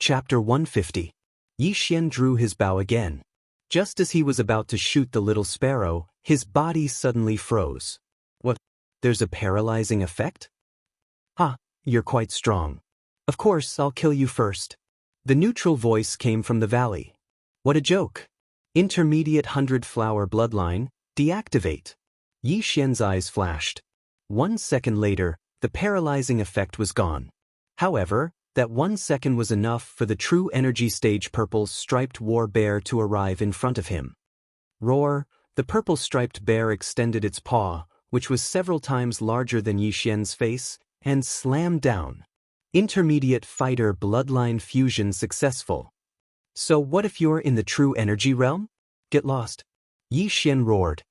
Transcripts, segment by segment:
Chapter 150. Yi Xian drew his bow again. Just as he was about to shoot the little sparrow, his body suddenly froze. What? There's a paralyzing effect? Ah, you're quite strong. Of course, I'll kill you first. The neutral voice came from the valley. What a joke. Intermediate 100-flower bloodline, deactivate. Yi Xian's eyes flashed. 1 second later, the paralyzing effect was gone. However, that 1 second was enough for the true energy stage purple striped war bear to arrive in front of him. Roar, the purple striped bear extended its paw, which was several times larger than Yi Xian's face, and slammed down. Intermediate fighter bloodline fusion successful. So what if you're in the true energy realm? Get lost. Yi Xian roared.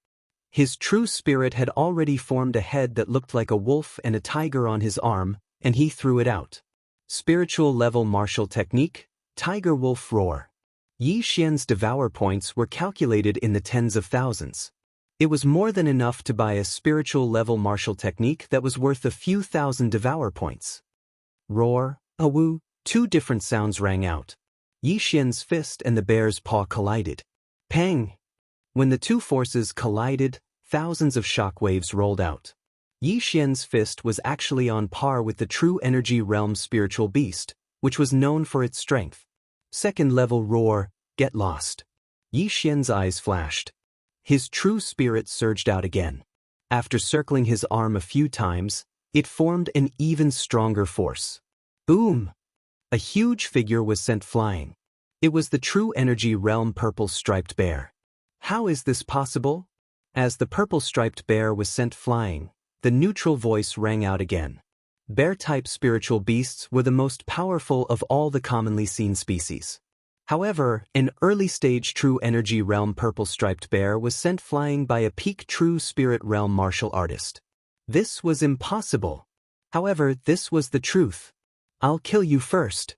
His true spirit had already formed a head that looked like a wolf and a tiger on his arm, and he threw it out. Spiritual level martial technique, Tiger Wolf Roar. Yi Xian's devour points were calculated in the tens of thousands. It was more than enough to buy a spiritual level martial technique that was worth a few thousand devour points. Roar, awoo, 2 different sounds rang out. Yi Xian's fist and the bear's paw collided. Pang! When the 2 forces collided, thousands of shockwaves rolled out. Yi Xian's fist was actually on par with the true energy realm spiritual beast, which was known for its strength. Second level roar, get lost. Yi Xian's eyes flashed. His true spirit surged out again. After circling his arm a few times, it formed an even stronger force. Boom! A huge figure was sent flying. It was the true energy realm purple striped bear. How is this possible? As the purple striped bear was sent flying, the neutral voice rang out again. Bear-type spiritual beasts were the most powerful of all the commonly seen species. However, an early-stage true energy realm purple striped bear was sent flying by a peak true spirit realm martial artist. This was impossible. However, this was the truth. I'll kill you first.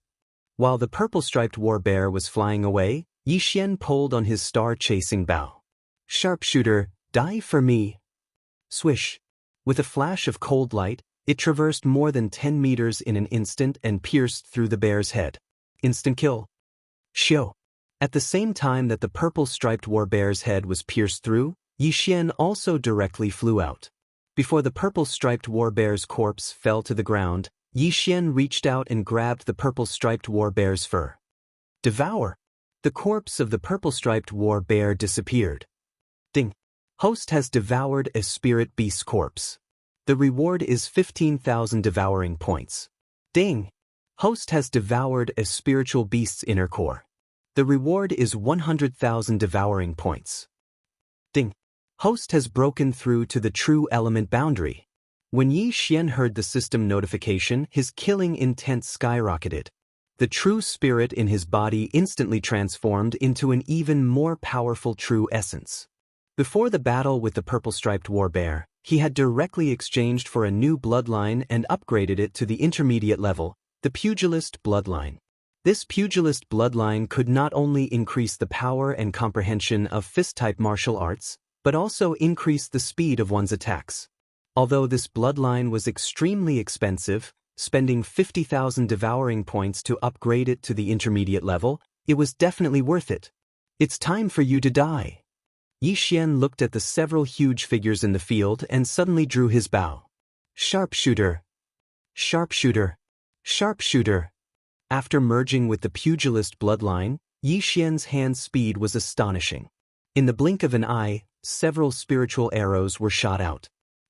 While the purple striped war bear was flying away, Yi Xian pulled on his star-chasing bow. Sharpshooter, die for me. Swish. With a flash of cold light, it traversed more than 10 meters in an instant and pierced through the bear's head. Instant kill. Shio. At the same time that the purple striped war bear's head was pierced through, Yi Xian also directly flew out. Before the purple striped war bear's corpse fell to the ground, Yi Xian reached out and grabbed the purple striped war bear's fur. Devour. The corpse of the purple striped war bear disappeared. Ding. Host has devoured a spirit beast's corpse. The reward is 15,000 devouring points. Ding! Host has devoured a spiritual beast's inner core. The reward is 100,000 devouring points. Ding! Host has broken through to the true element boundary. When Yi Xian heard the system notification, his killing intent skyrocketed. The true spirit in his body instantly transformed into an even more powerful true essence. Before the battle with the purple-striped war bear, he had directly exchanged for a new bloodline and upgraded it to the intermediate level, the pugilist bloodline. This pugilist bloodline could not only increase the power and comprehension of fist-type martial arts, but also increase the speed of one's attacks. Although this bloodline was extremely expensive, spending 50,000 devouring points to upgrade it to the intermediate level, it was definitely worth it. It's time for you to die. Yi Xian looked at the several huge figures in the field and suddenly drew his bow. Sharpshooter! Sharpshooter! Sharpshooter! After merging with the pugilist bloodline, Yi Xian's hand speed was astonishing. In the blink of an eye, several spiritual arrows were shot out.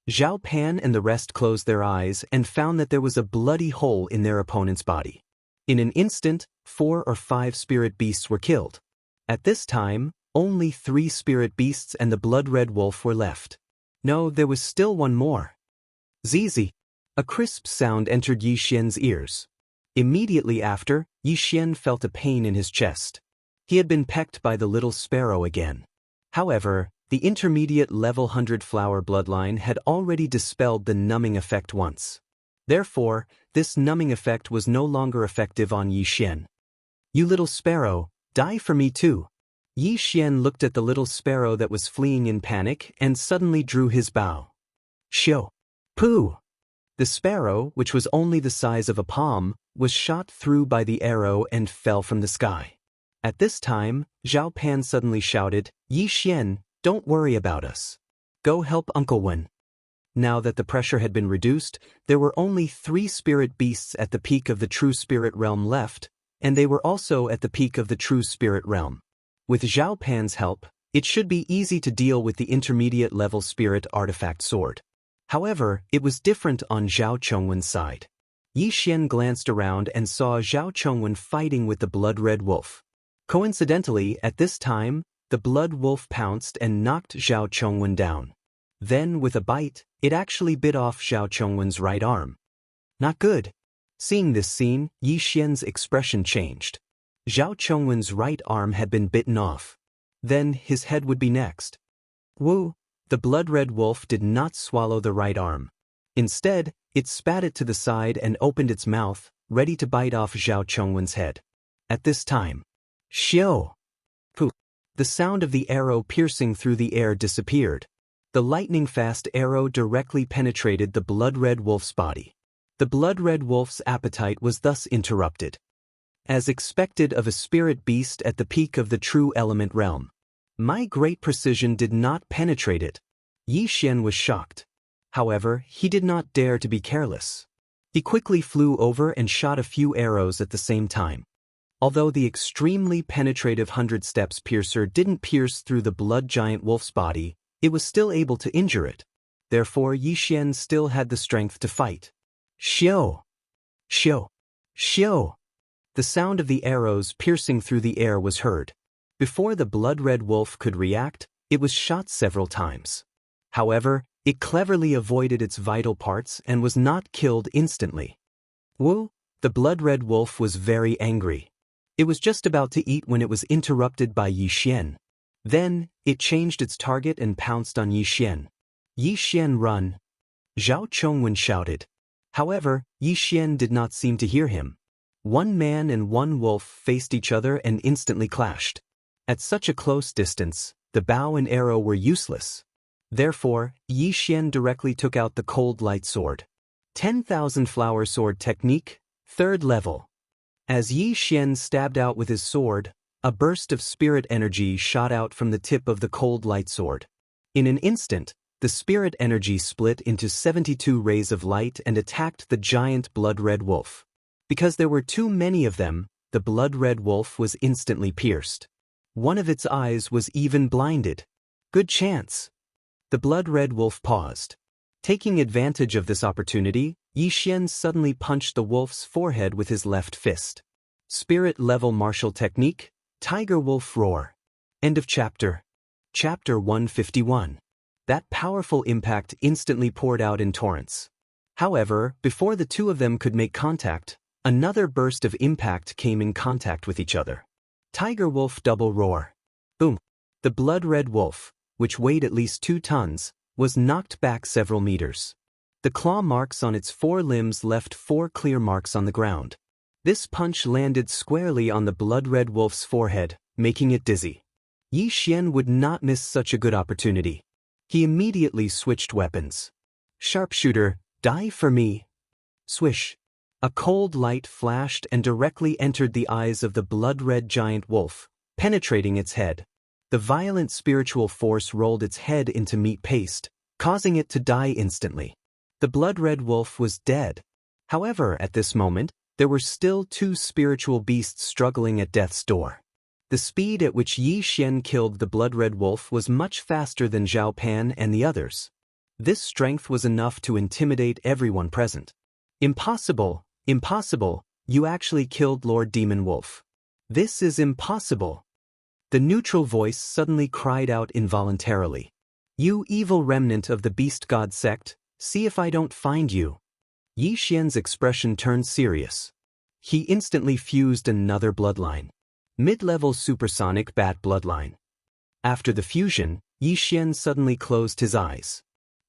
Zhao Pan and the rest closed their eyes and found that there was a bloody hole in their opponent's body. In an instant, 4 or 5 spirit beasts were killed. At this time, only 3 spirit beasts and the blood-red wolf were left. No, there was still one more. Zizi. A crisp sound entered Yi Xian's ears. Immediately after, Yi Xian felt a pain in his chest. He had been pecked by the little sparrow again. However, the intermediate level 100-flower bloodline had already dispelled the numbing effect once. Therefore, this numbing effect was no longer effective on Yi Xian. You little sparrow, die for me too. Yi Xian looked at the little sparrow that was fleeing in panic and suddenly drew his bow. Shio! Pooh! The sparrow, which was only the size of a palm, was shot through by the arrow and fell from the sky. At this time, Zhao Pan suddenly shouted, "Yi Xian, don't worry about us. Go help Uncle Wen." Now that the pressure had been reduced, there were only 3 spirit beasts at the peak of the true spirit realm left, and they were also at the peak of the true spirit realm. With Zhao Pan's help, it should be easy to deal with the intermediate level spirit artifact sword. However, it was different on Zhao Chongwen's side. Yi Xian glanced around and saw Zhao Chongwen fighting with the blood-red wolf. Coincidentally, at this time, the blood wolf pounced and knocked Zhao Chongwen down. Then, with a bite, it actually bit off Zhao Chongwen's right arm. Not good. Seeing this scene, Yi Xian's expression changed. Zhao Chongwen's right arm had been bitten off. Then his head would be next. Woo! The blood-red wolf did not swallow the right arm. Instead, it spat it to the side and opened its mouth, ready to bite off Zhao Chongwen's head. At this time, Xiao! Poof! The sound of the arrow piercing through the air disappeared. The lightning-fast arrow directly penetrated the blood-red wolf's body. The blood-red wolf's appetite was thus interrupted. As expected of a spirit beast at the peak of the true element realm, my great precision did not penetrate it. Yi Xian was shocked. However, he did not dare to be careless. He quickly flew over and shot a few arrows at the same time. Although the extremely penetrative 100 steps piercer didn't pierce through the blood giant wolf's body, it was still able to injure it. Therefore, Yi Xian still had the strength to fight. Xiao! Xiao! Xiao! The sound of the arrows piercing through the air was heard. Before the blood-red wolf could react, it was shot several times. However, it cleverly avoided its vital parts and was not killed instantly. Woo! The blood-red wolf was very angry. It was just about to eat when it was interrupted by Yi Xian. Then, it changed its target and pounced on Yi Xian. Yi Xian, run! Zhao Chongwen shouted. However, Yi Xian did not seem to hear him. One man and one wolf faced each other and instantly clashed. At such a close distance, the bow and arrow were useless. Therefore, Yi Xian directly took out the cold light sword. 10,000 flower sword technique, 3rd level. As Yi Xian stabbed out with his sword, a burst of spirit energy shot out from the tip of the cold light sword. In an instant, the spirit energy split into 72 rays of light and attacked the giant blood-red wolf. Because there were too many of them, the blood-red wolf was instantly pierced. One of its eyes was even blinded. Good chance. The blood-red wolf paused. Taking advantage of this opportunity, Yi Xian suddenly punched the wolf's forehead with his left fist. Spirit-level martial technique, Tiger Wolf Roar. End of chapter. Chapter 151. That powerful impact instantly poured out in torrents. However, before the two of them could make contact, another burst of impact came in contact with each other. Tiger Wolf Double Roar. Boom. The blood-red wolf, which weighed at least 2 tons, was knocked back several meters. The claw marks on its 4 limbs left 4 clear marks on the ground. This punch landed squarely on the blood-red wolf's forehead, making it dizzy. Yi Xian would not miss such a good opportunity. He immediately switched weapons. Sharpshooter, die for me. Swish. A cold light flashed and directly entered the eyes of the blood-red giant wolf, penetrating its head. The violent spiritual force rolled its head into meat paste, causing it to die instantly. The blood-red wolf was dead. However, at this moment, there were still 2 spiritual beasts struggling at death's door. The speed at which Yi Xian killed the blood-red wolf was much faster than Zhao Pan and the others. This strength was enough to intimidate everyone present. Impossible, impossible, you actually killed Lord Demon Wolf. This is impossible. The neutral voice suddenly cried out involuntarily. You evil remnant of the beast god sect, see if I don't find you. Yi Xian's expression turned serious. He instantly fused another bloodline. Mid-level supersonic bat bloodline. After the fusion, Yi Xian suddenly closed his eyes.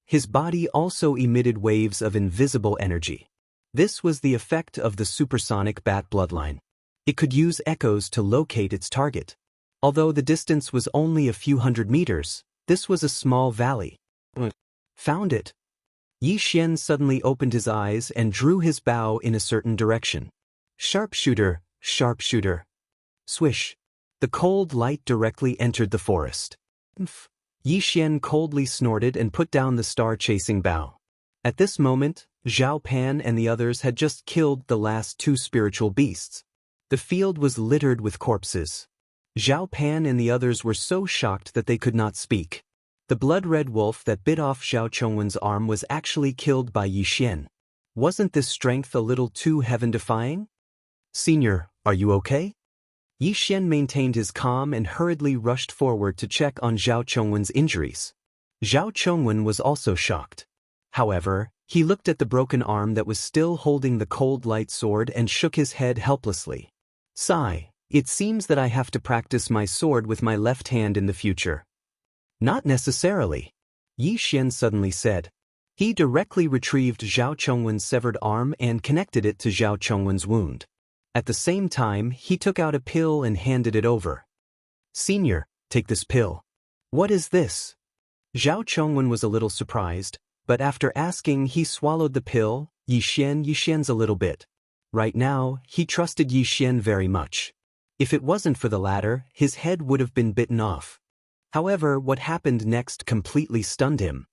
His body also emitted waves of invisible energy. This was the effect of the supersonic bat bloodline. It could use echoes to locate its target. Although the distance was only a few hundred meters, this was a small valley. Found it. Yi Xian suddenly opened his eyes and drew his bow in a certain direction. Sharpshooter, sharpshooter. Swish. The cold light directly entered the forest. Yi Xian coldly snorted and put down the star-chasing bow. At this moment, Zhao Pan and the others had just killed the last two spiritual beasts. The field was littered with corpses. Zhao Pan and the others were so shocked that they could not speak. The blood-red wolf that bit off Zhao Chongwen's arm was actually killed by Yi Xian. Wasn't this strength a little too heaven-defying? Senior, are you okay? Yi Xian maintained his calm and hurriedly rushed forward to check on Zhao Chongwen's injuries. Zhao Chongwen was also shocked. However, he looked at the broken arm that was still holding the cold light sword and shook his head helplessly. Sigh, it seems that I have to practice my sword with my left hand in the future. Not necessarily, Yi Xian suddenly said. He directly retrieved Zhao Chongwen's severed arm and connected it to Zhao Chongwen's wound. At the same time, he took out a pill and handed it over. Senior, take this pill. What is this? Zhao Chongwen was a little surprised, but after asking, he swallowed the pill. Yi Xian's a little bit. Right now, he trusted Yi Xian very much. If it wasn't for the latter, his head would have been bitten off. However, what happened next completely stunned him.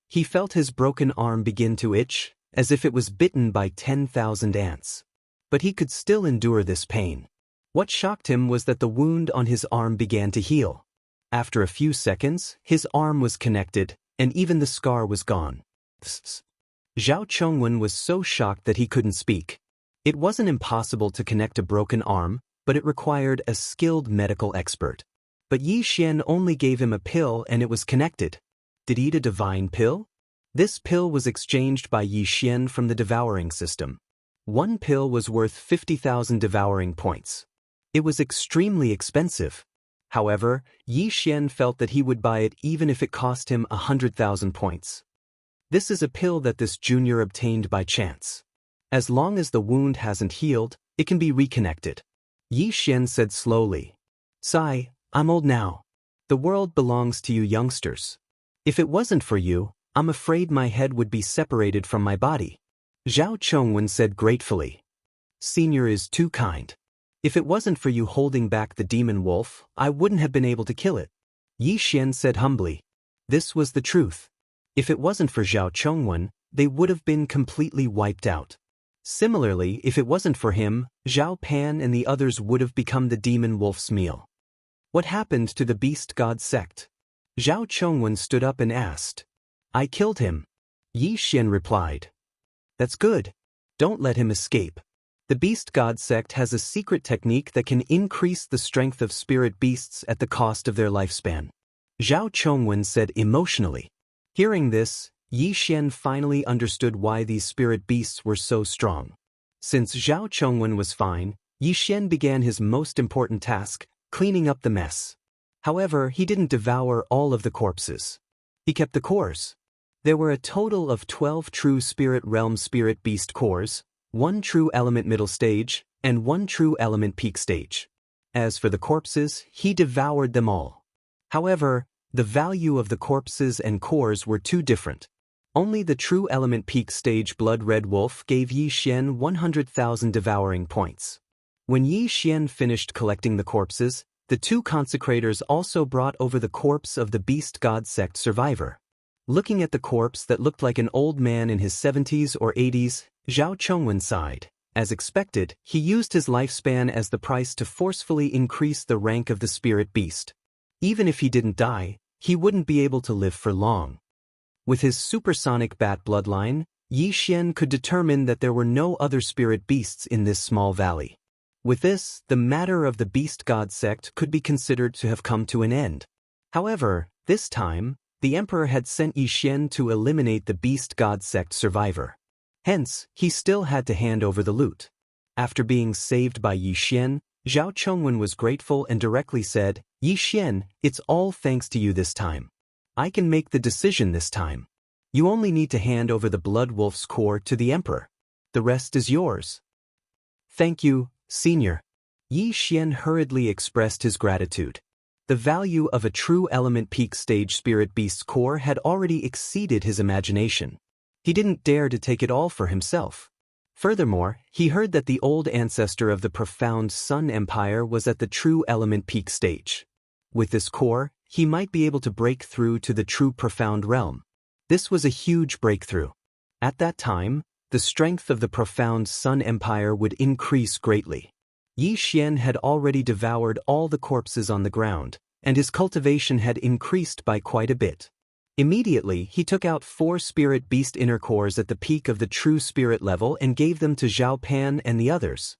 He felt his broken arm begin to itch, as if it was bitten by 10,000 ants. But he could still endure this pain. What shocked him was that the wound on his arm began to heal. After a few seconds, his arm was connected, and even the scar was gone. Zhao Chongwen was so shocked that he couldn't speak. It wasn't impossible to connect a broken arm, but it required a skilled medical expert. But Yi Xian only gave him a pill and it was connected. Did he eat a divine pill? This pill was exchanged by Yi Xian from the devouring system. One pill was worth 50,000 devouring points. It was extremely expensive. However, Yi Xian felt that he would buy it even if it cost him 100,000 points. This is a pill that this junior obtained by chance. As long as the wound hasn't healed, it can be reconnected. Yi Xian said slowly. Sigh, I'm old now. The world belongs to you youngsters. If it wasn't for you, I'm afraid my head would be separated from my body. Zhao Chongwen said gratefully. Senior is too kind. If it wasn't for you holding back the demon wolf, I wouldn't have been able to kill it. Yi Xian said humbly. This was the truth. If it wasn't for Zhao Chongwen, they would have been completely wiped out. Similarly, if it wasn't for him, Zhao Pan and the others would have become the demon wolf's meal. What happened to the beast god sect? Zhao Chongwen stood up and asked. I killed him. Yi Xian replied. That's good. Don't let him escape. The beast god sect has a secret technique that can increase the strength of spirit beasts at the cost of their lifespan. Zhao Chongwen said emotionally. Hearing this, Yi Xian finally understood why these spirit beasts were so strong. Since Zhao Chongwen was fine, Yi Xian began his most important task, cleaning up the mess. However, he didn't devour all of the corpses. He kept the cores. There were a total of 12 true spirit realm spirit beast cores, 1 true element middle stage, and 1 true element peak stage. As for the corpses, he devoured them all. However, the value of the corpses and cores were too different. Only the true element peak stage blood red wolf gave Yi Xian 100,000 devouring points. When Yi Xian finished collecting the corpses, the two consecrators also brought over the corpse of the beast god sect survivor. Looking at the corpse that looked like an old man in his 70s or 80s, Zhao Chongwen sighed. As expected, he used his lifespan as the price to forcefully increase the rank of the spirit beast. Even if he didn't die, he wouldn't be able to live for long. With his supersonic bat bloodline, Yi Xian could determine that there were no other spirit beasts in this small valley. With this, the matter of the beast god sect could be considered to have come to an end. However, this time, the emperor had sent Yi Xian to eliminate the beast god sect survivor. Hence, he still had to hand over the loot. After being saved by Yi Xian, Zhao Chongwen was grateful and directly said, Yi Xian, it's all thanks to you this time. I can make the decision this time. You only need to hand over the blood wolf's core to the emperor. The rest is yours. Thank you, Senior. Yi Xian hurriedly expressed his gratitude. The value of a true element peak stage spirit beast's core had already exceeded his imagination. He didn't dare to take it all for himself. Furthermore, he heard that the old ancestor of the profound Sun Empire was at the true element peak stage. With this core, he might be able to break through to the true profound realm. This was a huge breakthrough. At that time, the strength of the profound Sun Empire would increase greatly. Yi Xian had already devoured all the corpses on the ground, and his cultivation had increased by quite a bit. Immediately, he took out 4 spirit beast inner cores at the peak of the true spirit level and gave them to Zhao Pan and the others.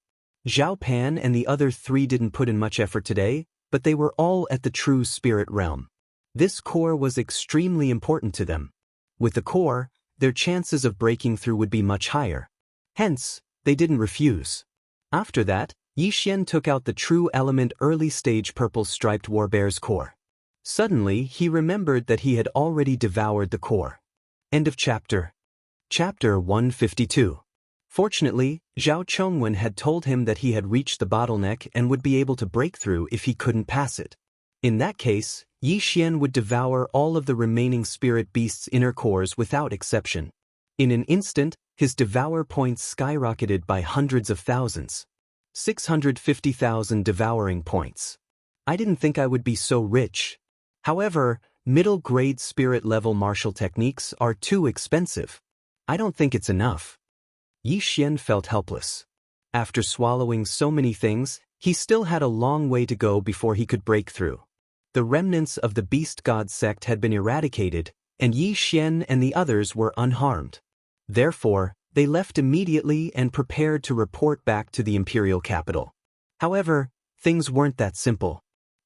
Zhao Pan and the other 3 didn't put in much effort today, but they were all at the true spirit realm. This core was extremely important to them. With the core, their chances of breaking through would be much higher. Hence, they didn't refuse. After that, Yi Xian took out the true element early stage purple striped warbear's core. Suddenly, he remembered that he had already devoured the core. End of chapter. Chapter 152. Fortunately, Zhao Chongwen had told him that he had reached the bottleneck and would be able to break through if he couldn't pass it. In that case, Yi Xian would devour all of the remaining spirit beast's inner cores without exception. In an instant, his devour points skyrocketed by hundreds of thousands. 650,000 devouring points. I didn't think I would be so rich. However, middle-grade spirit-level martial techniques are too expensive. I don't think it's enough. Yi Xian felt helpless. After swallowing so many things, he still had a long way to go before he could break through. The remnants of the beast god sect had been eradicated, and Yi Xian and the others were unharmed. Therefore, they left immediately and prepared to report back to the imperial capital. However, things weren't that simple.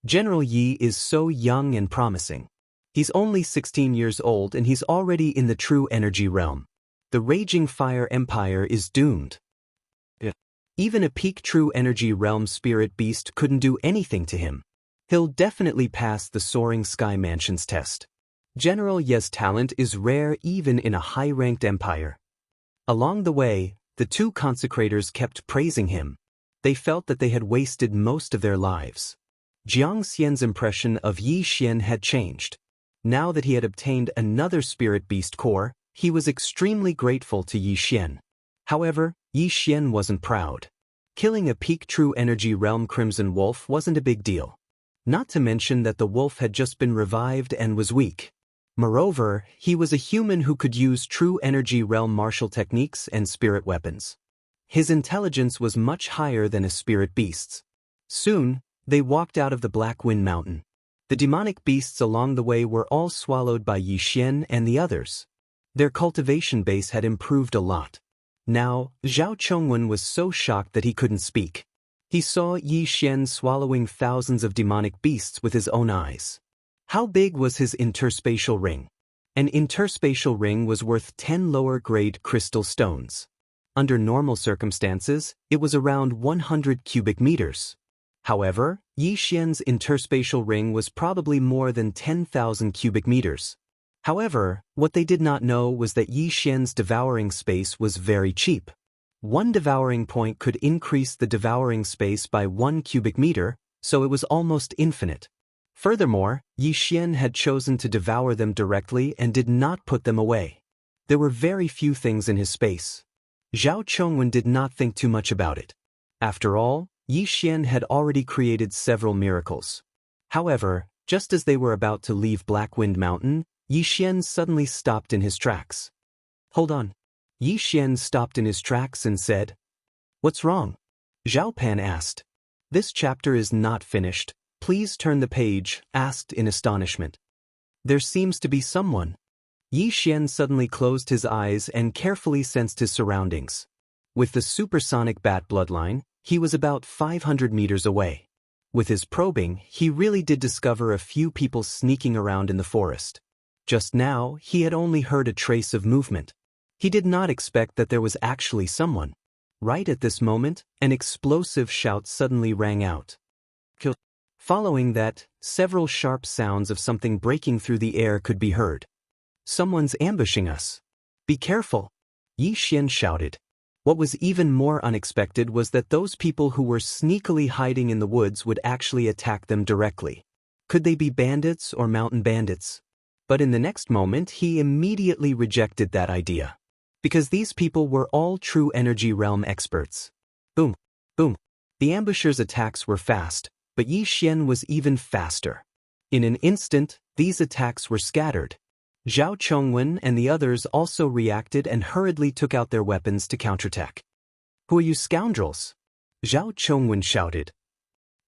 General Yi is so young and promising. He's only 16 years old and he's already in the true energy realm. The Raging Fire Empire is doomed. Even a peak true energy realm spirit beast couldn't do anything to him. He'll definitely pass the Soaring Sky Mansion's test. General Ye's talent is rare even in a high-ranked empire. Along the way, the 2 consecrators kept praising him. They felt that they had wasted most of their lives. Jiang Xian's impression of Yi Xian had changed. Now that he had obtained another spirit beast core, he was extremely grateful to Yi Xian. However, Yi Xian wasn't proud. Killing a peak true energy realm crimson wolf wasn't a big deal. Not to mention that the wolf had just been revived and was weak. Moreover, he was a human who could use true energy realm martial techniques and spirit weapons. His intelligence was much higher than a spirit beast's. Soon, they walked out of the Black Wind Mountain. The demonic beasts along the way were all swallowed by Yi Xian and the others. Their cultivation base had improved a lot. Now, Zhao Chongwen was so shocked that he couldn't speak. He saw Yi Xian swallowing thousands of demonic beasts with his own eyes. How big was his interspatial ring? An interspatial ring was worth 10 lower-grade crystal stones. Under normal circumstances, it was around 100 cubic meters. However, Yi Xian's interspatial ring was probably more than 10,000 cubic meters. However, what they did not know was that Yi Xian's devouring space was very cheap. 1 devouring point could increase the devouring space by 1 cubic meter, so it was almost infinite. Furthermore, Yi Xian had chosen to devour them directly and did not put them away. There were very few things in his space. Zhao Chongwen did not think too much about it. After all, Yi Xian had already created several miracles. However, just as they were about to leave Black Wind Mountain, Yi Xian suddenly stopped in his tracks. Hold on. Yi Xian stopped in his tracks and said, "What's wrong?" Zhao Pan asked. "This chapter is not finished. Please turn the page," asked in astonishment. "There seems to be someone." Yi Xian suddenly closed his eyes and carefully sensed his surroundings. With the supersonic bat bloodline, he was about 500 meters away. With his probing, he really did discover a few people sneaking around in the forest. Just now, he had only heard a trace of movement. He did not expect that there was actually someone. Right at this moment, an explosive shout suddenly rang out. Kill. Following that, several sharp sounds of something breaking through the air could be heard. "Someone's ambushing us. Be careful," Yi Xian shouted. What was even more unexpected was that those people who were sneakily hiding in the woods would actually attack them directly. Could they be bandits or mountain bandits? But in the next moment he immediately rejected that idea. Because these people were all true energy realm experts. Boom, boom. The ambushers' attacks were fast, but Yi Xian was even faster. In an instant, these attacks were scattered. Zhao Chongwen and the others also reacted and hurriedly took out their weapons to counterattack. "Who are you scoundrels?" Zhao Chongwen shouted.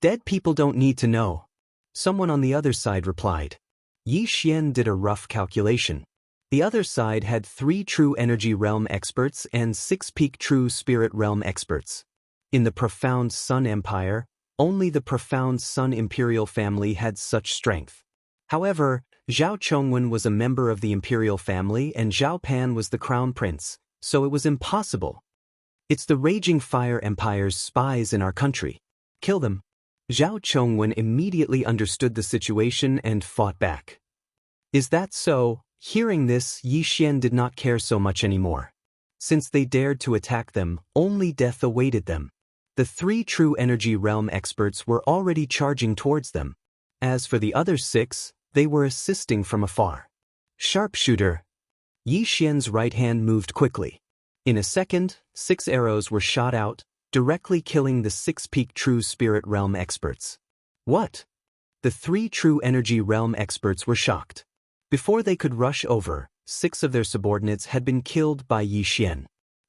"Dead people don't need to know." Someone on the other side replied. Yi Xian did a rough calculation. The other side had 3 true energy realm experts and 6 peak true spirit realm experts. In the Profound Sun Empire, only the Profound Sun Imperial family had such strength. However, Zhao Chongwen was a member of the Imperial family and Zhao Pan was the Crown Prince, so it was impossible. "It's the Raging Fire Empire's spies in our country. Kill them." Zhao Chongwen immediately understood the situation and fought back. "Is that so?" Hearing this, Yi Xian did not care so much anymore. Since they dared to attack them, only death awaited them. The 3 true energy realm experts were already charging towards them. As for the other 6, they were assisting from afar. Sharpshooter. Yi Xian's right hand moved quickly. In a second, 6 arrows were shot out, directly killing the 6 peak true spirit realm experts. What? The 3 true energy realm experts were shocked. Before they could rush over, 6 of their subordinates had been killed by Yi Xian.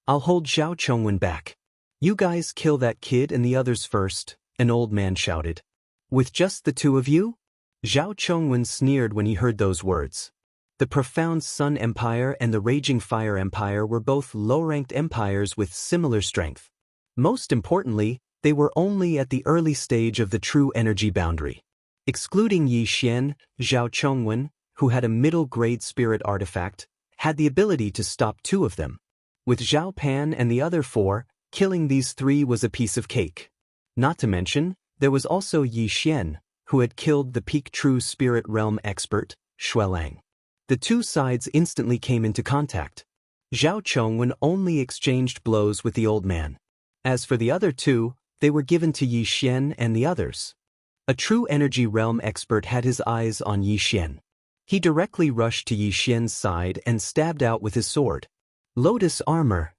"I'll hold Zhao Chongwen back. You guys kill that kid and the others first," an old man shouted. "With just the 2 of you?" Zhao Chongwen sneered when he heard those words. The Profound Sun Empire and the Raging Fire Empire were both low-ranked empires with similar strength. Most importantly, they were only at the early stage of the true energy boundary. Excluding Yi Xian, Zhao Chongwen, who had a middle-grade spirit artifact, had the ability to stop 2 of them. With Zhao Pan and the other 4, killing these 3 was a piece of cake. Not to mention, there was also Yi Xian, who had killed the peak true spirit realm expert, Xuelang. The 2 sides instantly came into contact. Zhao Chongwen only exchanged blows with the old man. As for the other 2, they were given to Yi Xian and the others. A true energy realm expert had his eyes on Yi Xian. He directly rushed to Yi Xian's side and stabbed out with his sword. Lotus armor.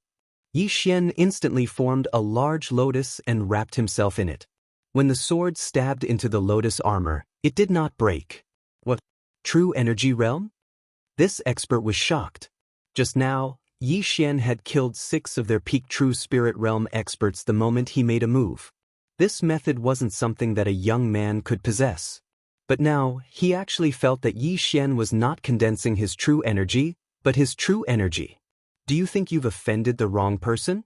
Yi Xian instantly formed a large lotus and wrapped himself in it. When the sword stabbed into the lotus armor, it did not break. What? True energy realm? This expert was shocked. Just now, Yi Xian had killed 6 of their peak true spirit realm experts the moment he made a move. This method wasn't something that a young man could possess. But now, he actually felt that Yi Xian was not condensing his true energy, but his true energy. "Do you think you've offended the wrong person?"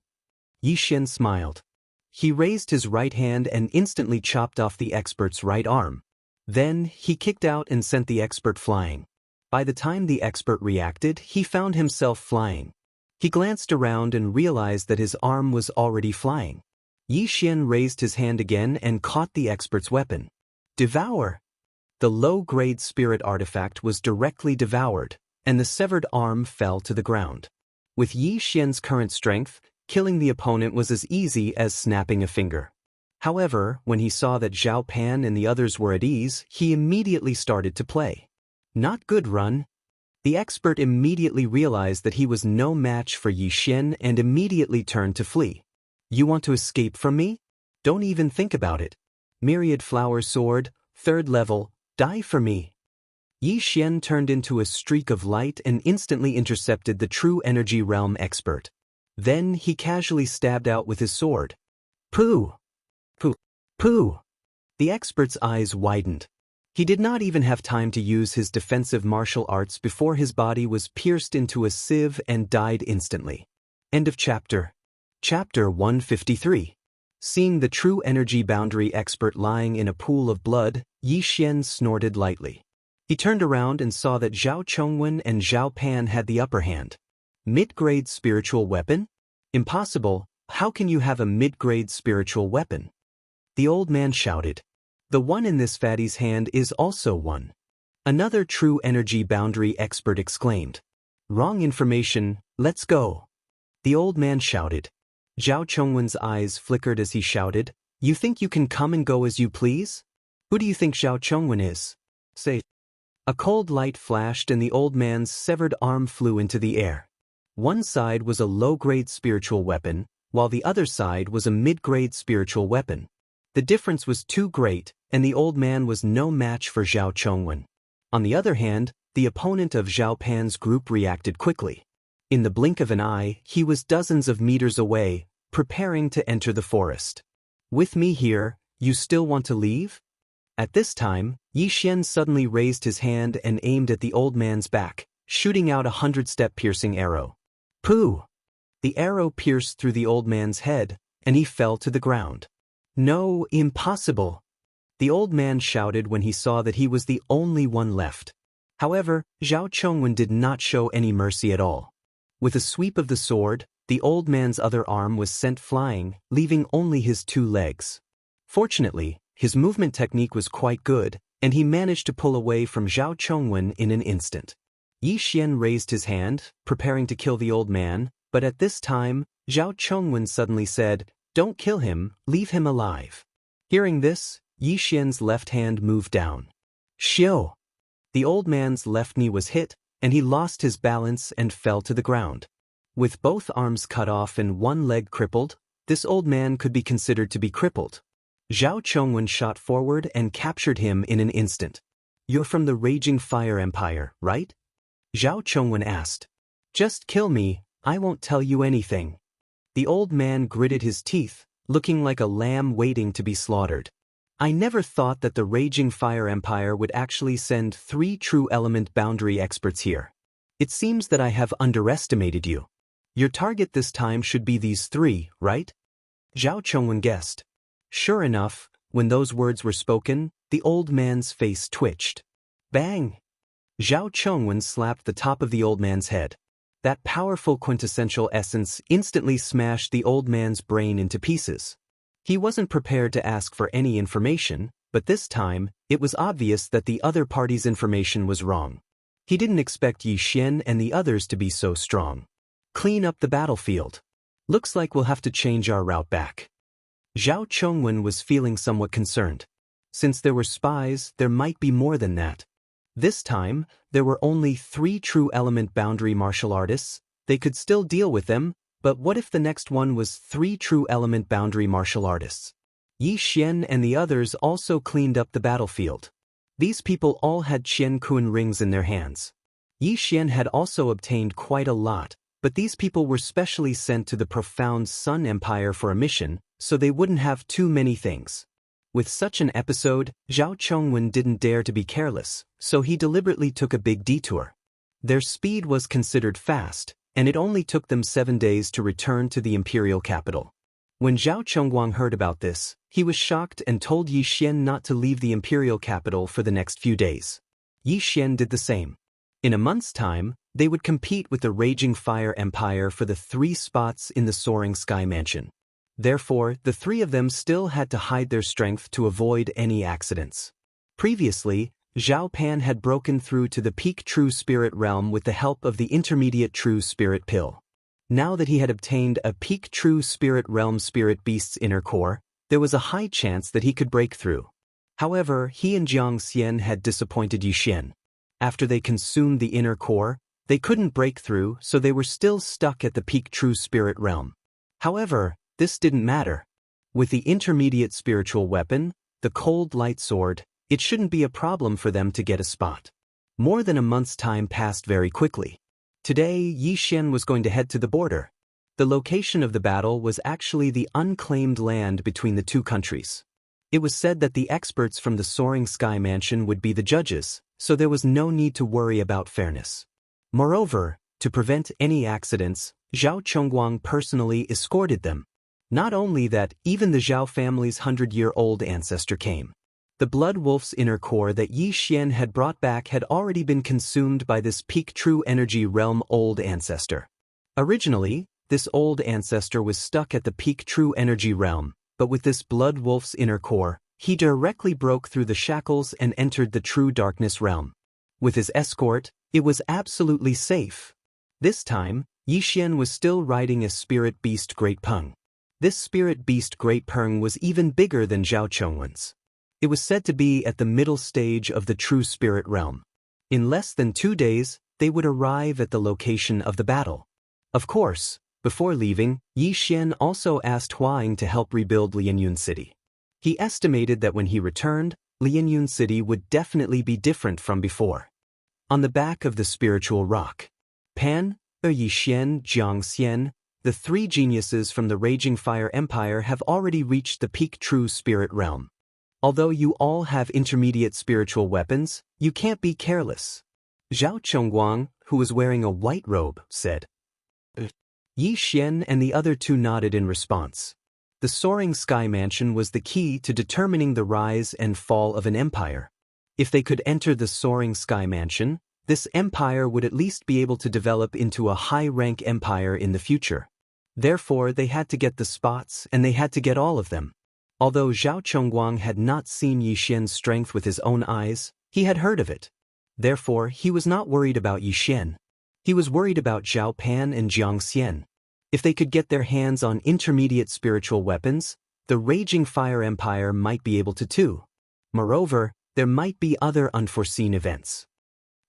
Yi Xian smiled. He raised his right hand and instantly chopped off the expert's right arm. Then, he kicked out and sent the expert flying. By the time the expert reacted, he found himself flying. He glanced around and realized that his arm was already flying. Yi Xian raised his hand again and caught the expert's weapon. Devour! The low-grade spirit artifact was directly devoured, and the severed arm fell to the ground. With Yi Xian's current strength, killing the opponent was as easy as snapping a finger. However, when he saw that Zhao Pan and the others were at ease, he immediately started to play. Not good run. The expert immediately realized that he was no match for Yi Xian and immediately turned to flee. "You want to escape from me? Don't even think about it. Myriad Flower Sword, 3rd level, die for me." Yi Xian turned into a streak of light and instantly intercepted the true energy realm expert. Then he casually stabbed out with his sword. Pooh! Pooh! Pooh! The expert's eyes widened. He did not even have time to use his defensive martial arts before his body was pierced into a sieve and died instantly. End of chapter. Chapter 153. Seeing the true energy boundary expert lying in a pool of blood, Yi Xian snorted lightly. He turned around and saw that Zhao Chongwen and Zhao Pan had the upper hand. Mid-grade spiritual weapon? Impossible, how can you have a mid-grade spiritual weapon? The old man shouted. The one in this fatty's hand is also one. Another true energy boundary expert exclaimed. Wrong information, let's go. The old man shouted. Zhao Chongwen's eyes flickered as he shouted, You think you can come and go as you please? Who do you think Zhao Chongwen is? Say. A cold light flashed and the old man's severed arm flew into the air. One side was a low-grade spiritual weapon, while the other side was a mid-grade spiritual weapon. The difference was too great, and the old man was no match for Zhao Chongwen. On the other hand, the opponent of Zhao Pan's group reacted quickly. In the blink of an eye, he was dozens of meters away, preparing to enter the forest. "With me here, you still want to leave?" At this time, Yi Xian suddenly raised his hand and aimed at the old man's back, shooting out a 100-step piercing arrow. Pooh! The arrow pierced through the old man's head, and he fell to the ground. "No, impossible!" the old man shouted when he saw that he was the only one left. However, Zhao Chongwen did not show any mercy at all. With a sweep of the sword, the old man's other arm was sent flying, leaving only his 2 legs. Fortunately, his movement technique was quite good, and he managed to pull away from Zhao Chongwen in an instant. Yi Xian raised his hand, preparing to kill the old man, but at this time, Zhao Chongwen suddenly said, "Don't kill him, leave him alive." Hearing this, Yi Xian's left hand moved down. Xiu! The old man's left knee was hit, and he lost his balance and fell to the ground. With both arms cut off and one leg crippled, this old man could be considered to be crippled. Zhao Chongwen shot forward and captured him in an instant. "You're from the Raging Fire Empire, right?" Zhao Chongwen asked. "Just kill me, I won't tell you anything." The old man gritted his teeth, looking like a lamb waiting to be slaughtered. "I never thought that the Raging Fire Empire would actually send 3 true element boundary experts here. It seems that I have underestimated you. Your target this time should be these 3, right?" Zhao Chongwen guessed. Sure enough, when those words were spoken, the old man's face twitched. Bang! Zhao Chongwen slapped the top of the old man's head. That powerful quintessential essence instantly smashed the old man's brain into pieces. He wasn't prepared to ask for any information, but this time, it was obvious that the other party's information was wrong. He didn't expect Yi Xian and the others to be so strong. "Clean up the battlefield. Looks like we'll have to change our route back." Zhao Chongwen was feeling somewhat concerned. Since there were spies, there might be more than that. This time, there were only 3 true element boundary martial artists. They could still deal with them, but what if the next one was 3 true element boundary martial artists? Yi Xian and the others also cleaned up the battlefield. These people all had Qian Kun rings in their hands. Yi Xian had also obtained quite a lot, but these people were specially sent to the profound Sun Empire for a mission, so they wouldn't have too many things. With such an episode, Zhao Chongwen didn't dare to be careless, so he deliberately took a big detour. Their speed was considered fast, and it only took them 7 days to return to the imperial capital. When Zhao Chongguang heard about this, he was shocked and told Yi Xian not to leave the imperial capital for the next few days. Yi Xian did the same. In a month's time, they would compete with the Raging Fire Empire for the 3 spots in the Soaring Sky Mansion. Therefore, the 3 of them still had to hide their strength to avoid any accidents. Previously, Zhao Pan had broken through to the peak True Spirit realm with the help of the intermediate True Spirit pill. Now that he had obtained a peak True Spirit realm Spirit Beast's inner core, there was a high chance that he could break through. However, he and Jiang Xian had disappointed Yi Xian. After they consumed the inner core, they couldn't break through, so they were still stuck at the peak True Spirit realm. However, this didn't matter. With the intermediate spiritual weapon, the cold light sword, it shouldn't be a problem for them to get a spot. More than a month's time passed very quickly. Today, Yi Xian was going to head to the border. The location of the battle was actually the unclaimed land between the 2 countries. It was said that the experts from the Soaring Sky Mansion would be the judges, so there was no need to worry about fairness. Moreover, to prevent any accidents, Zhao Chongguang personally escorted them. Not only that, even the Zhao family's 100-year-old ancestor came. The Blood Wolf's inner core that Yi Xian had brought back had already been consumed by this peak True Energy Realm old ancestor. Originally, this old ancestor was stuck at the peak True Energy Realm, but with this Blood Wolf's inner core, he directly broke through the shackles and entered the True Darkness Realm. With his escort, it was absolutely safe. This time, Yi Xian was still riding a Spirit Beast Great Peng. This Spirit Beast Great Peng was even bigger than Zhao Chongwen's. It was said to be at the middle stage of the True Spirit Realm. In less than 2 days, they would arrive at the location of the battle. Of course, before leaving, Yi Xian also asked Huang to help rebuild Lianyun City. He estimated that when he returned, Lianyun City would definitely be different from before. On the back of the spiritual rock, Pan, Yi Xian, Jiang Xian, the three geniuses from the Raging Fire Empire have already reached the peak true spirit realm. Although you all have intermediate spiritual weapons, you can't be careless. Zhao Chongguang, who was wearing a white robe, said. Yi Xian and the other two nodded in response. The soaring sky mansion was the key to determining the rise and fall of an empire. If they could enter the soaring sky mansion, this empire would at least be able to develop into a high-rank empire in the future. Therefore, they had to get the spots, and they had to get all of them. Although Zhao Chongguang had not seen Yi Xian's strength with his own eyes, he had heard of it. Therefore, he was not worried about Yi Xian. He was worried about Zhao Pan and Jiang Xian. If they could get their hands on intermediate spiritual weapons, the Raging Fire Empire might be able to too. Moreover, there might be other unforeseen events.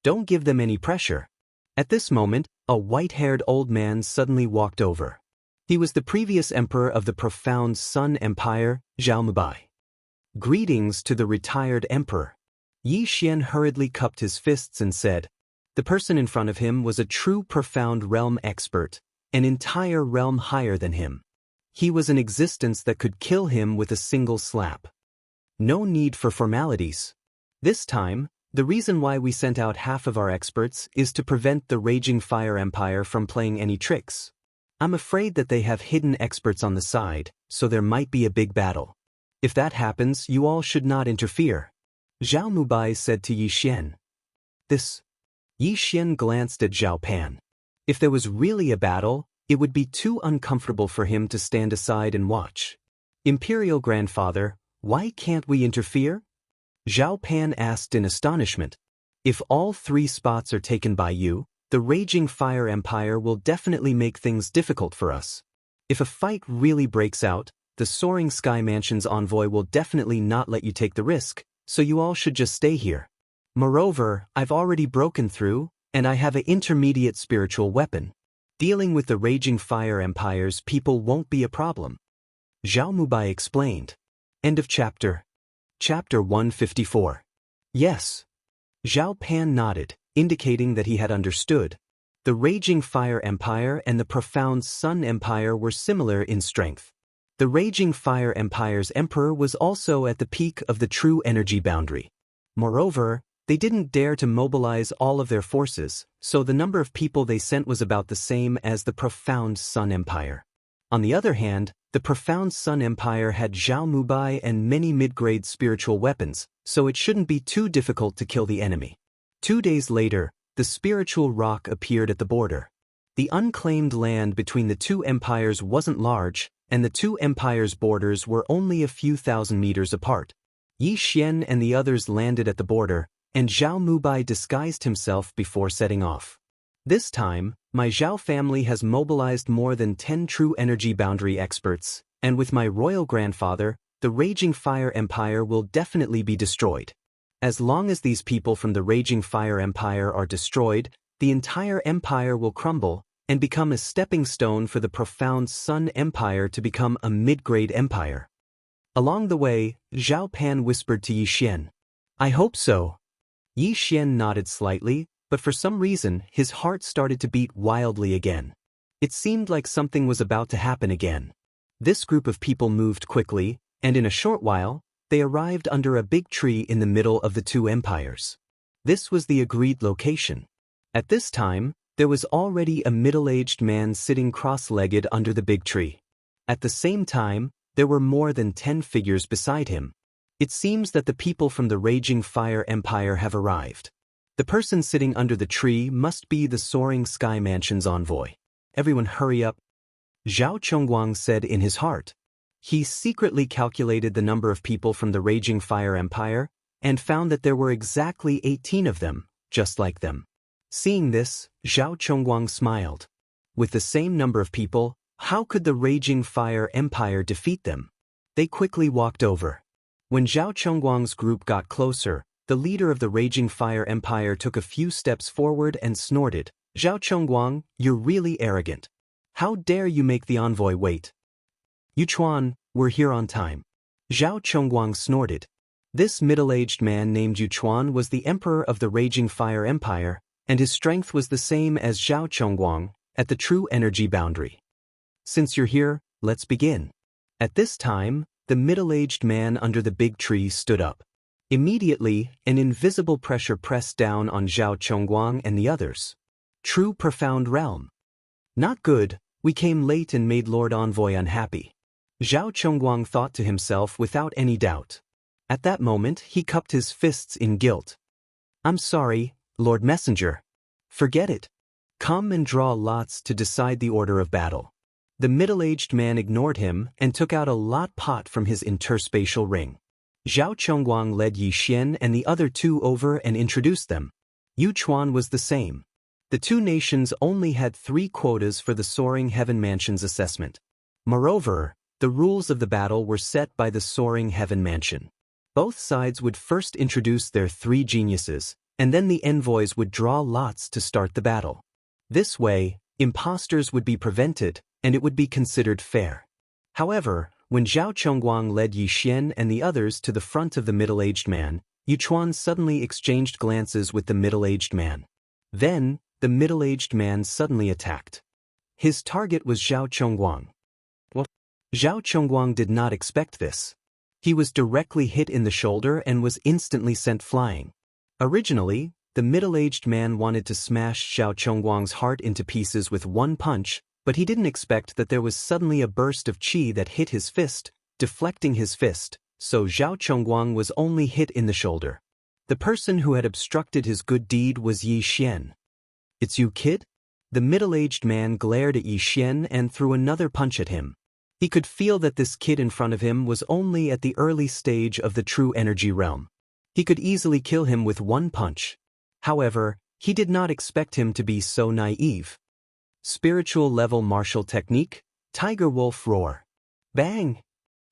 Don't give them any pressure. At this moment, a white-haired old man suddenly walked over. He was the previous emperor of the profound Sun Empire, Zhao Mubai. Greetings to the retired emperor. Yi Xian hurriedly cupped his fists and said. The person in front of him was a true profound realm expert, an entire realm higher than him. He was an existence that could kill him with a single slap. No need for formalities. This time, the reason why we sent out half of our experts is to prevent the Raging Fire Empire from playing any tricks. I'm afraid that they have hidden experts on the side, so there might be a big battle. If that happens, you all should not interfere. Zhao Mubai said to Yi Xian. Yi Xian glanced at Zhao Pan. If there was really a battle, it would be too uncomfortable for him to stand aside and watch. Imperial Grandfather, why can't we interfere? Zhao Pan asked in astonishment. If all three spots are taken by you, the Raging Fire Empire will definitely make things difficult for us. If a fight really breaks out, the Soaring Sky Mansion's envoy will definitely not let you take the risk, so you all should just stay here. Moreover, I've already broken through, and I have an intermediate spiritual weapon. Dealing with the Raging Fire Empire's people won't be a problem. Zhao Mubai explained. End of chapter. Chapter 154. Yes. Zhao Pan nodded, indicating that he had understood. The Raging Fire Empire and the Profound Sun Empire were similar in strength. The Raging Fire Empire's emperor was also at the peak of the true energy boundary. Moreover, they didn't dare to mobilize all of their forces, so the number of people they sent was about the same as the Profound Sun Empire. On the other hand, the Profound Sun Empire had Zhao Mubai and many mid-grade spiritual weapons, so it shouldn't be too difficult to kill the enemy. 2 days later, the spiritual rock appeared at the border. The unclaimed land between the two empires wasn't large, and the two empires' borders were only a few thousand meters apart. Yi Xian and the others landed at the border, and Zhao Mubai disguised himself before setting off. This time, my Zhao family has mobilized more than 10 true energy boundary experts, and with my royal grandfather, the Raging Fire Empire will definitely be destroyed. As long as these people from the Raging Fire Empire are destroyed, the entire empire will crumble and become a stepping stone for the Profound Sun Empire to become a mid-grade empire. Along the way, Zhao Pan whispered to Yi Xian. I hope so. Yi Xian nodded slightly, but for some reason his heart started to beat wildly again. It seemed like something was about to happen again. This group of people moved quickly, and in a short while, they arrived under a big tree in the middle of the two empires. This was the agreed location. At this time, there was already a middle-aged man sitting cross-legged under the big tree. At the same time, there were more than 10 figures beside him. It seems that the people from the Raging Fire Empire have arrived. The person sitting under the tree must be the Soaring Sky Mansion's envoy. Everyone hurry up. Zhao Chongguang said in his heart. He secretly calculated the number of people from the Raging Fire Empire and found that there were exactly 18 of them, just like them. Seeing this, Zhao Chongguang smiled. With the same number of people, how could the Raging Fire Empire defeat them? They quickly walked over. When Zhao Chongguang's group got closer, the leader of the Raging Fire Empire took a few steps forward and snorted, Zhao Chongguang, you're really arrogant. How dare you make the envoy wait? Yuchuan, we're here on time. Zhao Chongguang snorted. This middle-aged man named Yuchuan was the emperor of the Raging Fire Empire, and his strength was the same as Zhao Chongguang, at the true energy boundary. Since you're here, let's begin. At this time, the middle-aged man under the big tree stood up. Immediately, an invisible pressure pressed down on Zhao Chongguang and the others. True profound realm. Not good, we came late and made Lord Envoy unhappy. Zhao Chongguang thought to himself without any doubt. At that moment, he cupped his fists in guilt. I'm sorry, Lord Messenger. Forget it. Come and draw lots to decide the order of battle. The middle-aged man ignored him and took out a lot pot from his interspatial ring. Zhao Chongguang led Yi Xian and the other two over and introduced them. Yu Chuan was the same. The two nations only had 3 quotas for the Soaring Heaven Mansion's assessment. Moreover, the rules of the battle were set by the Soaring Heaven Mansion. Both sides would first introduce their 3 geniuses, and then the envoys would draw lots to start the battle. This way, imposters would be prevented, and it would be considered fair. However, when Zhao Chongguang led Yi Xian and the others to the front of the middle-aged man, Yu Chuan suddenly exchanged glances with the middle-aged man. Then, the middle-aged man suddenly attacked. His target was Zhao Chongguang. What? Zhao Chongguang did not expect this. He was directly hit in the shoulder and was instantly sent flying. Originally, the middle-aged man wanted to smash Zhao Chongguang's heart into pieces with one punch, but he didn't expect that there was suddenly a burst of qi that hit his fist, deflecting his fist, so Zhao Chongguang was only hit in the shoulder. The person who had obstructed his good deed was Yi Xian. It's you, kid? The middle-aged man glared at Yi Xian and threw another punch at him. He could feel that this kid in front of him was only at the early stage of the true energy realm. He could easily kill him with one punch. However, he did not expect him to be so naive. Spiritual level martial technique, Tiger Wolf Roar. Bang!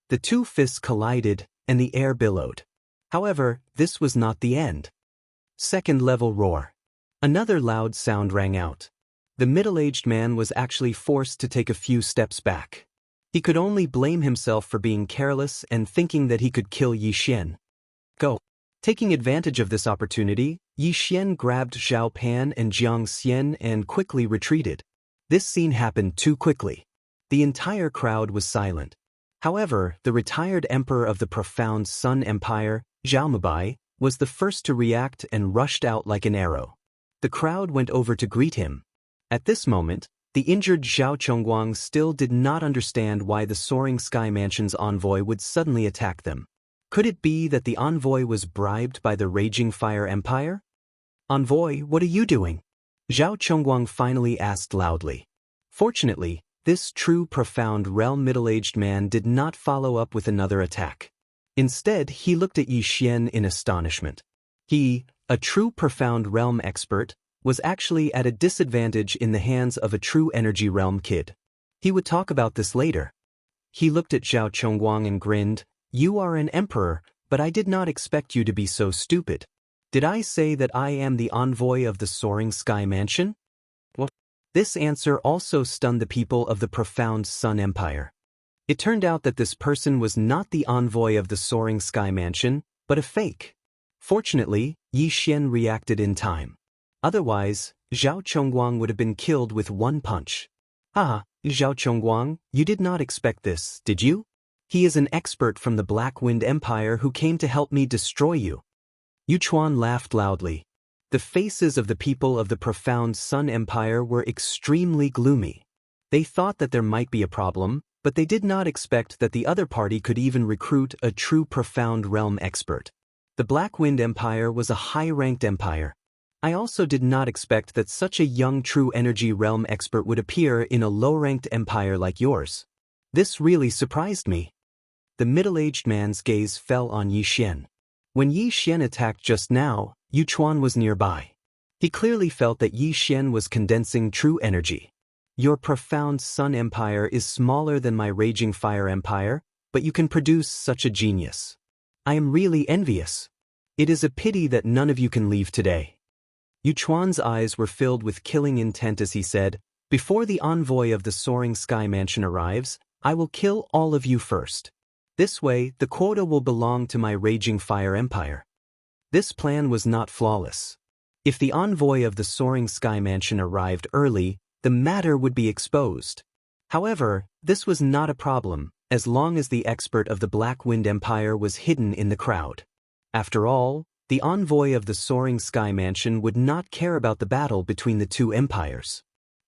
The 2 fists collided, and the air billowed. However, this was not the end. Second level roar. Another loud sound rang out. The middle-aged man was actually forced to take a few steps back. He could only blame himself for being careless and thinking that he could kill Yi Xian. Go! Taking advantage of this opportunity, Yi Xian grabbed Zhao Pan and Jiang Xian and quickly retreated. This scene happened too quickly. The entire crowd was silent. However, the retired emperor of the profound Sun Empire, Zhao Mabai, was the first to react and rushed out like an arrow. The crowd went over to greet him. At this moment, the injured Zhao Chongguang still did not understand why the Soaring Sky Mansion's envoy would suddenly attack them. Could it be that the envoy was bribed by the Raging Fire Empire? Envoy, what are you doing? Zhao Chongguang finally asked loudly. Fortunately, this true profound realm middle-aged man did not follow up with another attack. Instead, he looked at Yi Xian in astonishment. He, a true profound realm expert, was actually at a disadvantage in the hands of a true energy realm kid. He would talk about this later. He looked at Zhao Chongguang and grinned. You are an emperor, but I did not expect you to be so stupid. Did I say that I am the envoy of the Soaring Sky Mansion? What? This answer also stunned the people of the profound Sun Empire. It turned out that this person was not the envoy of the Soaring Sky Mansion, but a fake. Fortunately, Yi Xian reacted in time. Otherwise, Zhao Chongguang would have been killed with one punch. Ah, Zhao Chongguang, you did not expect this, did you? He is an expert from the Black Wind Empire who came to help me destroy you. Yu Chuan laughed loudly. The faces of the people of the profound Sun Empire were extremely gloomy. They thought that there might be a problem, but they did not expect that the other party could even recruit a true profound realm expert. The Black Wind Empire was a high-ranked empire. I also did not expect that such a young true energy realm expert would appear in a low-ranked empire like yours. This really surprised me. The middle-aged man's gaze fell on Yi Xian. When Yi Xian attacked just now, Yu Chuan was nearby. He clearly felt that Yi Xian was condensing true energy. Your profound Sun Empire is smaller than my Raging Fire Empire, but you can produce such a genius. I am really envious. It is a pity that none of you can leave today. Yu Chuan's eyes were filled with killing intent as he said, Before the envoy of the soaring sky mansion arrives, I will kill all of you first. This way, the quota will belong to my raging fire empire. This plan was not flawless. If the envoy of the soaring sky mansion arrived early, the matter would be exposed. However, this was not a problem, as long as the expert of the Black Wind Empire was hidden in the crowd. After all, the envoy of the soaring sky mansion would not care about the battle between the two empires.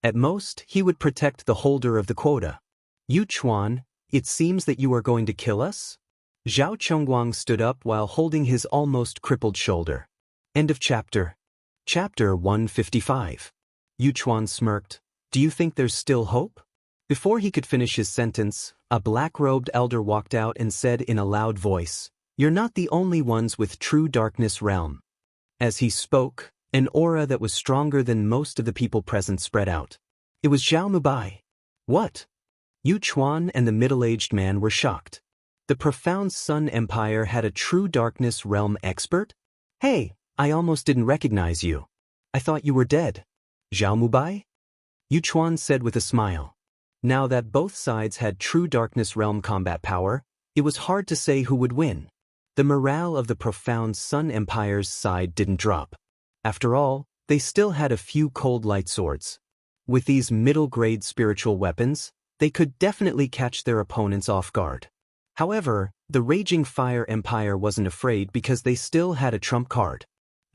At most, he would protect the holder of the quota. Yu Chuan, it seems that you are going to kill us? Zhao Chongguang stood up while holding his almost crippled shoulder. End of chapter. Chapter 155. Yu Chuan smirked. Do you think there's still hope? Before he could finish his sentence, a black-robed elder walked out and said in a loud voice, "You're not the only ones with true darkness realm." As he spoke, an aura that was stronger than most of the people present spread out. It was Zhao Mubai. What? Yu Chuan and the middle-aged man were shocked. The profound Sun Empire had a true darkness realm expert? Hey, I almost didn't recognize you. I thought you were dead. Zhao Mubai? Yu Chuan said with a smile. Now that both sides had true darkness realm combat power, it was hard to say who would win. The morale of the profound Sun Empire's side didn't drop. After all, they still had a few cold light swords. With these middle-grade spiritual weapons, they could definitely catch their opponents off guard. However, the Raging Fire Empire wasn't afraid because they still had a trump card.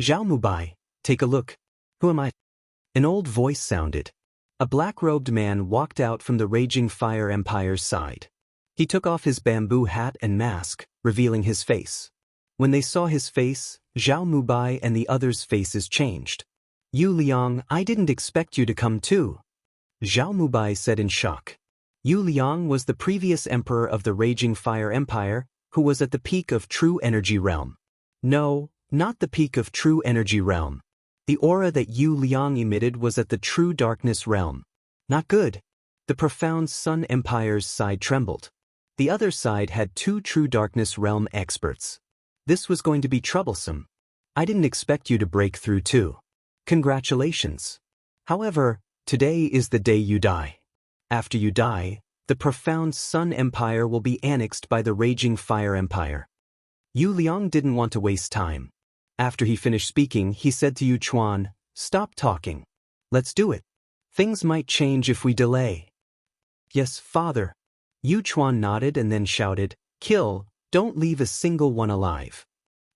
Zhao Mubai, take a look. Who am I? An old voice sounded. A black-robed man walked out from the Raging Fire Empire's side. He took off his bamboo hat and mask, revealing his face. When they saw his face, Zhao Mubai and the others' faces changed. Yu Liang, I didn't expect you to come too. Zhao Mubai said in shock. Yu Liang was the previous emperor of the Raging Fire Empire, who was at the peak of True Energy Realm. No, not the peak of True Energy Realm. The aura that Yu Liang emitted was at the True Darkness Realm. Not good. The profound Sun Empire's side trembled. The other side had two True Darkness Realm experts. This was going to be troublesome. I didn't expect you to break through too. Congratulations. However, today is the day you die. After you die, the profound Sun Empire will be annexed by the Raging Fire Empire. Yu Liang didn't want to waste time. After he finished speaking, he said to Yu Chuan, "Stop talking. Let's do it. Things might change if we delay." "Yes, father." Yu Chuan nodded and then shouted, "Kill, don't leave a single one alive."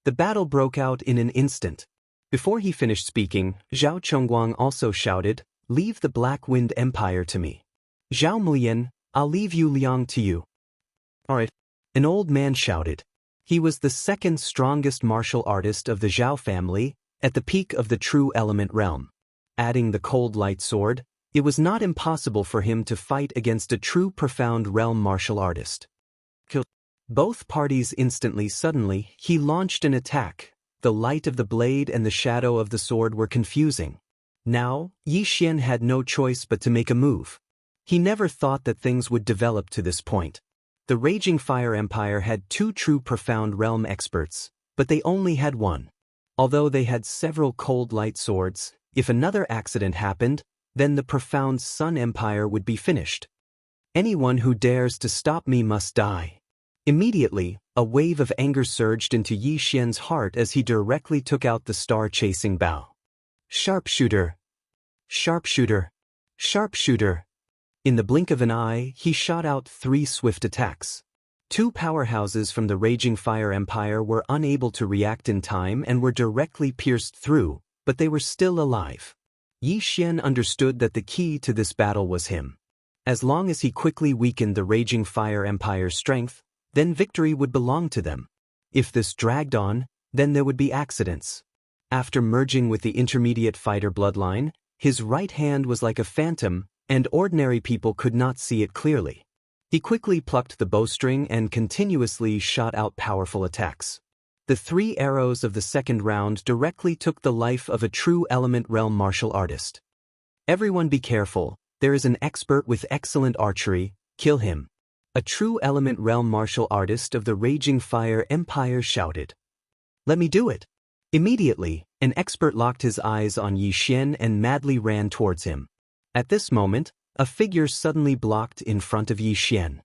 The battle broke out in an instant. Before he finished speaking, Zhao Chongguang also shouted, "Leave the Black Wind Empire to me." "Zhao Mulian, I'll leave Yu Liang to you." "All right." An old man shouted. He was the second strongest martial artist of the Zhao family, at the peak of the True Element realm. Adding the cold light sword, it was not impossible for him to fight against a true profound realm martial artist. Both parties instantly. Suddenly, he launched an attack. The light of the blade and the shadow of the sword were confusing. Now, Yi Xian had no choice but to make a move. He never thought that things would develop to this point. The Raging Fire Empire had two true profound realm experts, but they only had one. Although they had several cold light swords, if another accident happened, then the profound Sun Empire would be finished. Anyone who dares to stop me must die. Immediately, a wave of anger surged into Yi Xian's heart as he directly took out the star-chasing bow. Sharpshooter! Sharpshooter! Sharpshooter! In the blink of an eye, he shot out 3 swift attacks. 2 powerhouses from the Raging Fire Empire were unable to react in time and were directly pierced through, but they were still alive. Yi Xian understood that the key to this battle was him. As long as he quickly weakened the Raging Fire Empire's strength, then victory would belong to them. If this dragged on, then there would be accidents. After merging with the intermediate fighter bloodline, his right hand was like a phantom, and ordinary people could not see it clearly. He quickly plucked the bowstring and continuously shot out powerful attacks. The 3 arrows of the second round directly took the life of a true element realm martial artist. Everyone be careful, there is an expert with excellent archery, kill him. A true element realm martial artist of the Raging Fire Empire shouted. Let me do it. Immediately, an expert locked his eyes on Yi Xian and madly ran towards him. At this moment, a figure suddenly blocked in front of Yi Xian.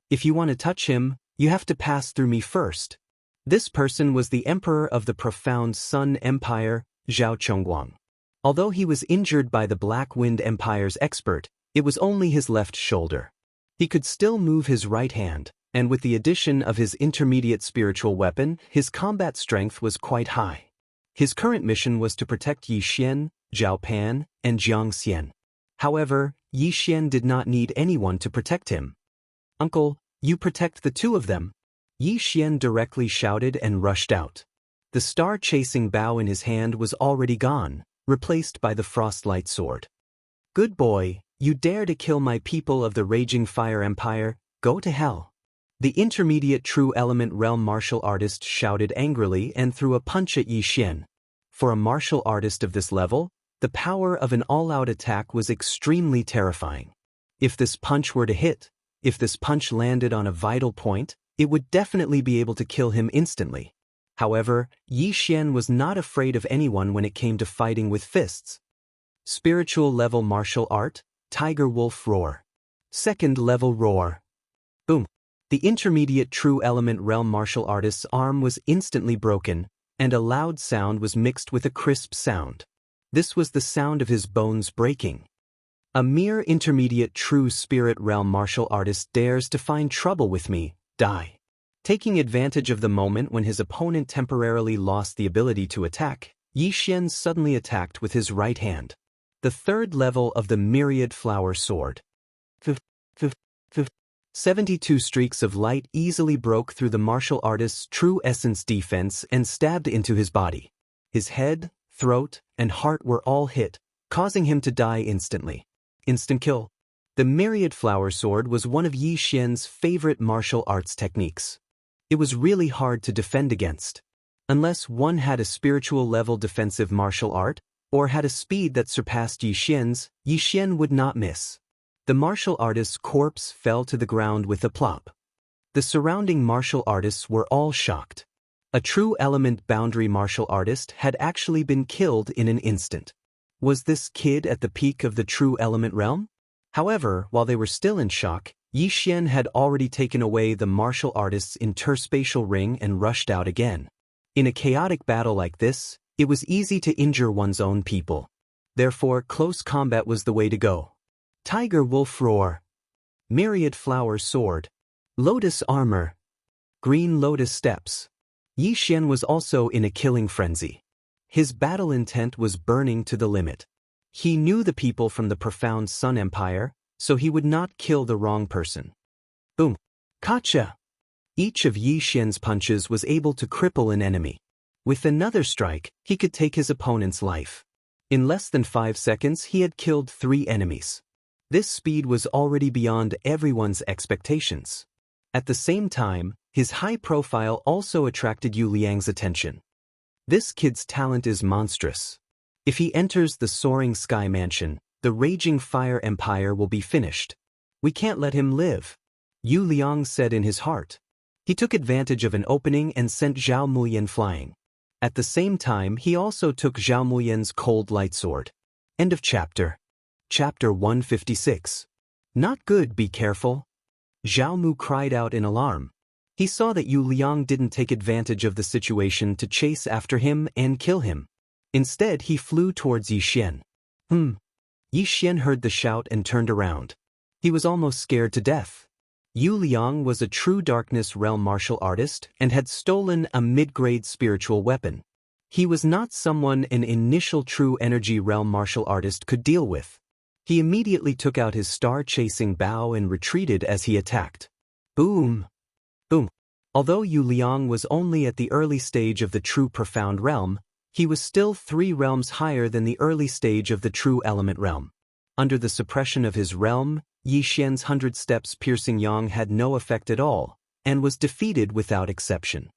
If you want to touch him, you have to pass through me first. This person was the emperor of the profound Sun Empire, Zhao Chongguang. Although he was injured by the Black Wind Empire's expert, it was only his left shoulder. He could still move his right hand, and with the addition of his intermediate spiritual weapon, his combat strength was quite high. His current mission was to protect Yi Xian, Zhao Pan, and Jiang Xian. However, Yi Xian did not need anyone to protect him. "Uncle, you protect the two of them," Yi Xian directly shouted and rushed out. The star-chasing bow in his hand was already gone, replaced by the frostlight sword. "Good boy, you dare to kill my people of the Raging Fire Empire, go to hell." The intermediate true element realm martial artist shouted angrily and threw a punch at Yi Xian. For a martial artist of this level, the power of an all-out attack was extremely terrifying. If this punch were to hit, if this punch landed on a vital point, it would definitely be able to kill him instantly. However, Yi Xian was not afraid of anyone when it came to fighting with fists. Spiritual level martial art, Tiger Wolf Roar. Second level Roar. Boom. The intermediate true element realm martial artist's arm was instantly broken, and a loud sound was mixed with a crisp sound. This was the sound of his bones breaking. A mere intermediate true spirit realm martial artist dares to find trouble with me, die. Taking advantage of the moment when his opponent temporarily lost the ability to attack, Yi Xian suddenly attacked with his right hand. The third level of the Myriad Flower Sword. 72 streaks of light easily broke through the martial artist's true essence defense and stabbed into his body. His head, throat, and heart were all hit, causing him to die instantly. Instant kill. The Myriad Flower Sword was one of Yi Xian's favorite martial arts techniques. It was really hard to defend against. Unless one had a spiritual level defensive martial art, or had a speed that surpassed Yi Xian's, Yi Xian would not miss. The martial artist's corpse fell to the ground with a plop. The surrounding martial artists were all shocked. A true element boundary martial artist had actually been killed in an instant. Was this kid at the peak of the true element realm? However, while they were still in shock, Yi Xian had already taken away the martial artist's interspatial ring and rushed out again. In a chaotic battle like this, it was easy to injure one's own people. Therefore, close combat was the way to go. Tiger Wolf Roar. Myriad Flower Sword. Lotus Armor. Green Lotus Steps. Yi Xian was also in a killing frenzy. His battle intent was burning to the limit. He knew the people from the profound Sun Empire, so he would not kill the wrong person. Boom. Gotcha! Each of Yi Xian's punches was able to cripple an enemy. With another strike, he could take his opponent's life. In less than 5 seconds, he had killed 3 enemies. This speed was already beyond everyone's expectations. At the same time, his high profile also attracted Yu Liang's attention. This kid's talent is monstrous. If he enters the Soaring Sky Mansion, the Raging Fire Empire will be finished. We can't let him live, Yu Liang said in his heart. He took advantage of an opening and sent Zhao Muyan flying. At the same time, he also took Zhao Muyan's cold light sword. End of chapter. Chapter 156. Not good, be careful. Zhao Mu cried out in alarm. He saw that Yu Liang didn't take advantage of the situation to chase after him and kill him. Instead, he flew towards Yi Xian. Yi Xian heard the shout and turned around. He was almost scared to death. Yu Liang was a true darkness realm martial artist and had stolen a mid-grade spiritual weapon. He was not someone an initial true energy realm martial artist could deal with. He immediately took out his star-chasing bow and retreated as he attacked. Boom! Boom! Although Yu Liang was only at the early stage of the true profound realm, he was still 3 realms higher than the early stage of the true element realm. Under the suppression of his realm, Yi Xian's 100 steps piercing yang had no effect at all, and was defeated without exception.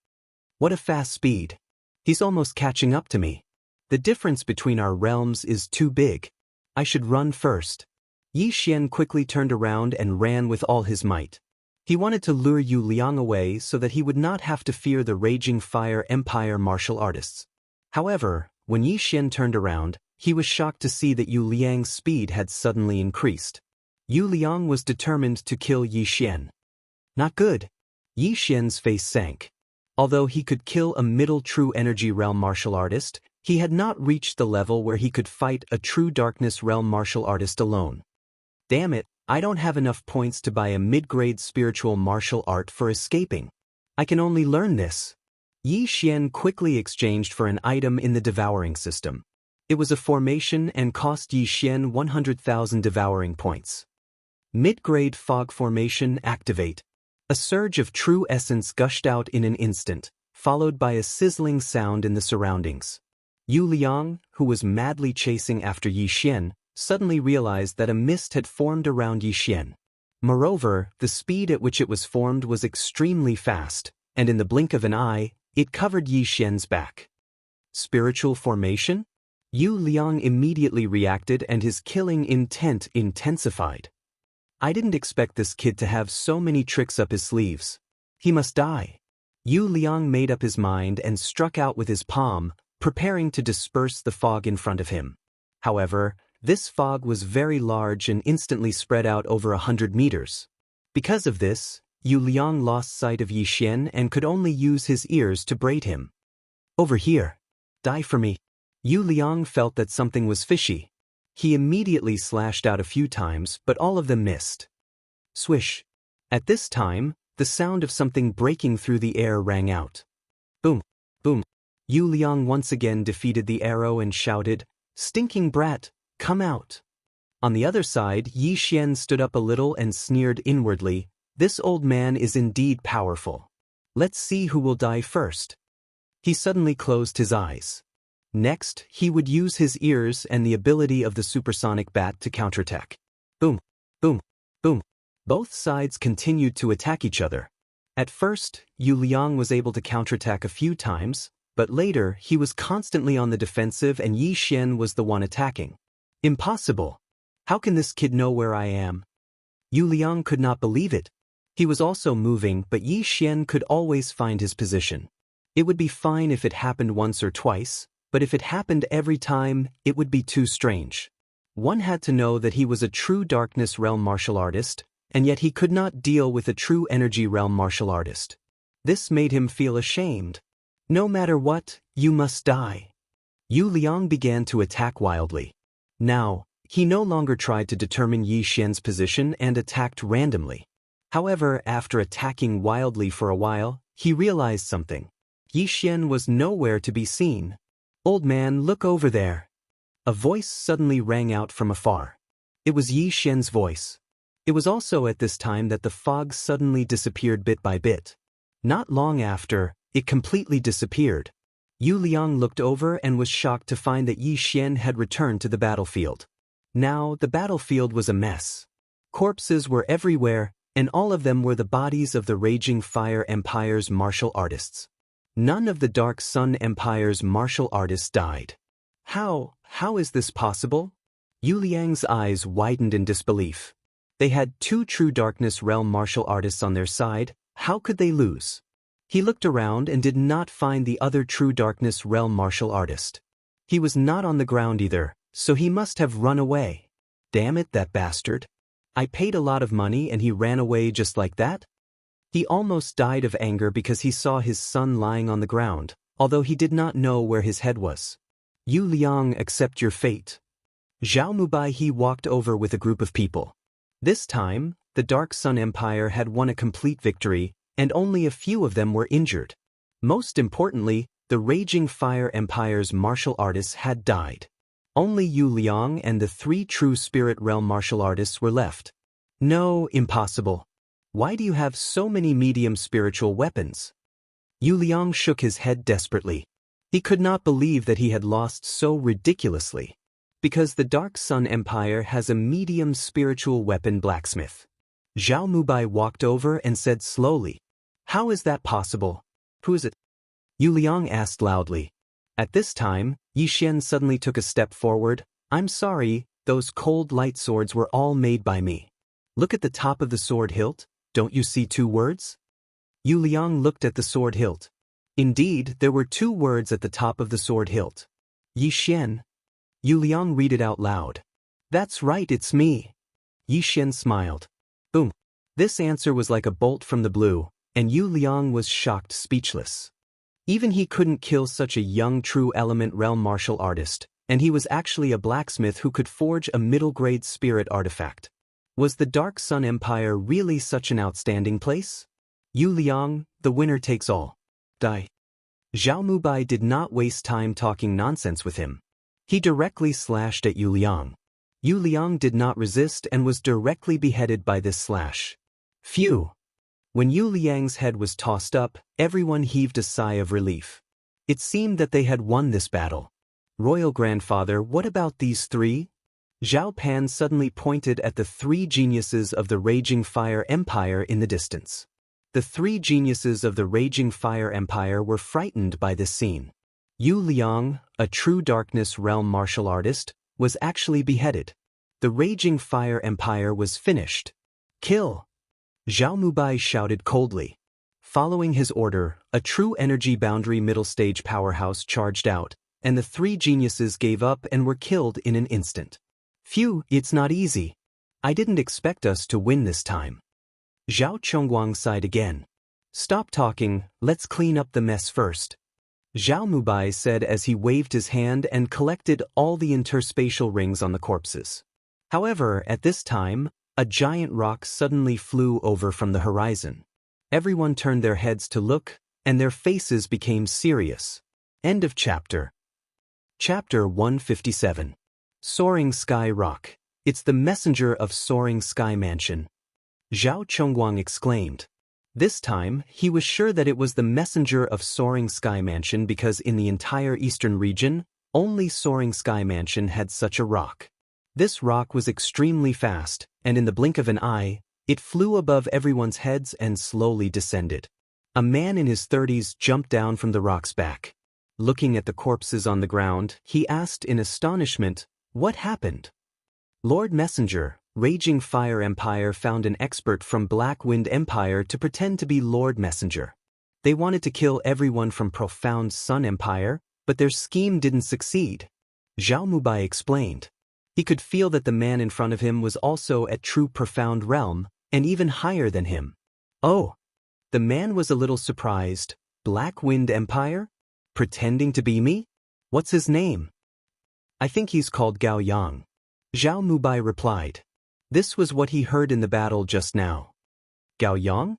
What a fast speed! He's almost catching up to me. The difference between our realms is too big. I should run first. Yi Xian quickly turned around and ran with all his might. He wanted to lure Yu Liang away so that he would not have to fear the Raging Fire Empire martial artists. However, when Yi Xian turned around, he was shocked to see that Yu Liang's speed had suddenly increased. Yu Liang was determined to kill Yi Xian. Not good. Yi Xian's face sank. Although he could kill a middle true energy realm martial artist, he had not reached the level where he could fight a true darkness realm martial artist alone. Damn it, I don't have enough points to buy a mid-grade spiritual martial art for escaping. I can only learn this. Yi Xian quickly exchanged for an item in the devouring system. It was a formation and cost Yi Xian 100,000 devouring points. Mid-grade fog formation activate. A surge of true essence gushed out in an instant, followed by a sizzling sound in the surroundings. Yu Liang, who was madly chasing after Yi Xian, suddenly realized that a mist had formed around Yi Xian. Moreover, the speed at which it was formed was extremely fast, and in the blink of an eye, it covered Yi Xian's back. Spiritual formation? Yu Liang immediately reacted and his killing intent intensified. I didn't expect this kid to have so many tricks up his sleeves. He must die. Yu Liang made up his mind and struck out with his palm, preparing to disperse the fog in front of him. However, this fog was very large and instantly spread out over 100 meters. Because of this, Yu Liang lost sight of Yi Xian and could only use his ears to braid him. Over here. Die for me. Yu Liang felt that something was fishy. He immediately slashed out a few times, but all of them missed. Swish. At this time, the sound of something breaking through the air rang out. Boom, boom. Yu Liang once again defeated the arrow and shouted, "Stinking brat, come out." On the other side, Yi Xian stood up a little and sneered inwardly, "This old man is indeed powerful. Let's see who will die first." He suddenly closed his eyes. Next, he would use his ears and the ability of the supersonic bat to counterattack. Boom, boom, boom. Both sides continued to attack each other. At first, Yu Liang was able to counterattack a few times, but later he was constantly on the defensive and Yi Xian was the one attacking. Impossible. How can this kid know where I am? Yu Liang could not believe it. He was also moving, but Yi Xian could always find his position. It would be fine if it happened once or twice, but if it happened every time, it would be too strange. One had to know that he was a true darkness realm martial artist, and yet he could not deal with a true energy realm martial artist. This made him feel ashamed. No matter what, you must die. Yu Liang began to attack wildly. Now, he no longer tried to determine Yi Xian's position and attacked randomly. However, after attacking wildly for a while, he realized something. Yi Xian was nowhere to be seen. "Old man, look over there." A voice suddenly rang out from afar. It was Yi Xian's voice. It was also at this time that the fog suddenly disappeared bit by bit. Not long after, it completely disappeared. Yu Liang looked over and was shocked to find that Yi Xian had returned to the battlefield. Now, the battlefield was a mess. Corpses were everywhere, and all of them were the bodies of the Raging Fire Empire's martial artists. None of the Dark Sun Empire's martial artists died. How is this possible? Yu Liang's eyes widened in disbelief. They had two true Darkness Realm martial artists on their side, how could they lose? He looked around and did not find the other true Darkness Realm martial artist. He was not on the ground either, so he must have run away. Damn it, that bastard. I paid a lot of money and he ran away just like that? He almost died of anger because he saw his son lying on the ground, although he did not know where his head was. Yu Liang, accept your fate. Zhao Mubaihe walked over with a group of people. This time, the Dark Sun Empire had won a complete victory, and only a few of them were injured. Most importantly, the Raging Fire Empire's martial artists had died. Only Yu Liang and the three true Spirit Realm martial artists were left. No, impossible. Why do you have so many medium spiritual weapons? Yu Liang shook his head desperately. He could not believe that he had lost so ridiculously. Because the Dark Sun Empire has a medium spiritual weapon blacksmith. Zhao Mubai walked over and said slowly, "How is that possible? Who is it?" Yu Liang asked loudly. At this time, Yi Xian suddenly took a step forward. "I'm sorry, those cold light swords were all made by me. Look at the top of the sword hilt. Don't you see two words?" Yu Liang looked at the sword hilt. Indeed, there were two words at the top of the sword hilt. Yi Xian. Yu Liang read it out loud. That's right, it's me. Yi Xian smiled. Boom. This answer was like a bolt from the blue, and Yu Liang was shocked speechless. Even he couldn't kill such a young true element realm martial artist, and he was actually a blacksmith who could forge a middle-grade spirit artifact. Was the Dark Sun Empire really such an outstanding place? Yu Liang, the winner takes all. Die. Zhao Mubai did not waste time talking nonsense with him. He directly slashed at Yu Liang. Yu Liang did not resist and was directly beheaded by this slash. Phew! When Yu Liang's head was tossed up, everyone heaved a sigh of relief. It seemed that they had won this battle. Royal Grandfather, what about these three? Zhao Pan suddenly pointed at the three geniuses of the Raging Fire Empire in the distance. The three geniuses of the Raging Fire Empire were frightened by this scene. Yu Liang, a true darkness realm martial artist, was actually beheaded. The Raging Fire Empire was finished. Kill! Zhao Mubai shouted coldly. Following his order, a true energy boundary middle stage powerhouse charged out, and the three geniuses gave up and were killed in an instant. Phew, it's not easy. I didn't expect us to win this time. Zhao Chongguang sighed again. Stop talking, let's clean up the mess first. Zhao Mubai said as he waved his hand and collected all the interspatial rings on the corpses. However, at this time, a giant rock suddenly flew over from the horizon. Everyone turned their heads to look, and their faces became serious. End of chapter. Chapter 157. Soaring Sky Rock. It's the messenger of Soaring Sky Mansion. Zhao Chongguang exclaimed. This time, he was sure that it was the messenger of Soaring Sky Mansion because in the entire eastern region, only Soaring Sky Mansion had such a rock. This rock was extremely fast, and in the blink of an eye, it flew above everyone's heads and slowly descended. A man in his 30s jumped down from the rock's back. Looking at the corpses on the ground, he asked in astonishment, "What happened?" Lord Messenger, Raging Fire Empire found an expert from Black Wind Empire to pretend to be Lord Messenger. They wanted to kill everyone from Profound Sun Empire, but their scheme didn't succeed. Zhao Mubai explained. He could feel that the man in front of him was also at true Profound Realm, and even higher than him. Oh! The man was a little surprised. Black Wind Empire? Pretending to be me? What's his name? I think he's called Gao Yang. Zhao Mubai replied. This was what he heard in the battle just now. Gao Yang?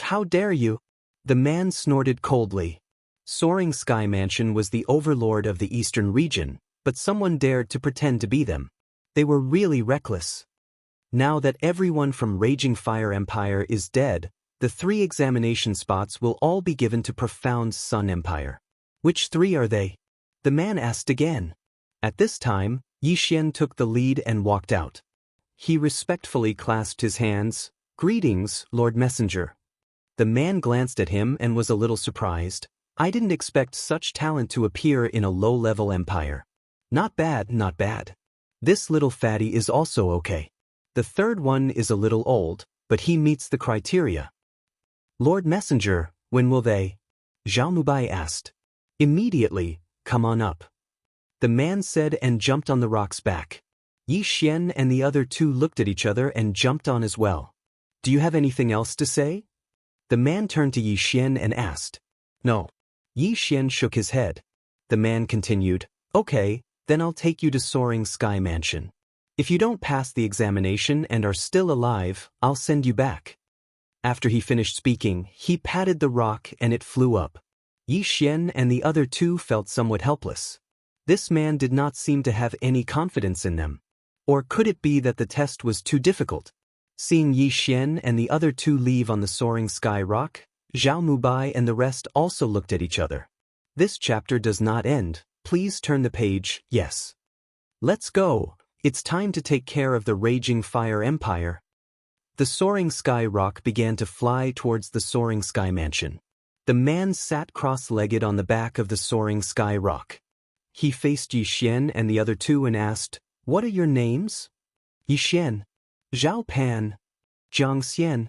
How dare you? The man snorted coldly. Soaring Sky Mansion was the overlord of the eastern region, but someone dared to pretend to be them. They were really reckless. Now that everyone from Raging Fire Empire is dead, the 3 examination spots will all be given to Profound Sun Empire. Which 3 are they? The man asked again. At this time, Yi Xian took the lead and walked out. He respectfully clasped his hands. Greetings, Lord Messenger. The man glanced at him and was a little surprised. I didn't expect such talent to appear in a low-level empire. Not bad, not bad. This little fatty is also okay. The third one is a little old, but he meets the criteria. Lord Messenger, when will they? Zhao Mubai asked. Immediately, come on up. The man said and jumped on the rock's back. Yi Xian and the other 2 looked at each other and jumped on as well. Do you have anything else to say? The man turned to Yi Xian and asked. No. Yi Xian shook his head. The man continued, okay, then I'll take you to Soaring Sky Mansion. If you don't pass the examination and are still alive, I'll send you back. After he finished speaking, he patted the rock and it flew up. Yi Xian and the other 2 felt somewhat helpless. This man did not seem to have any confidence in them. Or could it be that the test was too difficult? Seeing Yi Xian and the other 2 leave on the Soaring Sky Rock, Zhao Mubai and the rest also looked at each other. This chapter does not end. Please turn the page, yes. Let's go. It's time to take care of the Raging Fire Empire. The Soaring Sky Rock began to fly towards the Soaring Sky Mansion. The man sat cross-legged on the back of the Soaring Sky Rock. He faced Yi Xian and the other 2 and asked, What are your names? Yi Xian. Zhao Pan. Jiang Xian.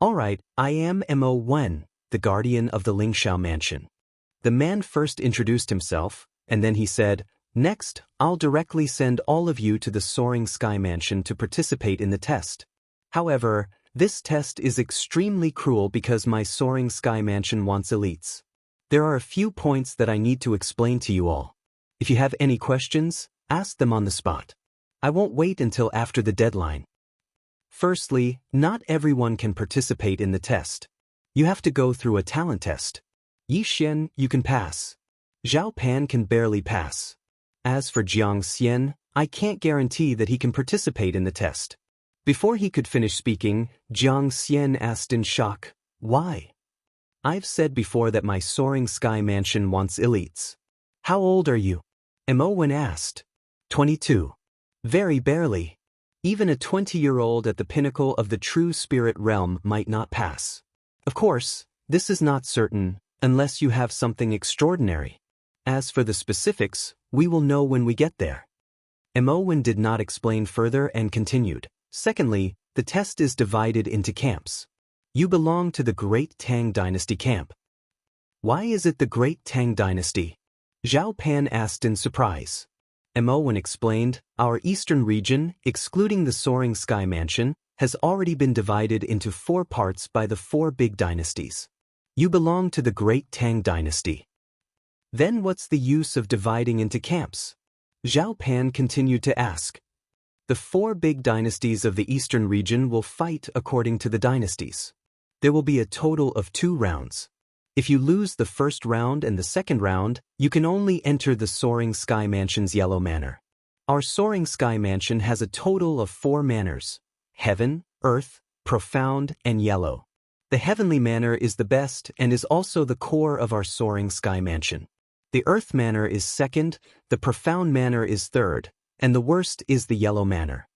All right, I am Mo Wen, the guardian of the Lingxiao Mansion. The man first introduced himself, and then he said, Next, I'll directly send all of you to the Soaring Sky Mansion to participate in the test. However, this test is extremely cruel because my Soaring Sky Mansion wants elites. There are a few points that I need to explain to you all. If you have any questions, ask them on the spot. I won't wait until after the deadline. Firstly, not everyone can participate in the test. You have to go through a talent test. Yi Xian, you can pass. Zhao Pan can barely pass. As for Jiang Xian, I can't guarantee that he can participate in the test. Before he could finish speaking, Jiang Xian asked in shock, "Why?" "I've said before that my Soaring Sky Mansion wants elites." "How old are you?" Mo Wen asked. 22. Very barely. Even a 20-year-old at the pinnacle of the true spirit realm might not pass. Of course, this is not certain, unless you have something extraordinary. As for the specifics, we will know when we get there. Mo Wen did not explain further and continued. Secondly, the test is divided into camps. You belong to the Great Tang Dynasty camp. Why is it the Great Tang Dynasty? Zhao Pan asked in surprise. Mo Wen explained, our eastern region, excluding the Soaring Sky Mansion, has already been divided into 4 parts by the 4 big dynasties. You belong to the Great Tang Dynasty. Then what's the use of dividing into camps? Zhao Pan continued to ask. The 4 big dynasties of the eastern region will fight according to the dynasties. There will be a total of 2 rounds. If you lose the first round and the second round, you can only enter the Soaring Sky Mansion's Yellow Manor. Our Soaring Sky Mansion has a total of 4 manors: Heaven, Earth, Profound, and Yellow. The Heavenly Manor is the best and is also the core of our Soaring Sky Mansion. The Earth Manor is second, the Profound Manor is third, and the worst is the Yellow Manor.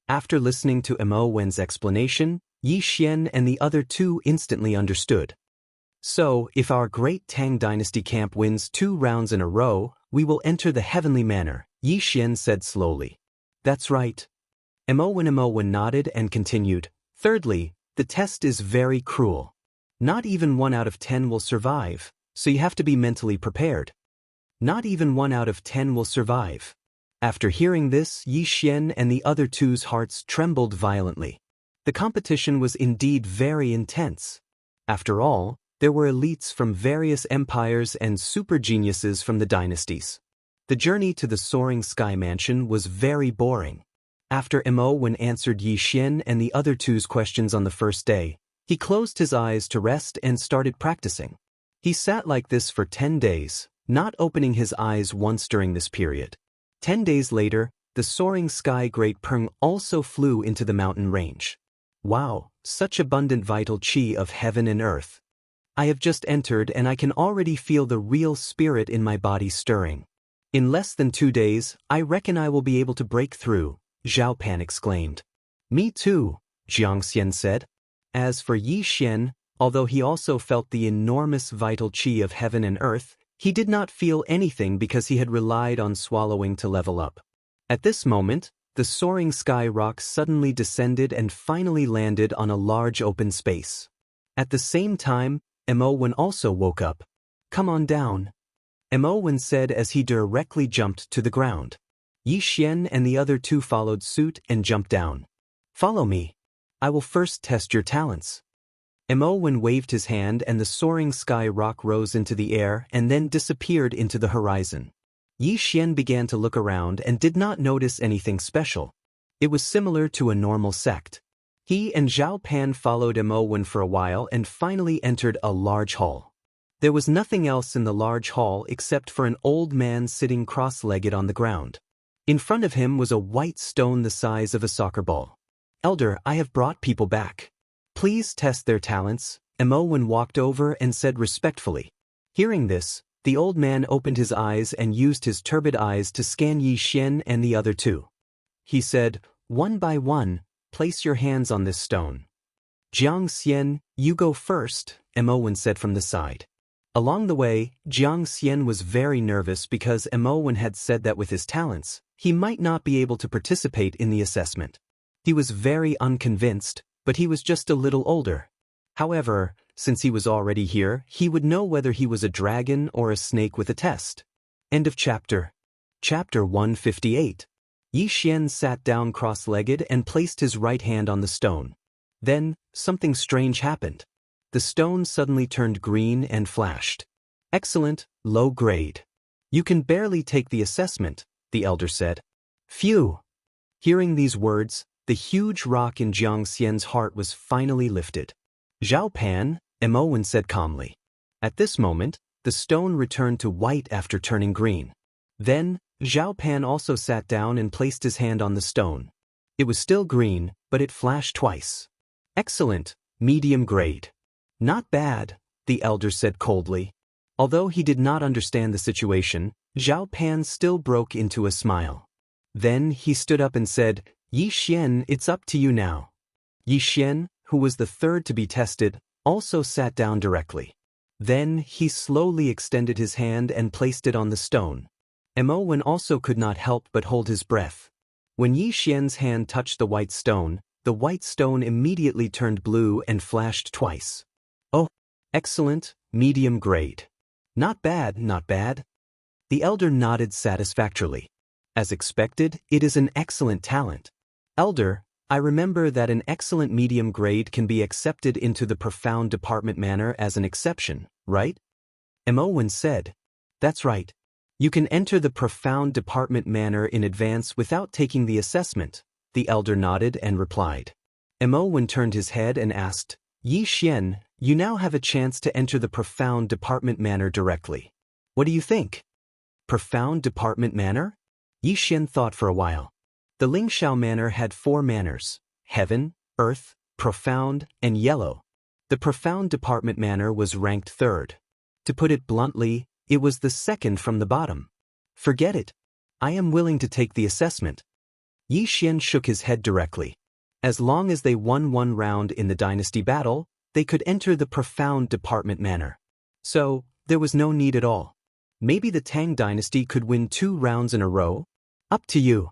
After listening to Mo Wen's explanation, Yi Xian and the other 2 instantly understood. So, if our Great Tang Dynasty camp wins 2 rounds in a row, we will enter the Heavenly Manor, Yi Xian said slowly. That's right. Mo Wen nodded and continued. Thirdly, the test is very cruel. Not even 1 out of 10 will survive, so you have to be mentally prepared. Not even 1 out of 10 will survive. After hearing this, Yi Xian and the other 2's hearts trembled violently. The competition was indeed very intense. After all, there were elites from various empires and super geniuses from the dynasties. The journey to the Soaring Sky Mansion was very boring. After Mo Wen answered Yi Xian and the other 2's questions on the first day, he closed his eyes to rest and started practicing. He sat like this for 10 days, not opening his eyes once during this period. 10 days later, the Soaring Sky Great Peng also flew into the mountain range. Wow, such abundant vital chi of heaven and earth. I have just entered and I can already feel the real spirit in my body stirring. In less than 2 days, I reckon I will be able to break through, Zhao Pan exclaimed. Me too, Jiang Xian said. As for Yi Xian, although he also felt the enormous vital chi of heaven and earth, he did not feel anything because he had relied on swallowing to level up. At this moment, the Soaring Sky Rock suddenly descended and finally landed on a large open space. At the same time, Mo Wen also woke up. Come on down, Mo Wen said as he directly jumped to the ground. Yi Xian and the other 2 followed suit and jumped down. Follow me. I will first test your talents. Mo Wen waved his hand and the Soaring Sky Rock rose into the air and then disappeared into the horizon. Yi Xian began to look around and did not notice anything special. It was similar to a normal sect. He and Zhao Pan followed Mo Wen for a while and finally entered a large hall. There was nothing else in the large hall except for an old man sitting cross-legged on the ground. In front of him was a white stone the size of a soccer ball. Elder, I have brought people back. Please test their talents, Mo Wen walked over and said respectfully. Hearing this, the old man opened his eyes and used his turbid eyes to scan Yi Xian and the other 2. He said, one by one, place your hands on this stone. Jiang Xian, you go first, Mo Wen said from the side. Along the way, Jiang Xian was very nervous because Mo Wen had said that with his talents, he might not be able to participate in the assessment. He was very unconvinced, but he was just a little older. However, since he was already here, he would know whether he was a dragon or a snake with a test. End of chapter. Chapter 158. Yi Xian sat down cross-legged and placed his right hand on the stone. Then, something strange happened. The stone suddenly turned green and flashed. Excellent, low grade. You can barely take the assessment, the elder said. Phew! Hearing these words, the huge rock in Jiang Xian's heart was finally lifted. Zhao Pan, Emowen said calmly. At this moment, the stone returned to white after turning green. Then, Zhao Pan also sat down and placed his hand on the stone. It was still green, but it flashed twice. Excellent, medium grade. Not bad, the elder said coldly. Although he did not understand the situation, Zhao Pan still broke into a smile. Then he stood up and said, Yi Xian, it's up to you now. Yi Xian, who was the third to be tested, also sat down directly. Then he slowly extended his hand and placed it on the stone. Emowen also could not help but hold his breath. When Yi Xian's hand touched the white stone immediately turned blue and flashed twice. Oh, excellent, medium grade. Not bad, not bad. The elder nodded satisfactorily. As expected, it is an excellent talent. Elder, I remember that an excellent medium grade can be accepted into the profound department manner as an exception, right? Emowen said. That's right. You can enter the profound department manner in advance without taking the assessment, the elder nodded and replied. Emowen turned his head and asked, Yi Xian, you now have a chance to enter the profound department manner directly. What do you think? Profound department manner? Yi Xian thought for a while. The Lingxiao manner had 4 manners: heaven, earth, profound, and yellow. The profound department manner was ranked 3rd. To put it bluntly, it was the 2nd from the bottom. Forget it. I am willing to take the assessment. Yi Xian shook his head directly. As long as they won 1 round in the dynasty battle, they could enter the profound department manner. So, there was no need at all. Maybe the Tang dynasty could win 2 rounds in a row? Up to you.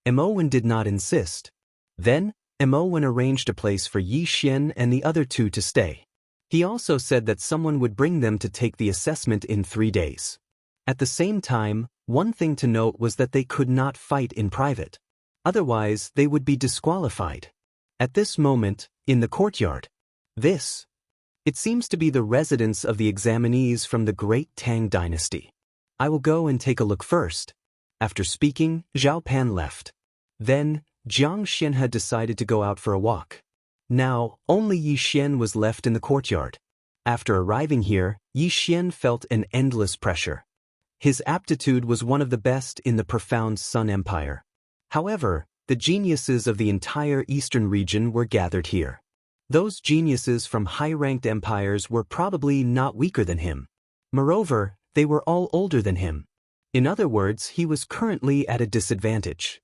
Emowen did not insist. Then, Emowen arranged a place for Yi Xian and the other 2 to stay. He also said that someone would bring them to take the assessment in 3 days. At the same time, one thing to note was that they could not fight in private. Otherwise, they would be disqualified. At this moment, in the courtyard. It seems to be the residence of the examinees from the great Tang dynasty. I will go and take a look first. After speaking, Zhao Pan left. Then, Jiang Xian had decided to go out for a walk. Now, only Yi Xian was left in the courtyard. After arriving here, Yi Xian felt an endless pressure. His aptitude was one of the best in the profound Sun Empire. However, the geniuses of the entire eastern region were gathered here. Those geniuses from high-ranked empires were probably not weaker than him. Moreover, they were all older than him. In other words, he was currently at a disadvantage.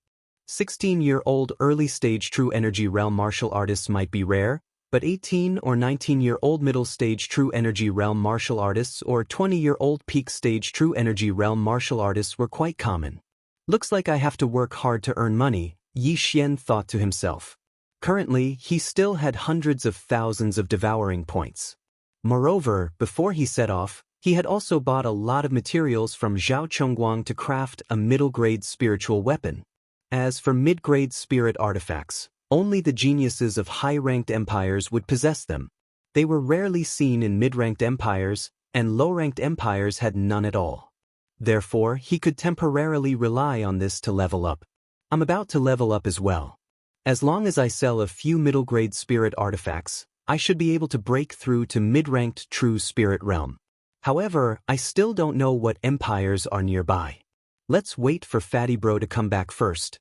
16-year-old early-stage true energy realm martial artists might be rare, but 18 or 19-year-old middle-stage true energy realm martial artists or 20-year-old peak-stage true energy realm martial artists were quite common. Looks like I have to work hard to earn money, Yi Xian thought to himself. Currently, he still had hundreds of thousands of devouring points. Moreover, before he set off, he had also bought a lot of materials from Zhao Chongguang to craft a middle-grade spiritual weapon. As for mid-grade spirit artifacts, only the geniuses of high-ranked empires would possess them. They were rarely seen in mid-ranked empires, and low-ranked empires had none at all. Therefore, he could temporarily rely on this to level up. I'm about to level up as well. As long as I sell a few middle-grade spirit artifacts, I should be able to break through to mid-ranked true spirit realm. However, I still don't know what empires are nearby. Let's wait for Fatty Bro to come back first.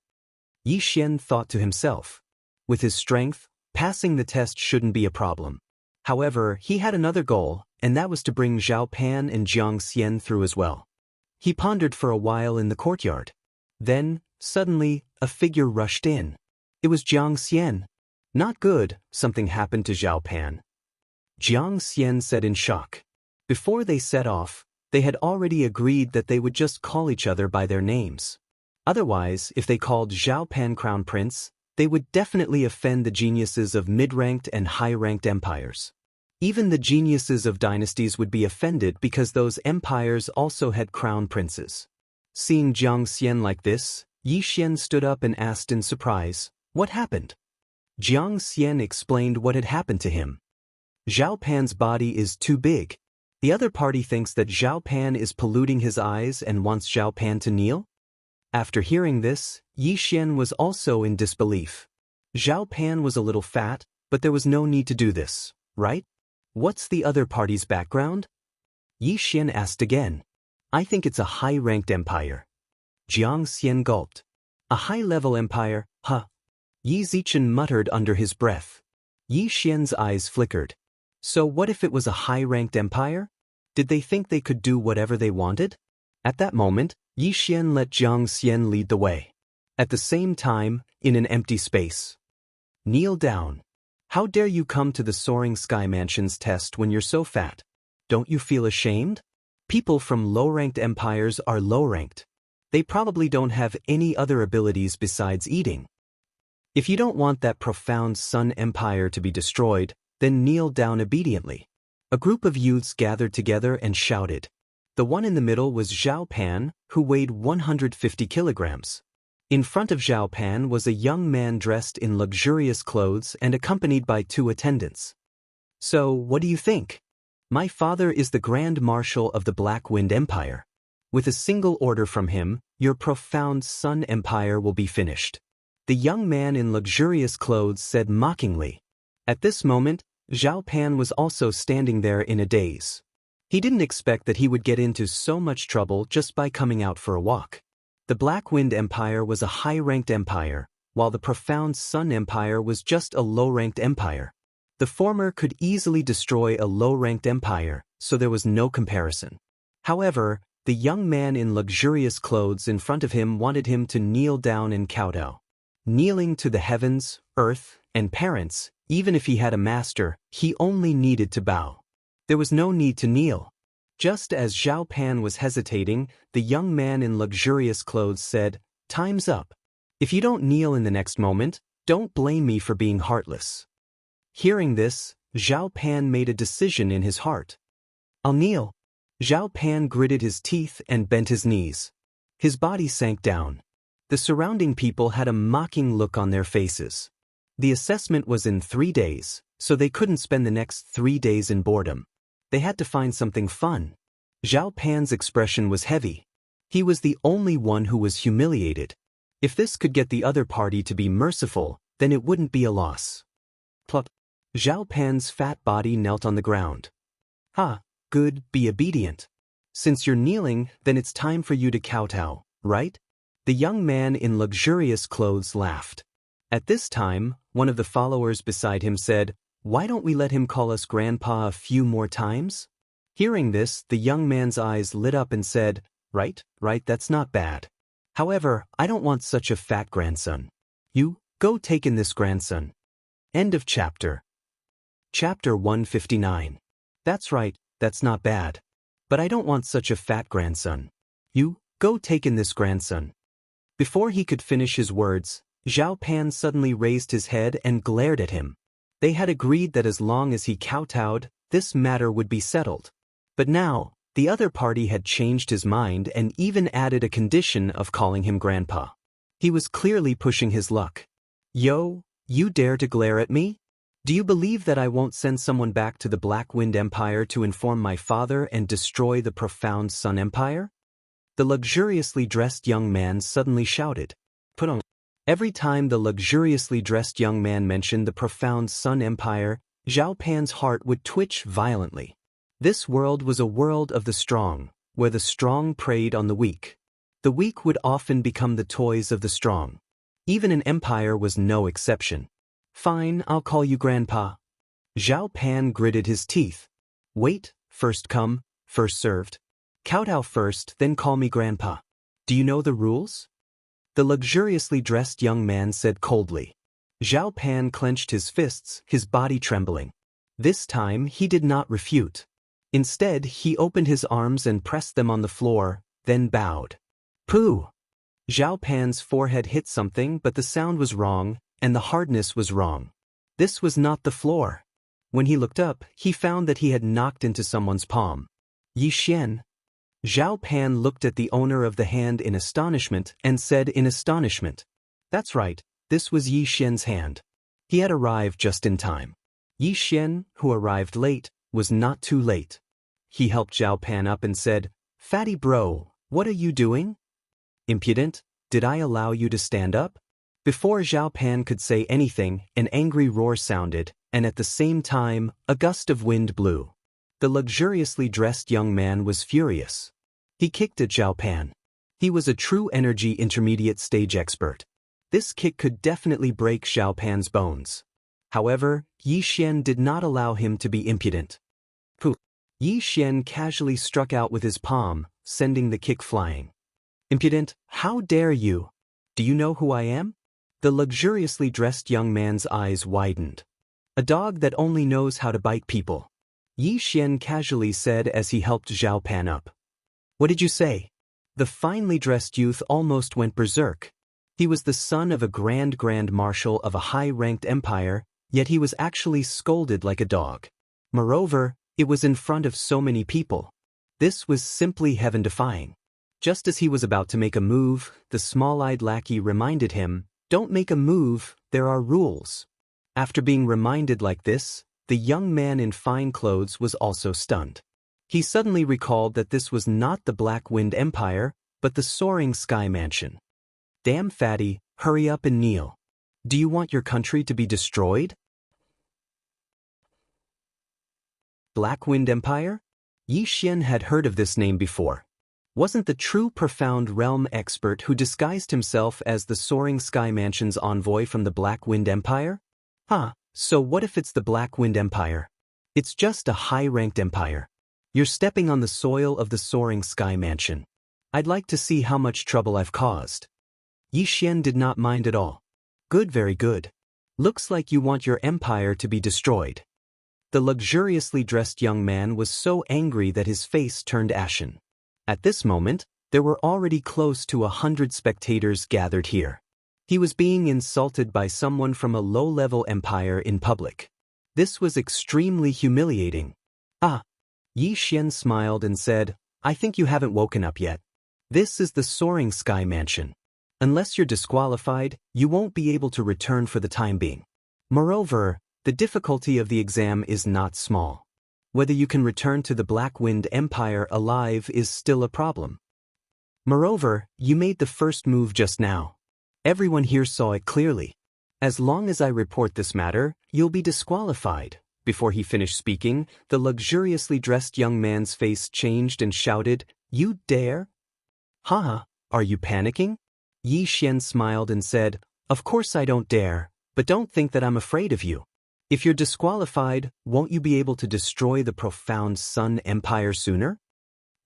Yi Xian thought to himself. With his strength, passing the test shouldn't be a problem. However, he had another goal, and that was to bring Zhao Pan and Jiang Xian through as well. He pondered for a while in the courtyard. Then, suddenly, a figure rushed in. It was Jiang Xian. Not good, something happened to Zhao Pan. Jiang Xian said in shock. Before they set off, they had already agreed that they would just call each other by their names. Otherwise, if they called Zhao Pan Crown Prince, they would definitely offend the geniuses of mid-ranked and high-ranked empires. Even the geniuses of dynasties would be offended because those empires also had crown princes. Seeing Jiang Xian like this, Yi Xian stood up and asked in surprise, "What happened?" Jiang Xian explained what had happened to him. Zhao Pan's body is too big. The other party thinks that Zhao Pan is polluting his eyes and wants Zhao Pan to kneel? After hearing this, Yi Xian was also in disbelief. Zhao Pan was a little fat, but there was no need to do this, right? What's the other party's background? Yi Xian asked again. I think it's a high-ranked empire. Jiang Xian gulped. A high-level empire, huh? Yi Zichen muttered under his breath. Yi Xian's eyes flickered. So what if it was a high-ranked empire? Did they think they could do whatever they wanted? At that moment, Yi Xian let Jiang Xian lead the way. At the same time, in an empty space. Kneel down. How dare you come to the Soaring Sky Mansion's test when you're so fat? Don't you feel ashamed? People from low-ranked empires are low-ranked. They probably don't have any other abilities besides eating. If you don't want that profound Sun Empire to be destroyed, then kneel down obediently. A group of youths gathered together and shouted. The one in the middle was Zhao Pan, who weighed 150 kilograms. In front of Zhao Pan was a young man dressed in luxurious clothes and accompanied by 2 attendants. So, what do you think? My father is the Grand Marshal of the Black Wind Empire. With a single order from him, your profound Sun Empire will be finished. The young man in luxurious clothes said mockingly. At this moment, Zhao Pan was also standing there in a daze. He didn't expect that he would get into so much trouble just by coming out for a walk. The Black Wind Empire was a high-ranked empire, while the profound Sun Empire was just a low-ranked empire. The former could easily destroy a low-ranked empire, so there was no comparison. However, the young man in luxurious clothes in front of him wanted him to kneel down and kowtow. Kneeling to the heavens, earth, and parents, even if he had a master, he only needed to bow. There was no need to kneel. Just as Zhao Pan was hesitating, the young man in luxurious clothes said, "Time's up. If you don't kneel in the next moment, don't blame me for being heartless." Hearing this, Zhao Pan made a decision in his heart. "I'll kneel." Zhao Pan gritted his teeth and bent his knees. His body sank down. The surrounding people had a mocking look on their faces. The assessment was in 3 days, so they couldn't spend the next 3 days in boredom. They had to find something fun. Zhao Pan's expression was heavy. He was the only one who was humiliated. If this could get the other party to be merciful, then it wouldn't be a loss. Plop. Zhao Pan's fat body knelt on the ground. "Ha, good, be obedient. Since you're kneeling, then it's time for you to kowtow, right?" The young man in luxurious clothes laughed. At this time, one of the followers beside him said, "Why don't we let him call us Grandpa a few more times?" Hearing this, the young man's eyes lit up and said, right, that's not bad. However, I don't want such a fat grandson. You, go take in this grandson." End of chapter. Chapter 159. That's right, that's not bad. But I don't want such a fat grandson. You, go take in this grandson. Before he could finish his words, Zhao Pan suddenly raised his head and glared at him. They had agreed that as long as he kowtowed, this matter would be settled. But now, the other party had changed his mind and even added a condition of calling him Grandpa. He was clearly pushing his luck. "Yo, you dare to glare at me? Do you believe that I won't send someone back to the Black Wind Empire to inform my father and destroy the profound Sun Empire?" The luxuriously dressed young man suddenly shouted. "Put on." Every time the luxuriously dressed young man mentioned the profound Sun Empire, Zhao Pan's heart would twitch violently. This world was a world of the strong, where the strong preyed on the weak. The weak would often become the toys of the strong. Even an empire was no exception. "Fine, I'll call you Grandpa." Zhao Pan gritted his teeth. "Wait, first come, first served. Kowtow first, then call me Grandpa. Do you know the rules?" The luxuriously dressed young man said coldly. Zhao Pan clenched his fists, his body trembling. This time he did not refute. Instead, he opened his arms and pressed them on the floor, then bowed. "Pooh!" Zhao Pan's forehead hit something, but the sound was wrong, and the hardness was wrong. This was not the floor. When he looked up, he found that he had knocked into someone's palm. "Yi Xian." Zhao Pan looked at the owner of the hand in astonishment and said in astonishment, "That's right, this was Yi Xian's hand." He had arrived just in time. Yi Xian, who arrived late, was not too late. He helped Zhao Pan up and said, "Fatty bro, what are you doing? Impudent, did I allow you to stand up?" Before Zhao Pan could say anything, an angry roar sounded, and at the same time, a gust of wind blew. The luxuriously dressed young man was furious. He kicked at Zhao Pan. He was a true energy intermediate stage expert. This kick could definitely break Zhao Pan's bones. However, Yi Xian did not allow him to be impudent. Pooh! Yi Xian casually struck out with his palm, sending the kick flying. "Impudent, how dare you? Do you know who I am?" The luxuriously dressed young man's eyes widened. "A dog that only knows how to bite people," Yi Xian casually said as he helped Zhao Pan up. "What did you say?" The finely dressed youth almost went berserk. He was the son of a grand marshal of a high-ranked empire, yet he was actually scolded like a dog. Moreover, it was in front of so many people. This was simply heaven-defying. Just as he was about to make a move, the small-eyed lackey reminded him, "Don't make a move, there are rules." After being reminded like this, the young man in fine clothes was also stunned. He suddenly recalled that this was not the Black Wind Empire, but the Soaring Sky Mansion. "Damn fatty, hurry up and kneel. Do you want your country to be destroyed?" Black Wind Empire? Yi Xian had heard of this name before. Wasn't the true profound realm expert who disguised himself as the Soaring Sky Mansion's envoy from the Black Wind Empire? So what if it's the Black Wind Empire? It's just a high-ranked empire. You're stepping on the soil of the Soaring Sky Mansion. I'd like to see how much trouble I've caused. Yi Xian did not mind at all. Good, very good. Looks like you want your empire to be destroyed. The luxuriously dressed young man was so angry that his face turned ashen. At this moment, there were already close to 100 spectators gathered here. He was being insulted by someone from a low-level empire in public. This was extremely humiliating. Yi Xian smiled and said, "I think you haven't woken up yet. This is the Soaring Sky Mansion. Unless you're disqualified, you won't be able to return for the time being. Moreover, the difficulty of the exam is not small. Whether you can return to the Black Wind Empire alive is still a problem. Moreover, you made the first move just now. Everyone here saw it clearly. As long as I report this matter, you'll be disqualified." Before he finished speaking, the luxuriously dressed young man's face changed and shouted, "You dare?" "Haha, are you panicking?" Yi Xian smiled and said, "Of course I don't dare, but don't think that I'm afraid of you. If you're disqualified, won't you be able to destroy the profound Sun Empire sooner?"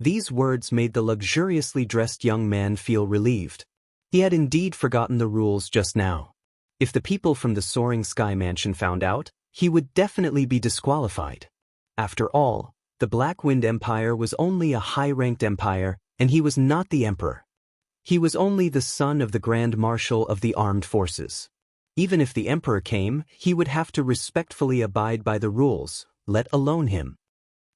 These words made the luxuriously dressed young man feel relieved. He had indeed forgotten the rules just now. If the people from the Soaring Sky Mansion found out, he would definitely be disqualified. After all, the Black Wind Empire was only a high-ranked empire, and he was not the emperor. He was only the son of the Grand Marshal of the Armed Forces. Even if the emperor came, he would have to respectfully abide by the rules, let alone him.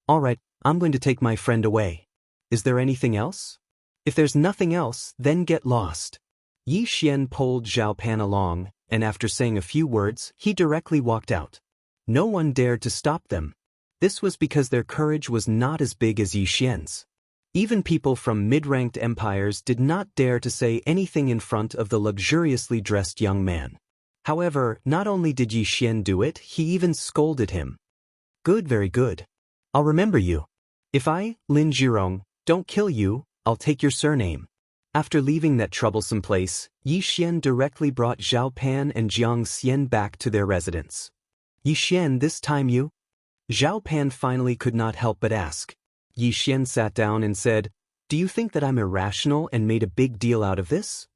"All right, I'm going to take my friend away. Is there anything else?" "If there's nothing else, then get lost." Yi Xian pulled Zhao Pan along, and after saying a few words, he directly walked out. No one dared to stop them. This was because their courage was not as big as Yi Xian's. Even people from mid-ranked empires did not dare to say anything in front of the luxuriously dressed young man. However, not only did Yi Xian do it, he even scolded him. "Good, very good. I'll remember you. If I, Lin Zhirong, don't kill you, I'll take your surname." After leaving that troublesome place, Yi Xian directly brought Zhao Pan and Jiang Xian back to their residence. "Yi Xian, this time you?" Zhao Pan finally could not help but ask. Yi Xian sat down and said, "Do you think that I'm irrational and made a big deal out of this?"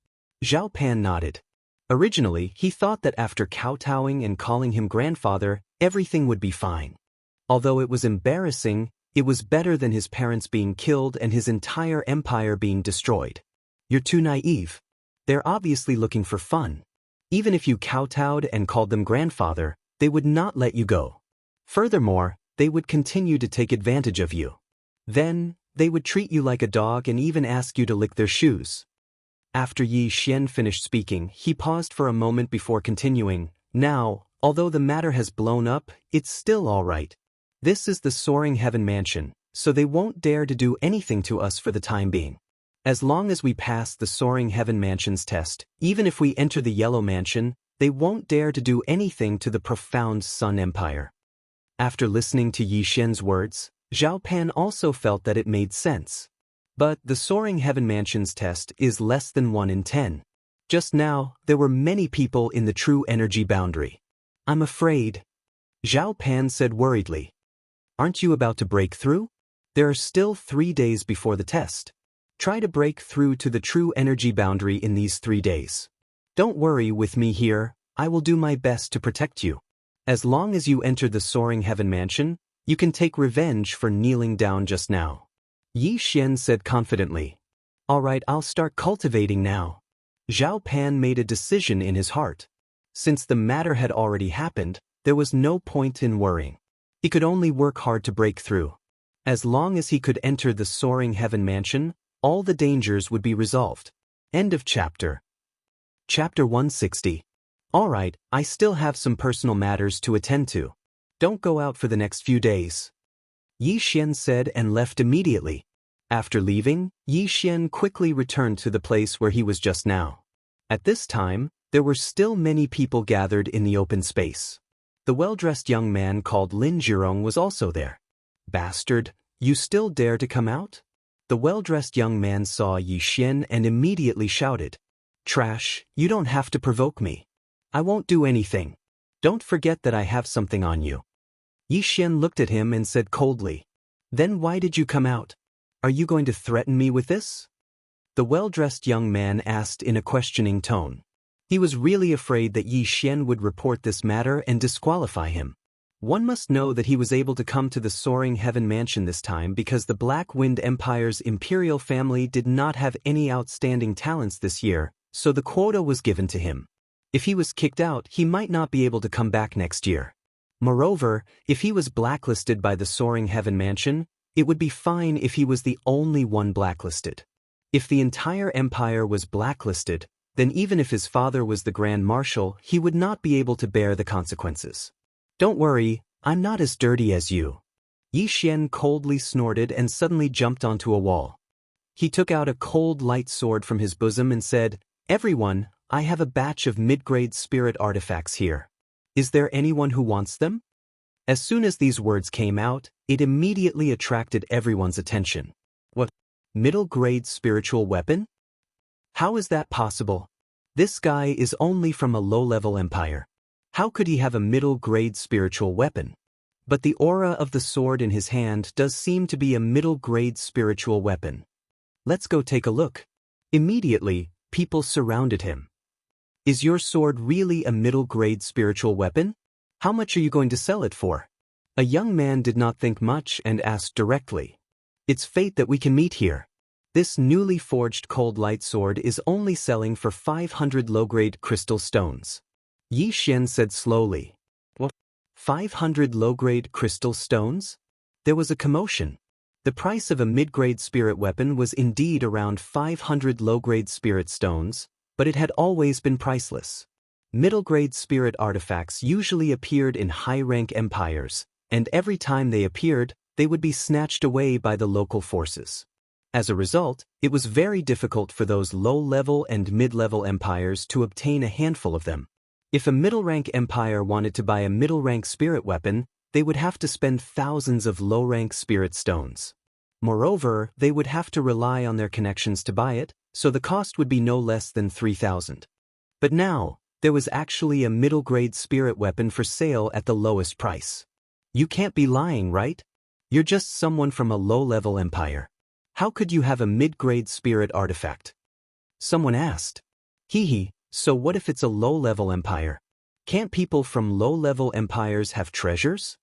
Zhao Pan nodded. Originally, he thought that after kowtowing and calling him grandfather, everything would be fine. Although it was embarrassing, it was better than his parents being killed and his entire empire being destroyed. "You're too naive. They're obviously looking for fun. Even if you kowtowed and called them grandfather, they would not let you go. Furthermore, they would continue to take advantage of you. Then, they would treat you like a dog and even ask you to lick their shoes. After Yi Xian finished speaking, he paused for a moment before continuing. Now, although the matter has blown up, it's still all right. This is the Soaring Heaven Mansion, so they won't dare to do anything to us for the time being. As long as we pass the Soaring Heaven Mansion's test, even if we enter the Yellow Mansion, they won't dare to do anything to the profound Sun Empire. After listening to Yi Xian's words, Zhao Pan also felt that it made sense. But the Soaring Heaven Mansion's test is less than 1 in 10. Just now, there were many people in the true energy boundary. I'm afraid, Zhao Pan said worriedly. Aren't you about to break through? There are still 3 days before the test. Try to break through to the true energy boundary in these 3 days. Don't worry with me here, I will do my best to protect you. As long as you enter the Soaring Heaven Mansion, you can take revenge for kneeling down just now. Yi Xian said confidently. All right, I'll start cultivating now. Zhao Pan made a decision in his heart. Since the matter had already happened, there was no point in worrying. He could only work hard to break through. As long as he could enter the Soaring Heaven Mansion, all the dangers would be resolved. End of chapter. Chapter 160. All right, I still have some personal matters to attend to. Don't go out for the next few days. Yi Xian said and left immediately. After leaving, Yi Xian quickly returned to the place where he was just now. At this time, there were still many people gathered in the open space. The well-dressed young man called Lin Zhirong was also there. Bastard, you still dare to come out? The well-dressed young man saw Yi Xian and immediately shouted. Trash, you don't have to provoke me. I won't do anything. Don't forget that I have something on you. Yi Xian looked at him and said coldly. Then why did you come out? Are you going to threaten me with this? The well-dressed young man asked in a questioning tone. He was really afraid that Yi Xian would report this matter and disqualify him. One must know that he was able to come to the Soaring Heaven Mansion this time because the Black Wind Empire's imperial family did not have any outstanding talents this year, so the quota was given to him. If he was kicked out, he might not be able to come back next year. Moreover, if he was blacklisted by the Soaring Heaven Mansion, it would be fine if he was the only one blacklisted. If the entire empire was blacklisted, then even if his father was the Grand Marshal, he would not be able to bear the consequences. Don't worry, I'm not as dirty as you. Yi Xian coldly snorted and suddenly jumped onto a wall. He took out a cold light sword from his bosom and said, Everyone, I have a batch of mid-grade spirit artifacts here. Is there anyone who wants them? As soon as these words came out, it immediately attracted everyone's attention. What? Middle-grade spiritual weapon? How is that possible? This guy is only from a low-level empire. How could he have a middle-grade spiritual weapon? But the aura of the sword in his hand does seem to be a middle-grade spiritual weapon. Let's go take a look. Immediately, people surrounded him. Is your sword really a middle-grade spiritual weapon? How much are you going to sell it for? A young man did not think much and asked directly. It's fate that we can meet here. This newly forged cold light sword is only selling for 500 low-grade crystal stones. Yi Xian said slowly. What? 500 low-grade crystal stones? There was a commotion. The price of a mid-grade spirit weapon was indeed around 500 low-grade spirit stones, but it had always been priceless. Middle-grade spirit artifacts usually appeared in high-rank empires, and every time they appeared, they would be snatched away by the local forces. As a result, it was very difficult for those low-level and mid-level empires to obtain a handful of them. If a middle-rank empire wanted to buy a middle-rank spirit weapon, they would have to spend thousands of low-rank spirit stones. Moreover, they would have to rely on their connections to buy it, so the cost would be no less than 3,000. But now, there was actually a middle-grade spirit weapon for sale at the lowest price. You can't be lying, right? You're just someone from a low-level empire. How could you have a mid-grade spirit artifact? Someone asked. So what if it's a low-level empire? Can't people from low-level empires have treasures?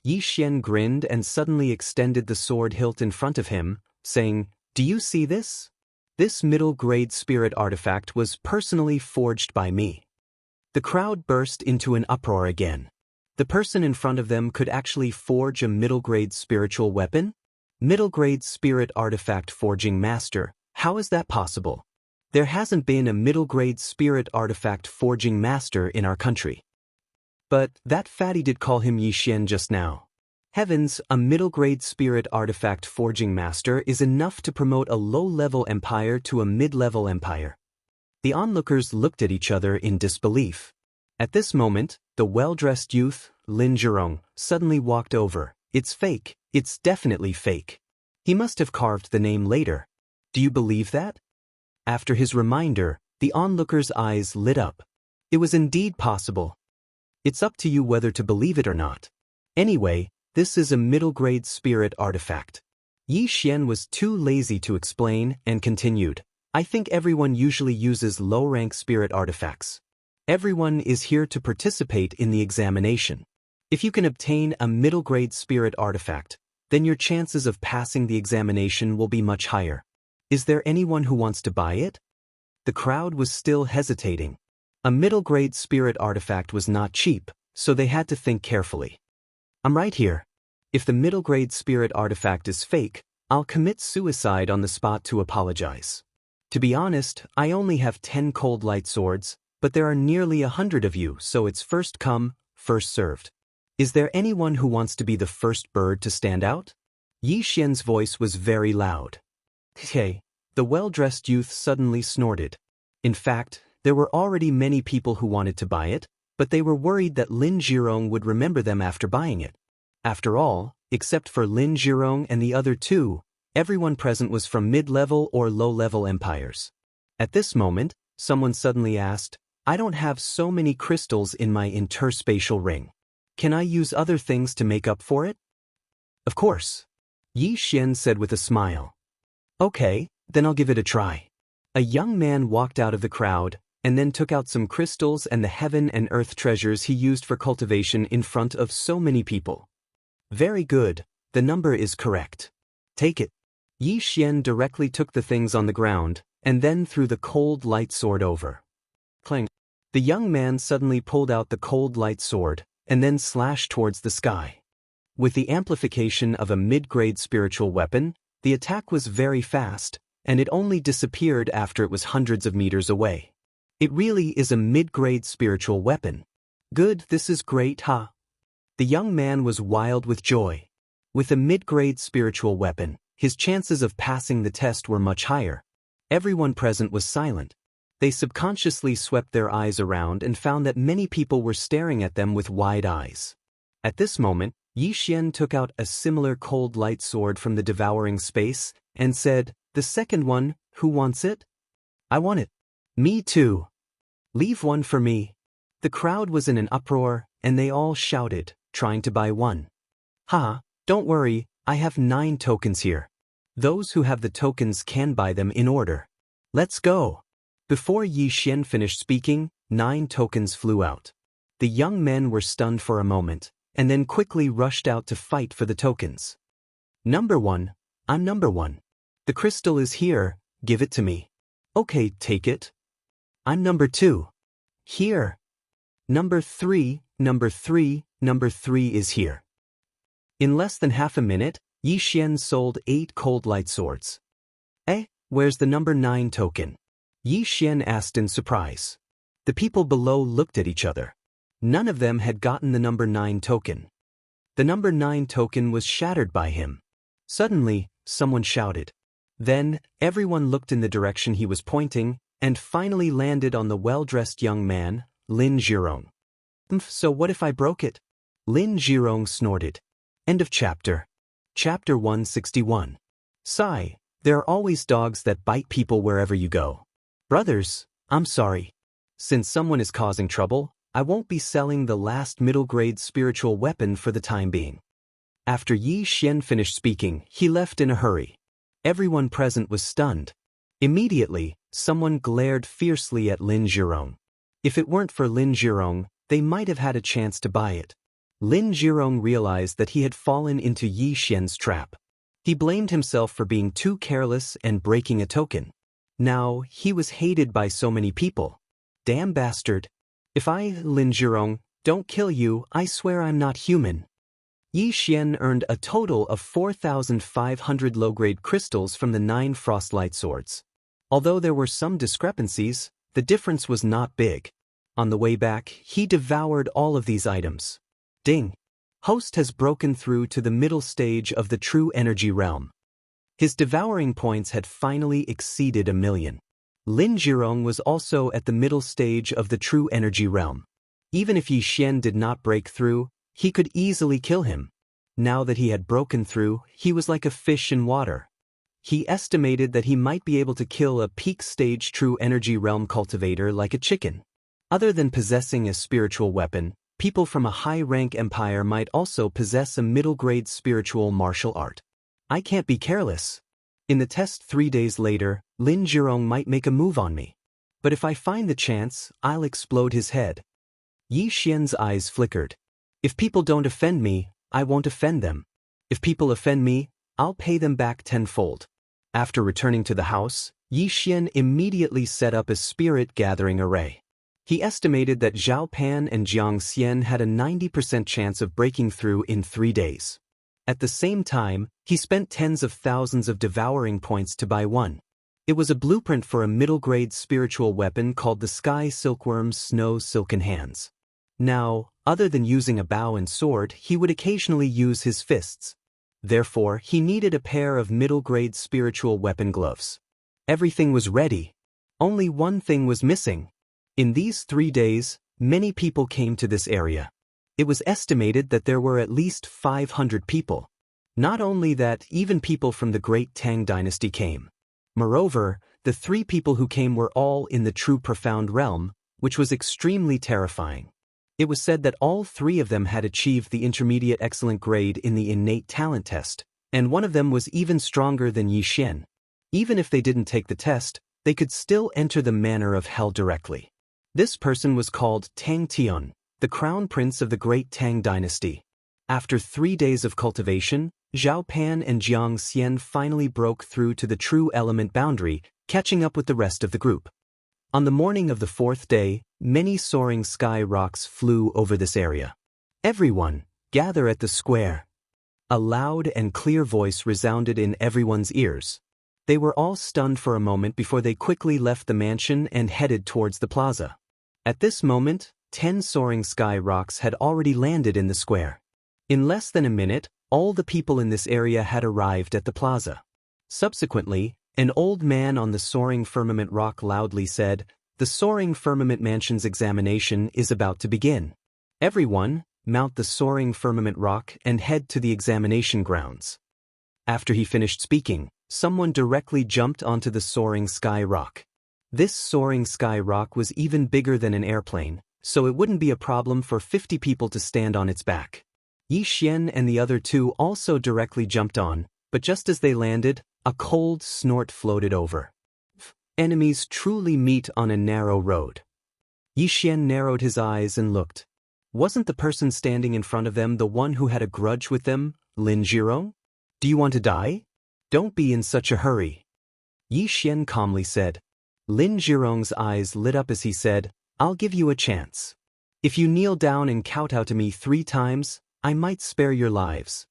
Yi Xian grinned and suddenly extended the sword hilt in front of him, saying, Do you see this? This middle-grade spirit artifact was personally forged by me. The crowd burst into an uproar again. The person in front of them could actually forge a middle-grade spiritual weapon? Middle grade spirit artifact forging master, how is that possible? There hasn't been a middle grade spirit artifact forging master in our country. But that fatty did call him Yi Xian just now. Heavens, a middle grade spirit artifact forging master is enough to promote a low-level empire to a mid-level empire. The onlookers looked at each other in disbelief. At this moment, the well-dressed youth, Lin Zhirong, suddenly walked over. It's fake, it's definitely fake. He must have carved the name later. Do you believe that? After his reminder, the onlookers' eyes lit up. It was indeed possible. It's up to you whether to believe it or not. Anyway, this is a middle-grade spirit artifact. Yi Xian was too lazy to explain and continued. I think everyone usually uses low-rank spirit artifacts. Everyone is here to participate in the examination. If you can obtain a middle-grade spirit artifact, then your chances of passing the examination will be much higher. Is there anyone who wants to buy it? The crowd was still hesitating. A middle-grade spirit artifact was not cheap, so they had to think carefully. I'm right here. If the middle-grade spirit artifact is fake, I'll commit suicide on the spot to apologize. To be honest, I only have 10 cold light swords, but there are nearly 100 of you, so it's first come, first served. Is there anyone who wants to be the first bird to stand out? Yi Xian's voice was very loud. Hey, the well-dressed youth suddenly snorted. In fact, there were already many people who wanted to buy it, but they were worried that Lin Zhirong would remember them after buying it. After all, except for Lin Zhirong and the other two, everyone present was from mid-level or low-level empires. At this moment, someone suddenly asked, I don't have so many crystals in my interspatial ring. Can I use other things to make up for it? Of course. Yi Xian said with a smile. Okay, then I'll give it a try. A young man walked out of the crowd, and then took out some crystals and the heaven and earth treasures he used for cultivation in front of so many people. Very good, the number is correct. Take it. Yi Xian directly took the things on the ground, and then threw the cold light sword over. Clang. The young man suddenly pulled out the cold light sword, and then slashed towards the sky. With the amplification of a mid-grade spiritual weapon, the attack was very fast, and it only disappeared after it was hundreds of meters away. It really is a mid-grade spiritual weapon. Good, this is great, huh? The young man was wild with joy. With a mid-grade spiritual weapon, his chances of passing the test were much higher. Everyone present was silent. They subconsciously swept their eyes around and found that many people were staring at them with wide eyes. At this moment, Yi Xian took out a similar cold light sword from the devouring space and said, The second one, who wants it? I want it. Me too. Leave one for me. The crowd was in an uproar, and they all shouted, trying to buy one. Ha, don't worry, I have 9 tokens here. Those who have the tokens can buy them in order. Let's go. Before Yi Xian finished speaking, 9 tokens flew out. The young men were stunned for a moment, and then quickly rushed out to fight for the tokens. Number 1, I'm number 1. The crystal is here, give it to me. Okay, take it. I'm number 2. Here. Number 3 is here. In less than half a minute, Yi Xian sold 8 cold light swords. Where's the number 9 token? Yi Xian asked in surprise. The people below looked at each other. None of them had gotten the number 9 token. The number 9 token was shattered by him. Suddenly, someone shouted. Then, everyone looked in the direction he was pointing, and finally landed on the well-dressed young man, Lin Zhirong. So what if I broke it? Lin Zhirong snorted. End of chapter. Chapter 161. Sigh, there are always dogs that bite people wherever you go. Brothers, I'm sorry. Since someone is causing trouble, I won't be selling the last middle-grade spiritual weapon for the time being. After Yi Xian finished speaking, he left in a hurry. Everyone present was stunned. Immediately, someone glared fiercely at Lin Zhirong. If it weren't for Lin Zhirong, they might have had a chance to buy it. Lin Zhirong realized that he had fallen into Yi Xian's trap. He blamed himself for being too careless and breaking a token. Now, he was hated by so many people. Damn bastard. If I, Lin Zhirong, don't kill you, I swear I'm not human. Yi Xian earned a total of 4,500 low-grade crystals from the 9 frostlight swords. Although there were some discrepancies, the difference was not big. On the way back, he devoured all of these items. Ding! Host has broken through to the middle stage of the true energy realm. His devouring points had finally exceeded 1,000,000. Lin Jirong was also at the middle stage of the true energy realm. Even if Yi Xian did not break through, he could easily kill him. Now that he had broken through, he was like a fish in water. He estimated that he might be able to kill a peak stage true energy realm cultivator like a chicken. Other than possessing a spiritual weapon, people from a high-rank empire might also possess a middle-grade spiritual martial art. I can't be careless. In the test 3 days later, Lin Jirong might make a move on me. But if I find the chance, I'll explode his head. Yi Xian's eyes flickered. If people don't offend me, I won't offend them. If people offend me, I'll pay them back tenfold. After returning to the house, Yi Xian immediately set up a spirit-gathering array. He estimated that Zhao Pan and Jiang Xian had a 90% chance of breaking through in 3 days. At the same time, he spent tens of thousands of devouring points to buy one. It was a blueprint for a middle-grade spiritual weapon called the Sky Silkworm's Snow Silken Hands. Now, other than using a bow and sword, he would occasionally use his fists. Therefore, he needed a pair of middle-grade spiritual weapon gloves. Everything was ready. Only one thing was missing. In these 3 days, many people came to this area. It was estimated that there were at least 500 people. Not only that, even people from the Great Tang Dynasty came. Moreover, the 3 people who came were all in the true profound realm, which was extremely terrifying. It was said that all 3 of them had achieved the intermediate excellent grade in the innate talent test, and one of them was even stronger than Yi Xian. Even if they didn't take the test, they could still enter the manor of hell directly. This person was called Tang Tian, the crown prince of the Great Tang Dynasty. After 3 days of cultivation, Zhao Pan and Jiang Xian finally broke through to the true element boundary, catching up with the rest of the group. On the morning of the 4th day, many soaring sky rocks flew over this area. Everyone, gather at the square. A loud and clear voice resounded in everyone's ears. They were all stunned for a moment before they quickly left the mansion and headed towards the plaza. At this moment, 10 soaring sky rocks had already landed in the square. In less than a minute, all the people in this area had arrived at the plaza. Subsequently, an old man on the soaring firmament rock loudly said, "The soaring firmament mansion's examination is about to begin. Everyone, mount the soaring firmament rock and head to the examination grounds." After he finished speaking, someone directly jumped onto the soaring sky rock. This soaring sky rock was even bigger than an airplane, so it wouldn't be a problem for 50 people to stand on its back. Yi Xian and the other 2 also directly jumped on, but just as they landed, a cold snort floated over. Enemies truly meet on a narrow road. Yi Xian narrowed his eyes and looked. Wasn't the person standing in front of them the one who had a grudge with them, Lin Jirong? "Do you want to die? Don't be in such a hurry," Yi Xian calmly said. Lin Jirong's eyes lit up as he said, "I'll give you a chance. If you kneel down and kowtow to me 3 times, I might spare your lives."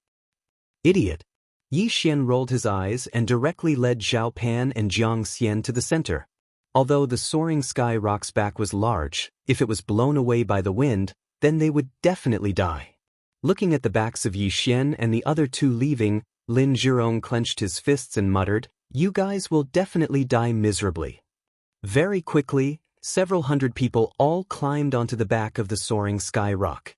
Idiot! Yi Xian rolled his eyes and directly led Zhao Pan and Jiang Xian to the center. Although the soaring sky rock's back was large, if it was blown away by the wind, then they would definitely die. Looking at the backs of Yi Xian and the other 2 leaving, Lin Jirong clenched his fists and muttered, "You guys will definitely die miserably." Very quickly, several hundred people all climbed onto the back of the soaring sky rock.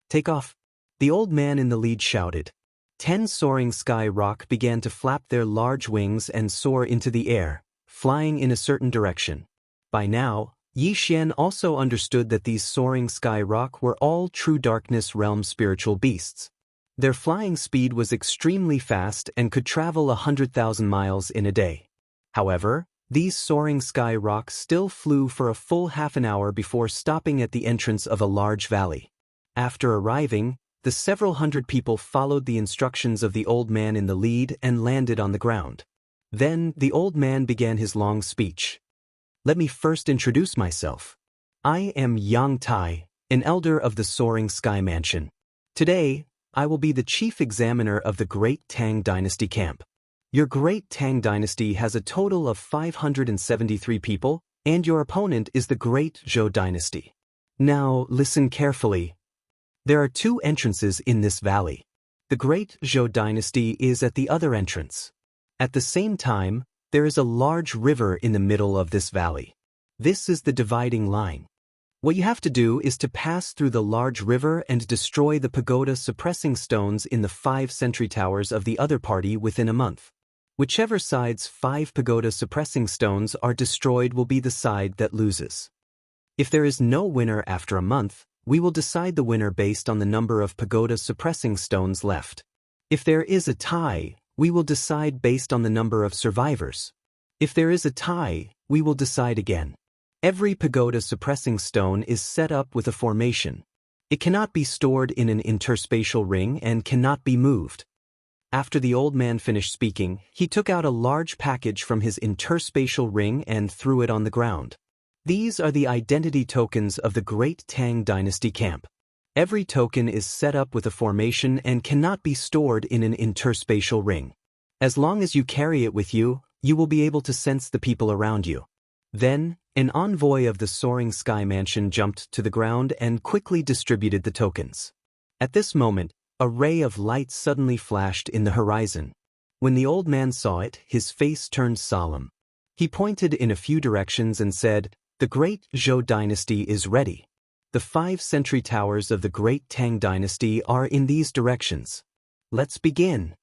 "Take off!" The old man in the lead shouted. 10 soaring sky rock began to flap their large wings and soar into the air, flying in a certain direction. By now, Yi Xian also understood that these soaring sky rock were all true darkness realm spiritual beasts. Their flying speed was extremely fast and could travel 100,000 miles in a day. However, these soaring sky rocks still flew for a full half an hour before stopping at the entrance of a large valley. After arriving, the several hundred people followed the instructions of the old man in the lead and landed on the ground. Then, the old man began his long speech. "Let me first introduce myself. I am Yang Tai, an elder of the Soaring Sky Mansion. Today, I will be the chief examiner of the Great Tang Dynasty camp. Your Great Tang Dynasty has a total of 573 people, and your opponent is the Great Zhou Dynasty. Now, listen carefully. There are two entrances in this valley. The Great Zhou Dynasty is at the other entrance. At the same time, there is a large river in the middle of this valley. This is the dividing line. What you have to do is to pass through the large river and destroy the pagoda suppressing stones in the 5 sentry towers of the other party within a month. Whichever side's 5 pagoda suppressing stones are destroyed will be the side that loses. If there is no winner after a month, we will decide the winner based on the number of pagoda suppressing stones left. If there is a tie, we will decide based on the number of survivors. If there is a tie, we will decide again. Every pagoda suppressing stone is set up with a formation. It cannot be stored in an interspatial ring and cannot be moved. After the old man finished speaking, he took out a large package from his interspatial ring and threw it on the ground. These are the identity tokens of the Great Tang Dynasty camp. Every token is set up with a formation and cannot be stored in an interspatial ring. As long as you carry it with you, you will be able to sense the people around you. Then, an envoy of the Soaring Sky Mansion jumped to the ground and quickly distributed the tokens. At this moment, a ray of light suddenly flashed in the horizon. When the old man saw it, his face turned solemn. He pointed in a few directions and said, "The Great Zhou Dynasty is ready. The 5 sentry towers of the Great Tang Dynasty are in these directions. Let's begin."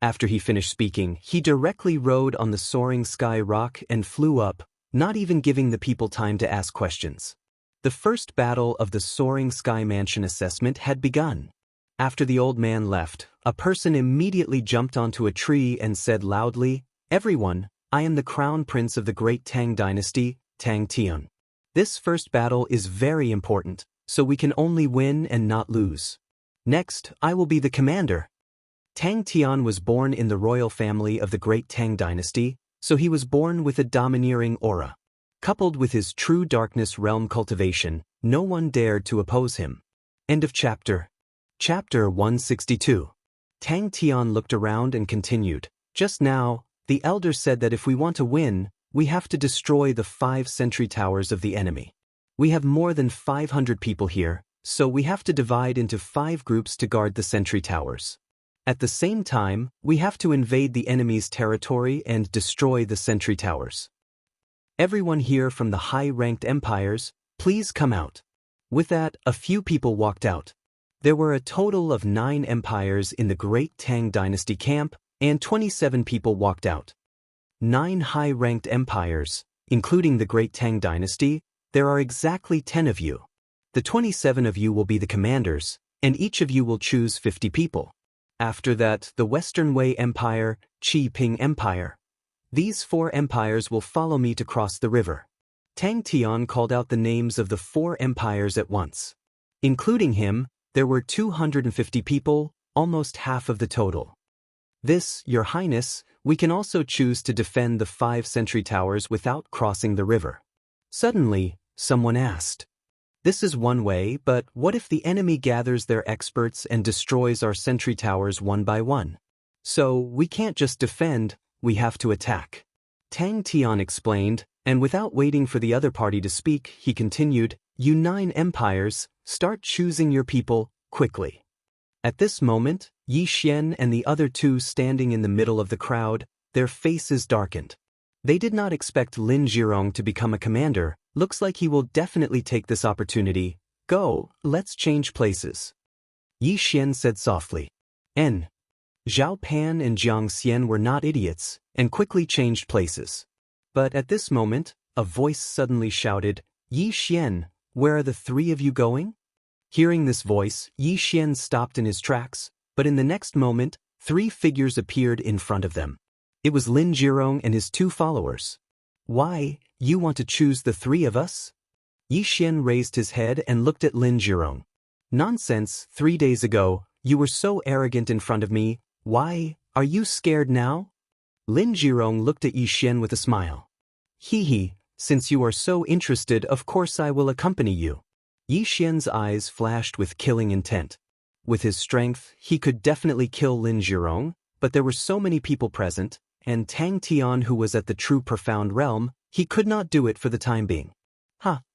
After he finished speaking, he directly rode on the Soaring Sky Rock and flew up, not even giving the people time to ask questions. The first battle of the Soaring Sky Mansion assessment had begun. After the old man left, a person immediately jumped onto a tree and said loudly, "Everyone, I am the Crown Prince of the Great Tang Dynasty, Tang Tian. This first battle is very important, so we can only win and not lose. Next, I will be the commander." Tang Tian was born in the royal family of the Great Tang Dynasty, so he was born with a domineering aura. Coupled with his true darkness realm cultivation, no one dared to oppose him. End of chapter. Chapter 162. Tang Tian looked around and continued, "Just now, the elder said that if we want to win, we have to destroy the 5 sentry towers of the enemy. We have more than 500 people here, so we have to divide into 5 groups to guard the sentry towers. At the same time, we have to invade the enemy's territory and destroy the sentry towers. Everyone here from the high-ranked empires, please come out." With that, a few people walked out. There were a total of 9 empires in the Great Tang Dynasty camp, and 27 people walked out. 9 high-ranked empires, including the Great Tang Dynasty, there are exactly 10 of you. The 27 of you will be the commanders, and each of you will choose 50 people. After that, the Western Wei Empire, Qi Ping Empire. These 4 empires will follow me to cross the river. Tang Tian called out the names of the 4 empires at once. Including him, there were 250 people, almost half of the total. "This, Your Highness, we can also choose to defend the 5 sentry towers without crossing the river." Suddenly, someone asked, "This is one way, but what if the enemy gathers their experts and destroys our sentry towers one by one? So, we can't just defend, we have to attack." Tang Tian explained, and without waiting for the other party to speak, he continued, "You 9 empires, start choosing your people, quickly." At this moment, Yi Xian and the other 2 standing in the middle of the crowd, their faces darkened. They did not expect Lin Zhirong to become a commander. Looks like he will definitely take this opportunity. "Go, let's change places." Yi Xian said softly. Zhao Pan and Jiang Xian were not idiots, and quickly changed places. But at this moment, a voice suddenly shouted, "Yi Xian, where are the 3 of you going?" Hearing this voice, Yi Xian stopped in his tracks, but in the next moment, 3 figures appeared in front of them. It was Lin Zhirong and his 2 followers. "Why, you want to choose the 3 of us?" Yi Xian raised his head and looked at Lin Zhirong. "Nonsense, 3 days ago, you were so arrogant in front of me. Why, are you scared now?" Lin Zhirong looked at Yi Xian with a smile. "Hee, since you are so interested, of course I will accompany you." Yi Xian's eyes flashed with killing intent. With his strength, he could definitely kill Lin Zhirong, but there were so many people present, and Tang Tian, who was at the true profound realm, he could not do it for the time being.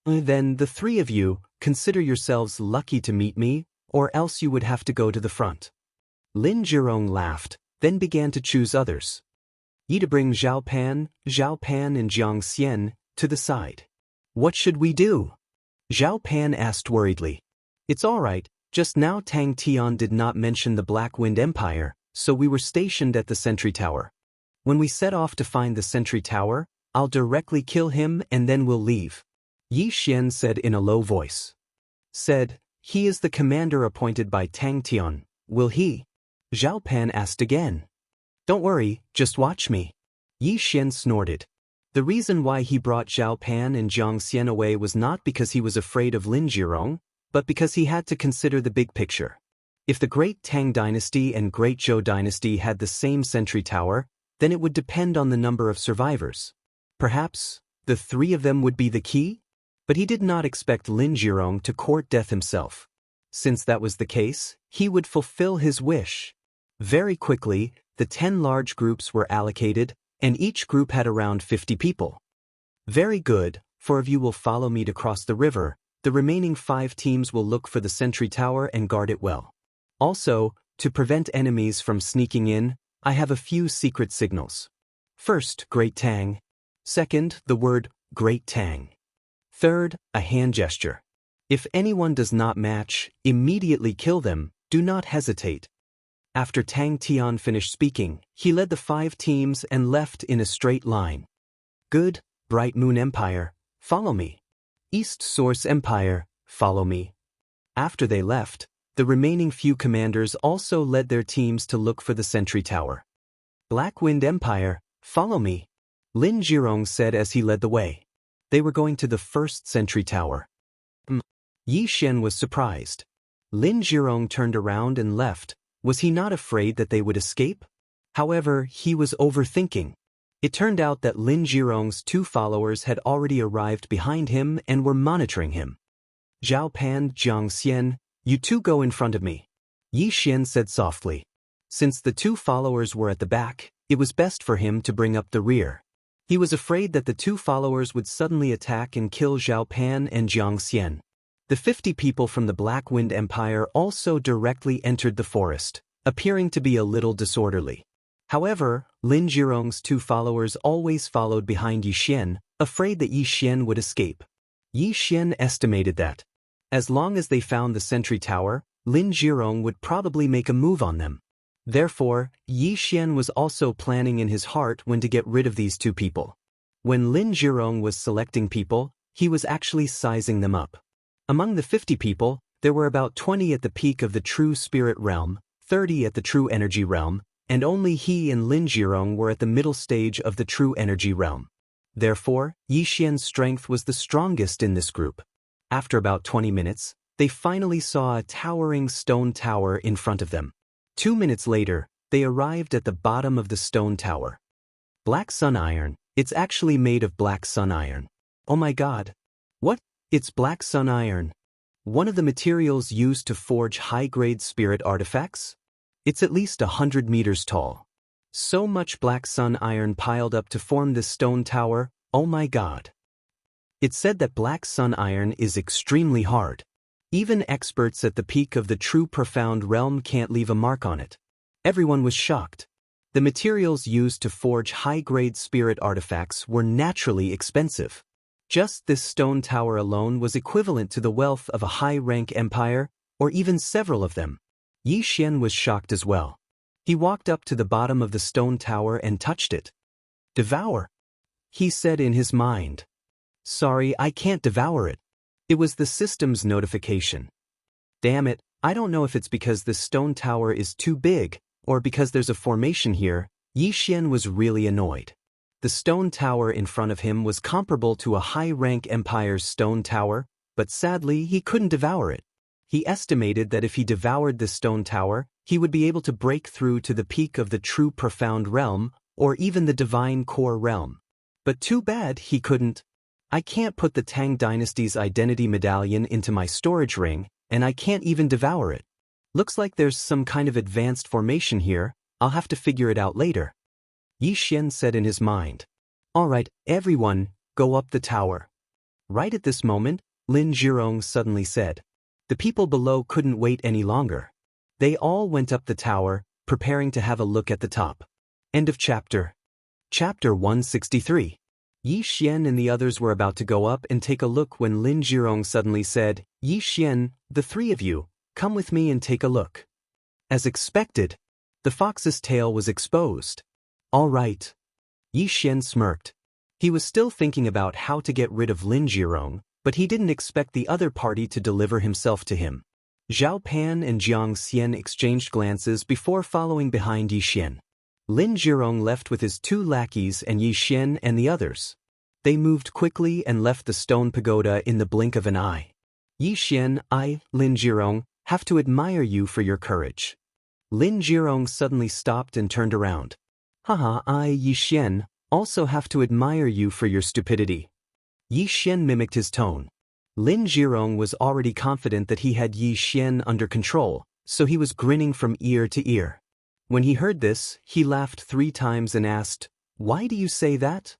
Then the three of you, consider yourselves lucky to meet me, or else you would have to go to the front. Lin Zhirong laughed, then began to choose others. Yi to bring Zhao Pan, and Jiang Xian to the side. What should we do? Zhao Pan asked worriedly. It's all right, just now Tang Tian did not mention the Black Wind Empire, so we were stationed at the sentry tower. When we set off to find the sentry tower, I'll directly kill him and then we'll leave. Yi Xian said in a low voice. He is the commander appointed by Tang Tian, will he? Zhao Pan asked again. Don't worry, just watch me. Yi Xian snorted. The reason why he brought Zhao Pan and Jiang Xian away was not because he was afraid of Lin Zhirong, but because he had to consider the big picture. If the Great Tang Dynasty and Great Zhou Dynasty had the same sentry tower, then it would depend on the number of survivors. Perhaps, the three of them would be the key? But he did not expect Lin Zhirong to court death himself. Since that was the case, he would fulfill his wish. Very quickly, the 10 large groups were allocated, and each group had around 50 people. Very good, 4 of you will follow me to cross the river, the remaining 5 teams will look for the sentry tower and guard it well. Also, to prevent enemies from sneaking in, I have a few secret signals. First, Great Tang. Second, the word, Great Tang. Third, a hand gesture. If anyone does not match, immediately kill them, do not hesitate. After Tang Tian finished speaking, he led the 5 teams and left in a straight line. Good, Bright Moon Empire, follow me. East Source Empire, follow me. After they left, the remaining few commanders also led their teams to look for the sentry tower. Black Wind Empire, follow me. Lin Zhirong said as he led the way. They were going to the first sentry tower. Yi Xian was surprised. Lin Zhirong turned around and left. Was he not afraid that they would escape? However, he was overthinking. It turned out that Lin Zhirong's 2 followers had already arrived behind him and were monitoring him. Zhao Pan, Jiang Xian, you 2 go in front of me. Yi Xian said softly. Since the 2 followers were at the back, it was best for him to bring up the rear. He was afraid that the 2 followers would suddenly attack and kill Zhao Pan and Jiang Xian. The 50 people from the Black Wind Empire also directly entered the forest, appearing to be a little disorderly. However, Lin Zhirong's 2 followers always followed behind Yi Xian, afraid that Yi Xian would escape. Yi Xian estimated that, as long as they found the sentry tower, Lin Zhirong would probably make a move on them. Therefore, Yi Xian was also planning in his heart when to get rid of these 2 people. When Lin Zhirong was selecting people, he was actually sizing them up. Among the 50 people, there were about 20 at the peak of the true spirit realm, 30 at the true energy realm, and only he and Lin Zhirong were at the middle stage of the true energy realm. Therefore, Yi Xian's strength was the strongest in this group. After about 20 minutes, they finally saw a towering stone tower in front of them. 2 minutes later, they arrived at the bottom of the stone tower. Black sun iron, it's actually made of black sun iron. Oh my god. What? It's black sun iron. One of the materials used to forge high-grade spirit artifacts? It's at least 100 meters tall. So much black sun iron piled up to form this stone tower, oh my god. It's said that black sun iron is extremely hard. Even experts at the peak of the true profound realm can't leave a mark on it. Everyone was shocked. The materials used to forge high-grade spirit artifacts were naturally expensive. Just this stone tower alone was equivalent to the wealth of a high-rank empire, or even several of them. Yi Xian was shocked as well. He walked up to the bottom of the stone tower and touched it. Devour, he said in his mind. Sorry, I can't devour it. It was the system's notification. Damn it, I don't know if it's because this stone tower is too big, or because there's a formation here. Yi Xian was really annoyed. The stone tower in front of him was comparable to a high-rank empire's stone tower, but sadly he couldn't devour it. He estimated that if he devoured the stone tower, he would be able to break through to the peak of the true profound realm, or even the divine core realm. But too bad he couldn't. I can't put the Tang Dynasty's identity medallion into my storage ring, and I can't even devour it. Looks like there's some kind of advanced formation here. I'll have to figure it out later. Yi Xian said in his mind. All right, everyone, go up the tower. Right at this moment, Lin Zhirong suddenly said. The people below couldn't wait any longer. They all went up the tower, preparing to have a look at the top. End of chapter. Chapter 163. Yi Xian and the others were about to go up and take a look when Lin Zhirong suddenly said, Yi Xian, the three of you, come with me and take a look. As expected, the fox's tail was exposed. All right. Yi Xian smirked. He was still thinking about how to get rid of Lin Zhirong, but he didn't expect the other party to deliver himself to him. Zhao Pan and Jiang Xian exchanged glances before following behind Yi Xian. Lin Zhirong left with his two lackeys and Yi Xian and the others. They moved quickly and left the stone pagoda in the blink of an eye. Yi Xian, I, Lin Zhirong, have to admire you for your courage. Lin Zhirong suddenly stopped and turned around. Haha, I, Yi Xian, also have to admire you for your stupidity. Yi Xian mimicked his tone. Lin Zhirong was already confident that he had Yi Xian under control, so he was grinning from ear to ear. When he heard this, he laughed 3 times and asked, Why do you say that?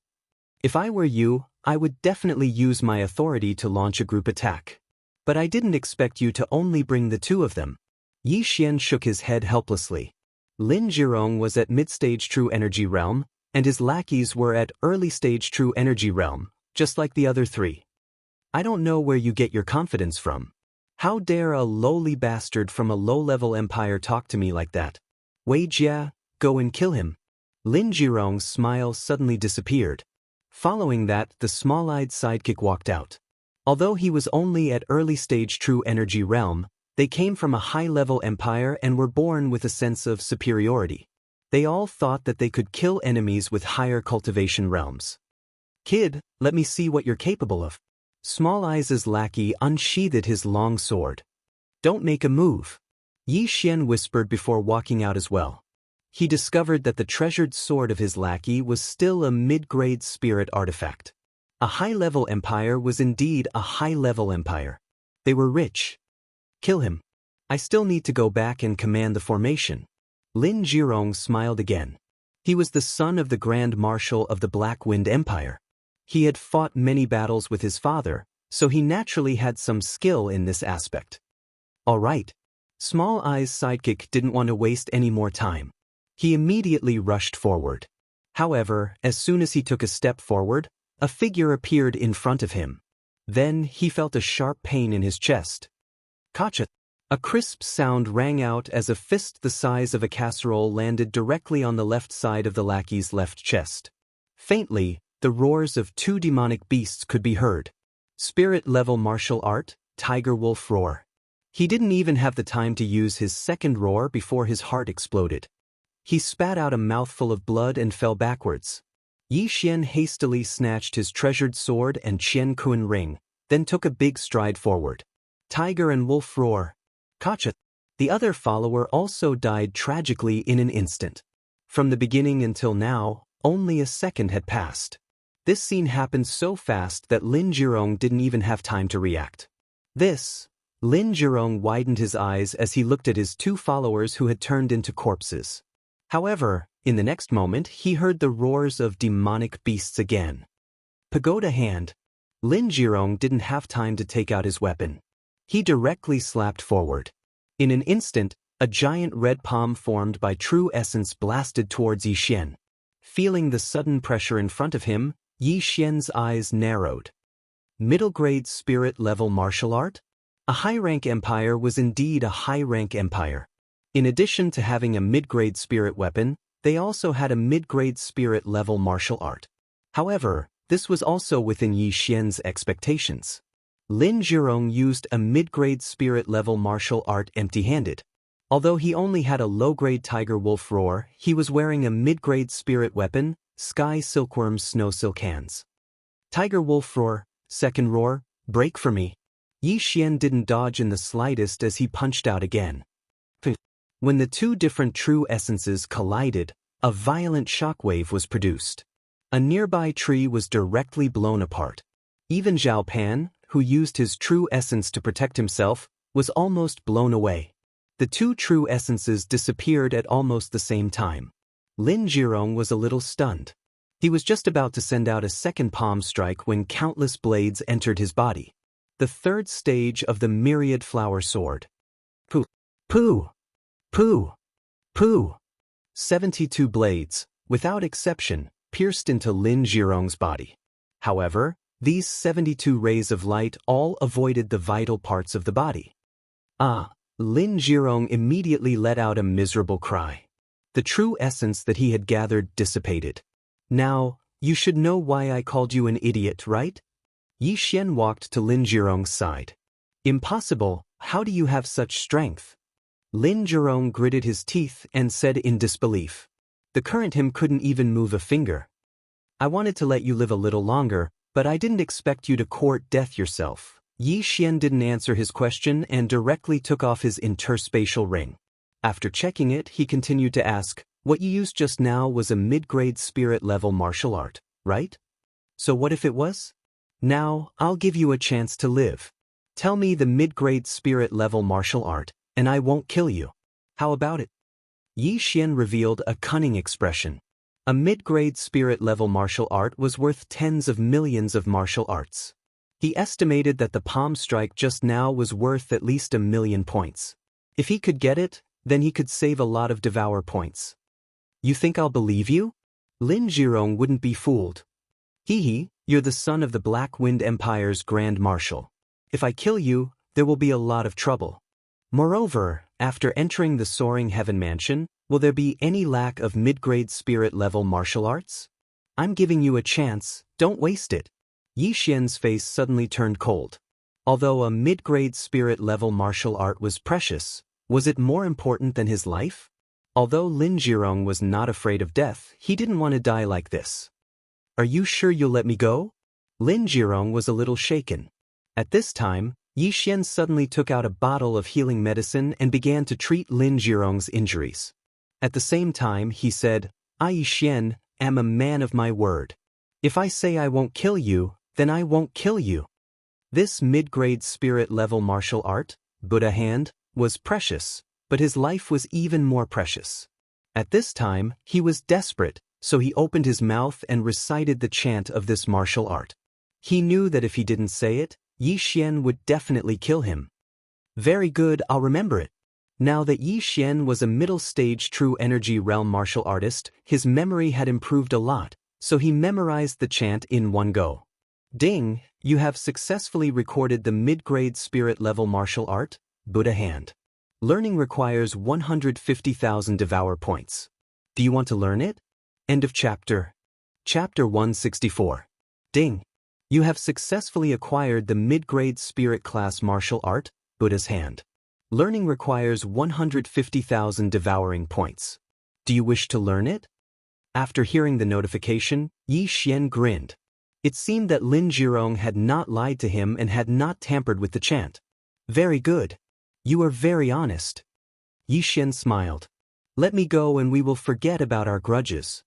If I were you, I would definitely use my authority to launch a group attack. But I didn't expect you to only bring the 2 of them. Yi Xian shook his head helplessly. Lin Zhirong was at mid-stage True Energy Realm, and his lackeys were at early-stage True Energy Realm, just like the other 3. I don't know where you get your confidence from. How dare a lowly bastard from a low-level empire talk to me like that? Wei Jia, go and kill him. Lin Zhirong's smile suddenly disappeared. Following that, the small-eyed sidekick walked out. Although he was only at early-stage True Energy Realm, they came from a high-level empire and were born with a sense of superiority. They all thought that they could kill enemies with higher cultivation realms. Kid, let me see what you're capable of. Small Eyes' lackey unsheathed his long sword. Don't make a move. Yi Xian whispered before walking out as well. He discovered that the treasured sword of his lackey was still a mid-grade spirit artifact. A high-level empire was indeed a high-level empire. They were rich. Kill him. I still need to go back and command the formation. Lin Zhirong smiled again. He was the son of the Grand Marshal of the Black Wind Empire. He had fought many battles with his father, so he naturally had some skill in this aspect. All right. Small Eyes' sidekick didn't want to waste any more time. He immediately rushed forward. However, as soon as he took a step forward, a figure appeared in front of him. Then he felt a sharp pain in his chest. Kacha! A crisp sound rang out as a fist the size of a casserole landed directly on the left side of the lackey's left chest. Faintly, the roars of 2 demonic beasts could be heard. Spirit-level martial art, Tiger Wolf Roar. He didn't even have the time to use his second roar before his heart exploded. He spat out a mouthful of blood and fell backwards. Yi Xian hastily snatched his treasured sword and Qian Kun ring, then took a big stride forward. Tiger and Wolf Roar. Kacha! The other follower also died tragically in an instant. From the beginning until now, only a second had passed. This scene happened so fast that Lin Zhirong didn't even have time to react. Lin Zhirong widened his eyes as he looked at his 2 followers who had turned into corpses. However, in the next moment he heard the roars of demonic beasts again. Pagoda hand. Lin Zhirong didn't have time to take out his weapon. He directly slapped forward. In an instant, a giant red palm formed by true essence blasted towards Yi Xian. Feeling the sudden pressure in front of him, Yi Xian's eyes narrowed. Middle-grade spirit-level martial art? A high-rank empire was indeed a high-rank empire. In addition to having a mid-grade spirit weapon, they also had a mid-grade spirit-level martial art. However, this was also within Yi Xian's expectations. Lin Zhirong used a mid-grade spirit-level martial art empty-handed. Although he only had a low-grade Tiger Wolf Roar, he was wearing a mid-grade spirit weapon, Sky Silkworm's Snow Silk Hands. Tiger Wolf Roar, second roar, break for me. Yi Xian didn't dodge in the slightest as he punched out again. When the 2 different true essences collided, a violent shockwave was produced. A nearby tree was directly blown apart. Even Zhao Pan, who used his true essence to protect himself, was almost blown away. The two true essences disappeared at almost the same time. Lin Jirong was a little stunned. He was just about to send out a second palm strike when countless blades entered his body. The third stage of the myriad flower sword. Pooh, pooh, pooh, pooh. 72 blades, without exception, pierced into Lin Jirong's body. However, these 72 rays of light all avoided the vital parts of the body. Lin Jirong immediately let out a miserable cry. The true essence that he had gathered dissipated. Now, you should know why I called you an idiot, right? Yi Xian walked to Lin Jirong's side. Impossible, how do you have such strength? Lin Jirong gritted his teeth and said in disbelief. The current him couldn't even move a finger. I wanted to let you live a little longer, but I didn't expect you to court death yourself. Yi Xian didn't answer his question and directly took off his interspatial ring. After checking it, he continued to ask, what you used just now was a mid-grade spirit-level martial art, right? So what if it was? Now, I'll give you a chance to live. Tell me the mid-grade spirit-level martial art, and I won't kill you. How about it? Yi Xian revealed a cunning expression. A mid-grade spirit-level martial art was worth tens of millions of martial arts. He estimated that the palm strike just now was worth at least 1,000,000 points. If he could get it, then he could save a lot of devour points. You think I'll believe you? Lin Jirong wouldn't be fooled. Hee, you're the son of the Black Wind Empire's Grand Marshal. If I kill you, there will be a lot of trouble. Moreover, after entering the Soaring Heaven Mansion, will there be any lack of mid-grade spirit-level martial arts? I'm giving you a chance, don't waste it. Yi Xian's face suddenly turned cold. Although a mid-grade spirit-level martial art was precious, was it more important than his life? Although Lin Jirong was not afraid of death, he didn't want to die like this. Are you sure you'll let me go? Lin Jirong was a little shaken. At this time, Yi Xian suddenly took out a bottle of healing medicine and began to treat Lin Jirong's injuries. At the same time, he said, I, Yi Xian, am a man of my word. If I say I won't kill you, then I won't kill you. This mid-grade spirit-level martial art, Buddha hand, was precious, but his life was even more precious. At this time, he was desperate, so he opened his mouth and recited the chant of this martial art. He knew that if he didn't say it, Yi Xian would definitely kill him. Very good, I'll remember it. Now that Yi Xian was a middle-stage true energy realm martial artist, his memory had improved a lot, so he memorized the chant in one go. Ding, you have successfully recorded the mid-grade spirit-level martial art, Buddha hand. Learning requires 150,000 devour points. Do you want to learn it? End of chapter. Chapter 164. Ding. You have successfully acquired the mid-grade spirit class martial art, Buddha's hand. Learning requires 150,000 devouring points. Do you wish to learn it? After hearing the notification, Yi Xian grinned. It seemed that Lin Jirong had not lied to him and had not tampered with the chant. Very good. You are very honest. Yi Xian smiled. Let me go and we will forget about our grudges.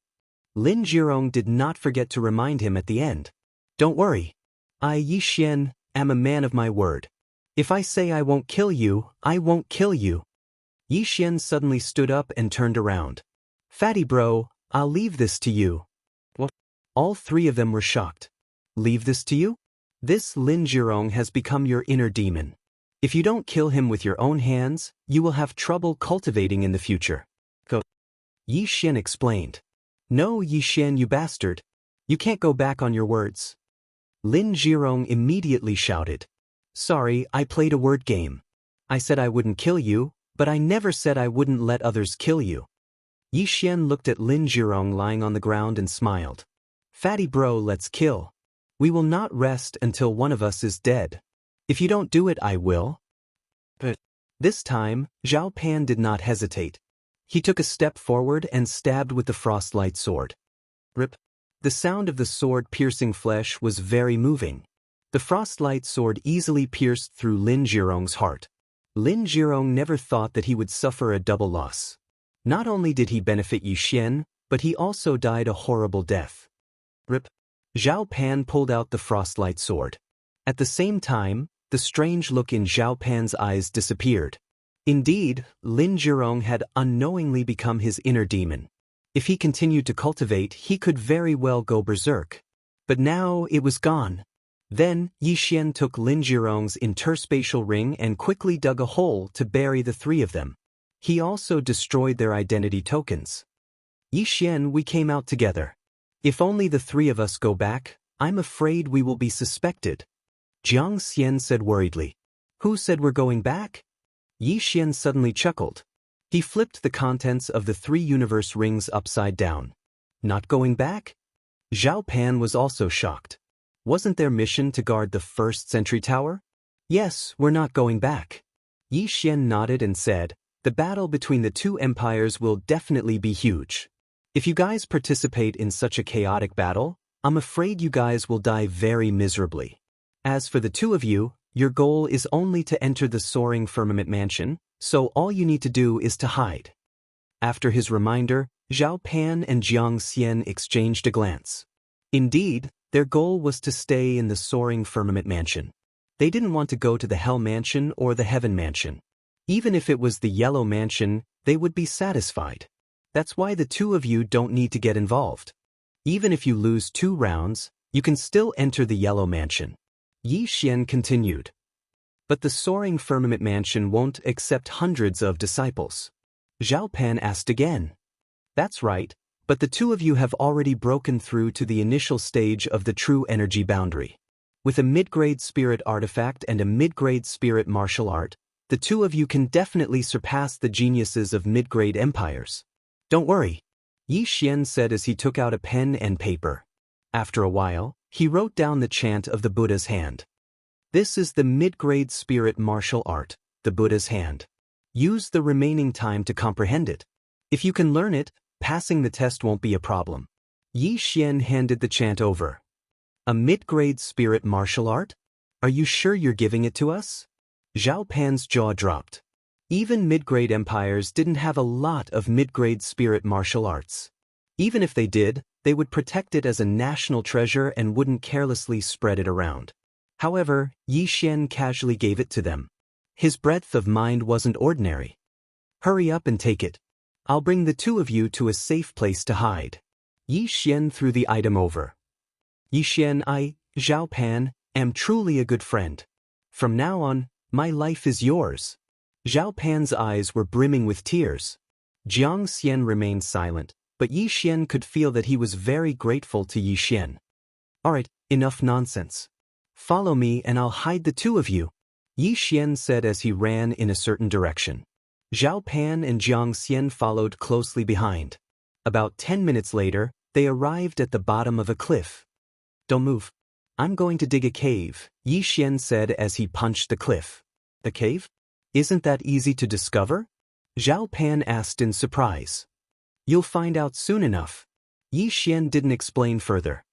Lin Jirong did not forget to remind him at the end. Don't worry. I, Yi Xian, am a man of my word. If I say I won't kill you, I won't kill you. Yi Xian suddenly stood up and turned around. Fatty bro, I'll leave this to you. What? All three of them were shocked. Leave this to you? This Lin Jirong has become your inner demon. If you don't kill him with your own hands, you will have trouble cultivating in the future. Go. Yi Xian explained. No, Yi Xian, you bastard. You can't go back on your words. Lin Jirong immediately shouted. Sorry, I played a word game. I said I wouldn't kill you, but I never said I wouldn't let others kill you. Yi Xian looked at Lin Jirong lying on the ground and smiled. Fatty bro, let's kill. We will not rest until one of us is dead. If you don't do it, I will. But this time, Zhao Pan did not hesitate. He took a step forward and stabbed with the frostlight sword. Rip. The sound of the sword piercing flesh was very moving. The frostlight sword easily pierced through Lin Jirong's heart. Lin Jirong never thought that he would suffer a double loss. Not only did he benefit Yi Xian, but he also died a horrible death. Rip. Zhao Pan pulled out the frostlight sword. At the same time, the strange look in Zhao Pan's eyes disappeared. Indeed, Lin Zhirong had unknowingly become his inner demon. If he continued to cultivate, he could very well go berserk. But now it was gone. Then, Yi Xian took Lin Zhirong's interspatial ring and quickly dug a hole to bury the three of them. He also destroyed their identity tokens. Yi Xian, we came out together. If only the three of us go back, I'm afraid we will be suspected. Jiang Xian said worriedly. Who said we're going back? Yi Xian suddenly chuckled. He flipped the contents of the three universe rings upside down. Not going back? Zhao Pan was also shocked. Wasn't their mission to guard the first sentry tower? Yes, we're not going back. Yi Xian nodded and said, the battle between the two empires will definitely be huge. If you guys participate in such a chaotic battle, I'm afraid you guys will die very miserably. As for the two of you, your goal is only to enter the soaring firmament mansion, so all you need to do is to hide. After his reminder, Zhao Pan and Jiang Xian exchanged a glance. Indeed, their goal was to stay in the soaring firmament mansion. They didn't want to go to the Hell Mansion or the Heaven Mansion. Even if it was the Yellow Mansion, they would be satisfied. That's why the two of you don't need to get involved. Even if you lose 2 rounds, you can still enter the Yellow Mansion. Yi Xian continued. But the soaring firmament mansion won't accept hundreds of disciples. Zhao Pan asked again. That's right, but the two of you have already broken through to the initial stage of the true energy boundary. With a mid-grade spirit artifact and a mid-grade spirit martial art, the two of you can definitely surpass the geniuses of mid-grade empires. Don't worry, Yi Xian said as he took out a pen and paper. After a while, he wrote down the chant of the Buddha's hand. This is the mid-grade spirit martial art, the Buddha's hand. Use the remaining time to comprehend it. If you can learn it, passing the test won't be a problem. Yi Xian handed the chant over. A mid-grade spirit martial art? Are you sure you're giving it to us? Zhao Pan's jaw dropped. Even mid-grade empires didn't have a lot of mid-grade spirit martial arts. Even if they did, they would protect it as a national treasure and wouldn't carelessly spread it around. However, Yi Xian casually gave it to them. His breadth of mind wasn't ordinary. Hurry up and take it. I'll bring the two of you to a safe place to hide. Yi Xian threw the item over. Yi Xian, Zhao Pan, am truly a good friend. From now on, my life is yours. Zhao Pan's eyes were brimming with tears. Jiang Xian remained silent, but Yi Xian could feel that he was very grateful to Yi Xian. All right, enough nonsense. Follow me and I'll hide the two of you, Yi Xian said as he ran in a certain direction. Zhao Pan and Jiang Xian followed closely behind. About 10 minutes later, they arrived at the bottom of a cliff. Don't move. I'm going to dig a cave, Yi Xian said as he punched the cliff. The cave? Isn't that easy to discover? Zhao Pan asked in surprise. You'll find out soon enough. Yi Xian didn't explain further.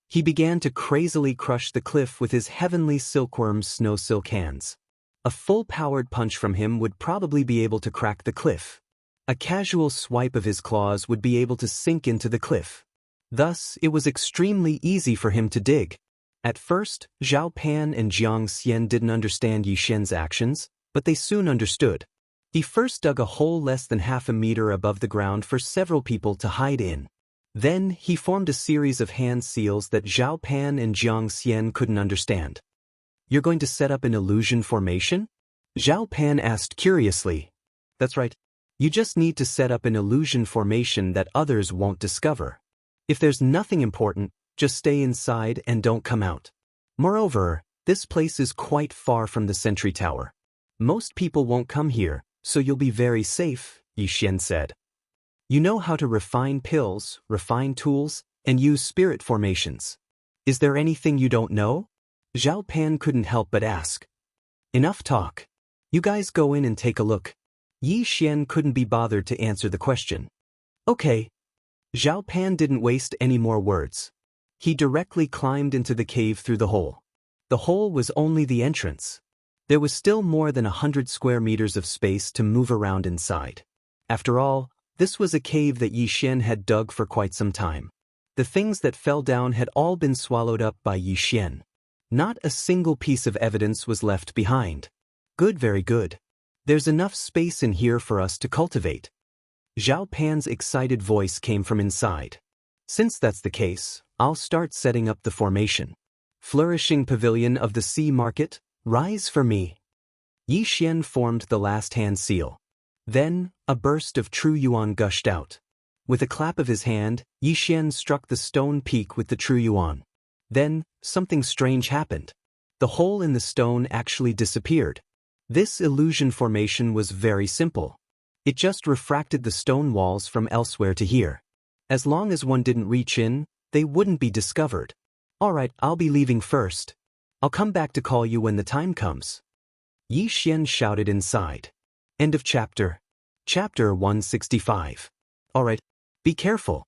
He began to crazily crush the cliff with his heavenly silkworm's snow silk hands. A full-powered punch from him would probably be able to crack the cliff. A casual swipe of his claws would be able to sink into the cliff. Thus, it was extremely easy for him to dig. At first, Zhao Pan and Jiang Xian didn't understand Yi Xian's actions, but they soon understood. He first dug a hole less than half a meter above the ground for several people to hide in. Then, he formed a series of hand seals that Zhao Pan and Jiang Xian couldn't understand. You're going to set up an illusion formation? Zhao Pan asked curiously. That's right. You just need to set up an illusion formation that others won't discover. If there's nothing important, just stay inside and don't come out. Moreover, this place is quite far from the sentry tower. Most people won't come here, so you'll be very safe, Yi Xian said. You know how to refine pills, refine tools, and use spirit formations. Is there anything you don't know? Zhao Pan couldn't help but ask. Enough talk. You guys go in and take a look. Yi Xian couldn't be bothered to answer the question. Okay. Zhao Pan didn't waste any more words. He directly climbed into the cave through the hole. The hole was only the entrance. There was still more than 100 square meters of space to move around inside. After all, this was a cave that Yi Xian had dug for quite some time. The things that fell down had all been swallowed up by Yi Xian. Not a single piece of evidence was left behind. Good, very good. There's enough space in here for us to cultivate. Zhao Pan's excited voice came from inside. Since that's the case, I'll start setting up the formation. Flourishing pavilion of the sea market, rise for me. Yi Xian formed the last hand seal. Then, a burst of true yuan gushed out. With a clap of his hand, Yi Xian struck the stone peak with the true yuan. Then, something strange happened. The hole in the stone actually disappeared. This illusion formation was very simple. It just refracted the stone walls from elsewhere to here. As long as one didn't reach in, they wouldn't be discovered. Alright, I'll be leaving first. I'll come back to call you when the time comes. Yi Xian shouted inside. End of chapter. Chapter 165. Alright, be careful.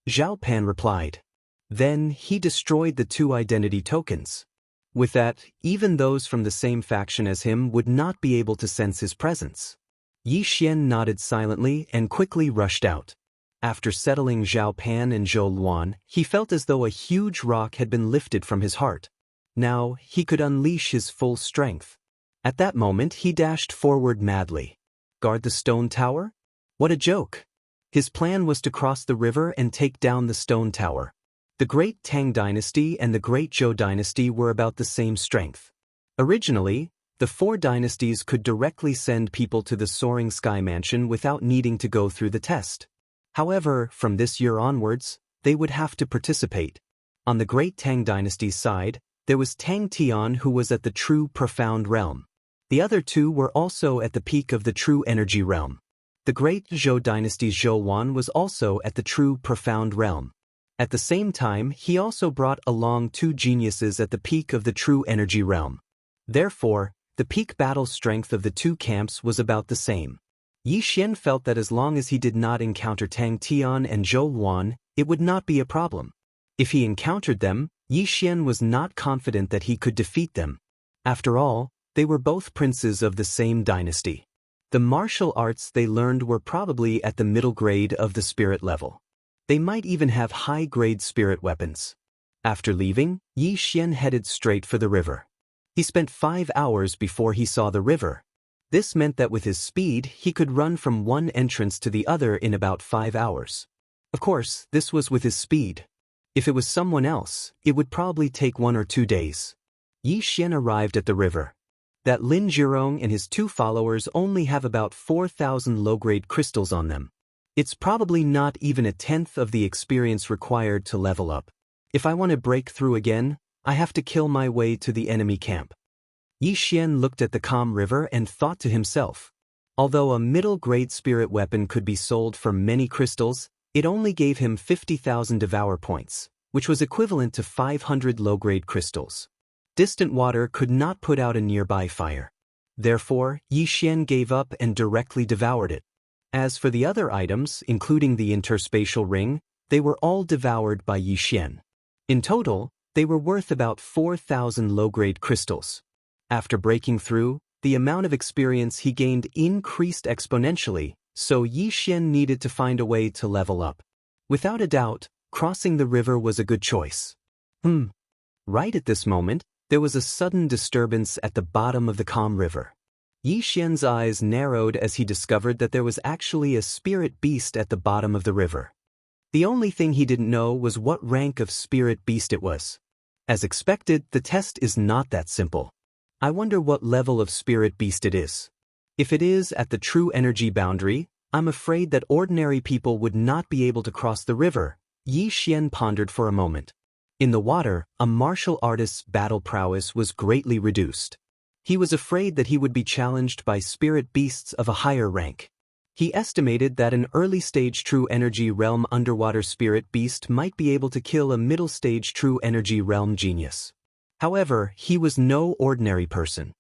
Zhao Pan replied. Then he destroyed the 2 identity tokens. With that, even those from the same faction as him would not be able to sense his presence. Yi Xian nodded silently and quickly rushed out. After settling Zhao Pan and Zhou Luan, he felt as though a huge rock had been lifted from his heart. Now, he could unleash his full strength. At that moment, he dashed forward madly. Guard the stone tower? What a joke! His plan was to cross the river and take down the stone tower. The Great Tang Dynasty and the Great Zhou Dynasty were about the same strength. Originally, the 4 dynasties could directly send people to the Soaring Sky Mansion without needing to go through the test. However, from this year onwards, they would have to participate. On the Great Tang Dynasty's side, there was Tang Tian, who was at the true profound realm. The other 2 were also at the peak of the true energy realm. The Great Zhou Dynasty's Zhou Wan was also at the true profound realm. At the same time, he also brought along 2 geniuses at the peak of the true energy realm. Therefore, the peak battle strength of the 2 camps was about the same. Yi Xian felt that as long as he did not encounter Tang Tian and Zhou Luan, it would not be a problem. If he encountered them, Yi Xian was not confident that he could defeat them. After all, they were both princes of the same dynasty. The martial arts they learned were probably at the middle grade of the spirit level. They might even have high-grade spirit weapons. After leaving, Yi Xian headed straight for the river. He spent 5 hours before he saw the river. This meant that with his speed, he could run from one entrance to the other in about 5 hours. Of course, this was with his speed. If it was someone else, it would probably take 1 or 2 days. Yi Xian arrived at the river. That Lin Zhirong and his 2 followers only have about 4,000 low-grade crystals on them. It's probably not even a tenth of the experience required to level up. If I want to break through again, I have to kill my way to the enemy camp. Yi Xian looked at the calm river and thought to himself. Although a middle-grade spirit weapon could be sold for many crystals, it only gave him 50,000 devour points, which was equivalent to 500 low-grade crystals. Distant water could not put out a nearby fire. Therefore, Yi Xian gave up and directly devoured it. As for the other items, including the interspatial ring, they were all devoured by Yi Xian. In total, they were worth about 4,000 low-grade crystals. After breaking through, the amount of experience he gained increased exponentially, so Yi Xian needed to find a way to level up. Without a doubt, crossing the river was a good choice. Right at this moment, there was a sudden disturbance at the bottom of the calm river. Yi Xian's eyes narrowed as he discovered that there was actually a spirit beast at the bottom of the river. The only thing he didn't know was what rank of spirit beast it was. As expected, the test is not that simple. I wonder what level of spirit beast it is. If it is at the true energy boundary, I'm afraid that ordinary people would not be able to cross the river. Yi Xian pondered for a moment. In the water, a martial artist's battle prowess was greatly reduced. He was afraid that he would be challenged by spirit beasts of a higher rank. He estimated that an early-stage true energy realm underwater spirit beast might be able to kill a middle-stage true energy realm genius. However, he was no ordinary person.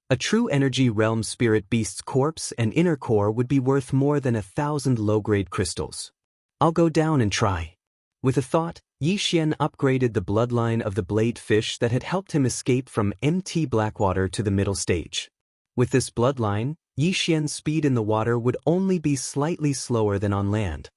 A true energy realm spirit beast's corpse and inner core would be worth more than 1,000 low-grade crystals. I'll go down and try. With a thought, Yi Xian upgraded the bloodline of the blade fish that had helped him escape from MT Blackwater to the middle stage. With this bloodline, Yi Xian's speed in the water would only be slightly slower than on land.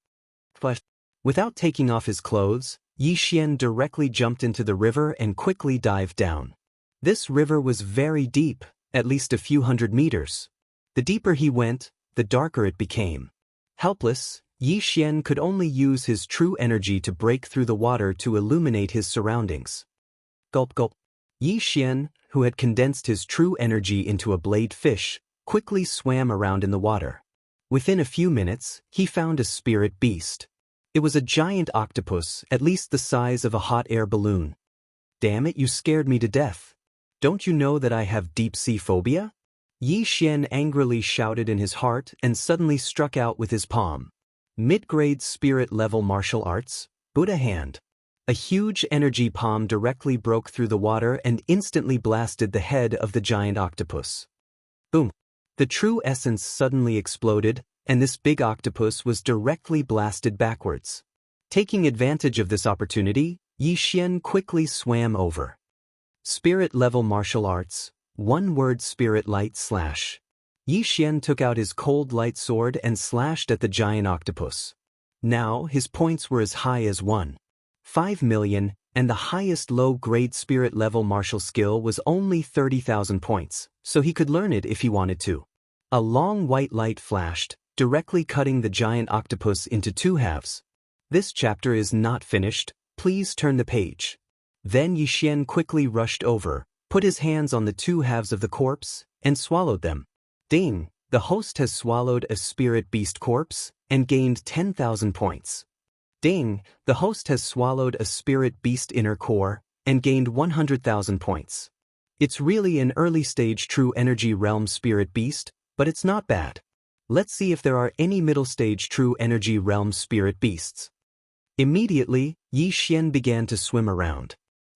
But, without taking off his clothes, Yi Xian directly jumped into the river and quickly dived down. This river was very deep, at least a few hundred meters. The deeper he went, the darker it became. Helpless, Yi Xian could only use his true energy to break through the water to illuminate his surroundings. Gulp gulp. Yi Xian, who had condensed his true energy into a blade fish, quickly swam around in the water. Within a few minutes, he found a spirit beast. It was a giant octopus, at least the size of a hot air balloon. Damn it, you scared me to death. Don't you know that I have deep-sea phobia? Yi Xian angrily shouted in his heart and suddenly struck out with his palm. Mid-grade spirit-level martial arts, Buddha hand. A huge energy palm directly broke through the water and instantly blasted the head of the giant octopus. Boom. The true essence suddenly exploded, and this big octopus was directly blasted backwards. Taking advantage of this opportunity, Yi Xian quickly swam over. Spirit-level martial arts, one-word spirit light slash. Yi Xian took out his cold light sword and slashed at the giant octopus. Now his points were as high as 1.5 million, and the highest low-grade spirit-level martial skill was only 30,000 points, so he could learn it if he wanted to. A long white light flashed, directly cutting the giant octopus into two halves. This chapter is not finished, please turn the page. Then Yi Xian quickly rushed over, put his hands on the two halves of the corpse, and swallowed them. Ding! The host has swallowed a spirit beast corpse, and gained 10,000 points. Ding! The host has swallowed a spirit beast inner core, and gained 100,000 points. It's really an early stage true energy realm spirit beast, but it's not bad. Let's see if there are any middle stage true energy realm spirit beasts. Immediately, Yi Xian began to swim around.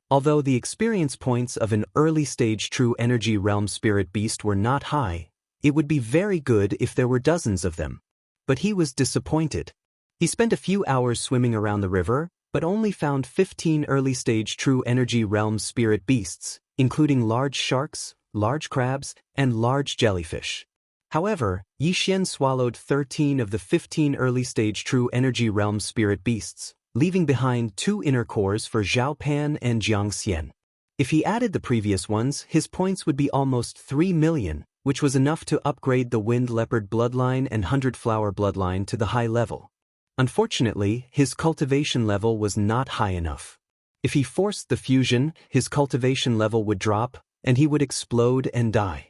Although the experience points of an early stage true energy realm spirit beast were not high, it would be very good if there were dozens of them. But he was disappointed. He spent a few hours swimming around the river, but only found 15 early stage true energy realm spirit beasts, including large sharks, large crabs, and large jellyfish. However, Yi Xian swallowed 13 of the 15 early stage true energy realm spirit beasts, leaving behind 2 inner cores for Zhao Pan and Jiang Xian. If he added the previous ones, his points would be almost 3 million, which was enough to upgrade the Wind Leopard bloodline and 100 Flower bloodline to the high level. Unfortunately, his cultivation level was not high enough. If he forced the fusion, his cultivation level would drop, and he would explode and die.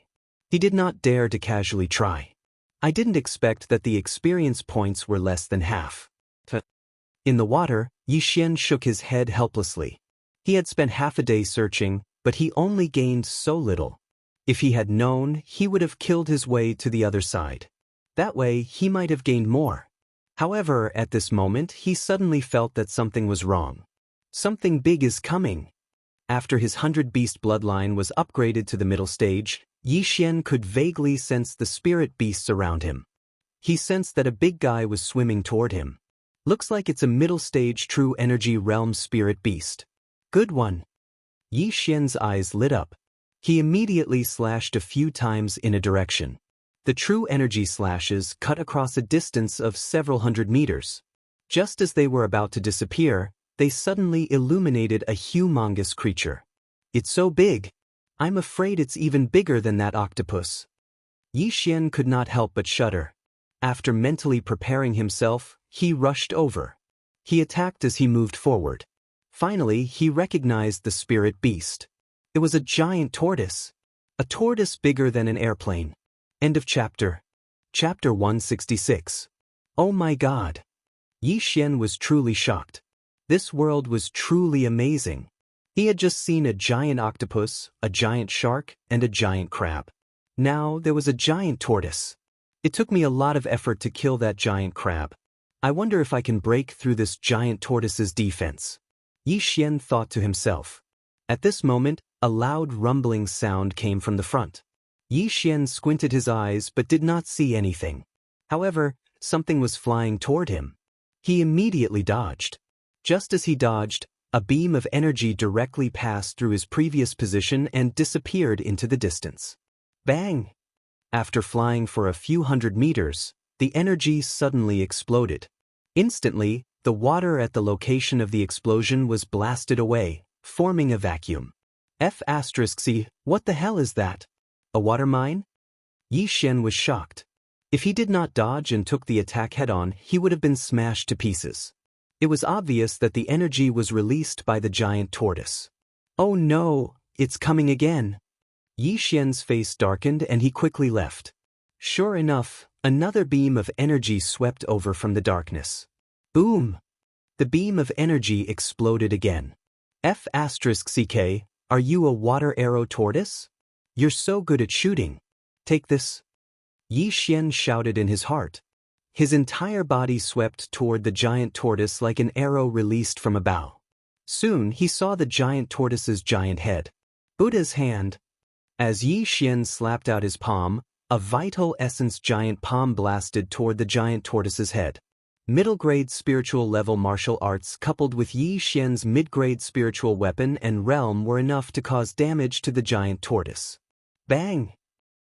He did not dare to casually try. I didn't expect that the experience points were less than half. In the water, Yi Xian shook his head helplessly. He had spent half a day searching, but he only gained so little. If he had known, he would have killed his way to the other side. That way, he might have gained more. However, at this moment, he suddenly felt that something was wrong. Something big is coming. After his 100 Beast bloodline was upgraded to the middle stage, Yi Xian could vaguely sense the spirit beasts around him. He sensed that a big guy was swimming toward him. Looks like it's a middle stage true energy realm spirit beast. Good one. Yi Xian's eyes lit up. He immediately slashed a few times in a direction. The true energy slashes cut across a distance of several hundred meters. Just as they were about to disappear, they suddenly illuminated a humongous creature. It's so big. I'm afraid it's even bigger than that octopus. Yi Xian could not help but shudder. After mentally preparing himself, he rushed over. He attacked as he moved forward. Finally, he recognized the spirit beast. It was a giant tortoise. A tortoise bigger than an airplane. End of chapter. Chapter 166. Oh my God. Yi Xian was truly shocked. This world was truly amazing. He had just seen a giant octopus, a giant shark, and a giant crab. Now there was a giant tortoise. It took me a lot of effort to kill that giant crab. I wonder if I can break through this giant tortoise's defense. Yi Xian thought to himself. At this moment, a loud rumbling sound came from the front. Yi Xian squinted his eyes but did not see anything. However, something was flying toward him. He immediately dodged. Just as he dodged, a beam of energy directly passed through his previous position and disappeared into the distance. Bang! After flying for a few hundred meters, the energy suddenly exploded. Instantly, the water at the location of the explosion was blasted away, forming a vacuum. F*C, what the hell is that? A water mine? Yi Xian was shocked. If he did not dodge and took the attack head-on, he would have been smashed to pieces. It was obvious that the energy was released by the giant tortoise. Oh no, it's coming again. Yi Xian's face darkened and he quickly left. Sure enough, another beam of energy swept over from the darkness. Boom! The beam of energy exploded again. F***CK, are you a water arrow tortoise? You're so good at shooting. Take this. Yi Xian shouted in his heart. His entire body swept toward the giant tortoise like an arrow released from a bow. Soon he saw the giant tortoise's giant head. Buddha's hand. As Yi Xian slapped out his palm, a vital essence giant palm blasted toward the giant tortoise's head. Middle-grade spiritual level martial arts coupled with Yi Xian's mid-grade spiritual weapon and realm were enough to cause damage to the giant tortoise. Bang!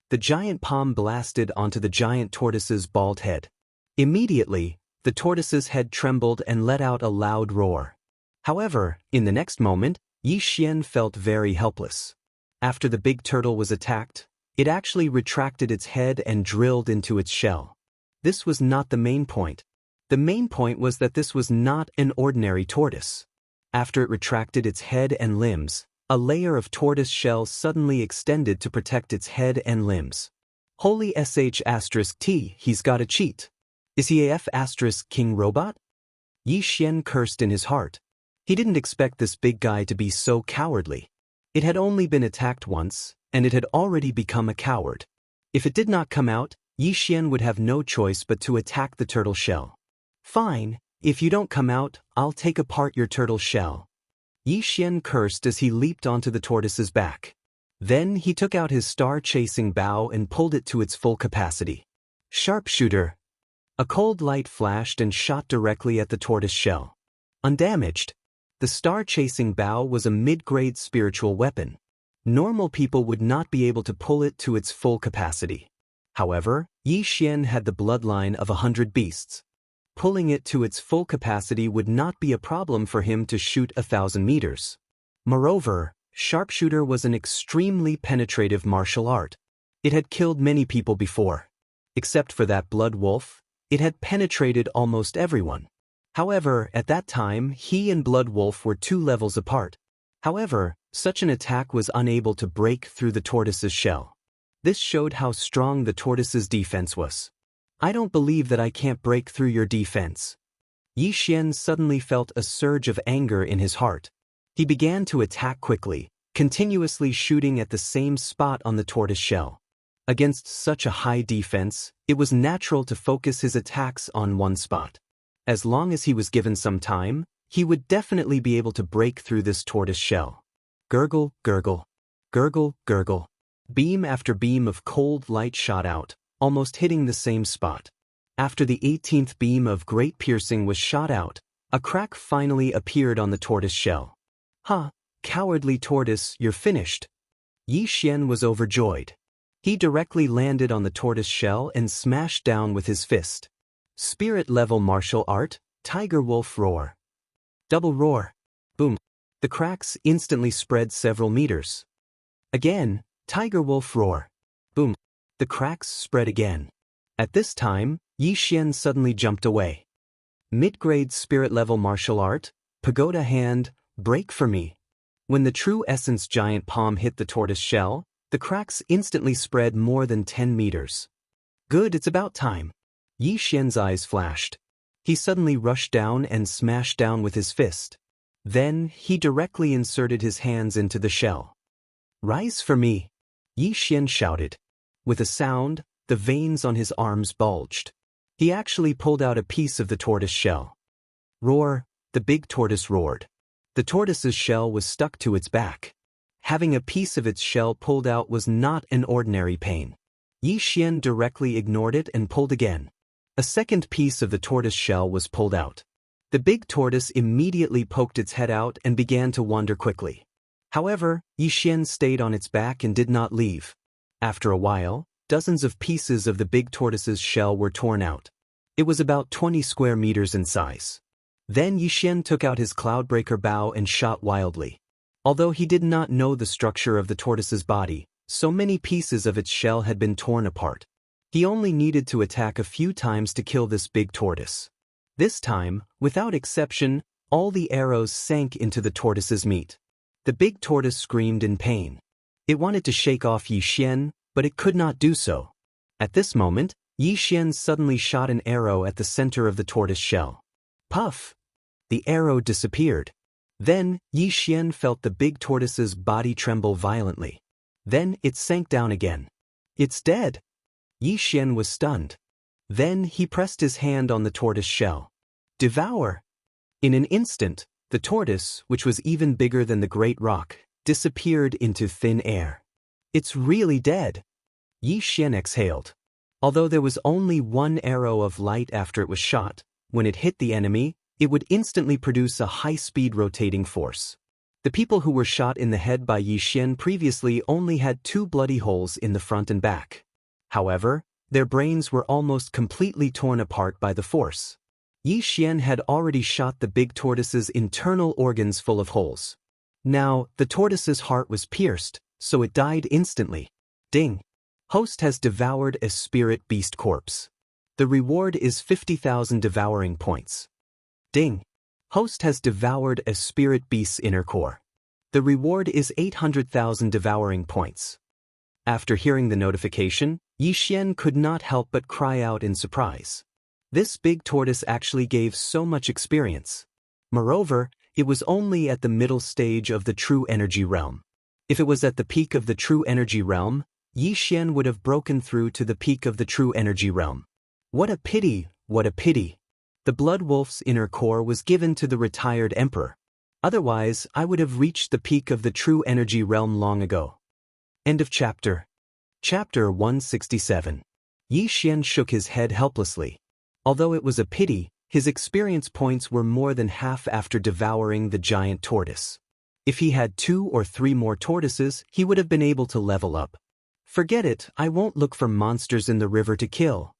The giant palm blasted onto the giant tortoise's bald head. Immediately, the tortoise's head trembled and let out a loud roar. However, in the next moment, Yi Xian felt very helpless. After the big turtle was attacked, it actually retracted its head and drilled into its shell. This was not the main point. The main point was that this was not an ordinary tortoise. After it retracted its head and limbs, a layer of tortoise shell suddenly extended to protect its head and limbs. Holy sh**t, he's got a cheat. Is he a F***king robot? Yi Xian cursed in his heart. He didn't expect this big guy to be so cowardly. It had only been attacked once, and it had already become a coward. If it did not come out, Yi Xian would have no choice but to attack the turtle shell. Fine, if you don't come out, I'll take apart your turtle shell. Yi Xian cursed as he leaped onto the tortoise's back. Then he took out his star-chasing bow and pulled it to its full capacity. Sharpshooter. A cold light flashed and shot directly at the tortoise shell. Undamaged. The star-chasing bow was a mid-grade spiritual weapon. Normal people would not be able to pull it to its full capacity. However, Yi Xian had the bloodline of 100 beasts. Pulling it to its full capacity would not be a problem for him to shoot 1,000 meters. Moreover, sharpshooter was an extremely penetrative martial art. It had killed many people before. Except for that blood wolf, it had penetrated almost everyone. However, at that time, he and Blood Wolf were 2 levels apart. However, such an attack was unable to break through the tortoise's shell. This showed how strong the tortoise's defense was. I don't believe that I can't break through your defense. Yi Xian suddenly felt a surge of anger in his heart. He began to attack quickly, continuously shooting at the same spot on the tortoise shell. Against such a high defense, it was natural to focus his attacks on one spot. As long as he was given some time, he would definitely be able to break through this tortoise shell. Gurgle, gurgle. Gurgle, gurgle. Beam after beam of cold light shot out, almost hitting the same spot. After the 18th beam of great piercing was shot out, a crack finally appeared on the tortoise shell. Ha! Cowardly tortoise, you're finished. Yi Xian was overjoyed. He directly landed on the tortoise shell and smashed down with his fist. Spirit-level martial art, Tiger Wolf Roar. Double roar. Boom. The cracks instantly spread several meters. Again, Tiger Wolf Roar. Boom. The cracks spread again. At this time, Yi Xian suddenly jumped away. Mid-grade spirit-level martial art, Pagoda Hand, break for me. When the true essence giant palm hit the tortoise shell, the cracks instantly spread more than 10 meters. Good, it's about time. Yi Xian's eyes flashed. He suddenly rushed down and smashed down with his fist. Then, he directly inserted his hands into the shell. Rise for me! Yi Xian shouted. With a sound, the veins on his arms bulged. He actually pulled out a piece of the tortoise shell. Roar! The big tortoise roared. The tortoise's shell was stuck to its back. Having a piece of its shell pulled out was not an ordinary pain. Yi Xian directly ignored it and pulled again. A second piece of the tortoise shell was pulled out. The big tortoise immediately poked its head out and began to wander quickly. However, Yi Xian stayed on its back and did not leave. After a while, dozens of pieces of the big tortoise's shell were torn out. It was about 20 square meters in size. Then Yi Xian took out his Cloudbreaker bow and shot wildly. Although he did not know the structure of the tortoise's body, So many pieces of its shell had been torn apart. He only needed to attack a few times to kill this big tortoise. This time, without exception, all the arrows sank into the tortoise's meat. The big tortoise screamed in pain. It wanted to shake off Yi Xian, but it could not do so. At this moment, Yi Xian suddenly shot an arrow at the center of the tortoise shell. Puff! The arrow disappeared. Then, Yi Xian felt the big tortoise's body tremble violently. Then it sank down again. It's dead! Yi Xian was stunned. Then he pressed his hand on the tortoise shell. Devour! In an instant, the tortoise, which was even bigger than the great rock, disappeared into thin air. It's really dead! Yi Xian exhaled. Although there was only one arrow of light after it was shot, when it hit the enemy, it would instantly produce a high-speed rotating force. The people who were shot in the head by Yi Xian previously only had 2 bloody holes in the front and back. However, their brains were almost completely torn apart by the force. Yi Xian had already shot the big tortoise's internal organs full of holes. Now, the tortoise's heart was pierced, so it died instantly. Ding! Host has devoured a spirit beast corpse. The reward is 50,000 devouring points. Ding! Host has devoured a spirit beast's inner core. The reward is 800,000 devouring points. After hearing the notification, Yi Xian could not help but cry out in surprise. This big tortoise actually gave so much experience. Moreover, it was only at the middle stage of the true energy realm. If it was at the peak of the true energy realm, Yi Xian would have broken through to the peak of the true energy realm. What a pity, what a pity. The Blood Wolf's inner core was given to the retired emperor. Otherwise, I would have reached the peak of the true energy realm long ago. End of chapter. Chapter 167. Yi Xian shook his head helplessly. Although it was a pity, his experience points were more than half after devouring the giant tortoise. If he had 2 or 3 more tortoises, he would have been able to level up. Forget it, I won't look for monsters in the river to kill.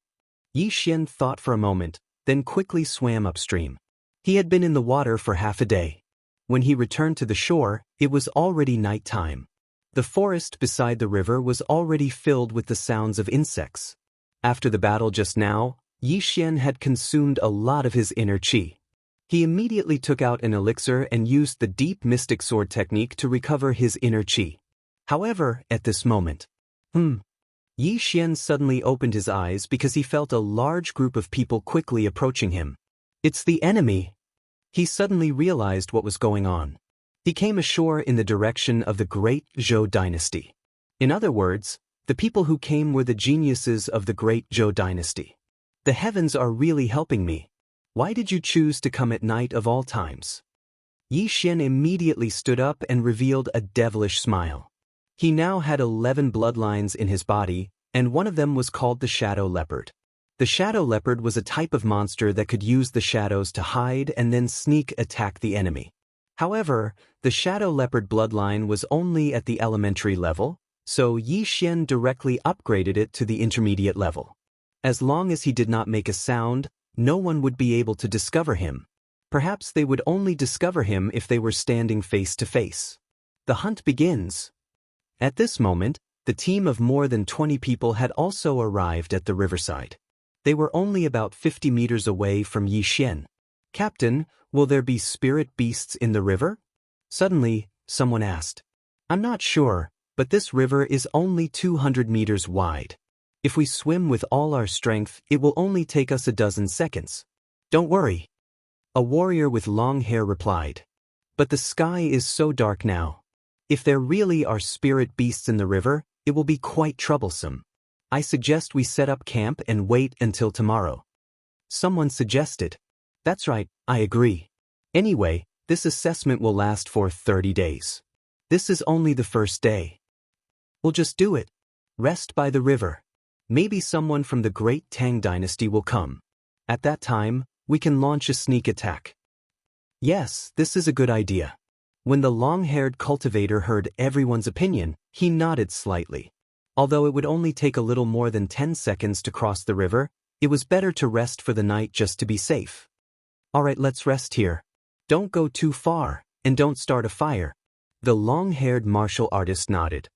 Yi Xian thought for a moment, then quickly swam upstream. He had been in the water for half a day. When he returned to the shore, it was already night time. The forest beside the river was already filled with the sounds of insects. After the battle just now, Yi Xian had consumed a lot of his inner qi. He immediately took out an elixir and used the deep mystic sword technique to recover his inner qi. However, at this moment, Yi Xian suddenly opened his eyes because he felt a large group of people quickly approaching him. It's the enemy! He suddenly realized what was going on. He came ashore in the direction of the great Zhou dynasty. In other words, the people who came were the geniuses of the great Zhou dynasty. The heavens are really helping me. Why did you choose to come at night of all times? Yi Xian immediately stood up and revealed a devilish smile. He now had 11 bloodlines in his body, and one of them was called the Shadow Leopard. The Shadow Leopard was a type of monster that could use the shadows to hide and then sneak attack the enemy. However, the Shadow Leopard bloodline was only at the elementary level, so Yi Xian directly upgraded it to the intermediate level. As long as he did not make a sound, no one would be able to discover him. Perhaps they would only discover him if they were standing face to face. The hunt begins. At this moment, the team of more than 20 people had also arrived at the riverside. They were only about 50 meters away from Yi Xian. Captain, will there be spirit beasts in the river? Suddenly, someone asked. I'm not sure, but this river is only 200 meters wide. If we swim with all our strength, it will only take us a dozen seconds. Don't worry. A warrior with long hair replied. But the sky is so dark now. If there really are spirit beasts in the river, it will be quite troublesome. I suggest we set up camp and wait until tomorrow. Someone suggested. That's right, I agree. Anyway, this assessment will last for 30 days. This is only the first day. We'll just do it. Rest by the river. Maybe someone from the great Tang dynasty will come. At that time, we can launch a sneak attack. Yes, this is a good idea. When the long-haired cultivator heard everyone's opinion, he nodded slightly. Although it would only take a little more than 10 seconds to cross the river, it was better to rest for the night just to be safe. Alright, let's rest here. Don't go too far, and don't start a fire. The long-haired martial artist nodded.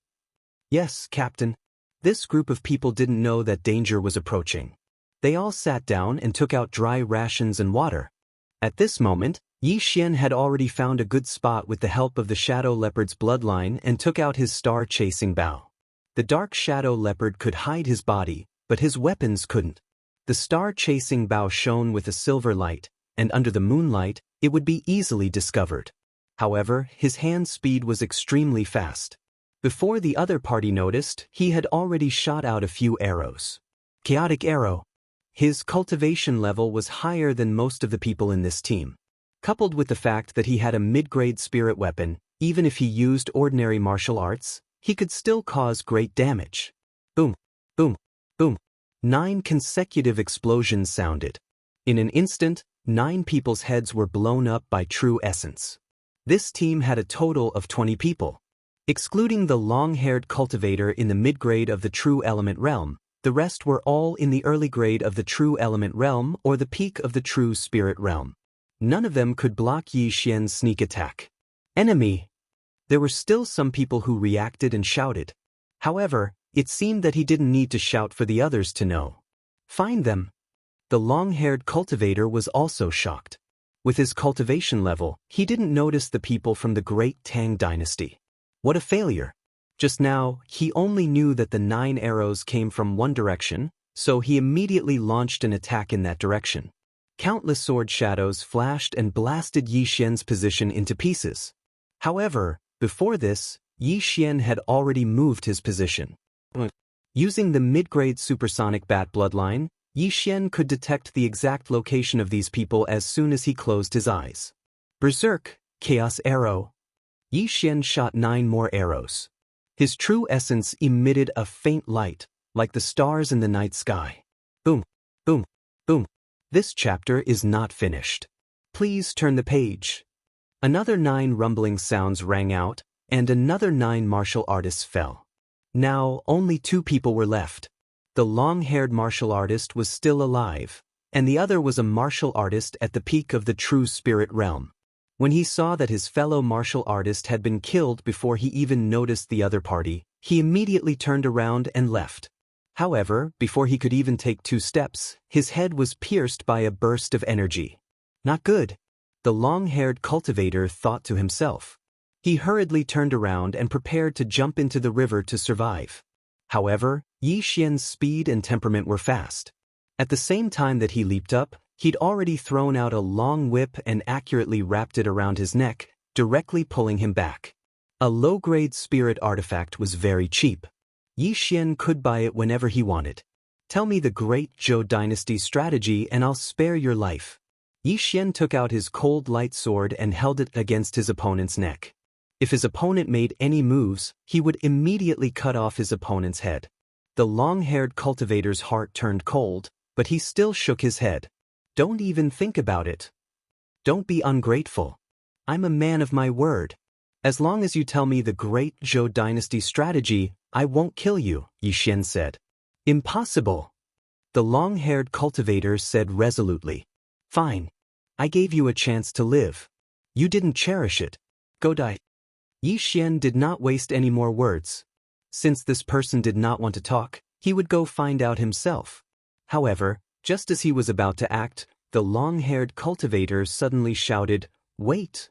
Yes, Captain. This group of people didn't know that danger was approaching. They all sat down and took out dry rations and water. At this moment, Yi Xian had already found a good spot with the help of the Shadow Leopard's bloodline and took out his star-chasing bow. The dark Shadow Leopard could hide his body, but his weapons couldn't. The star-chasing bow shone with a silver light, and under the moonlight, it would be easily discovered. However, his hand speed was extremely fast. Before the other party noticed, he had already shot out a few arrows. Chaotic arrow. His cultivation level was higher than most of the people in this team. Coupled with the fact that he had a mid-grade spirit weapon, even if he used ordinary martial arts, he could still cause great damage. Boom, boom, boom. 9 consecutive explosions sounded. In an instant, 9 people's heads were blown up by true essence. This team had a total of 20 people. Excluding the long-haired cultivator in the mid-grade of the true element realm, the rest were all in the early grade of the true element realm or the peak of the true spirit realm. None of them could block Yi Xian's sneak attack. Enemy! There were still some people who reacted and shouted. However, it seemed that he didn't need to shout for the others to know. Find them! The long-haired cultivator was also shocked. With his cultivation level, he didn't notice the people from the Great Tang Dynasty. What a failure! Just now, he only knew that the 9 arrows came from one direction, so he immediately launched an attack in that direction. Countless sword shadows flashed and blasted Yi Xian's position into pieces. However, before this, Yi Xian had already moved his position. Using the mid-grade supersonic bat bloodline, Yi Xian could detect the exact location of these people as soon as he closed his eyes. Berserk, Chaos Arrow. Yi Xian shot 9 more arrows. His true essence emitted a faint light, like the stars in the night sky. Boom, boom, boom. This chapter is not finished. Please turn the page. Another 9 rumbling sounds rang out, and another 9 martial artists fell. Now, only 2 people were left. The long-haired martial artist was still alive, and the other was a martial artist at the peak of the true spirit realm. When he saw that his fellow martial artist had been killed before he even noticed the other party, he immediately turned around and left. However, before he could even take 2 steps, his head was pierced by a burst of energy. Not good. The long-haired cultivator thought to himself. He hurriedly turned around and prepared to jump into the river to survive. However, Yi Xian's speed and temperament were fast. At the same time that he leaped up, he'd already thrown out a long whip and accurately wrapped it around his neck, directly pulling him back. A low-grade spirit artifact was very cheap. Yi Xian could buy it whenever he wanted. Tell me the Great Zhou Dynasty strategy and I'll spare your life. Yi Xian took out his cold light sword and held it against his opponent's neck. If his opponent made any moves, he would immediately cut off his opponent's head. The long-haired cultivator's heart turned cold, but he still shook his head. Don't even think about it. Don't be ungrateful. I'm a man of my word. As long as you tell me the Great Zhou Dynasty strategy, I won't kill you, Yi Xian said. Impossible. The long-haired cultivator said resolutely. Fine. I gave you a chance to live. You didn't cherish it. Go die. Yi Xian did not waste any more words. Since this person did not want to talk, he would go find out himself. However, just as he was about to act, the long-haired cultivator suddenly shouted, Wait!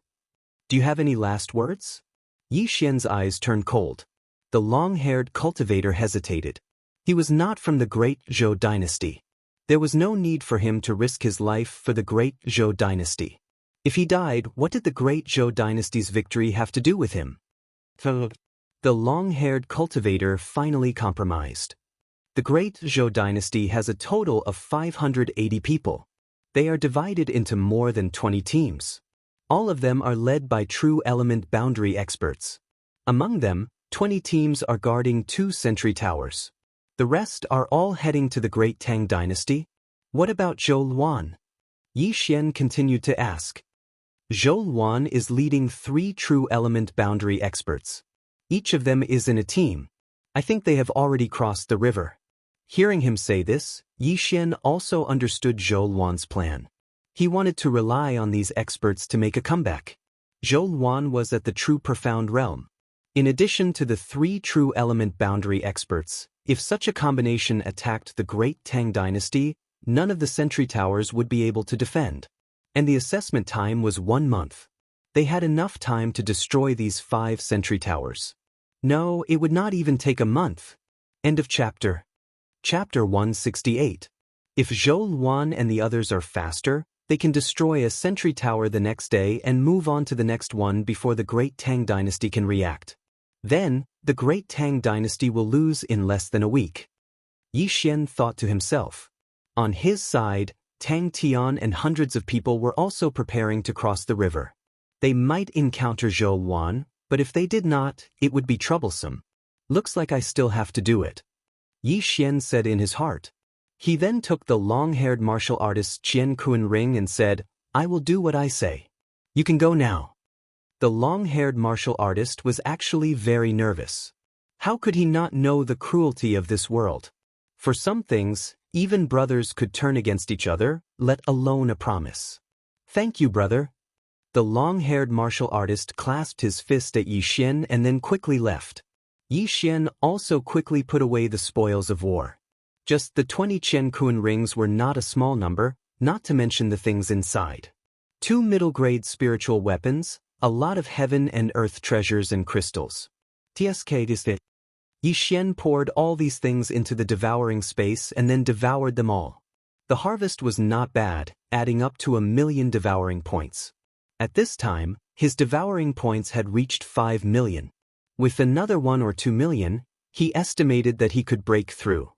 Do you have any last words? Yi Xian's eyes turned cold. The long-haired cultivator hesitated. He was not from the Great Zhou Dynasty. There was no need for him to risk his life for the Great Zhou Dynasty. If he died, what did the Great Zhou Dynasty's victory have to do with him? The long-haired cultivator finally compromised. The Great Zhou Dynasty has a total of 580 people. They are divided into more than 20 teams. All of them are led by true element boundary experts. Among them, 20 teams are guarding 2 sentry towers. The rest are all heading to the Great Tang Dynasty. What about Zhou Luan? Yi Xian continued to ask. Zhou Luan is leading 3 true element boundary experts. Each of them is in a team. I think they have already crossed the river. Hearing him say this, Yi Xian also understood Zhou Luan's plan. He wanted to rely on these experts to make a comeback. Zhou Luan was at the true profound realm. In addition to the 3 true element boundary experts, if such a combination attacked the Great Tang Dynasty, none of the sentry towers would be able to defend. And the assessment time was 1 month. They had enough time to destroy these 5 sentry towers. No, it would not even take a month. End of chapter. Chapter 168. If Zhou Luan and the others are faster, they can destroy a sentry tower the next day and move on to the next one before the Great Tang Dynasty can react. Then, the Great Tang Dynasty will lose in less than a week. Yi Xian thought to himself. On his side, Tang Tian and hundreds of people were also preparing to cross the river. They might encounter Zhou Luan, but if they did not, it would be troublesome. Looks like I still have to do it. Yi Xian said in his heart. He then took the long-haired martial artist's Qian Kun ring and said, I will do what I say. You can go now. The long-haired martial artist was actually very nervous. How could he not know the cruelty of this world? For some things, even brothers could turn against each other, let alone a promise. Thank you, brother. The long-haired martial artist clasped his fist at Yi Xian and then quickly left. Yi Xian also quickly put away the spoils of war. Just the 20 Qian Kun rings were not a small number, not to mention the things inside. 2 middle-grade spiritual weapons, a lot of heaven and earth treasures and crystals. TSK is it. Yi Xian poured all these things into the devouring space and then devoured them all. The harvest was not bad, adding up to 1 million devouring points. At this time, his devouring points had reached 5 million. With another 1 or 2 million, he estimated that he could break through.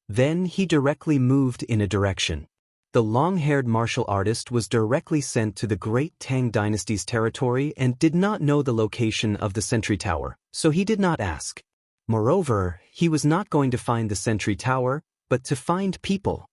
Then he directly moved in a direction. The long-haired martial artist was directly sent to the Great Tang Dynasty's territory and did not know the location of the sentry tower, so he did not ask. Moreover, he was not going to find the sentry tower, but to find people.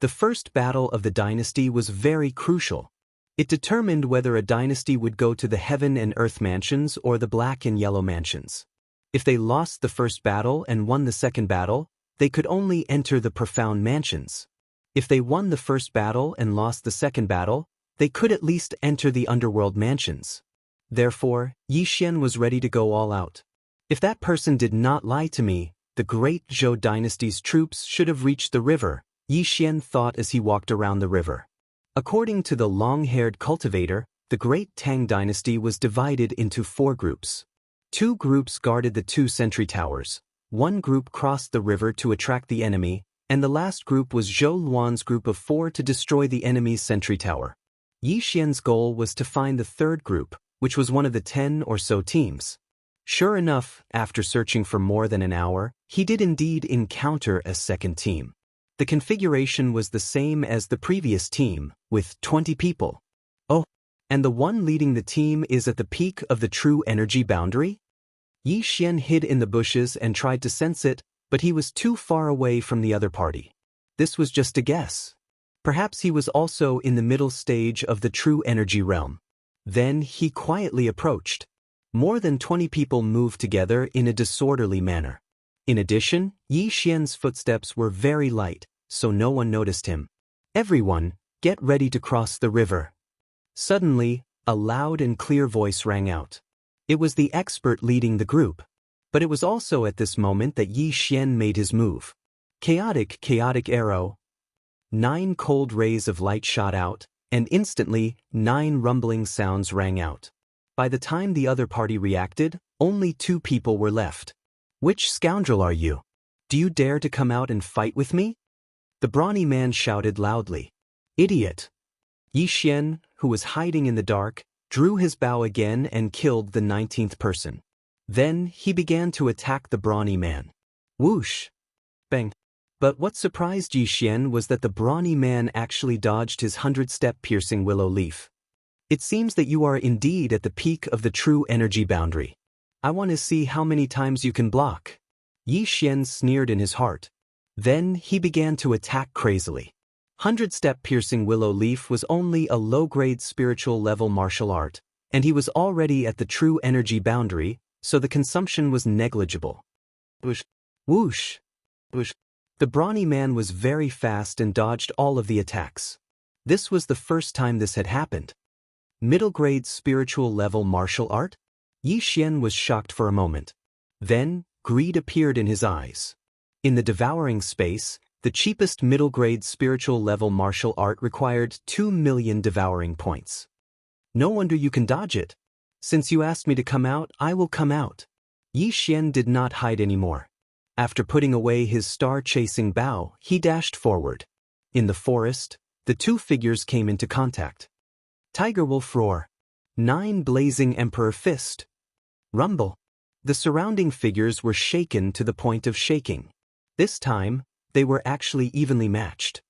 The first battle of the dynasty was very crucial. It determined whether a dynasty would go to the heaven and earth mansions or the black and yellow mansions. If they lost the first battle and won the second battle, they could only enter the profound mansions. If they won the first battle and lost the second battle, they could at least enter the underworld mansions. Therefore, Yi Xian was ready to go all out. If that person did not lie to me, the great Zhou dynasty's troops should have reached the river, Yi Xian thought as he walked around the river. According to the long-haired cultivator, the Great Tang Dynasty was divided into 4 groups. 2 groups guarded the 2 sentry towers. 1 group crossed the river to attract the enemy, and the last group was Zhou Luan's group of 4 to destroy the enemy's sentry tower. Yi Xian's goal was to find the 3rd group, which was one of the 10 or so teams. Sure enough, after searching for more than an hour, he did indeed encounter a 2nd team. The configuration was the same as the previous team, with 20 people. Oh, and the one leading the team is at the peak of the true energy boundary? Yi Xian hid in the bushes and tried to sense it, but he was too far away from the other party. This was just a guess. Perhaps he was also in the middle stage of the true energy realm. Then he quietly approached. More than 20 people moved together in a disorderly manner. In addition, Yi Xian's footsteps were very light, so no one noticed him. Everyone, get ready to cross the river. Suddenly, a loud and clear voice rang out. It was the expert leading the group. But it was also at this moment that Yi Xian made his move. Chaotic arrow. 9 cold rays of light shot out, and instantly, 9 rumbling sounds rang out. By the time the other party reacted, only 2 people were left. Which scoundrel are you? Do you dare to come out and fight with me? The brawny man shouted loudly. Idiot! Yi Xian, who was hiding in the dark, drew his bow again and killed the 19th person. Then he began to attack the brawny man. Whoosh! Bang! But what surprised Yi Xian was that the brawny man actually dodged his 100-step piercing willow leaf. It seems that you are indeed at the peak of the true energy boundary. I want to see how many times you can block. Yi Xian sneered in his heart. Then he began to attack crazily. 100-step piercing willow leaf was only a low-grade spiritual level martial art, and he was already at the true energy boundary, so the consumption was negligible. Whoosh! Whoosh! Whoosh! The brawny man was very fast and dodged all of the attacks. This was the first time this had happened. Middle-grade spiritual level martial art? Yi Xian was shocked for a moment. Then, greed appeared in his eyes. In the devouring space, the cheapest middle-grade spiritual level martial art required 2 million devouring points. No wonder you can dodge it. Since you asked me to come out, I will come out. Yi Xian did not hide anymore. After putting away his star-chasing bow, he dashed forward. In the forest, the two figures came into contact. Tiger wolf roar. 9 blazing emperor fist. Rumble. The surrounding figures were shaken to the point of shaking. This time, they were actually evenly matched.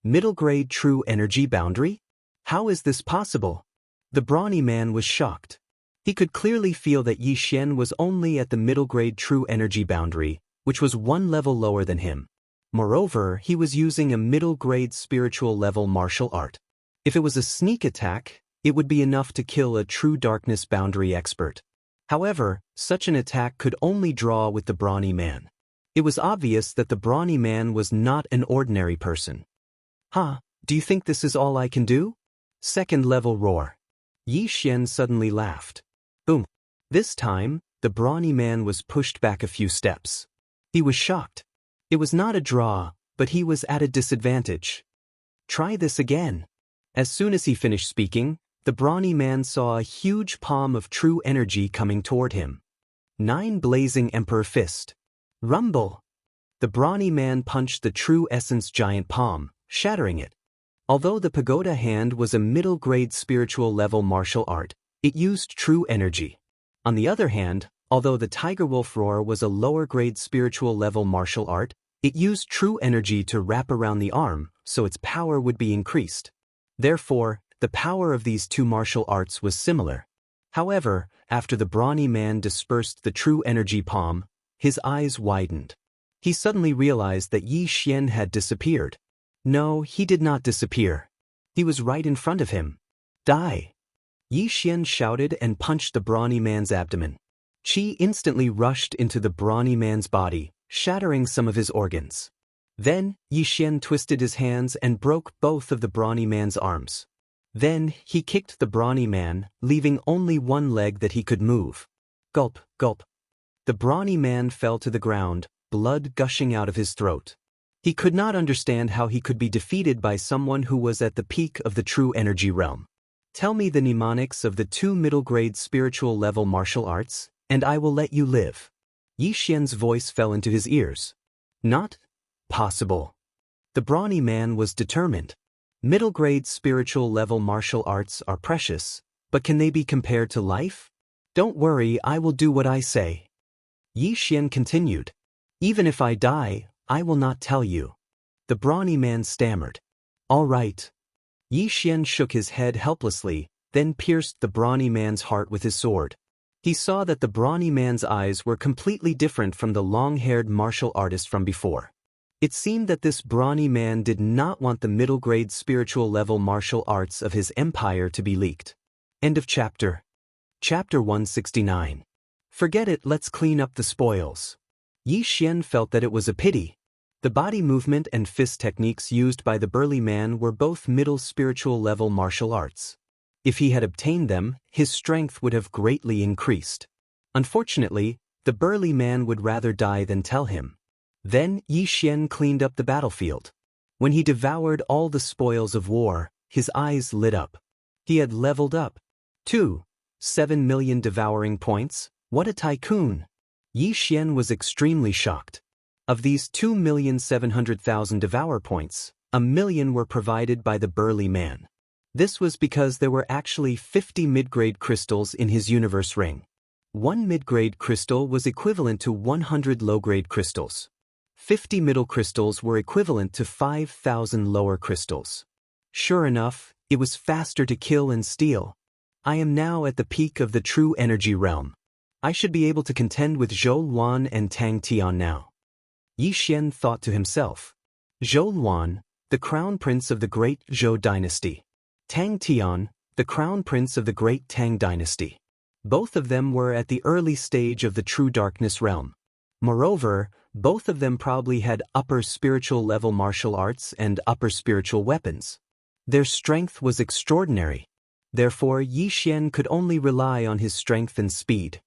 Middle-grade true energy boundary? How is this possible? The brawny man was shocked. He could clearly feel that Yi Xian was only at the middle-grade true energy boundary, which was 1 level lower than him. Moreover, he was using a middle-grade spiritual level martial art. If it was a sneak attack, it would be enough to kill a true darkness boundary expert. However, such an attack could only draw with the brawny man. It was obvious that the brawny man was not an ordinary person. "Huh, do you think this is all I can do?" Second level roar. Yi Xian suddenly laughed. Boom. This time, the brawny man was pushed back a few steps. He was shocked. It was not a draw, but he was at a disadvantage. Try this again. As soon as he finished speaking, the brawny man saw a huge palm of true energy coming toward him. 9 blazing emperor fist. Rumble. The brawny man punched the true essence giant palm, shattering it. Although the pagoda hand was a middle-grade spiritual level martial art, it used true energy. On the other hand, although the tiger wolf roar was a lower-grade spiritual level martial art, it used true energy to wrap around the arm, so its power would be increased. Therefore, the power of these two martial arts was similar. However, after the brawny man dispersed the true energy palm, his eyes widened. He suddenly realized that Yi Xian had disappeared. No, he did not disappear. He was right in front of him. Die! Yi Xian shouted and punched the brawny man's abdomen. Qi instantly rushed into the brawny man's body, shattering some of his organs. Then, Yi Xian twisted his hands and broke both of the brawny man's arms. Then, he kicked the brawny man, leaving only one leg that he could move. Gulp, gulp. The brawny man fell to the ground, blood gushing out of his throat. He could not understand how he could be defeated by someone who was at the peak of the true energy realm. Tell me the mnemonics of the 2 middle-grade spiritual level martial arts, and I will let you live. Yi Xian's voice fell into his ears. Not possible. The brawny man was determined. Middle-grade spiritual level martial arts are precious, but can they be compared to life? Don't worry, I will do what I say. Yi Xian continued. Even if I die, I will not tell you. The brawny man stammered. All right. Yi Xian shook his head helplessly, then pierced the brawny man's heart with his sword. He saw that the brawny man's eyes were completely different from the long-haired martial artist from before. It seemed that this brawny man did not want the middle-grade spiritual level martial arts of his empire to be leaked. End of chapter. Chapter 169. Forget it, let's clean up the spoils. Yi Xian felt that it was a pity. The body movement and fist techniques used by the burly man were both middle spiritual level martial arts. If he had obtained them, his strength would have greatly increased. Unfortunately, the burly man would rather die than tell him. Then Yi Xian cleaned up the battlefield. When he devoured all the spoils of war, his eyes lit up. He had leveled up. 7 million devouring points, what a tycoon! Yi Xian was extremely shocked. Of these 2,700,000 devour points, 1 million were provided by the burly man. This was because there were actually 50 mid-grade crystals in his universe ring. 1 mid-grade crystal was equivalent to 100 low-grade crystals. 50 middle crystals were equivalent to 5,000 lower crystals. Sure enough, it was faster to kill and steal. I am now at the peak of the true energy realm. I should be able to contend with Zhou Luan and Tang Tian now. Yi Xian thought to himself. Zhou Luan, the crown prince of the great Zhou dynasty. Tang Tian, the crown prince of the great Tang dynasty. Both of them were at the early stage of the true darkness realm. Moreover, both of them probably had upper spiritual level martial arts and upper spiritual weapons. Their strength was extraordinary. Therefore, Yi Xian could only rely on his strength and speed.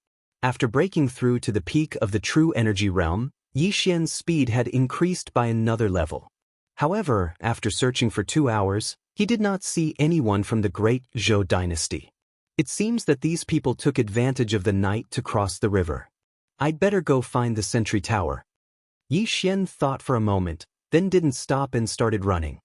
After breaking through to the peak of the true energy realm, Yi Xian's speed had increased by another level. However, after searching for 2 hours, he did not see anyone from the great Zhou dynasty. It seems that these people took advantage of the night to cross the river. I'd better go find the sentry tower. Yi Xian thought for a moment, then didn't stop and started running.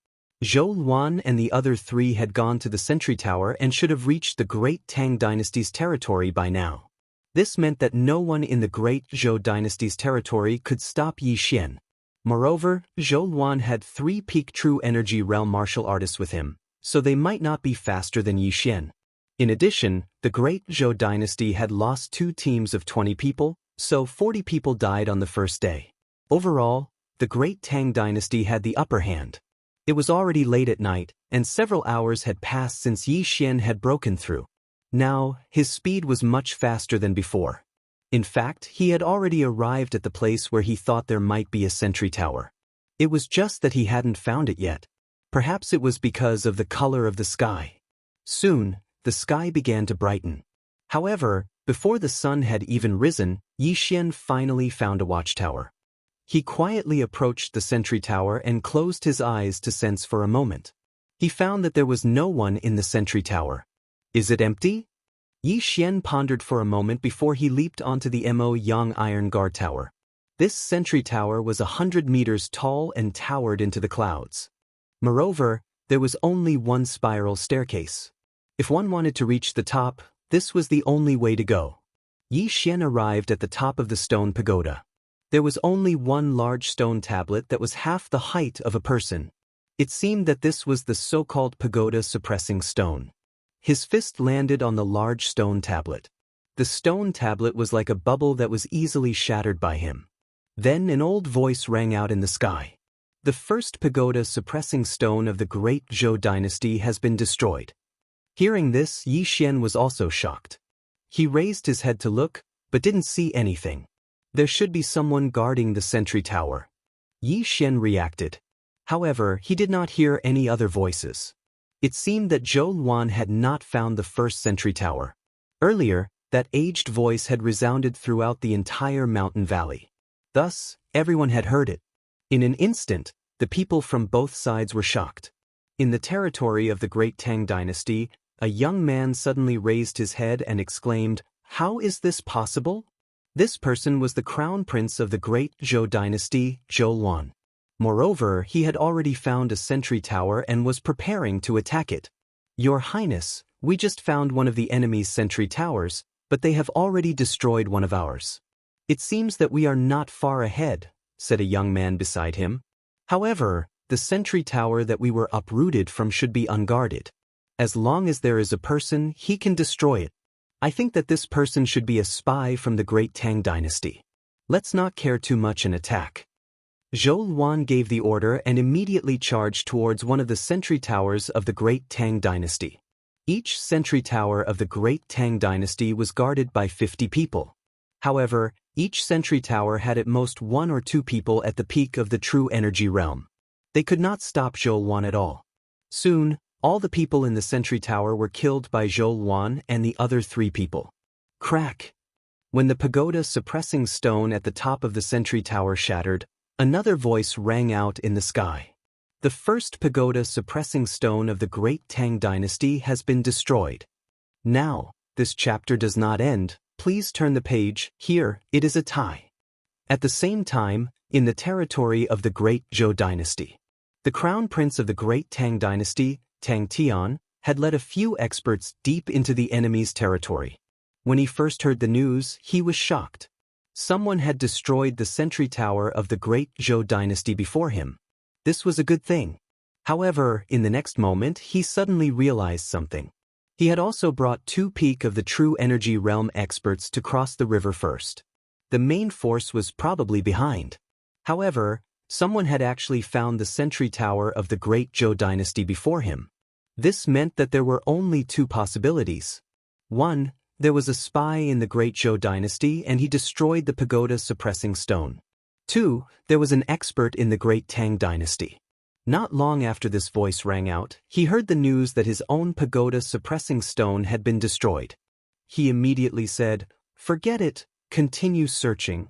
Zhou Luan and the other 3 had gone to the sentry tower and should have reached the great Tang dynasty's territory by now. This meant that no one in the great Zhou dynasty's territory could stop Yi Xian. Moreover, Zhou Luan had 3 peak true energy realm martial artists with him, so they might not be faster than Yi Xian. In addition, the great Zhou dynasty had lost 2 teams of 20 people, so 40 people died on the first day. Overall, the great Tang dynasty had the upper hand. It was already late at night, and several hours had passed since Yi Xian had broken through. Now, his speed was much faster than before. In fact, he had already arrived at the place where he thought there might be a sentry tower. It was just that he hadn't found it yet. Perhaps it was because of the color of the sky. Soon, the sky began to brighten. However, before the sun had even risen, Yi Xian finally found a watchtower. He quietly approached the sentry tower and closed his eyes to sense for a moment. He found that there was no one in the sentry tower. Is it empty? Yi Xian pondered for a moment before he leaped onto the Mo Yang Iron Guard Tower. This sentry tower was 100 meters tall and towered into the clouds. Moreover, there was only one spiral staircase. If one wanted to reach the top, this was the only way to go. Yi Xian arrived at the top of the stone pagoda. There was only one large stone tablet that was half the height of a person. It seemed that this was the so-called pagoda suppressing stone. His fist landed on the large stone tablet. The stone tablet was like a bubble that was easily shattered by him. Then an old voice rang out in the sky. The first pagoda suppressing stone of the great Zhou dynasty has been destroyed. Hearing this, Yi Xian was also shocked. He raised his head to look, but didn't see anything. There should be someone guarding the sentry tower. Yi Xian reacted. However, he did not hear any other voices. It seemed that Zhou Luan had not found the first sentry tower. Earlier, that aged voice had resounded throughout the entire mountain valley. Thus, everyone had heard it. In an instant, the people from both sides were shocked. In the territory of the great Tang dynasty, a young man suddenly raised his head and exclaimed, "How is this possible?" This person was the crown prince of the great Zhou dynasty, Zhou Luan. Moreover, he had already found a sentry tower and was preparing to attack it. "Your Highness, we just found one of the enemy's sentry towers, but they have already destroyed one of ours." "It seems that we are not far ahead," said a young man beside him. "However, the sentry tower that we were uprooted from should be unguarded. As long as there is a person, he can destroy it. I think that this person should be a spy from the great Tang dynasty. Let's not care too much and attack." Zhou Luan gave the order and immediately charged towards one of the sentry towers of the great Tang dynasty. Each sentry tower of the great Tang dynasty was guarded by 50 people. However, each sentry tower had at most 1 or 2 people at the peak of the true energy realm. They could not stop Zhou Luan at all. Soon, all the people in the sentry tower were killed by Zhou Luan and the other 3 people. Crack! When the pagoda suppressing stone at the top of the sentry tower shattered, another voice rang out in the sky. "The first pagoda suppressing stone of the great Tang dynasty has been destroyed." Now, this chapter does not end. Please turn the page. Here, it is a tie. At the same time, in the territory of the great Zhou dynasty, the crown prince of the great Tang dynasty, Tang Tian, had led a few experts deep into the enemy's territory. When he first heard the news, he was shocked. Someone had destroyed the sentry tower of the great Zhou dynasty before him. This was a good thing. However, in the next moment, he suddenly realized something. He had also brought 2 peak of the true energy realm experts to cross the river first. The main force was probably behind. However, someone had actually found the sentry tower of the great Zhou dynasty before him. This meant that there were only 2 possibilities. 1. There was a spy in the great Zhou dynasty and he destroyed the pagoda suppressing stone. 2. There was an expert in the great Tang dynasty. Not long after this voice rang out, he heard the news that his own pagoda suppressing stone had been destroyed. He immediately said, "Forget it, continue searching.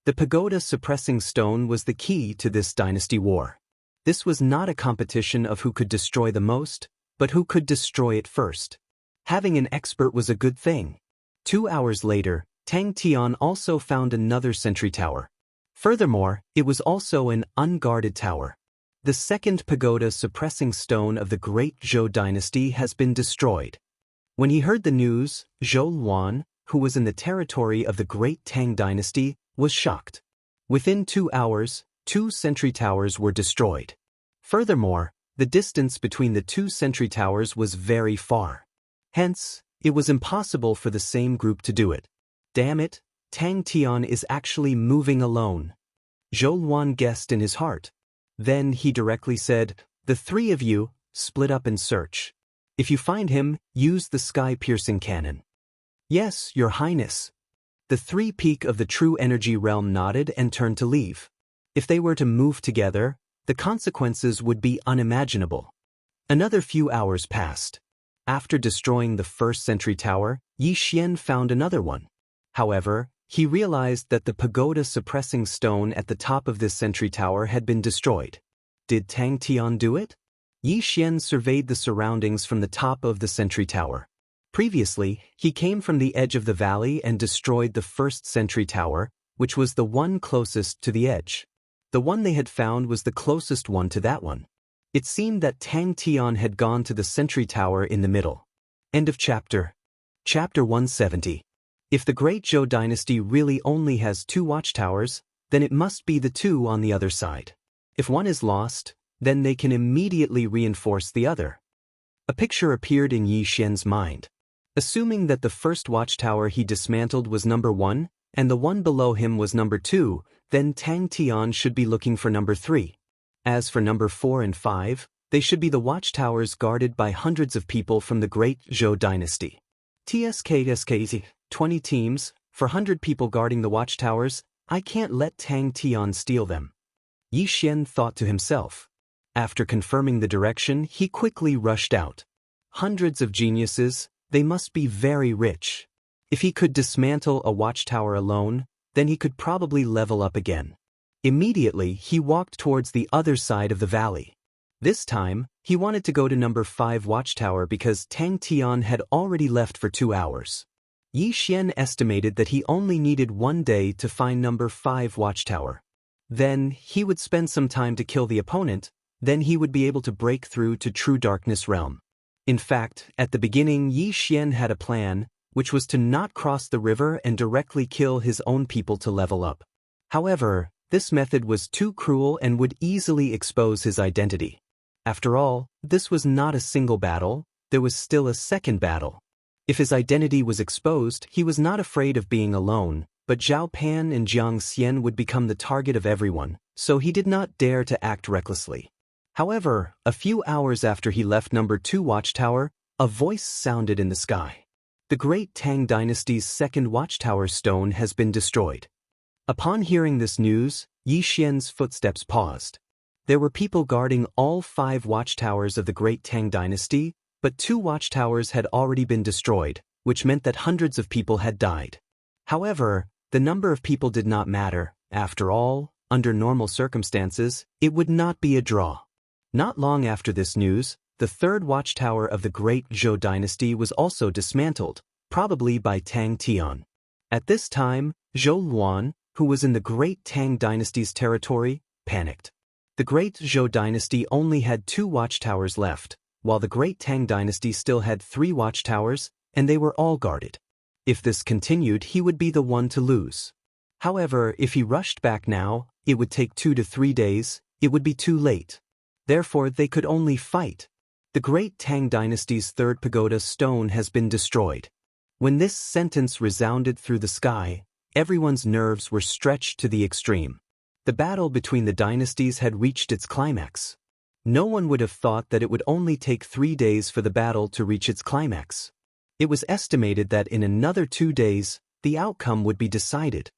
The pagoda suppressing stone was the key to this dynasty war. This was not a competition of who could destroy the most, but who could destroy it first. Having an expert was a good thing. 2 hours later, Tang Tian also found another sentry tower. Furthermore, it was also an unguarded tower. The second pagoda suppressing stone of the Great Zhou dynasty has been destroyed. When he heard the news, Zhou Luan, who was in the territory of the Great Tang dynasty, was shocked. Within 2 hours, 2 sentry towers were destroyed. Furthermore, the distance between the 2 sentry towers was very far. Hence, it was impossible for the same group to do it. Damn it, Tang Tian is actually moving alone. Zhou Luan guessed in his heart. Then he directly said, "The 3 of you, split up and search. If you find him, use the sky-piercing cannon." "Yes, Your Highness." The 3 peak of the true energy realm nodded and turned to leave. If they were to move together, the consequences would be unimaginable. Another few hours passed. After destroying the first sentry tower, Yi Xian found another one. However, he realized that the pagoda suppressing stone at the top of this sentry tower had been destroyed. Did Tang Tian do it? Yi Xian surveyed the surroundings from the top of the sentry tower. Previously, he came from the edge of the valley and destroyed the first sentry tower, which was the one closest to the edge. The one they had found was the closest one to that one. It seemed that Tang Tian had gone to the sentry tower in the middle. End of chapter. Chapter 170. If the Great Zhou dynasty really only has 2 watchtowers, then it must be the 2 on the other side. If one is lost, then they can immediately reinforce the other. A picture appeared in Yi Xian's mind. Assuming that the first watchtower he dismantled was number 1, and the one below him was number 2, then Tang Tian should be looking for number 3. As for number 4 and 5, they should be the watchtowers guarded by hundreds of people from the Great Zhou dynasty. TSKSKZ, 20 teams, for 100 people guarding the watchtowers, I can't let Tang Tian steal them. Yi Xian thought to himself. After confirming the direction, he quickly rushed out. Hundreds of geniuses, they must be very rich. If he could dismantle a watchtower alone, then he could probably level up again. Immediately, he walked towards the other side of the valley. This time, he wanted to go to number 5 watchtower because Tang Tian had already left for 2 hours. Yi Xian estimated that he only needed 1 day to find number 5 watchtower. Then, he would spend some time to kill the opponent, then he would be able to break through to True Darkness Realm. In fact, at the beginning Yi Xian had a plan, which was to not cross the river and directly kill his own people to level up. However, this method was too cruel and would easily expose his identity. After all, this was not a single battle, there was still a second battle. If his identity was exposed, he was not afraid of being alone, but Zhao Pan and Jiang Xian would become the target of everyone, so he did not dare to act recklessly. However, a few hours after he left number 2 watchtower, a voice sounded in the sky. The Great Tang Dynasty's second watchtower stone has been destroyed. Upon hearing this news, Yi Xian's footsteps paused. There were people guarding all 5 watchtowers of the Great Tang Dynasty, but 2 watchtowers had already been destroyed, which meant that hundreds of people had died. However, the number of people did not matter. After all, under normal circumstances, it would not be a draw. Not long after this news, the 3rd watchtower of the Great Zhou dynasty was also dismantled, probably by Tang Tian. At this time, Zhou Luan, who was in the Great Tang dynasty's territory, panicked. The Great Zhou dynasty only had 2 watchtowers left, while the Great Tang dynasty still had 3 watchtowers, and they were all guarded. If this continued, he would be the one to lose. However, if he rushed back now, it would take 2 to 3 days, it would be too late. Therefore, they could only fight. The Great Tang dynasty's 3rd pagoda stone has been destroyed. When this sentence resounded through the sky, everyone's nerves were stretched to the extreme. The battle between the dynasties had reached its climax. No one would have thought that it would only take 3 days for the battle to reach its climax. It was estimated that in another 2 days, the outcome would be decided.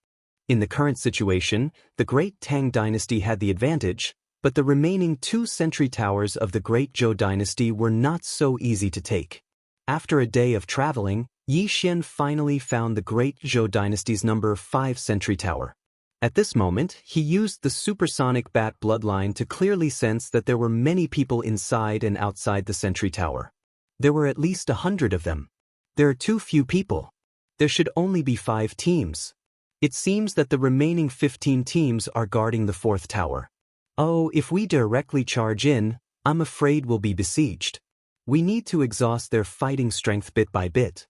In the current situation, the Great Tang dynasty had the advantage, but the remaining 2 sentry towers of the Great Zhou dynasty were not so easy to take. After a day of traveling, Yi Xian finally found the Great Zhou Dynasty's number 5 sentry tower. At this moment, he used the supersonic bat bloodline to clearly sense that there were many people inside and outside the sentry tower. There were at least 100 of them. There are too few people. There should only be 5 teams. It seems that the remaining 15 teams are guarding the 4th tower. Oh, if we directly charge in, I'm afraid we'll be besieged. We need to exhaust their fighting strength bit by bit.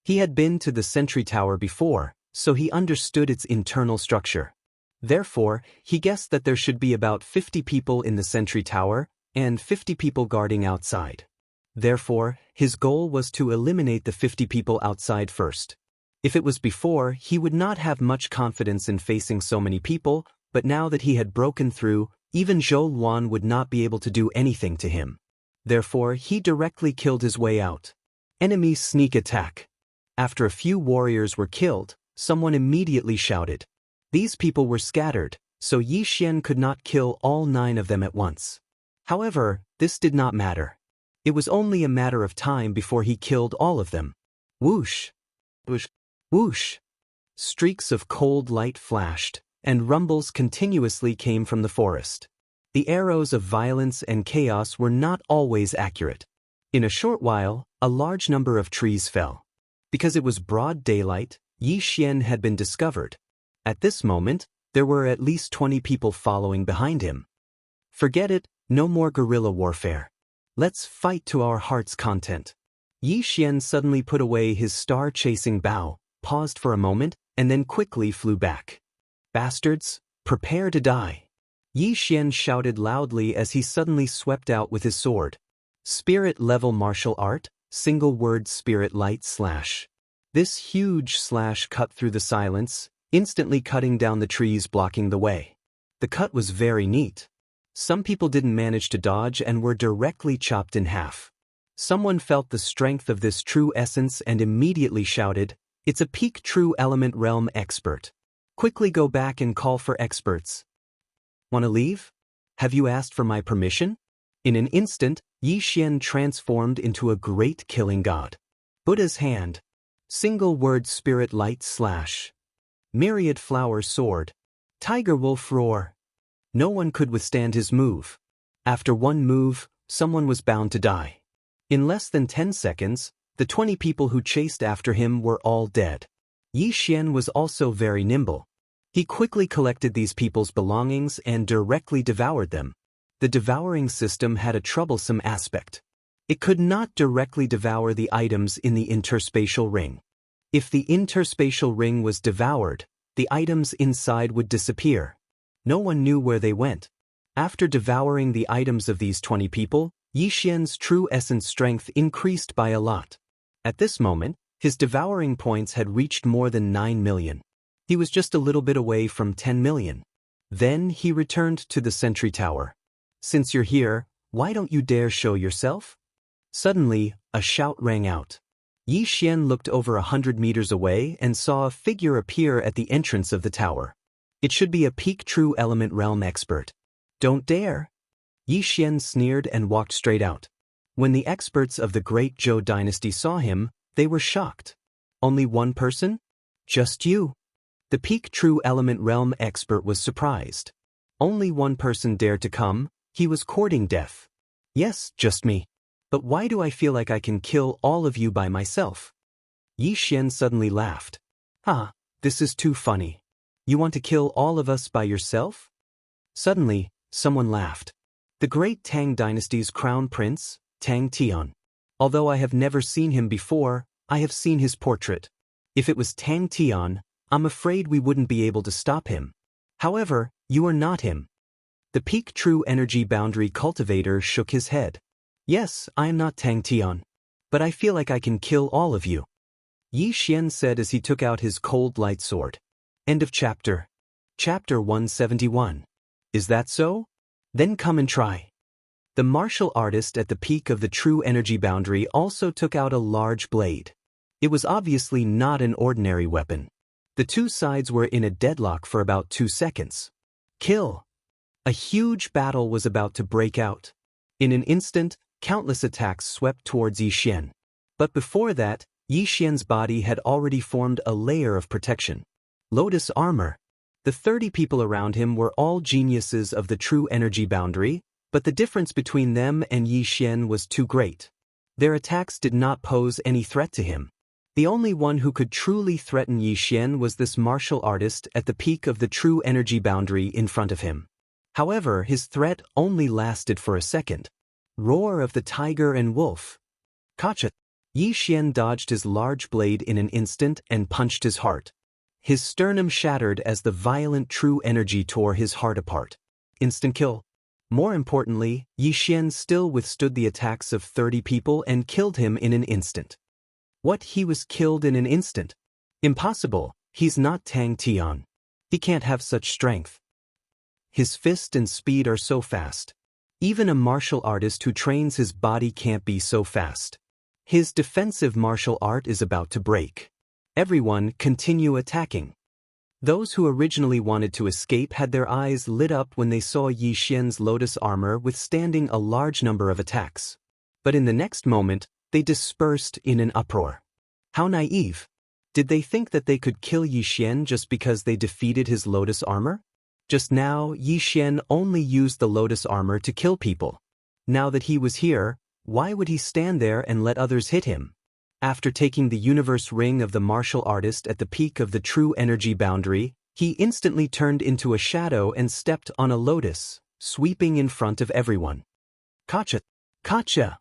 He had been to the sentry tower before, so he understood its internal structure. Therefore, he guessed that there should be about 50 people in the sentry tower and 50 people guarding outside. Therefore, his goal was to eliminate the 50 people outside first. If it was before, he would not have much confidence in facing so many people, but now that he had broken through, even Zhou Luan would not be able to do anything to him. Therefore, he directly killed his way out. Enemy sneak attack. After a few warriors were killed, someone immediately shouted. These people were scattered, so Yi Xian could not kill all 9 of them at once. However, this did not matter. It was only a matter of time before he killed all of them. Whoosh! Whoosh! Whoosh! Streaks of cold light flashed, and rumbles continuously came from the forest. The arrows of violence and chaos were not always accurate. In a short while, a large number of trees fell. Because it was broad daylight, Yi Xian had been discovered. At this moment, there were at least 20 people following behind him. Forget it, no more guerrilla warfare. Let's fight to our heart's content. Yi Xian suddenly put away his star-chasing bow, paused for a moment, and then quickly flew back. Bastards, prepare to die. Yi Xian shouted loudly as he suddenly swept out with his sword. Spirit-level martial art, single-word spirit light slash. This huge slash cut through the silence, instantly cutting down the trees blocking the way. The cut was very neat. Some people didn't manage to dodge and were directly chopped in half. Someone felt the strength of this true essence and immediately shouted, "It's a peak true element realm expert. Quickly go back and call for experts." "Wanna leave? Have you asked for my permission?" In an instant, Yi Xian transformed into a great killing god. Buddha's hand. Single-word spirit light slash. Myriad flower sword. Tiger wolf roar. No one could withstand his move. After one move, someone was bound to die. In less than 10 seconds, the 20 people who chased after him were all dead. Yi Xian was also very nimble. He quickly collected these people's belongings and directly devoured them. The devouring system had a troublesome aspect. It could not directly devour the items in the interspatial ring. If the interspatial ring was devoured, the items inside would disappear. No one knew where they went. After devouring the items of these 20 people, Yi Xian's true essence strength increased by a lot. At this moment, his devouring points had reached more than 9 million. He was just a little bit away from 10 million. Then he returned to the sentry tower. "Since you're here, why don't you dare show yourself?" Suddenly, a shout rang out. Yi Xian looked over 100 meters away and saw a figure appear at the entrance of the tower. It should be a peak true element realm expert. "Don't dare!" Yi Xian sneered and walked straight out. When the experts of the Great Zhou Dynasty saw him, they were shocked. "Only one person? Just you?" The peak true element realm expert was surprised. Only one person dared to come. He was courting death. "Yes, just me. But why do I feel like I can kill all of you by myself?" Yi Xian suddenly laughed. "Ah, this is too funny. You want to kill all of us by yourself?" Suddenly, someone laughed. The great Tang Dynasty's crown prince, Tang Tian. Although I have never seen him before, I have seen his portrait. If it was Tang Tian, I'm afraid we wouldn't be able to stop him. However, you are not him. The peak true energy boundary cultivator shook his head. "Yes, I am not Tang Tian. But I feel like I can kill all of you," Yi Xian said as he took out his cold light sword. End of chapter. Chapter 171. Is that so? Then come and try. The martial artist at the peak of the true energy boundary also took out a large blade. It was obviously not an ordinary weapon. The two sides were in a deadlock for about 2 seconds. Kill! A huge battle was about to break out. In an instant, countless attacks swept towards Yi Xian. But before that, Yi Xian's body had already formed a layer of protection. Lotus armor. The 30 people around him were all geniuses of the true energy boundary, but the difference between them and Yi Xian was too great. Their attacks did not pose any threat to him. The only one who could truly threaten Yi Xian was this martial artist at the peak of the true energy boundary in front of him. However, his threat only lasted for a second. Roar of the tiger and wolf. Gotcha! Yi Xian dodged his large blade in an instant and punched his heart. His sternum shattered as the violent true energy tore his heart apart. Instant kill. More importantly, Yi Xian still withstood the attacks of 30 people and killed him in an instant. What? He was killed in an instant? Impossible, he's not Tang Tian. He can't have such strength. His fist and speed are so fast. Even a martial artist who trains his body can't be so fast. His defensive martial art is about to break. Everyone continue attacking. Those who originally wanted to escape had their eyes lit up when they saw Yi Xian's lotus armor withstanding a large number of attacks. But in the next moment, they dispersed in an uproar. How naive! Did they think that they could kill Yi Xian just because they defeated his lotus armor? Just now, Yi Xian only used the lotus armor to kill people. Now that he was here, why would he stand there and let others hit him? After taking the universe ring of the martial artist at the peak of the true energy boundary, he instantly turned into a shadow and stepped on a lotus, sweeping in front of everyone. Gotcha! Gotcha!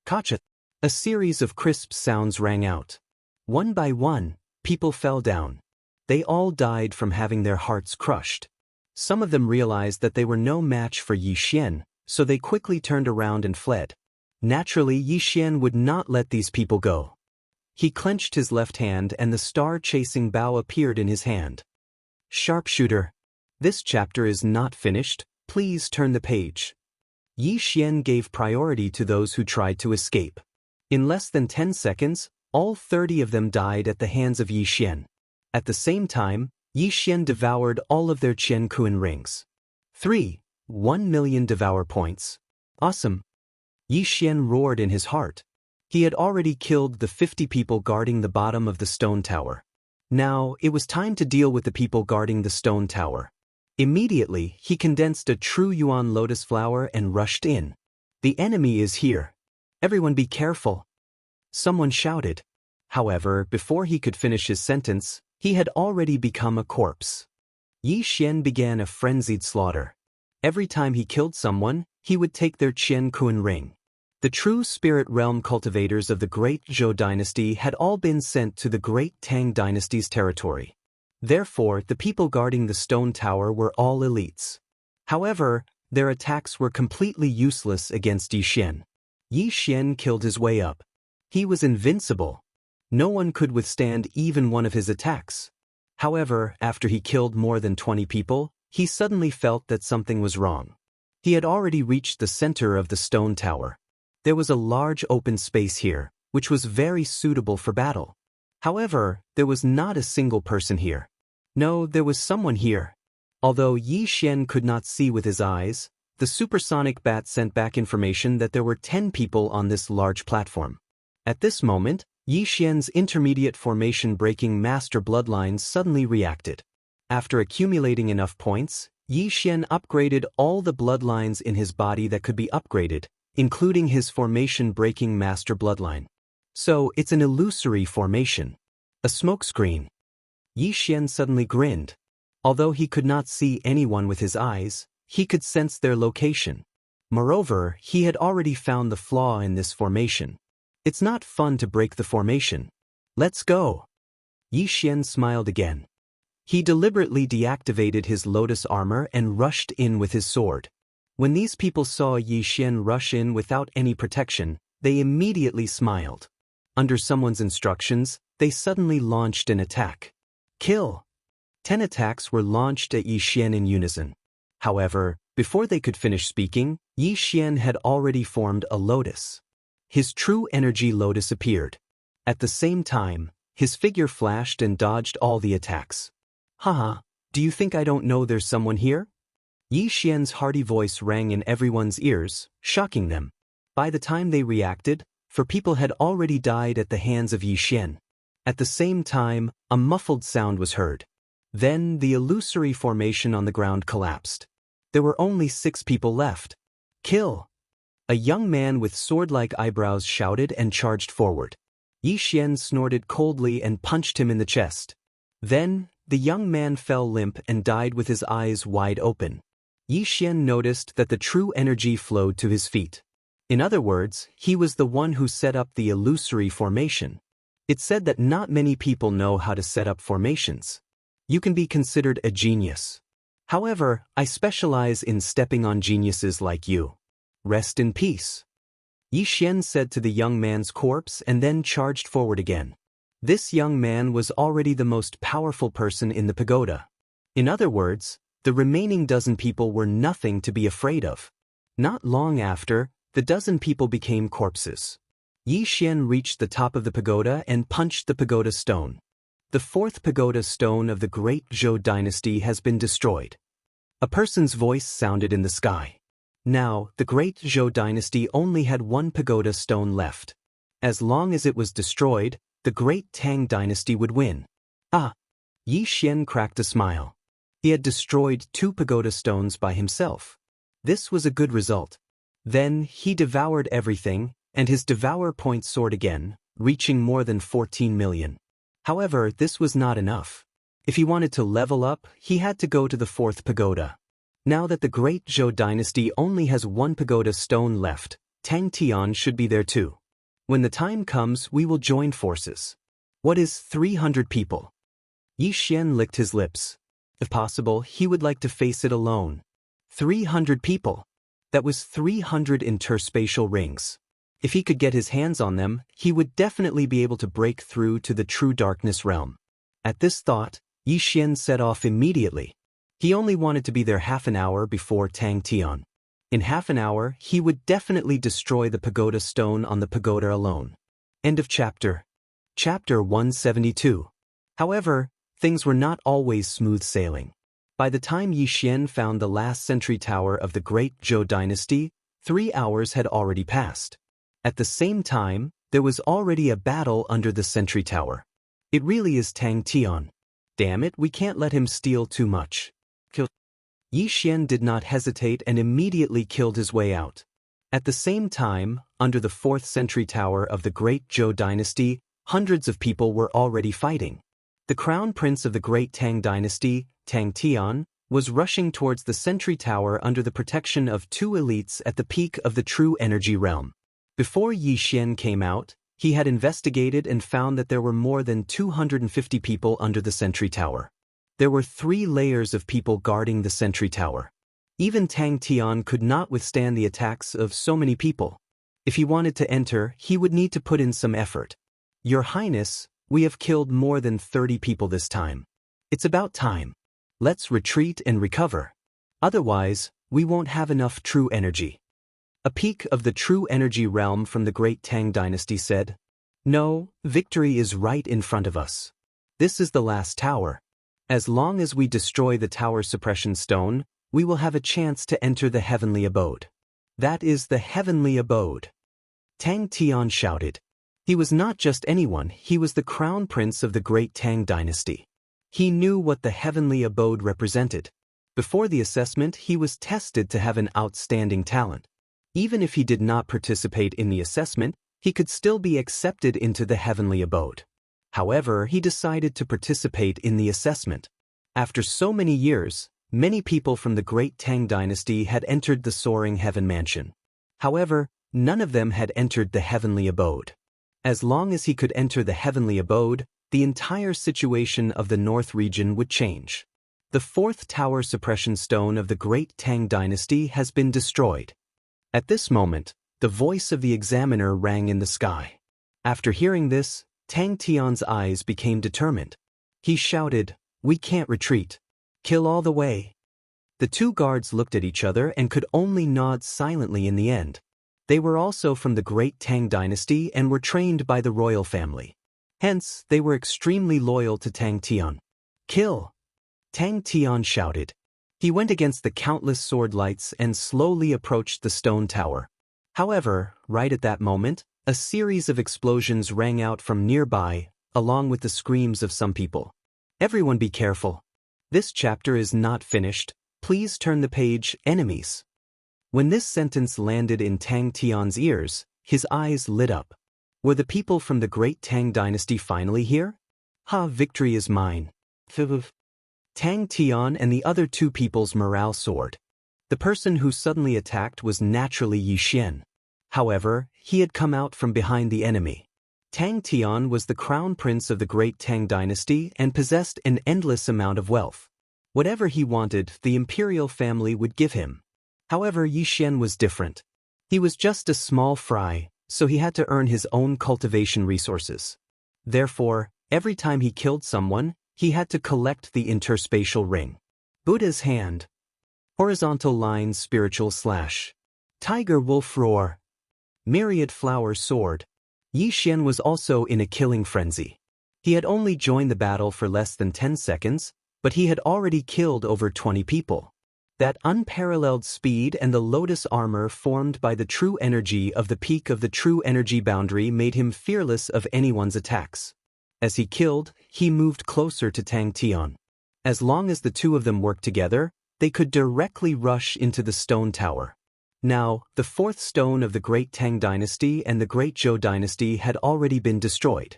Gotcha! A series of crisp sounds rang out. One by one, people fell down. They all died from having their hearts crushed. Some of them realized that they were no match for Yi Xian, so they quickly turned around and fled. Naturally, Yi Xian would not let these people go. He clenched his left hand and the star-chasing bow appeared in his hand. Sharpshooter. This chapter is not finished, please turn the page. Yi Xian gave priority to those who tried to escape. In less than 10 seconds, all 30 of them died at the hands of Yi Xian. At the same time, Yi Xian devoured all of their Qian Kuan rings. 1 million devour points. Awesome! Yi Xian roared in his heart. He had already killed the 50 people guarding the bottom of the stone tower. Now, it was time to deal with the people guarding the stone tower. Immediately, he condensed a true yuan lotus flower and rushed in. The enemy is here. Everyone be careful. Someone shouted. However, before he could finish his sentence, he had already become a corpse. Yi Xian began a frenzied slaughter. Every time he killed someone, he would take their Qian Kuan ring. The true spirit realm cultivators of the Great Zhou dynasty had all been sent to the Great Tang dynasty's territory. Therefore, the people guarding the stone tower were all elites. However, their attacks were completely useless against Yi Xian. Yi Xian killed his way up. He was invincible. No one could withstand even one of his attacks. However, after he killed more than 20 people, he suddenly felt that something was wrong. He had already reached the center of the stone tower. There was a large open space here, which was very suitable for battle. However, there was not a single person here. No, there was someone here. Although Yi Xian could not see with his eyes, the supersonic bat sent back information that there were 10 people on this large platform. At this moment, Yi Xian's intermediate formation-breaking master bloodlines suddenly reacted. After accumulating enough points, Yi Xian upgraded all the bloodlines in his body that could be upgraded, including his formation-breaking master bloodline. So, it's an illusory formation. A smokescreen. Yi Xian suddenly grinned. Although he could not see anyone with his eyes, he could sense their location. Moreover, he had already found the flaw in this formation. It's not fun to break the formation. Let's go. Yi Xian smiled again. He deliberately deactivated his lotus armor and rushed in with his sword. When these people saw Yi Xian rush in without any protection, they immediately smiled. Under someone's instructions, they suddenly launched an attack. Kill! 10 attacks were launched at Yi Xian in unison. However, before they could finish speaking, Yi Xian had already formed a lotus. His true energy lotus appeared. At the same time, his figure flashed and dodged all the attacks. Haha, do you think I don't know there's someone here? Yi Xian's hearty voice rang in everyone's ears, shocking them. By the time they reacted, for people had already died at the hands of Yi Xian. At the same time, a muffled sound was heard. Then the illusory formation on the ground collapsed. There were only 6 people left. Kill! A young man with sword-like eyebrows shouted and charged forward. Yi Xian snorted coldly and punched him in the chest. Then, the young man fell limp and died with his eyes wide open. Yi Xian noticed that the true energy flowed to his feet. In other words, he was the one who set up the illusory formation. It's said that not many people know how to set up formations. You can be considered a genius. However, I specialize in stepping on geniuses like you. Rest in peace. Yi Xian said to the young man's corpse and then charged forward again. This young man was already the most powerful person in the pagoda. In other words, the remaining dozen people were nothing to be afraid of. Not long after, the dozen people became corpses. Yi Xian reached the top of the pagoda and punched the pagoda stone. The 4th pagoda stone of the great Zhou dynasty has been destroyed. A person's voice sounded in the sky. Now, the great Zhou dynasty only had 1 pagoda stone left. As long as it was destroyed, the great Tang dynasty would win. Ah! Yi Xian cracked a smile. He had destroyed 2 pagoda stones by himself. This was a good result. Then, he devoured everything, and his devour point soared again, reaching more than 14 million. However, this was not enough. If he wanted to level up, he had to go to the 4th pagoda. Now that the great Zhou dynasty only has 1 pagoda stone left, Tang Tian should be there too. When the time comes, we will join forces. What is 300 people? Yi Xian licked his lips. If possible, he would like to face it alone. 300 people. That was 300 interspatial rings. If he could get his hands on them, he would definitely be able to break through to the true darkness realm. At this thought, Yi Xian set off immediately. He only wanted to be there half an hour before Tang Tian. In half an hour, he would definitely destroy the pagoda stone on the pagoda alone. End of chapter. Chapter 172. However, things were not always smooth sailing. By the time Yi Xian found the last sentry tower of the great Zhou dynasty, 3 hours had already passed. At the same time, there was already a battle under the sentry tower. It really is Tang Tian. Damn it, we can't let him steal too much. Kill. Yi Xian did not hesitate and immediately killed his way out. At the same time, under the 4th sentry tower of the great Zhou dynasty, hundreds of people were already fighting. The crown prince of the great Tang dynasty, Tang Tian, was rushing towards the sentry tower under the protection of 2 elites at the peak of the true energy realm. Before Yi Xian came out, he had investigated and found that there were more than 250 people under the sentry tower. There were 3 layers of people guarding the sentry tower. Even Tang Tian could not withstand the attacks of so many people. If he wanted to enter, he would need to put in some effort. Your Highness, we have killed more than 30 people this time. It's about time. Let's retreat and recover. Otherwise, we won't have enough true energy. A peak of the true energy realm from the great Tang dynasty said, "No, victory is right in front of us. This is the last tower. As long as we destroy the tower suppression stone, we will have a chance to enter the heavenly abode." That is the heavenly abode. Tang Tian shouted. He was not just anyone, he was the crown prince of the great Tang dynasty. He knew what the heavenly abode represented. Before the assessment, he was tested to have an outstanding talent. Even if he did not participate in the assessment, he could still be accepted into the heavenly abode. However, he decided to participate in the assessment. After so many years, many people from the great Tang dynasty had entered the soaring heaven mansion. However, none of them had entered the heavenly abode. As long as he could enter the heavenly abode, the entire situation of the North region would change. The 4th tower suppression stone of the great Tang dynasty has been destroyed. At this moment, the voice of the examiner rang in the sky. After hearing this, Tang Tian's eyes became determined. He shouted, "We can't retreat. Kill all the way." The 2 guards looked at each other and could only nod silently in the end. They were also from the great Tang dynasty and were trained by the royal family. Hence, they were extremely loyal to Tang Tian. "Kill!" Tang Tian shouted. He went against the countless sword lights and slowly approached the stone tower. However, right at that moment, A series of explosions rang out from nearby, along with the screams of some people. Everyone be careful. This chapter is not finished. Please turn the page, enemies. When this sentence landed in Tang Tian's ears, his eyes lit up. Were the people from the great Tang dynasty finally here? Ha, victory is mine. Tang Tian and the other two people's morale soared. The person who suddenly attacked was naturally Yi Xian. However, he had come out from behind the enemy. Tang Tian was the crown prince of the great Tang dynasty and possessed an endless amount of wealth. Whatever he wanted, the imperial family would give him. However, Yi Xian was different. He was just a small fry, so he had to earn his own cultivation resources. Therefore, every time he killed someone, he had to collect the interspatial ring. Buddha's hand. Horizontal line spiritual slash. Tiger wolf roar. Myriad flower sword. Yi Xian was also in a killing frenzy. He had only joined the battle for less than 10 seconds, but he had already killed over 20 people. That unparalleled speed and the lotus armor formed by the true energy of the peak of the true energy boundary made him fearless of anyone's attacks. As he killed, he moved closer to Tang Tian. As long as the two of them worked together, they could directly rush into the stone tower. Now, the fourth stone of the great Tang dynasty and the great Zhou dynasty had already been destroyed.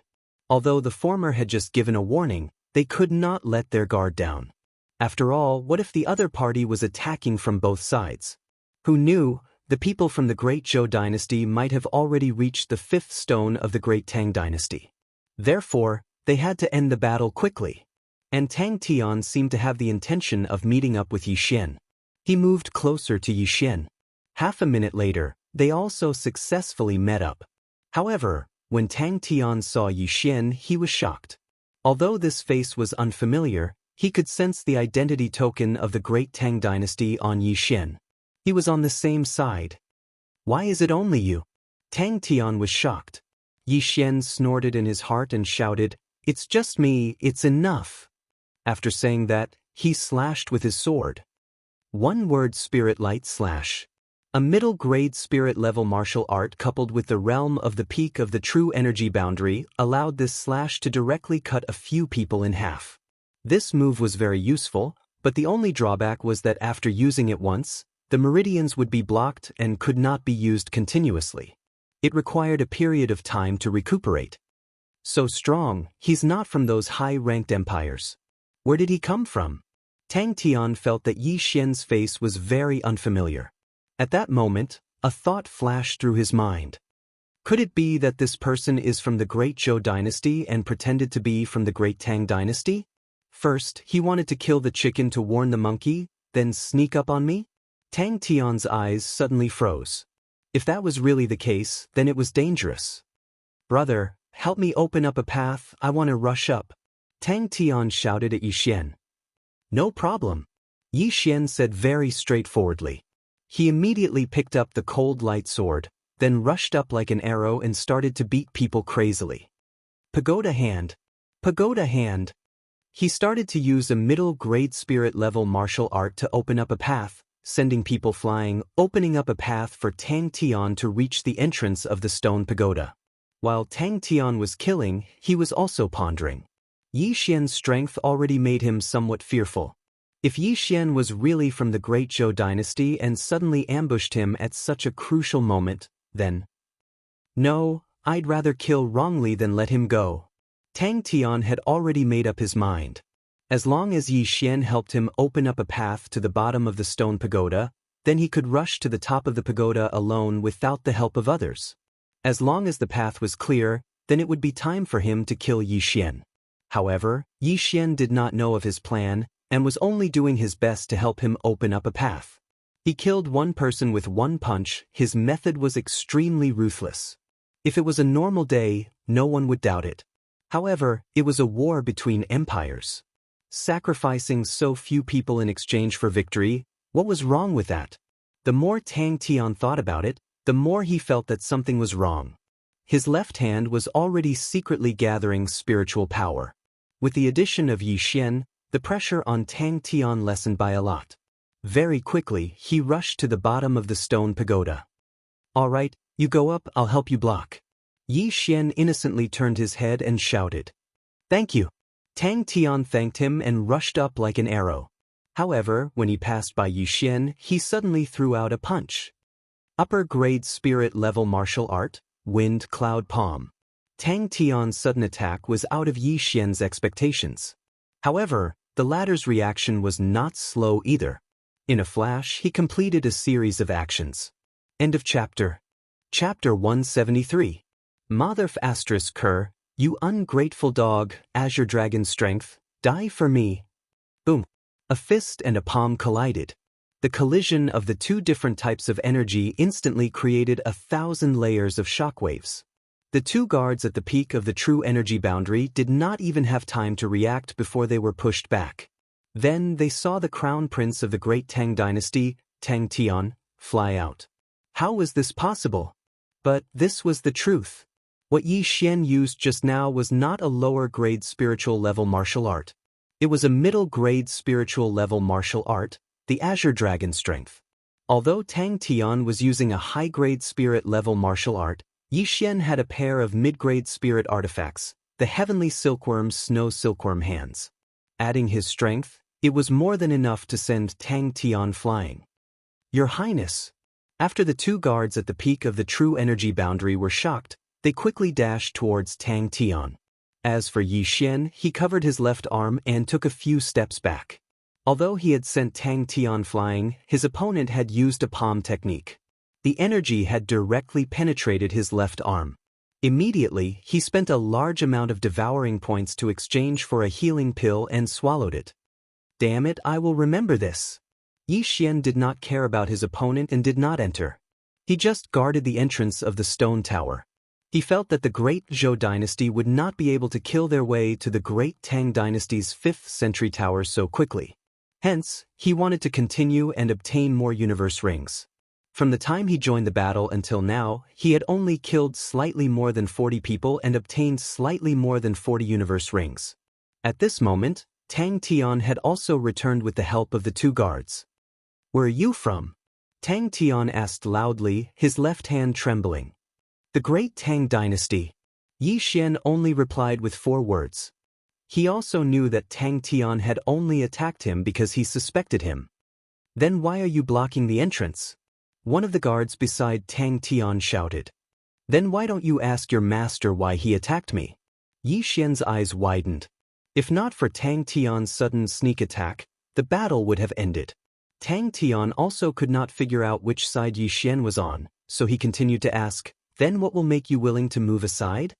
Although the former had just given a warning, they could not let their guard down. After all, what if the other party was attacking from both sides? Who knew, the people from the great Zhou dynasty might have already reached the fifth stone of the great Tang dynasty. Therefore, they had to end the battle quickly. And Tang Tian seemed to have the intention of meeting up with Yi Xian. He moved closer to Yi Xian. Half a minute later, they also successfully met up. However, when Tang Tian saw Yi Xian, he was shocked. Although this face was unfamiliar, he could sense the identity token of the great Tang dynasty on Yi Xian. He was on the same side. Why is it only you? Tang Tian was shocked. Yi Xian snorted in his heart and shouted, "It's just me, it's enough." After saying that, he slashed with his sword. One word spirit light slash. A middle-grade spirit-level martial art coupled with the realm of the peak of the true energy boundary allowed this slash to directly cut a few people in half. This move was very useful, but the only drawback was that after using it once, the meridians would be blocked and could not be used continuously. It required a period of time to recuperate. So strong, he's not from those high-ranked empires. Where did he come from? Tang Tian felt that Yi Xian's face was very unfamiliar. At that moment, a thought flashed through his mind. Could it be that this person is from the great Zhou dynasty and pretended to be from the great Tang dynasty? First, he wanted to kill the chicken to warn the monkey, then sneak up on me? Tang Tian's eyes suddenly froze. If that was really the case, then it was dangerous. Brother, help me open up a path, I want to rush up. Tang Tian shouted at Yi Xian. No problem. Yi Xian said very straightforwardly. He immediately picked up the cold light sword, then rushed up like an arrow and started to beat people crazily. Pagoda hand. Pagoda hand. He started to use a middle-grade spirit-level martial art to open up a path, sending people flying, opening up a path for Tang Tian to reach the entrance of the stone pagoda. While Tang Tian was killing, he was also pondering. Yi Xian's strength already made him somewhat fearful. If Yi Xian was really from the great Zhou dynasty and suddenly ambushed him at such a crucial moment, then... No, I'd rather kill wrongly than let him go. Tang Tian had already made up his mind. As long as Yi Xian helped him open up a path to the bottom of the stone pagoda, then he could rush to the top of the pagoda alone without the help of others. As long as the path was clear, then it would be time for him to kill Yi Xian. However, Yi Xian did not know of his plan, and was only doing his best to help him open up a path. He killed one person with one punch. His method was extremely ruthless. If it was a normal day, no one would doubt it. However, it was a war between empires. Sacrificing so few people in exchange for victory, what was wrong with that? The more Tang Tian thought about it, the more he felt that something was wrong. His left hand was already secretly gathering spiritual power. With the addition of Yi Xian, the pressure on Tang Tian lessened by a lot. Very quickly, he rushed to the bottom of the stone pagoda. All right, you go up, I'll help you block. Yi Xian innocently turned his head and shouted, "Thank you." Tang Tian thanked him and rushed up like an arrow. However, when he passed by Yi Xian, he suddenly threw out a punch. Upper grade spirit level martial art, Wind Cloud Palm. Tang Tian's sudden attack was out of Yi Xian's expectations. However, the latter's reaction was not slow either. In a flash, he completed a series of actions. End of chapter. Chapter 173. Mother ***, you ungrateful dog, Azure Dragon Strength, die for me. Boom. A fist and a palm collided. The collision of the two different types of energy instantly created 1,000 layers of shockwaves. The two guards at the peak of the true energy boundary did not even have time to react before they were pushed back. Then they saw the crown prince of the great Tang dynasty, Tang Tian, fly out. How was this possible? But this was the truth. What Yi Xian used just now was not a lower-grade spiritual level martial art. It was a middle-grade spiritual level martial art, the Azure Dragon Strength. Although Tang Tian was using a high-grade spirit level martial art, Yi Xian had a pair of mid-grade spirit artifacts, the Heavenly Silkworm's Snow Silkworm hands. Adding his strength, it was more than enough to send Tang Tian flying. Your Highness. After the two guards at the peak of the true energy boundary were shocked, they quickly dashed towards Tang Tian. As for Yi Xian, he covered his left arm and took a few steps back. Although he had sent Tang Tian flying, his opponent had used a palm technique. The energy had directly penetrated his left arm. Immediately, he spent a large amount of devouring points to exchange for a healing pill and swallowed it. Damn it, I will remember this. Yi Xian did not care about his opponent and did not enter. He just guarded the entrance of the stone tower. He felt that the great Zhou dynasty would not be able to kill their way to the great Tang dynasty's 5th century tower so quickly. Hence, he wanted to continue and obtain more universe rings. From the time he joined the battle until now, he had only killed slightly more than 40 people and obtained slightly more than 40 universe rings. At this moment, Tang Tian had also returned with the help of the two guards. Where are you from? Tang Tian asked loudly, his left hand trembling. The great Tang dynasty. Yi Xian only replied with 4 words. He also knew that Tang Tian had only attacked him because he suspected him. Then why are you blocking the entrance? One of the guards beside Tang Tian shouted. Then why don't you ask your master why he attacked me? Yi Xian's eyes widened. If not for Tang Tian's sudden sneak attack, the battle would have ended. Tang Tian also could not figure out which side Yi Xian was on, so he continued to ask, then what will make you willing to move aside?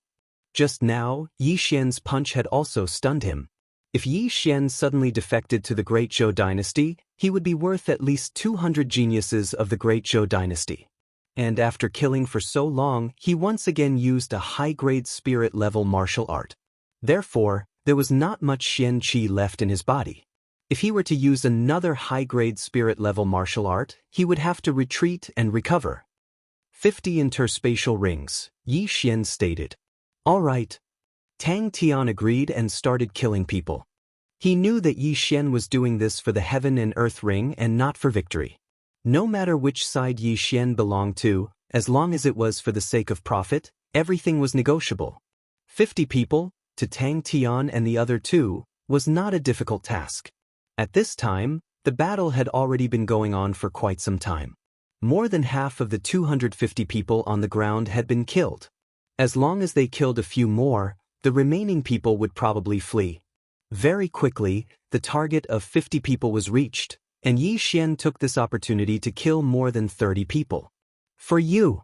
Just now, Yi Xian's punch had also stunned him. If Yi Xian suddenly defected to the Great Zhou dynasty, he would be worth at least 200 geniuses of the Great Zhou dynasty. And after killing for so long, he once again used a high-grade spirit-level martial art. Therefore, there was not much Xian Qi left in his body. If he were to use another high-grade spirit-level martial art, he would have to retreat and recover. 50 interspatial rings, Yi Xian stated. All right. Tang Tian agreed and started killing people. He knew that Yi Xian was doing this for the heaven and earth ring and not for victory. No matter which side Yi Xian belonged to, as long as it was for the sake of profit, everything was negotiable. 50 people, to Tang Tian and the other 2, was not a difficult task. At this time, the battle had already been going on for quite some time. More than half of the 250 people on the ground had been killed. As long as they killed a few more, the remaining people would probably flee. Very quickly, the target of 50 people was reached, and Yi Xian took this opportunity to kill more than 30 people. For you!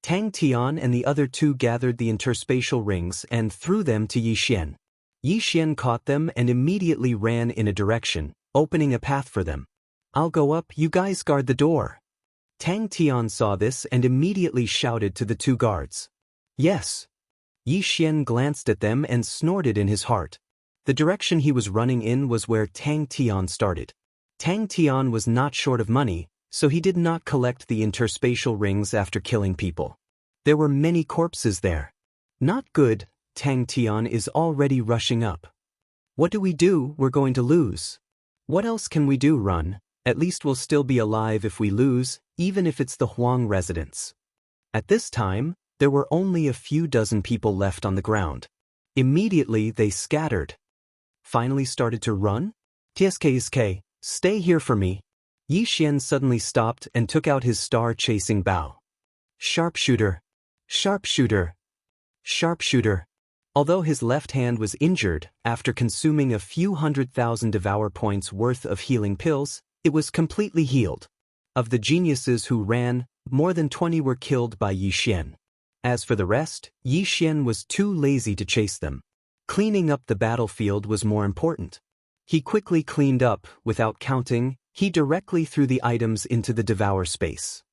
Tang Tian and the other 2 gathered the interspatial rings and threw them to Yi Xian. Yi Xian caught them and immediately ran in a direction, opening a path for them. I'll go up, you guys guard the door. Tang Tian saw this and immediately shouted to the 2 guards. Yes. Yi Xian glanced at them and snorted in his heart. The direction he was running in was where Tang Tian started. Tang Tian was not short of money, so he did not collect the interspatial rings after killing people. There were many corpses there. Not good, Tang Tian is already rushing up. What do we do? We're going to lose. What else can we do? Run. At least we'll still be alive if we lose, even if it's the Huang residence. At this time, There were only a few dozen people left on the ground. Immediately they scattered. Finally started to run? TSK, stay here for me. Yi Xian suddenly stopped and took out his star-chasing bow. Sharpshooter! Sharpshooter! Sharpshooter! Although his left hand was injured, after consuming a few 100,000 devour points worth of healing pills, it was completely healed. Of the geniuses who ran, more than 20 were killed by Yi Xian. As for the rest, Yi Xian was too lazy to chase them. Cleaning up the battlefield was more important. He quickly cleaned up, without counting, he directly threw the items into the devour space.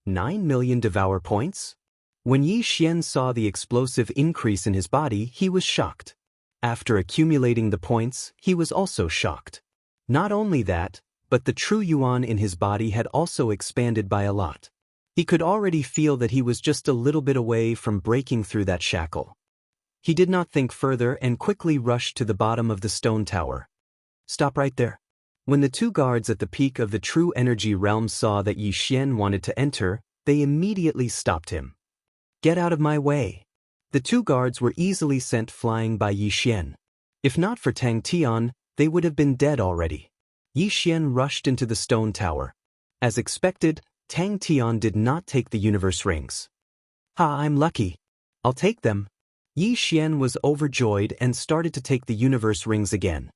9 million devour points? When Yi Xian saw the explosive increase in his body, he was shocked. After accumulating the points, he was also shocked. Not only that, but the true yuan in his body had also expanded by a lot. He could already feel that he was just a little bit away from breaking through that shackle. He did not think further and quickly rushed to the bottom of the stone tower. Stop right there. When the two guards at the peak of the true energy realm saw that Yi Xian wanted to enter, they immediately stopped him. Get out of my way. The two guards were easily sent flying by Yi Xian. If not for Tang Tian, they would have been dead already. Yi Xian rushed into the stone tower. As expected, Tang Tian did not take the universe rings. Ha, I'm lucky. I'll take them. Yi Xian was overjoyed and started to take the universe rings again.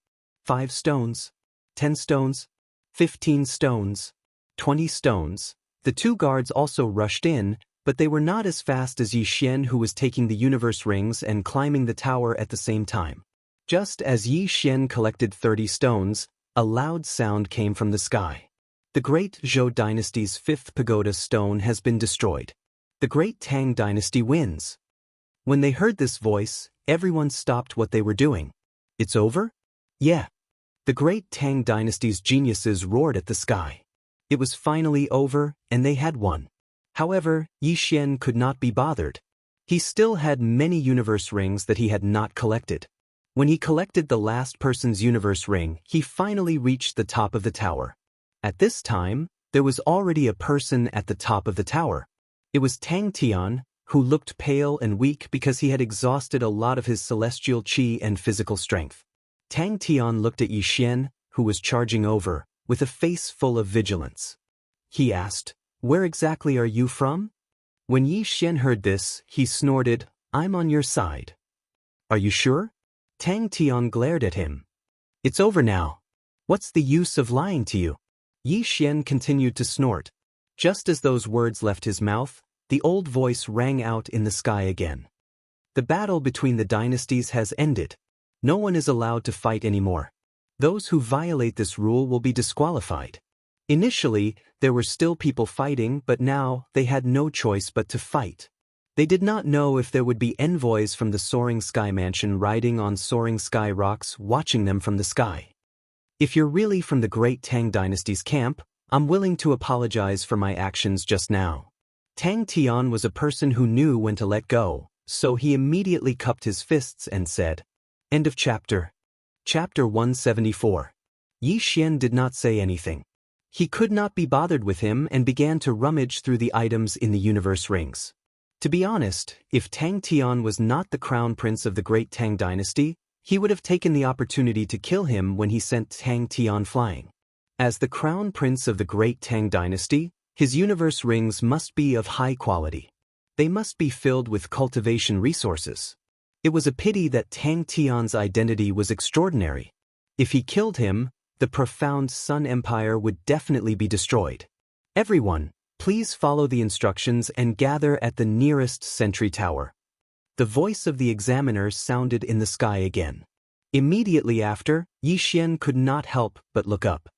5 stones. 10 stones. 15 stones. 20 stones. The two guards also rushed in, but they were not as fast as Yi Xian, who was taking the universe rings and climbing the tower at the same time. Just as Yi Xian collected 30 stones, a loud sound came from the sky. The great Zhou dynasty's 5th pagoda stone has been destroyed. The great Tang dynasty wins. When they heard this voice, everyone stopped what they were doing. It's over? Yeah. The great Tang dynasty's geniuses roared at the sky. It was finally over, and they had won. However, Yi Xian could not be bothered. He still had many universe rings that he had not collected. When he collected the last person's universe ring, he finally reached the top of the tower. At this time, there was already a person at the top of the tower. It was Tang Tian, who looked pale and weak because he had exhausted a lot of his celestial qi and physical strength. Tang Tian looked at Yi Xian, who was charging over, with a face full of vigilance. He asked, "Where exactly are you from?" When Yi Xian heard this, he snorted, "I'm on your side." "Are you sure?" Tang Tian glared at him. "It's over now. What's the use of lying to you?" Yi Xian continued to snort. Just as those words left his mouth, the old voice rang out in the sky again. The battle between the dynasties has ended. No one is allowed to fight anymore. Those who violate this rule will be disqualified. Initially, there were still people fighting, but now they had no choice but to fight. They did not know if there would be envoys from the Soaring Sky Mansion riding on Soaring Sky rocks watching them from the sky. If you're really from the great Tang dynasty's camp, I'm willing to apologize for my actions just now. Tang Tian was a person who knew when to let go, so he immediately cupped his fists and said, "End of chapter." Chapter 174. Yi Xian did not say anything. He could not be bothered with him and began to rummage through the items in the universe rings. To be honest, if Tang Tian was not the crown prince of the great Tang dynasty, he would have taken the opportunity to kill him when he sent Tang Tian flying. As the crown prince of the great Tang dynasty, his universe rings must be of high quality. They must be filled with cultivation resources. It was a pity that Tang Tian's identity was extraordinary. If he killed him, the profound Sun Empire would definitely be destroyed. Everyone, please follow the instructions and gather at the nearest sentry tower. The voice of the examiner sounded in the sky again. Immediately after, Yi Xian could not help but look up.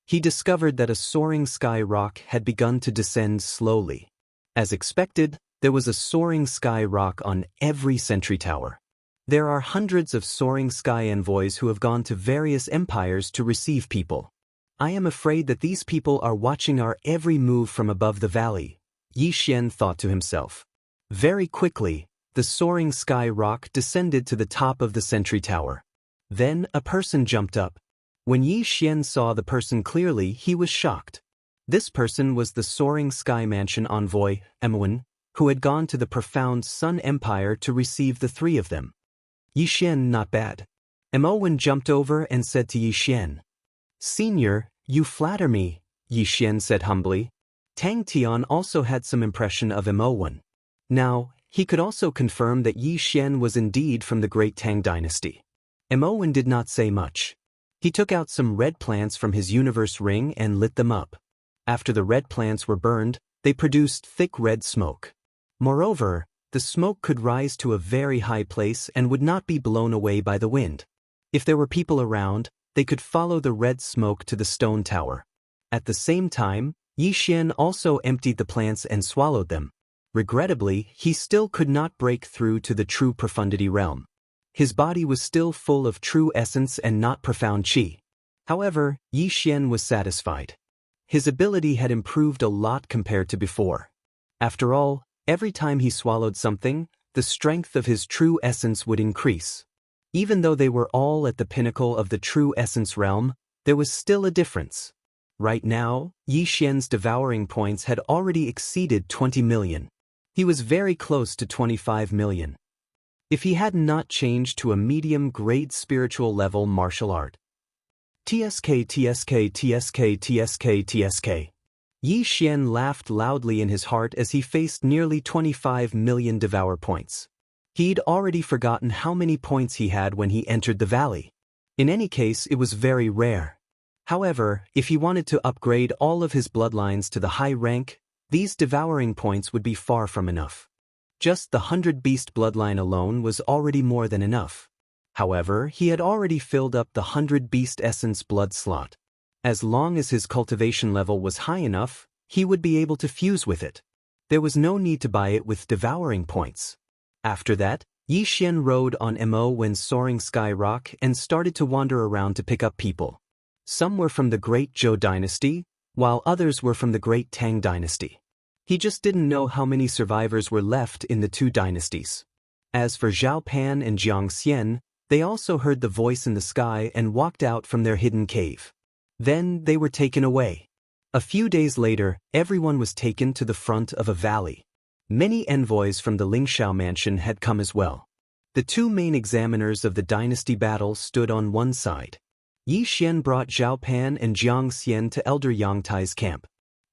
He discovered that a soaring sky rock had begun to descend slowly. As expected, there was a soaring sky rock on every sentry tower. There are hundreds of soaring sky envoys who have gone to various empires to receive people. I am afraid that these people are watching our every move from above the valley, Yi Xian thought to himself. Very quickly, the soaring sky rock descended to the top of the sentry tower. Then a person jumped up. When Yi Xian saw the person clearly, he was shocked. This person was the Soaring Sky Mansion envoy, Emwen, who had gone to the profound Sun Empire to receive the three of them. Yi Xian, not bad. Mo Wen jumped over and said to Yi Xian. Senior, you flatter me, Yi Xian said humbly. Tang Tian also had some impression of Mo Wen. Now, he could also confirm that Yi Xian was indeed from the great Tang dynasty. Mo Wen did not say much. He took out some red plants from his universe ring and lit them up. After the red plants were burned, they produced thick red smoke. Moreover, the smoke could rise to a very high place and would not be blown away by the wind. If there were people around, they could follow the red smoke to the stone tower. At the same time, Yi Xian also emptied the plants and swallowed them. Regrettably, he still could not break through to the true profundity realm. His body was still full of true essence and not profound qi. However, Yi Xian was satisfied. His ability had improved a lot compared to before. After all, every time he swallowed something, the strength of his true essence would increase. Even though they were all at the pinnacle of the true essence realm, there was still a difference. Right now, Yi Xian's devouring points had already exceeded 20 million. He was very close to 25 million. If he had not changed to a medium-grade spiritual level martial art. TSK. Yi Xian laughed loudly in his heart as he faced nearly 25 million devour points. He'd already forgotten how many points he had when he entered the valley. In any case, it was very rare. However, if he wanted to upgrade all of his bloodlines to the high rank, these devouring points would be far from enough. Just the 100 beast bloodline alone was already more than enough. However, he had already filled up the 100 beast essence blood slot. As long as his cultivation level was high enough, he would be able to fuse with it. There was no need to buy it with devouring points. After that, Yi Xian rode on Mo Wen's soaring sky rock and started to wander around to pick up people. Some were from the great Zhou dynasty, while others were from the great Tang dynasty. He just didn't know how many survivors were left in the two dynasties. As for Zhao Pan and Jiang Xian, they also heard the voice in the sky and walked out from their hidden cave. Then they were taken away. A few days later, everyone was taken to the front of a valley. Many envoys from the Lingxiao mansion had come as well. The two main examiners of the dynasty battle stood on one side. Yi Xian brought Zhao Pan and Jiang Xian to Elder Yang Tai's camp.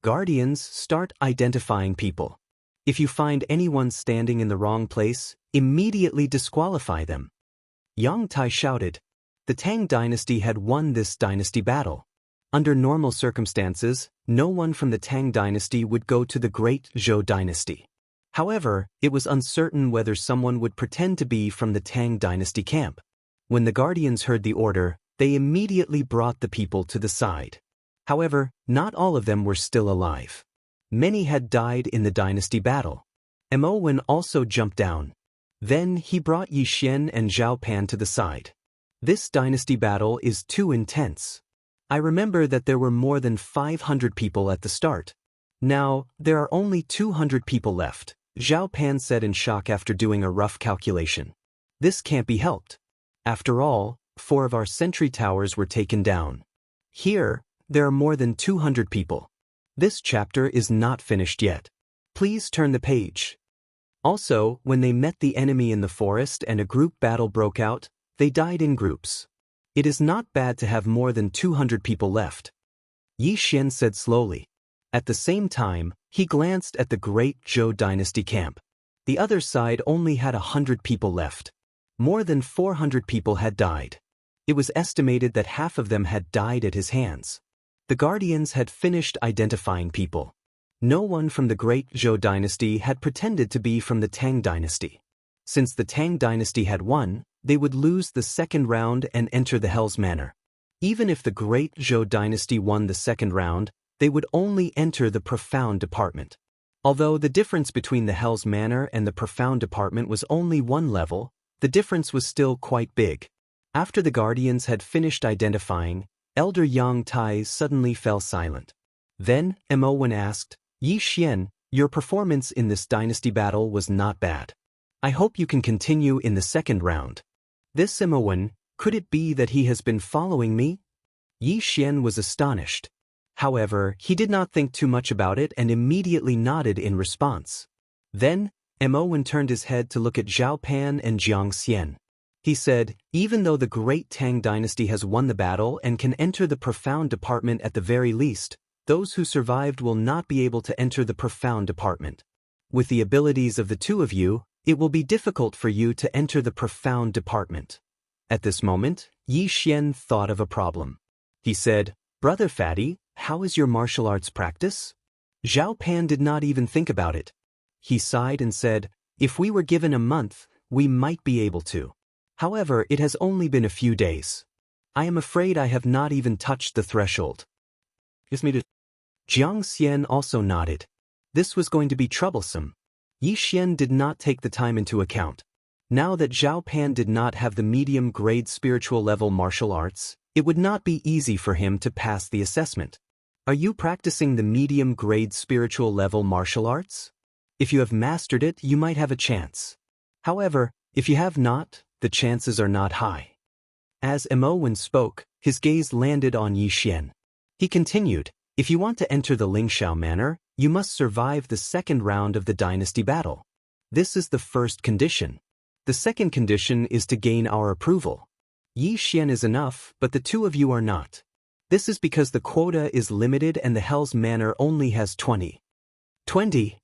Guardians, start identifying people. If you find anyone standing in the wrong place, immediately disqualify them. Yang Tai shouted. The Tang dynasty had won this dynasty battle. Under normal circumstances, no one from the Tang dynasty would go to the great Zhou dynasty. However, it was uncertain whether someone would pretend to be from the Tang dynasty camp. When the guardians heard the order, they immediately brought the people to the side. However, not all of them were still alive. Many had died in the dynasty battle. Mo Wen also jumped down. Then he brought Yi Xian and Zhao Pan to the side. This dynasty battle is too intense. I remember that there were more than 500 people at the start. Now, there are only 200 people left, Zhao Pan said in shock after doing a rough calculation. This can't be helped. After all, 4 of our sentry towers were taken down. Here, there are more than 200 people. This chapter is not finished yet. Please turn the page. Also, when they met the enemy in the forest and a group battle broke out, they died in groups. It is not bad to have more than 200 people left. Yi Xian said slowly. At the same time, he glanced at the great Zhou dynasty camp. The other side only had 100 people left. More than 400 people had died. It was estimated that half of them had died at his hands. The guardians had finished identifying people. No one from the great Zhou dynasty had pretended to be from the Tang dynasty. Since the Tang dynasty had won, they would lose the second round and enter the Hell's Manor. Even if the great Zhou dynasty won the second round, they would only enter the Profound Department. Although the difference between the Hell's Manor and the Profound Department was only 1 level, the difference was still quite big. After the guardians had finished identifying, Elder Yang Tai suddenly fell silent. Then, Mo Wen asked, Yi Xian, your performance in this dynasty battle was not bad. I hope you can continue in the second round. This Mo Wen, could it be that he has been following me? Yi Xian was astonished. However, he did not think too much about it and immediately nodded in response. Then, Mo turned his head to look at Zhao Pan and Jiang Xian. He said, even though the great Tang dynasty has won the battle and can enter the profound department at the very least, those who survived will not be able to enter the profound department. With the abilities of the two of you, it will be difficult for you to enter the profound department. At this moment, Yi Xian thought of a problem. He said, Brother Fatty, how is your martial arts practice? Zhao Pan did not even think about it. He sighed and said, if we were given a month, we might be able to. However, it has only been a few days. I am afraid I have not even touched the threshold. Jiang Xian also nodded. This was going to be troublesome. Yi Xian did not take the time into account. Now that Zhao Pan did not have the medium-grade spiritual level martial arts, it would not be easy for him to pass the assessment. Are you practicing the medium-grade spiritual level martial arts? If you have mastered it, you might have a chance. However, if you have not, the chances are not high. As Mo spoke, his gaze landed on Yi Xian. He continued, if you want to enter the Lingxiao manor, you must survive the second round of the dynasty battle. This is the first condition. The second condition is to gain our approval. Yi Xian is enough, but the two of you are not. This is because the quota is limited and the Hell's Manor only has 20. 20?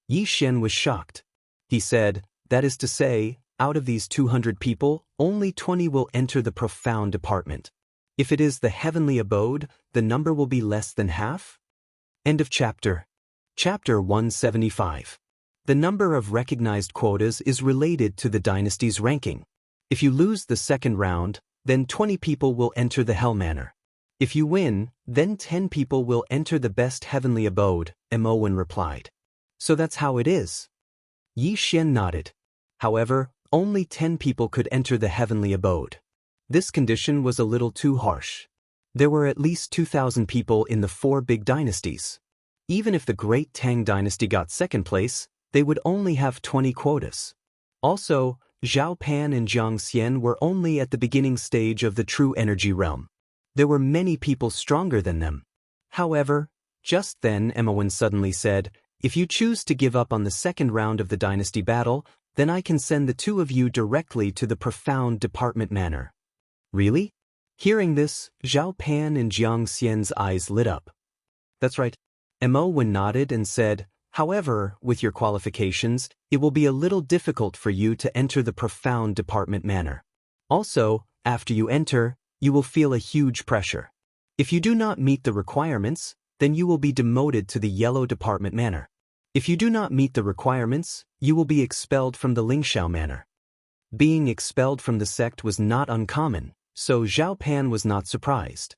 Yi Xian was shocked. He said, that is to say, out of these 200 people, only 20 will enter the profound department. If it is the heavenly abode, the number will be less than half? End of chapter. Chapter 175. The number of recognized quotas is related to the dynasty's ranking. If you lose the second round, then 20 people will enter the Hell Manor. If you win, then 10 people will enter the best heavenly abode, Mo replied. So that's how it is. Yi Xian nodded. However, only 10 people could enter the heavenly abode. This condition was a little too harsh. There were at least 2,000 people in the 4 big dynasties. Even if the Great Tang dynasty got second place, they would only have 20 quotas. Also, Zhao Pan and Jiang Xian were only at the beginning stage of the true energy realm. There were many people stronger than them. However, just then Mo suddenly said, if you choose to give up on the second round of the dynasty battle, then I can send the two of you directly to the profound department manor. Really? Hearing this, Zhao Pan and Jiang Xian's eyes lit up. That's right. Mo nodded and said, however, with your qualifications, it will be a little difficult for you to enter the profound department manor. Also, after you enter, you will feel a huge pressure. If you do not meet the requirements, then you will be demoted to the yellow department manor. If you do not meet the requirements, you will be expelled from the Lingxiao manor. Being expelled from the sect was not uncommon, so Zhao Pan was not surprised.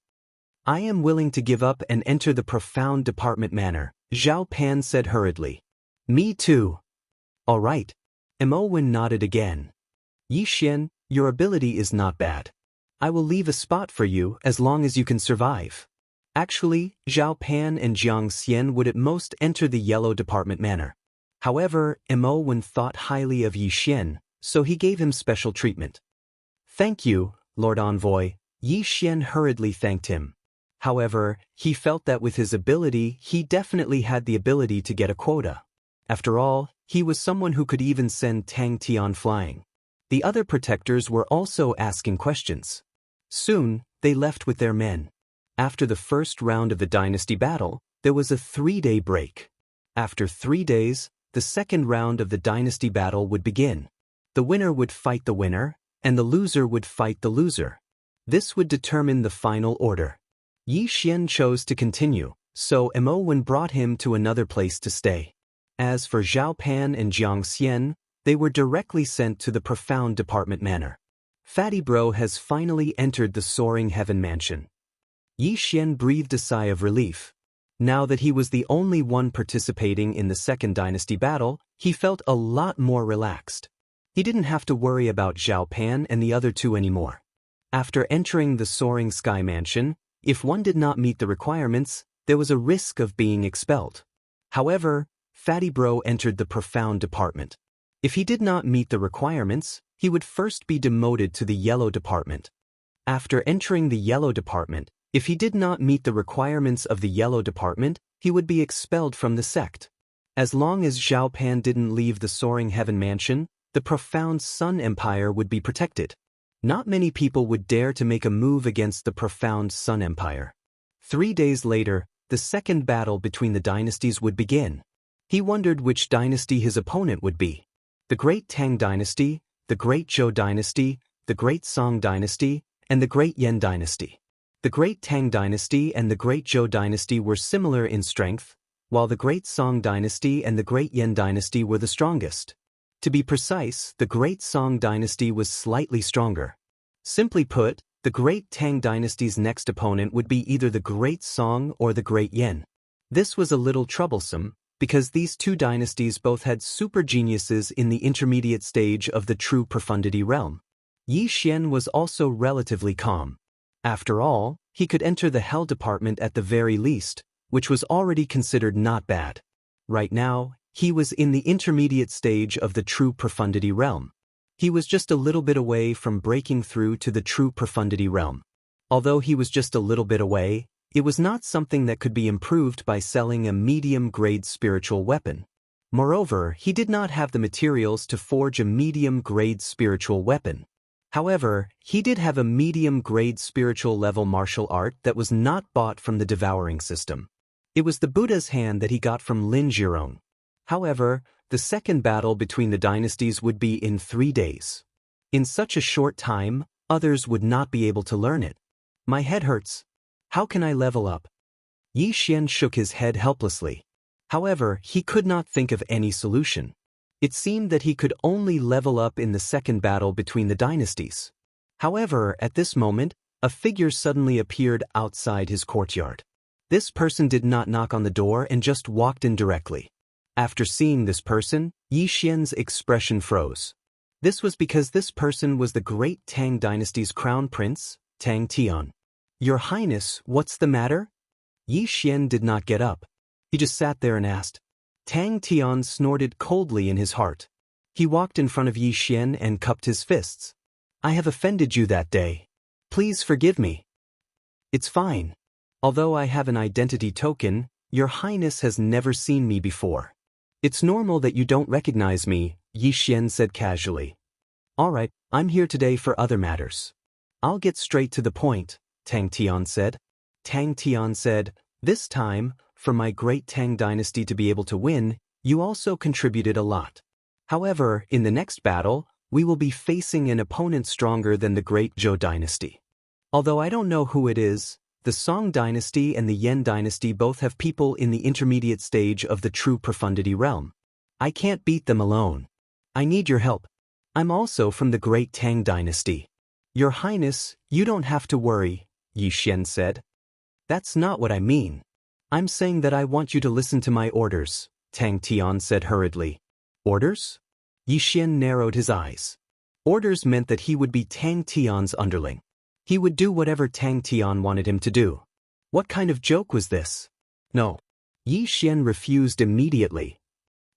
I am willing to give up and enter the profound department manor, Zhao Pan said hurriedly. Me too. All right. Mo nodded again. Yi Xian, your ability is not bad. I will leave a spot for you as long as you can survive. Actually, Zhao Pan and Jiang Xian would at most enter the yellow department manor. However, Mo thought highly of Yi Xian, so he gave him special treatment. Thank you, Lord Envoy. Yi Xian hurriedly thanked him. However, he felt that with his ability, he definitely had the ability to get a quota. After all, he was someone who could even send Tang Tian flying. The other protectors were also asking questions. Soon, they left with their men. After the first round of the dynasty battle, there was a 3-day break. After 3 days, the second round of the dynasty battle would begin. The winner would fight the winner, and the loser would fight the loser. This would determine the final order. Yi Xian chose to continue, so Mo brought him to another place to stay. As for Zhao Pan and Jiang Xian, they were directly sent to the profound department manor. Fatty Bro has finally entered the soaring heaven mansion. Yi Xian breathed a sigh of relief. Now that he was the only one participating in the second dynasty battle, he felt a lot more relaxed. He didn't have to worry about Zhao Pan and the other two anymore. After entering the soaring sky mansion, if one did not meet the requirements, there was a risk of being expelled. However, Fatty Bro entered the profound department. If he did not meet the requirements, he would first be demoted to the yellow department. After entering the yellow department, if he did not meet the requirements of the yellow department, he would be expelled from the sect. As long as Zhao Pan didn't leave the soaring heaven mansion, the profound Sun Empire would be protected. Not many people would dare to make a move against the profound Sun Empire. 3 days later, the second battle between the dynasties would begin. He wondered which dynasty his opponent would be. The Great Tang Dynasty, the Great Zhou Dynasty, the Great Song Dynasty, and the Great Yan Dynasty. The Great Tang Dynasty and the Great Zhou Dynasty were similar in strength, while the Great Song Dynasty and the Great Yan Dynasty were the strongest. To be precise, the Great Song Dynasty was slightly stronger. Simply put, the Great Tang Dynasty's next opponent would be either the Great Song or the Great Yan. This was a little troublesome, because these two dynasties both had super geniuses in the intermediate stage of the true profundity realm. Yi Xian was also relatively calm. After all, he could enter the Hell Department at the very least, which was already considered not bad. Right now, he was in the intermediate stage of the true profundity realm. He was just a little bit away from breaking through to the true profundity realm. Although he was just a little bit away, it was not something that could be improved by selling a medium-grade spiritual weapon. Moreover, he did not have the materials to forge a medium-grade spiritual weapon. However, he did have a medium-grade spiritual level martial art that was not bought from the devouring system. It was the Buddha's hand that he got from Lin Zhirong. However, the second battle between the dynasties would be in 3 days. In such a short time, others would not be able to learn it. My head hurts. How can I level up? Yi Xian shook his head helplessly. However, he could not think of any solution. It seemed that he could only level up in the second battle between the dynasties. However, at this moment, a figure suddenly appeared outside his courtyard. This person did not knock on the door and just walked in directly. After seeing this person, Yi Xian's expression froze. This was because this person was the Great Tang Dynasty's crown prince, Tang Tian. Your Highness, what's the matter? Yi Xian did not get up. He just sat there and asked. Tang Tian snorted coldly in his heart. He walked in front of Yi Xian and cupped his fists. I have offended you that day. Please forgive me. It's fine. Although I have an identity token, Your Highness has never seen me before. It's normal that you don't recognize me, Yi Xian said casually. All right, I'm here today for other matters. I'll get straight to the point, Tang Tian said. Tang Tian said, this time, for my Great Tang Dynasty to be able to win, you also contributed a lot. However, in the next battle, we will be facing an opponent stronger than the Great Zhou Dynasty. Although I don't know who it is, the Song Dynasty and the Yan Dynasty both have people in the intermediate stage of the true profundity realm. I can't beat them alone. I need your help. I'm also from the Great Tang Dynasty. Your Highness, you don't have to worry, Yi Xian said. That's not what I mean. I'm saying that I want you to listen to my orders, Tang Tian said hurriedly. Orders? Yi Xian narrowed his eyes. Orders meant that he would be Tang Tian's underling. He would do whatever Tang Tian wanted him to do. What kind of joke was this? No. Yi Xian refused immediately.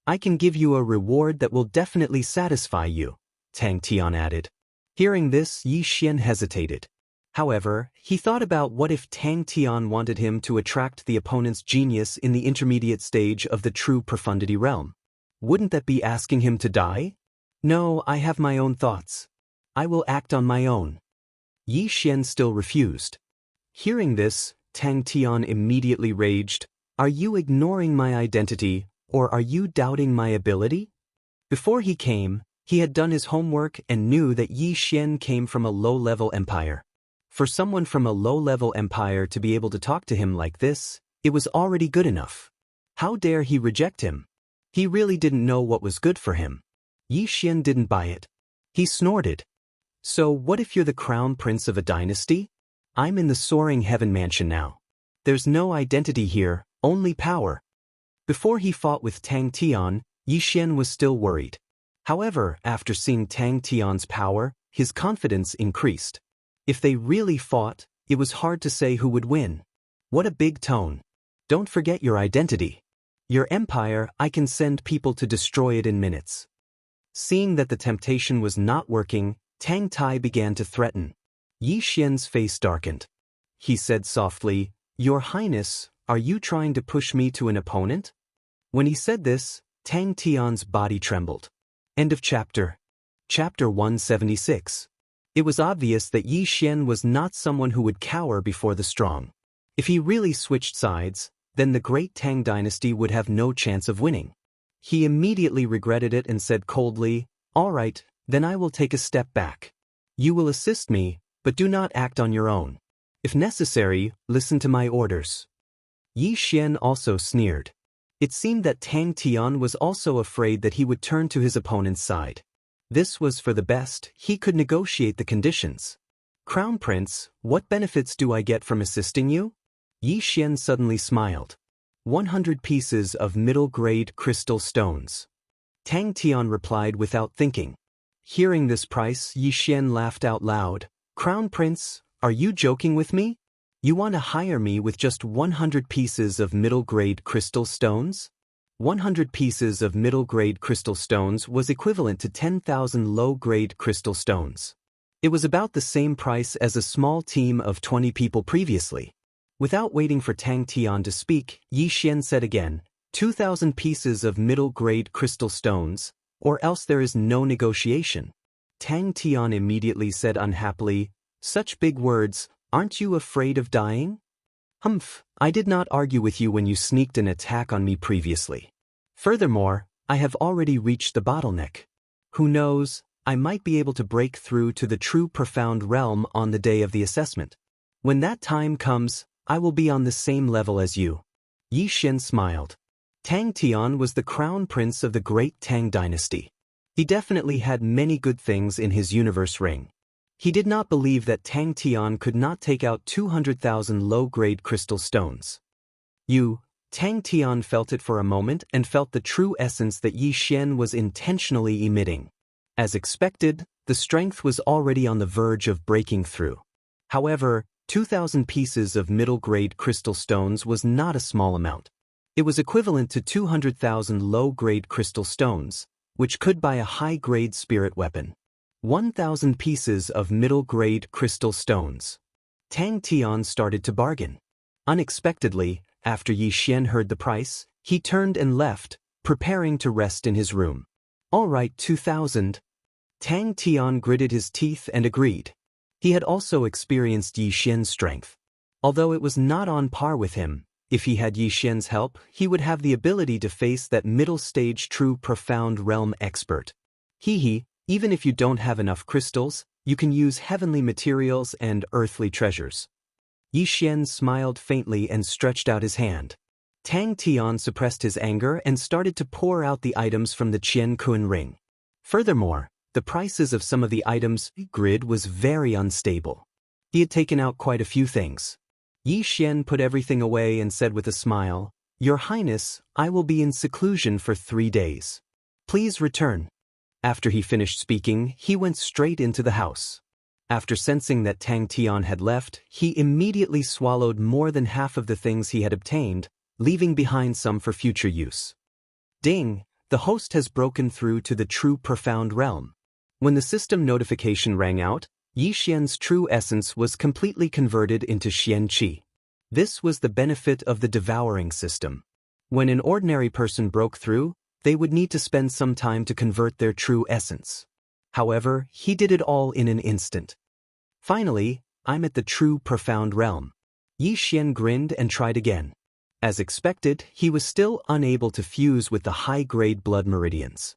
I can give you a reward that will definitely satisfy you, Tang Tian added. Hearing this, Yi Xian hesitated. However, he thought about what if Tang Tian wanted him to attract the opponent's genius in the intermediate stage of the true profundity realm. Wouldn't that be asking him to die? No, I have my own thoughts. I will act on my own. Yi Xian still refused. Hearing this, Tang Tian immediately raged. Are you ignoring my identity, or are you doubting my ability? Before he came, he had done his homework and knew that Yi Xian came from a low-level empire. For someone from a low-level empire to be able to talk to him like this, it was already good enough. How dare he reject him? He really didn't know what was good for him. Yi Xian didn't buy it. He snorted. So what if you're the crown prince of a dynasty? I'm in the soaring heaven mansion now. There's no identity here, only power. Before he fought with Tang Tian, Yi Xian was still worried. However, after seeing Tang Tian's power, his confidence increased. If they really fought, it was hard to say who would win. What a big tone. Don't forget your identity. Your empire, I can send people to destroy it in minutes. Seeing that the temptation was not working, Tang Tai began to threaten. Yi Xian's face darkened. He said softly, Your Highness, are you trying to push me to an opponent? When he said this, Tang Tian's body trembled. End of chapter. Chapter 176. It was obvious that Yi Xian was not someone who would cower before the strong. If he really switched sides, then the great Tang dynasty would have no chance of winning. He immediately regretted it and said coldly, "All right, then I will take a step back. You will assist me, but do not act on your own. If necessary, listen to my orders." Yi Xian also sneered. It seemed that Tang Tian was also afraid that he would turn to his opponent's side. This was for the best. He could negotiate the conditions. "Crown Prince, what benefits do I get from assisting you?" Yi Xian suddenly smiled. 100 pieces of middle-grade crystal stones. Tang Tian replied without thinking. Hearing this price, Yi Xian laughed out loud. "Crown Prince, are you joking with me? You want to hire me with just 100 pieces of middle-grade crystal stones?" 100 pieces of middle-grade crystal stones was equivalent to 10,000 low-grade crystal stones. It was about the same price as a small team of 20 people previously. Without waiting for Tang Tian to speak, Yi Xian said again, 2,000 pieces of middle-grade crystal stones, or else there is no negotiation. Tang Tian immediately said unhappily, "Such big words, aren't you afraid of dying?" "Humph, I did not argue with you when you sneaked an attack on me previously. Furthermore, I have already reached the bottleneck. Who knows, I might be able to break through to the true profound realm on the day of the assessment. When that time comes, I will be on the same level as you." Yi Xian smiled. Tang Tian was the crown prince of the great Tang dynasty. He definitely had many good things in his universe ring. He did not believe that Tang Tian could not take out 200,000 low-grade crystal stones. Tang Tian felt it for a moment and felt the true essence that Yi Xian was intentionally emitting. As expected, the strength was already on the verge of breaking through. However, 2,000 pieces of middle-grade crystal stones was not a small amount. It was equivalent to 200,000 low-grade crystal stones, which could buy a high-grade spirit weapon. 1,000 pieces of middle-grade crystal stones. Tang Tian started to bargain. Unexpectedly, after Yi Xian heard the price, he turned and left, preparing to rest in his room. "All right, 2,000. Tang Tian gritted his teeth and agreed. He had also experienced Yi Xian's strength. Although it was not on par with him, if he had Yi Xian's help, he would have the ability to face that middle-stage true profound realm expert. Even if you don't have enough crystals, you can use heavenly materials and earthly treasures." Yi Xian smiled faintly and stretched out his hand. Tang Tian suppressed his anger and started to pour out the items from the Qian Kun ring. Furthermore, the prices of some of the items' grid was very unstable. He had taken out quite a few things. Yi Xian put everything away and said with a smile, "Your Highness, I will be in seclusion for 3 days. Please return." After he finished speaking, he went straight into the house. After sensing that Tang Tian had left, he immediately swallowed more than half of the things he had obtained, leaving behind some for future use. Ding! The host has broken through to the true profound realm. When the system notification rang out, Yi Xian's true essence was completely converted into Xian Qi. This was the benefit of the devouring system. When an ordinary person broke through, they would need to spend some time to convert their true essence. However, he did it all in an instant. "Finally, I'm at the true profound realm." Yi Xian grinned and tried again. As expected, he was still unable to fuse with the high-grade blood meridians.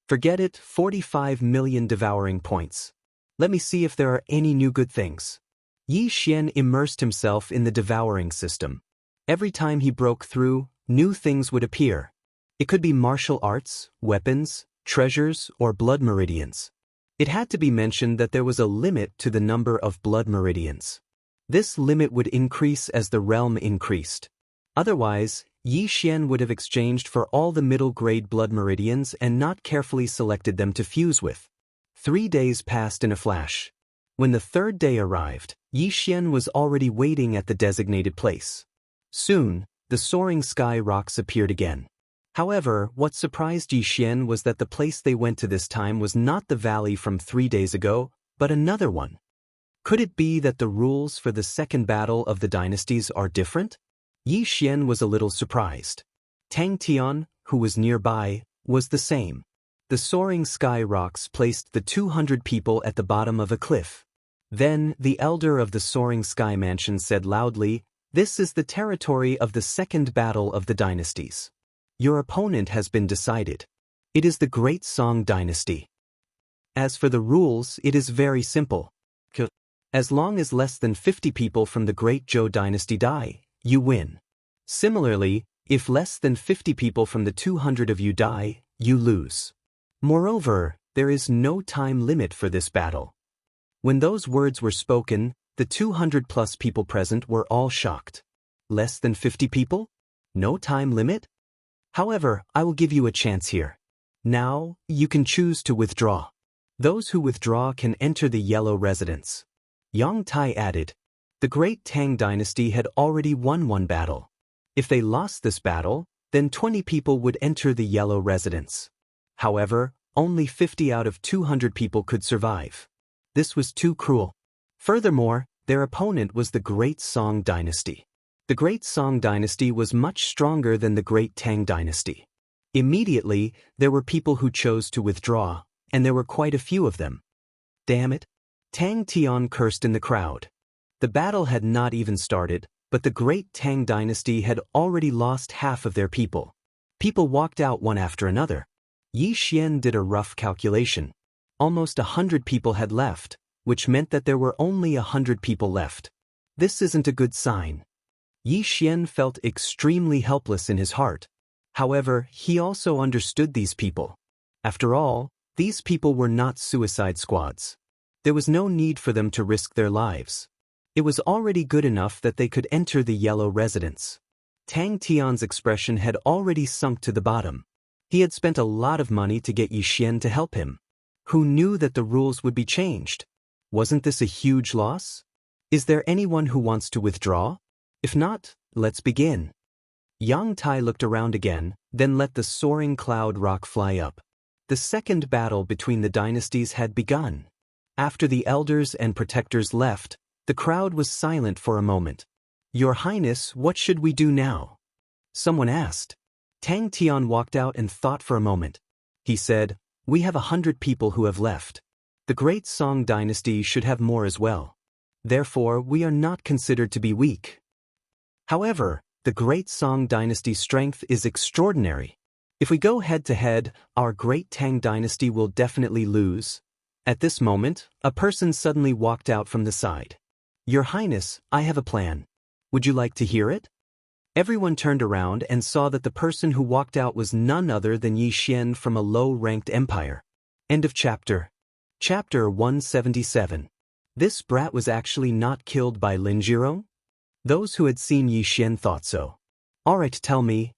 Forget it, 45 million devouring points. Let me see if there are any new good things. Yi Xian immersed himself in the devouring system. Every time he broke through, new things would appear. It could be martial arts, weapons, treasures, or blood meridians. It had to be mentioned that there was a limit to the number of blood meridians. This limit would increase as the realm increased. Otherwise, Yi Xian would have exchanged for all the middle-grade blood meridians and not carefully selected them to fuse with. 3 days passed in a flash. When the 3rd day arrived, Yi Xian was already waiting at the designated place. Soon, the soaring sky rocks appeared again. However, what surprised Yi Xian was that the place they went to this time was not the valley from 3 days ago, but another one. Could it be that the rules for the second battle of the dynasties are different? Yi Xian was a little surprised. Tang Tian, who was nearby, was the same. The soaring sky rocks placed the 200 people at the bottom of a cliff. Then, the elder of the soaring sky mansion said loudly, "This is the territory of the second battle of the dynasties. Your opponent has been decided. It is the Great Song Dynasty. As for the rules, it is very simple. As long as less than 50 people from the Great Zhou Dynasty die, you win. Similarly, if less than 50 people from the 200 of you die, you lose. Moreover, there is no time limit for this battle." When those words were spoken, the 200+ people present were all shocked. Less than 50 people? No time limit? However, I will give you a chance here. Now, you can choose to withdraw. Those who withdraw can enter the yellow residence. Yang Tai added. The Great Tang Dynasty had already won one battle. If they lost this battle, then 20 people would enter the yellow residence. However, only 50 out of 200 people could survive. This was too cruel. Furthermore, their opponent was the Great Song Dynasty. The Great Song Dynasty was much stronger than the Great Tang Dynasty. Immediately, there were people who chose to withdraw, and there were quite a few of them. Damn it! Tang Tian cursed in the crowd. The battle had not even started, but the Great Tang Dynasty had already lost half of their people. People walked out one after another. Yi Xian did a rough calculation. Almost 100 people had left, which meant that there were only 100 people left. This isn't a good sign. Yi Xian felt extremely helpless in his heart. However, he also understood these people. After all, these people were not suicide squads. There was no need for them to risk their lives. It was already good enough that they could enter the yellow residence. Tang Tian's expression had already sunk to the bottom. He had spent a lot of money to get Yi Xian to help him. Who knew that the rules would be changed? Wasn't this a huge loss? Is there anyone who wants to withdraw? If not, let's begin. Yang Tai looked around again, then let the soaring cloud rock fly up. The second battle between the dynasties had begun. After the elders and protectors left, the crowd was silent for a moment. "Your Highness, what should we do now?" someone asked. Tang Tian walked out and thought for a moment. He said, "We have 100 people who have left. The Great Song Dynasty should have more as well. Therefore, we are not considered to be weak. However, the Great Song Dynasty's strength is extraordinary. If we go head-to-head, our Great Tang Dynasty will definitely lose." At this moment, a person suddenly walked out from the side. "Your Highness, I have a plan. Would you like to hear it?" Everyone turned around and saw that the person who walked out was none other than Yi Xian from a low-ranked empire. End of chapter. Chapter 177. This brat was actually not killed by Linjiro? Those who had seen Yi Xian thought so. Alright, tell me.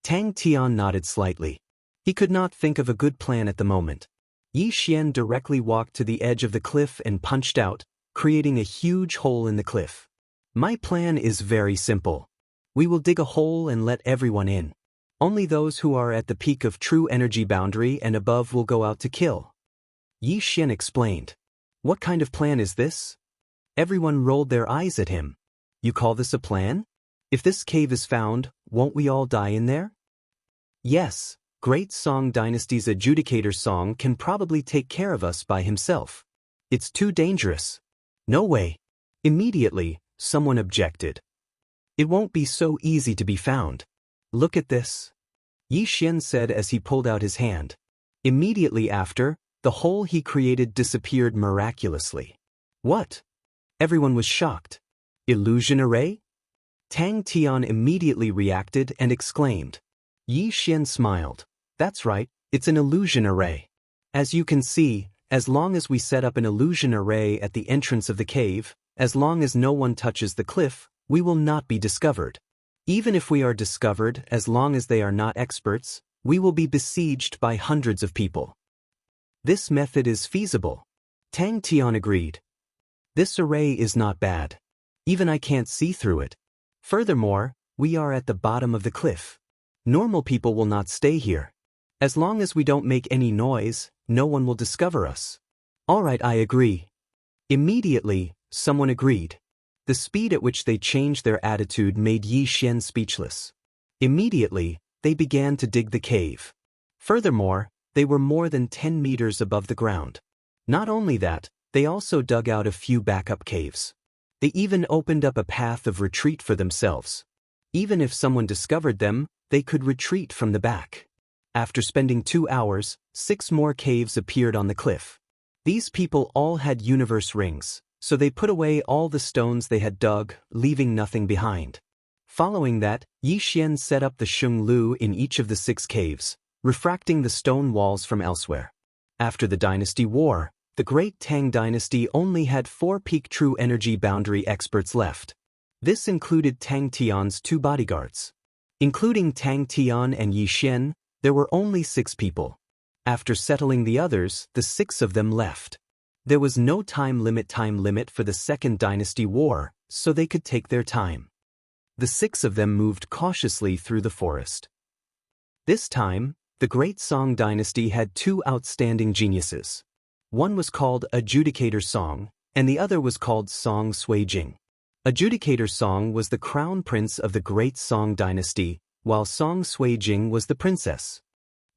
Tang Tian nodded slightly. He could not think of a good plan at the moment. Yi Xian directly walked to the edge of the cliff and punched out, creating a huge hole in the cliff. My plan is very simple. We will dig a hole and let everyone in. Only those who are at the peak of true energy boundary and above will go out to kill. Yi Xian explained. What kind of plan is this? Everyone rolled their eyes at him. You call this a plan? If this cave is found, won't we all die in there? Yes, Great Song Dynasty's adjudicator Song can probably take care of us by himself. It's too dangerous. No way. Immediately, someone objected. It won't be so easy to be found. Look at this. Yi Xian said as he pulled out his hand. Immediately after, the hole he created disappeared miraculously. What? Everyone was shocked. Illusion array? Tang Tian immediately reacted and exclaimed. Yi Xian smiled. That's right, it's an illusion array. As you can see, as long as we set up an illusion array at the entrance of the cave, as long as no one touches the cliff, we will not be discovered. Even if we are discovered, as long as they are not experts, we will be besieged by hundreds of people. This method is feasible. Tang Tian agreed. This array is not bad. Even I can't see through it. Furthermore, we are at the bottom of the cliff. Normal people will not stay here. As long as we don't make any noise, no one will discover us. Alright, I agree. Immediately, someone agreed. The speed at which they changed their attitude made Yi Xian speechless. Immediately, they began to dig the cave. Furthermore, they were more than 10 meters above the ground. Not only that, they also dug out a few backup caves. They even opened up a path of retreat for themselves. Even if someone discovered them, they could retreat from the back. After spending 2 hours, 6 more caves appeared on the cliff. These people all had universe rings, so they put away all the stones they had dug, leaving nothing behind. Following that, Yi Xian set up the Sheng Lu in each of the 6 caves, refracting the stone walls from elsewhere. After the dynasty war, the Great Tang Dynasty only had 4 peak true energy boundary experts left. This included Tang Tian's 2 bodyguards. Including Tang Tian and Yi Xian, there were only 6 people. After settling the others, the 6 of them left. There was no time limit for the Second Dynasty War, so they could take their time. The 6 of them moved cautiously through the forest. This time, the Great Song Dynasty had 2 outstanding geniuses. One was called Adjudicator Song, and the other was called Song Suijing. Adjudicator Song was the crown prince of the Great Song Dynasty, while Song Suijing was the princess.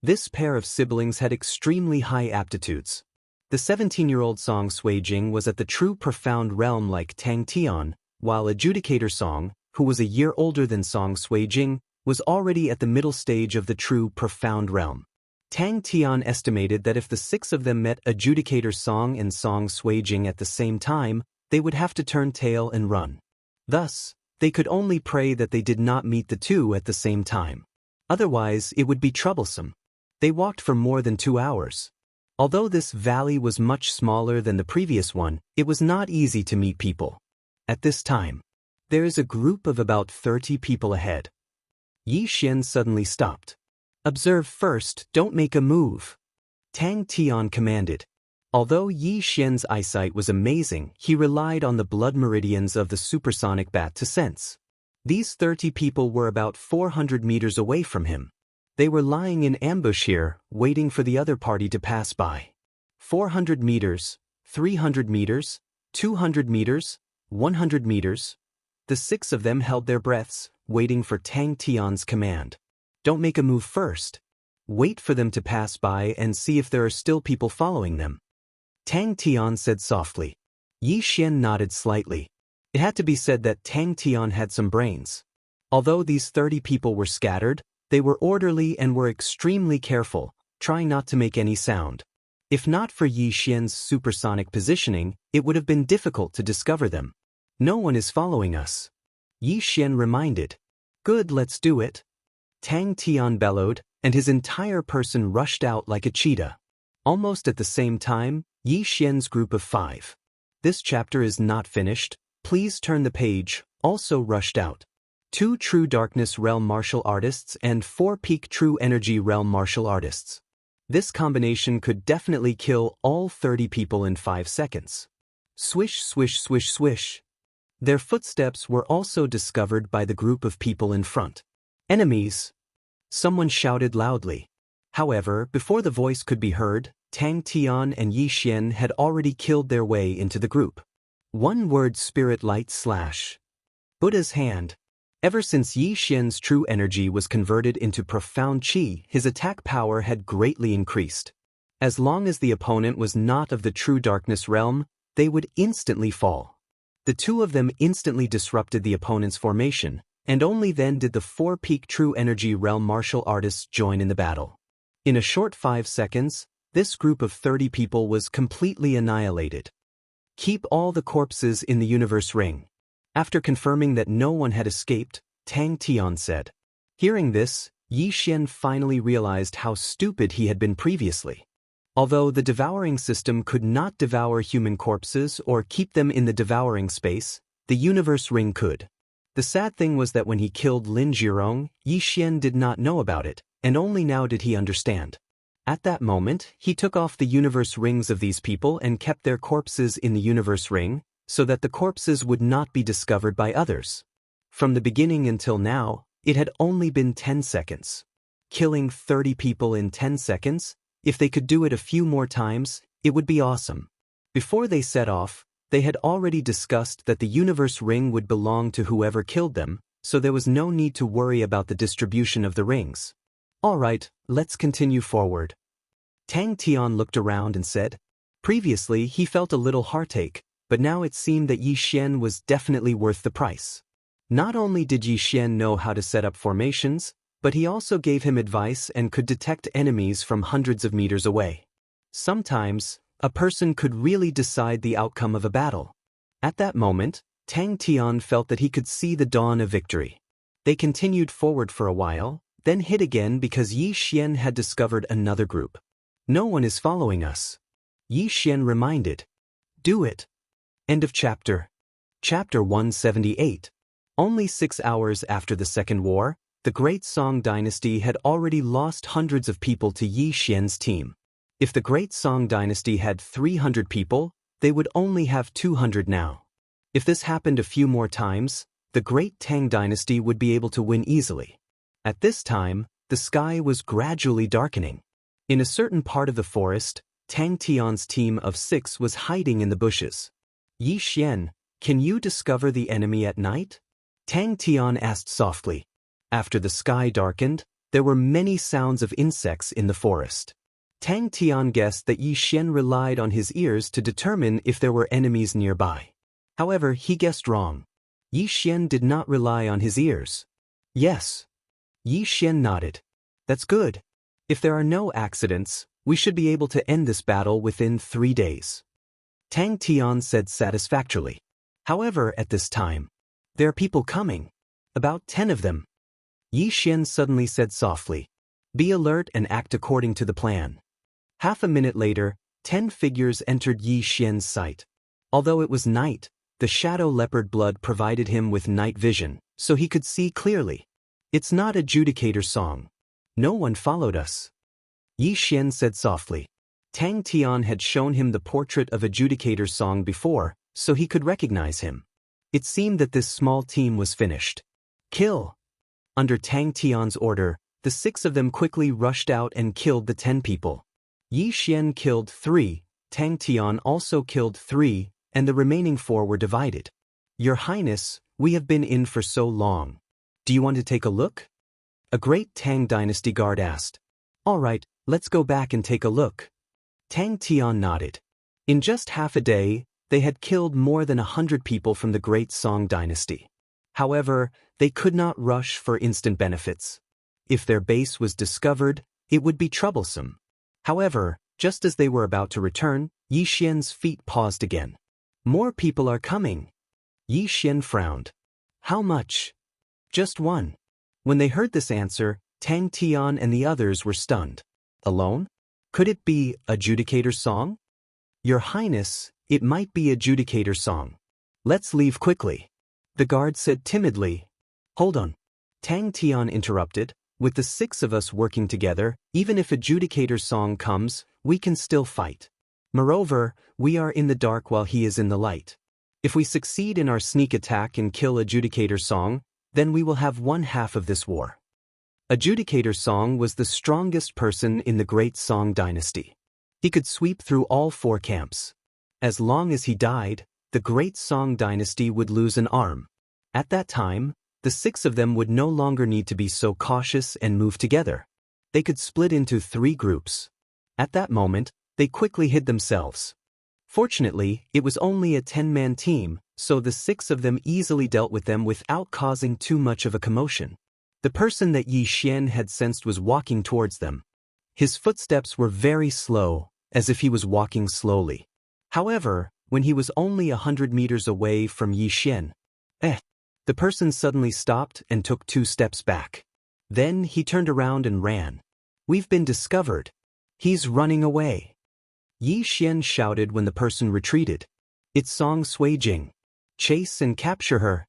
This pair of siblings had extremely high aptitudes. The 17-year-old Song Suijing was at the true profound realm like Tang Tian, while Adjudicator Song, who was a year older than Song Suijing, was already at the middle stage of the true profound realm. Tang Tian estimated that if the 6 of them met Adjudicator Song and Song Suijing at the same time, they would have to turn tail and run. Thus, they could only pray that they did not meet the 2 at the same time. Otherwise, it would be troublesome. They walked for more than 2 hours. Although this valley was much smaller than the previous one, it was not easy to meet people. At this time, there is a group of about 30 people ahead. Yi Xian suddenly stopped. "Observe first, don't make a move," Tang Tian commanded. Although Yi Xian's eyesight was amazing, he relied on the blood meridians of the supersonic bat to sense. These 30 people were about 400 meters away from him. They were lying in ambush here, waiting for the other party to pass by. 400 meters, 300 meters, 200 meters, 100 meters. The 6 of them held their breaths, waiting for Tang Tian's command. "Don't make a move first. Wait for them to pass by and see if there are still people following them," Tang Tian said softly. Yi Xian nodded slightly. It had to be said that Tang Tian had some brains. Although these 30 people were scattered, they were orderly and were extremely careful, trying not to make any sound. If not for Yi Xian's supersonic positioning, it would have been difficult to discover them. "No one is following us," Yi Xian reminded. "Good, let's do it," Tang Tian bellowed, and his entire person rushed out like a cheetah. Almost at the same time, Yi Xian's group of 5. "This chapter is not finished, please turn the page," also rushed out. 2 True Darkness Realm martial artists and 4 Peak True Energy Realm martial artists. This combination could definitely kill all 30 people in 5 seconds. Swish, swish, swish, swish. Their footsteps were also discovered by the group of people in front. "Enemies!" Someone shouted loudly. However, before the voice could be heard, Tang Tian and Yi Xian had already killed their way into the group. One word: spirit light slash. Buddha's hand. Ever since Yi Xian's true energy was converted into profound qi, his attack power had greatly increased. As long as the opponent was not of the true darkness realm, they would instantly fall. The 2 of them instantly disrupted the opponent's formation, and only then did the 4 Peak True Energy Realm martial artists join in the battle. In a short 5 seconds, this group of 30 people was completely annihilated. "Keep all the corpses in the universe ring." After confirming that no one had escaped, Tang Tian said. Hearing this, Yi Xian finally realized how stupid he had been previously. Although the devouring system could not devour human corpses or keep them in the devouring space, the universe ring could. The sad thing was that when he killed Lin Jirong, Yi Xian did not know about it, and only now did he understand. At that moment, he took off the universe rings of these people and kept their corpses in the universe ring, so that the corpses would not be discovered by others. From the beginning until now, it had only been 10 seconds. Killing 30 people in 10 seconds? If they could do it a few more times, it would be awesome. Before they set off, they had already discussed that the universe ring would belong to whoever killed them, so there was no need to worry about the distribution of the rings. Alright, let's continue forward. Tang Tian looked around and said. Previously he felt a little heartache, but now it seemed that Yi Xian was definitely worth the price. Not only did Yi Xian know how to set up formations, but he also gave him advice and could detect enemies from hundreds of meters away. Sometimes, a person could really decide the outcome of a battle. At that moment, Tang Tian felt that he could see the dawn of victory. They continued forward for a while, then hid again because Yi Xian had discovered another group. No one is following us. Yi Xian reminded. Do it. End of chapter. Chapter 178. Only 6 hours after the Second War, the Great Song Dynasty had already lost hundreds of people to Yi Xian's team. If the Great Song Dynasty had 300 people, they would only have 200 now. If this happened a few more times, the Great Tang Dynasty would be able to win easily. At this time, the sky was gradually darkening. In a certain part of the forest, Tang Tian's team of 6 was hiding in the bushes. Yi Xian, can you discover the enemy at night? Tang Tian asked softly. After the sky darkened, there were many sounds of insects in the forest. Tang Tian guessed that Yi Xian relied on his ears to determine if there were enemies nearby. However, he guessed wrong. Yi Xian did not rely on his ears. Yes. Yi Xian nodded. That's good. If there are no accidents, we should be able to end this battle within 3 days. Tang Tian said satisfactorily. However, at this time, there are people coming. About 10 of them. Yi Xian suddenly said softly. Be alert and act according to the plan. Half a minute later, 10 figures entered Yi Xian's sight. Although it was night, the shadow leopard blood provided him with night vision, so he could see clearly. It's not a Judicator song. No one followed us. Yi Xian said softly. Tang Tian had shown him the portrait of a Judicator song before, so he could recognize him. It seemed that this small team was finished. Kill! Under Tang Tian's order, the 6 of them quickly rushed out and killed the 10 people. Yi Xian killed 3, Tang Tian also killed 3, and the remaining 4 were divided. Your Highness, we have been in for so long. Do you want to take a look? A great Tang Dynasty guard asked. All right, let's go back and take a look. Tang Tian nodded. In just half a day, they had killed more than 100 people from the Great Song Dynasty. However, they could not rush for instant benefits. If their base was discovered, it would be troublesome. However, just as they were about to return, Yi Xian's feet paused again. More people are coming. Yi Xian frowned. How much? Just 1. When they heard this answer, Tang Tian and the others were stunned. Alone? Could it be a Judicator song? Your Highness, it might be a Judicator song. Let's leave quickly. The guard said timidly. Hold on. Tang Tian interrupted. With the 6 of us working together, even if a Judicator song comes, we can still fight. Moreover, we are in the dark while he is in the light. If we succeed in our sneak attack and kill a Judicator song, then we will have 1/2 of this war. A Judicator song was the strongest person in the Great Song Dynasty. He could sweep through all 4 camps. As long as he died, the Great Song Dynasty would lose an arm. At that time, the 6 of them would no longer need to be so cautious and move together. They could split into 3 groups. At that moment, they quickly hid themselves. Fortunately, it was only a 10-man team, so the 6 of them easily dealt with them without causing too much of a commotion. The person that Yi Xian had sensed was walking towards them. His footsteps were very slow, as if he was walking slowly. However, when he was only 100 meters away from Yi Xian, the person suddenly stopped and took 2 steps back. Then he turned around and ran. We've been discovered. He's running away. Yi Xian shouted when the person retreated. It's Song Suijing. Chase and capture her.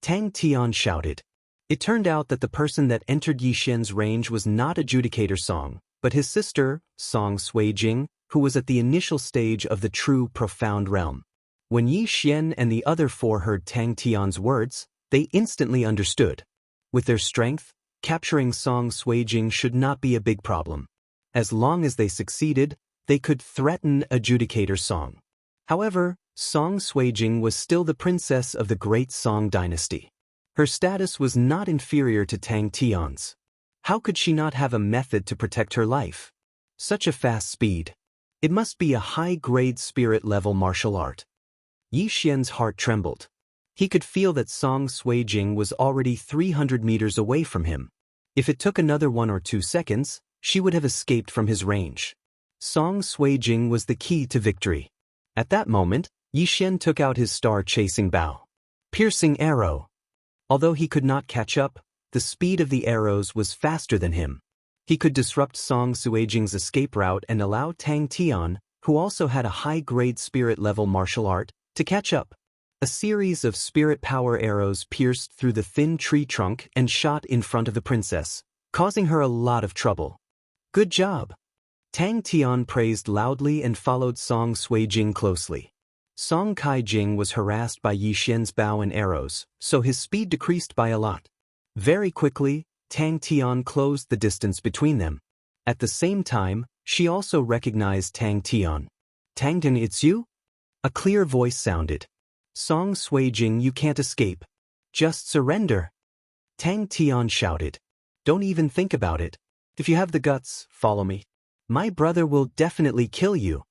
Tang Tian shouted. It turned out that the person that entered Yi Xian's range was not a Judicator song, but his sister, Song Suijing, who was at the initial stage of the true profound realm. When Yi Xian and the other 4 heard Tang Tian's words, they instantly understood. With their strength, capturing Song Suijing should not be a big problem. As long as they succeeded, they could threaten a Judicator song. However, Song Suijing was still the princess of the Great Song Dynasty. Her status was not inferior to Tang Tian's. How could she not have a method to protect her life? Such a fast speed. It must be a high-grade spirit-level martial art. Yi Xian's heart trembled. He could feel that Song Suijing was already 300 meters away from him. If it took another 1 or 2 seconds, she would have escaped from his range. Song Suijing was the key to victory. At that moment, Yi Xian took out his star-chasing bow. Piercing arrow. Although he could not catch up, the speed of the arrows was faster than him. He could disrupt Song Suijing's escape route and allow Tang Tian, who also had a high-grade spirit-level martial art, to catch up. A series of spirit power arrows pierced through the thin tree trunk and shot in front of the princess, causing her a lot of trouble. Good job! Tang Tian praised loudly and followed Song Suijing closely. Song Kaijing was harassed by Yi Xian's bow and arrows, so his speed decreased by a lot. Very quickly, Tang Tian closed the distance between them. At the same time, she also recognized Tang Tian. Tang Tian, it's you? A clear voice sounded. Song Suijing, you can't escape. Just surrender. Tang Tian shouted. Don't even think about it. If you have the guts, follow me. My brother will definitely kill you.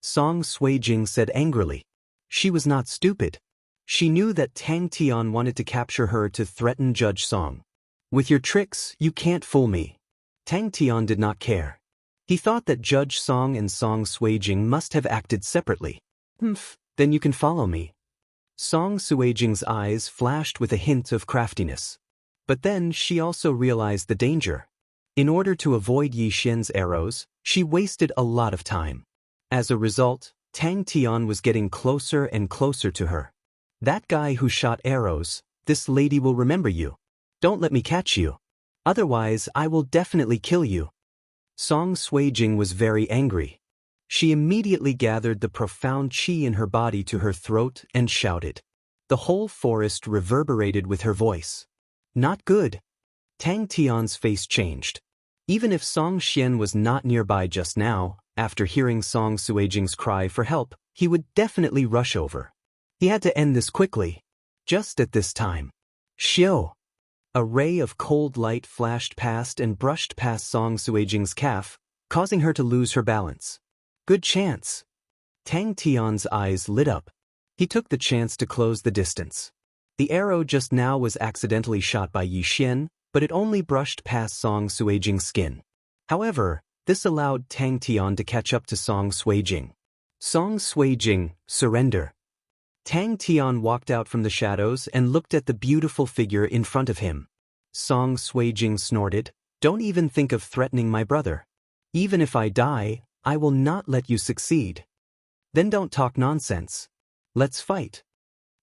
Song Suijing said angrily. She was not stupid. She knew that Tang Tian wanted to capture her to threaten Judge Song. With your tricks, you can't fool me. Tang Tian did not care. He thought that Judge Song and Song Suijing must have acted separately. Then you can follow me. Song Suijing's eyes flashed with a hint of craftiness. But then she also realized the danger. In order to avoid Yi Xian's arrows, she wasted a lot of time. As a result, Tang Tian was getting closer and closer to her. That guy who shot arrows, this lady will remember you. Don't let me catch you. Otherwise, I will definitely kill you. Song Suijing was very angry. She immediately gathered the profound qi in her body to her throat and shouted. The whole forest reverberated with her voice. Not good. Tang Tian's face changed. Even if Song Xian was not nearby just now, after hearing Song Suijing's cry for help, he would definitely rush over. He had to end this quickly. Just at this time. Xiao! A ray of cold light flashed past and brushed past Song Suijing's calf, causing her to lose her balance. Good chance. Tang Tian's eyes lit up. He took the chance to close the distance. The arrow just now was accidentally shot by Yi Xian, but it only brushed past Song Suijing's skin. However, this allowed Tang Tian to catch up to Song Suijing. Song Suijing, surrender. Tang Tian walked out from the shadows and looked at the beautiful figure in front of him. Song Suijing snorted, don't even think of threatening my brother. Even if I die, I will not let you succeed. Then don't talk nonsense. Let's fight.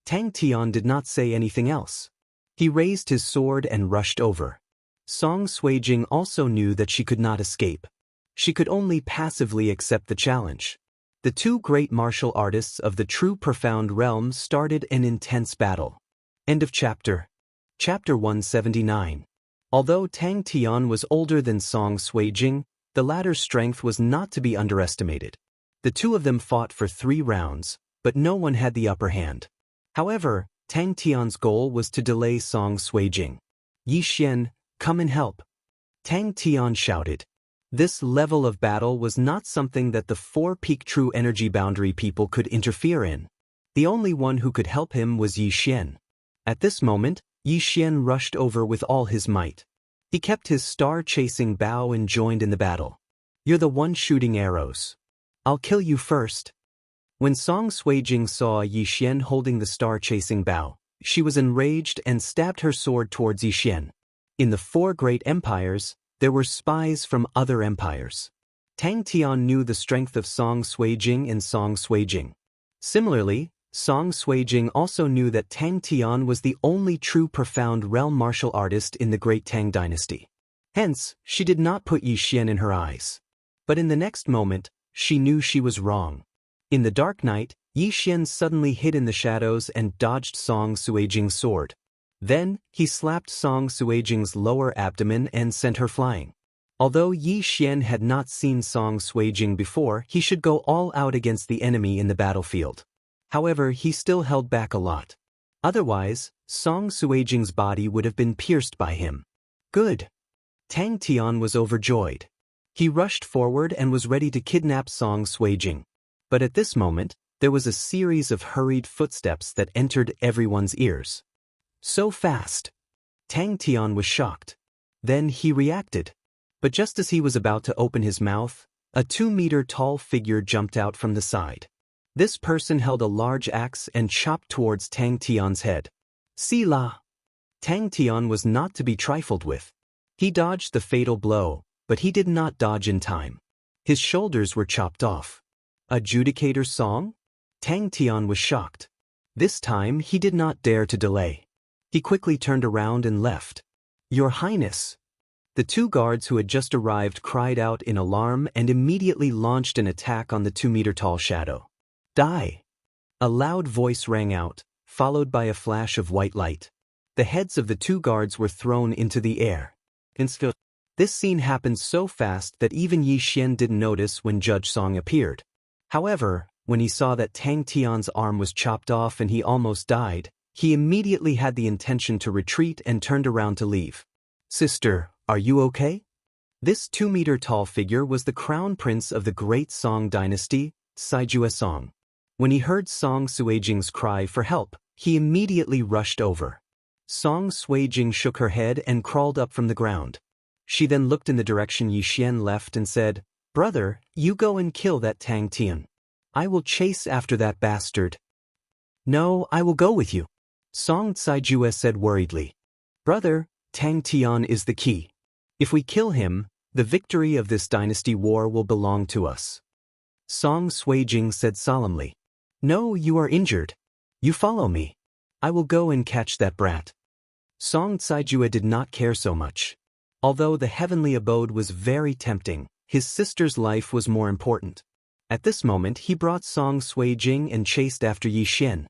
Tang Tian did not say anything else. He raised his sword and rushed over. Song Suijing also knew that she could not escape. She could only passively accept the challenge. The two great martial artists of the true profound realm started an intense battle. End of chapter. Chapter 179. Although Tang Tian was older than Song Suijing, the latter's strength was not to be underestimated. The two of them fought for 3 rounds, but no one had the upper hand. However, Tang Tian's goal was to delay Song Suijing. Yi Xian, come and help. Tang Tian shouted. This level of battle was not something that the 4-peak true energy boundary people could interfere in. The only one who could help him was Yi Xian. At this moment, Yi Xian rushed over with all his might. He kept his star-chasing bow and joined in the battle. You're the one shooting arrows. I'll kill you first. When Song Suijing saw Yi Xian holding the star-chasing bow, she was enraged and stabbed her sword towards Yi Xian. In the 4 great empires, there were spies from other empires. Tang Tian knew the strength of Song Suijing and Song Suijing. Similarly, Song Suijing also knew that Tang Tian was the only true profound realm martial artist in the Great Tang Dynasty. Hence, she did not put Yi Xian in her eyes. But in the next moment, she knew she was wrong. In the dark night, Yi Xian suddenly hid in the shadows and dodged Song Suijing's sword. Then, he slapped Song Suijing's lower abdomen and sent her flying. Although Yi Xian had not seen Song Suijing before, he should go all out against the enemy in the battlefield. However, he still held back a lot. Otherwise, Song Suijing's body would have been pierced by him. Good. Tang Tian was overjoyed. He rushed forward and was ready to kidnap Song Suijing. But at this moment, there was a series of hurried footsteps that entered everyone's ears. So fast. Tang Tian was shocked. Then he reacted. But just as he was about to open his mouth, a 2-meter-tall figure jumped out from the side. This person held a large axe and chopped towards Tang Tian's head. Sila! Tang Tian was not to be trifled with. He dodged the fatal blow, but he did not dodge in time. His shoulders were chopped off. Adjudicator Song? Tang Tian was shocked. This time he did not dare to delay. He quickly turned around and left. Your Highness! The 2 guards who had just arrived cried out in alarm and immediately launched an attack on the 2-meter-tall shadow. Die! A loud voice rang out, followed by a flash of white light. The heads of the 2 guards were thrown into the air. This scene happened so fast that even Yi Xian didn't notice when Judge Song appeared. However, when he saw that Tang Tian's arm was chopped off and he almost died, he immediately had the intention to retreat and turned around to leave. Sister, are you okay? This 2-meter-tall figure was the crown prince of the great Song dynasty, Saijue Song. When he heard Song Suijing's cry for help, he immediately rushed over. Song Suijing shook her head and crawled up from the ground. She then looked in the direction Yi Xian left and said, Brother, you go and kill that Tang Tian. I will chase after that bastard. No, I will go with you. Song Saijue said worriedly. Brother, Tang Tian is the key. If we kill him, the victory of this dynasty war will belong to us. Song Suijing said solemnly. No, you are injured. You follow me. I will go and catch that brat. Song Saijue did not care so much. Although the heavenly abode was very tempting, his sister's life was more important. At this moment he brought Song Suijing and chased after Yi Xian.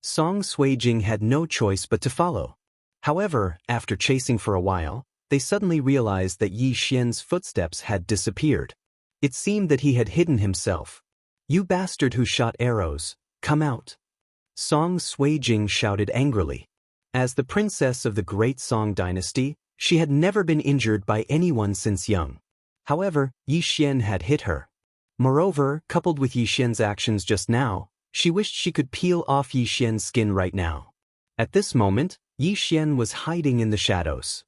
Song Suijing had no choice but to follow. However, after chasing for a while, they suddenly realized that Yi Xian's footsteps had disappeared. It seemed that he had hidden himself. You bastard who shot arrows, come out. Song Suijing shouted angrily. As the princess of the great Song dynasty, she had never been injured by anyone since young. However, Yi Xian had hit her. Moreover, coupled with Yi Xian's actions just now, she wished she could peel off Yi Xian's skin right now. At this moment, Yi Xian was hiding in the shadows.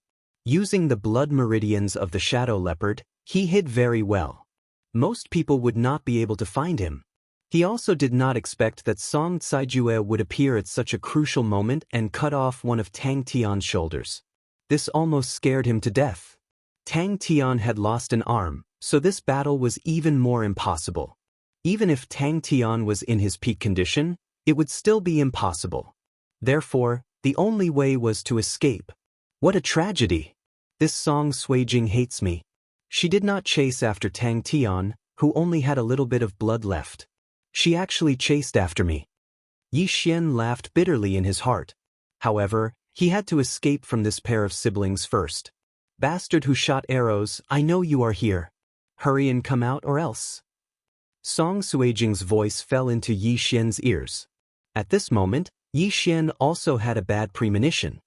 Using the blood meridians of the shadow leopard, he hid very well. Most people would not be able to find him. He also did not expect that Song Saijue would appear at such a crucial moment and cut off one of Tang Tian's shoulders. This almost scared him to death. Tang Tian had lost an arm, so this battle was even more impossible. Even if Tang Tian was in his peak condition, it would still be impossible. Therefore, the only way was to escape. What a tragedy! This Song Suijing hates me. She did not chase after Tang Tian, who only had a little bit of blood left. She actually chased after me. Yi Xian laughed bitterly in his heart. However, he had to escape from this pair of siblings first. Bastard who shot arrows, I know you are here. Hurry and come out or else. Song Suijing's voice fell into Yi Xian's ears. At this moment, Yi Xian also had a bad premonition.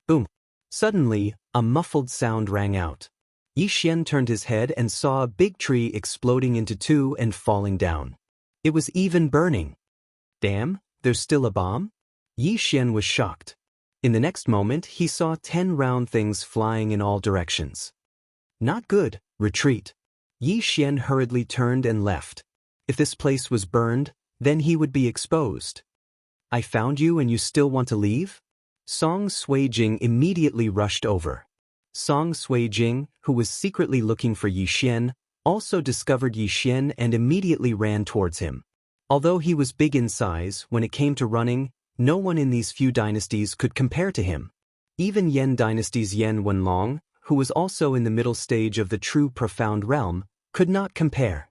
Boom! Suddenly, a muffled sound rang out. Yi Xian turned his head and saw a big tree exploding into 2 and falling down. It was even burning. Damn, there's still a bomb? Yi Xian was shocked. In the next moment, he saw 10 round things flying in all directions. Not good, retreat. Yi Xian hurriedly turned and left. If this place was burned, then he would be exposed. I found you and you still want to leave? Song Suijing immediately rushed over. Song Suijing, who was secretly looking for Yi Xian, also discovered Yi Xian and immediately ran towards him. Although he was big in size, when it came to running, no one in these few dynasties could compare to him. Even Yan dynasty's Yan Wenlong, who was also in the middle stage of the true profound realm, could not compare.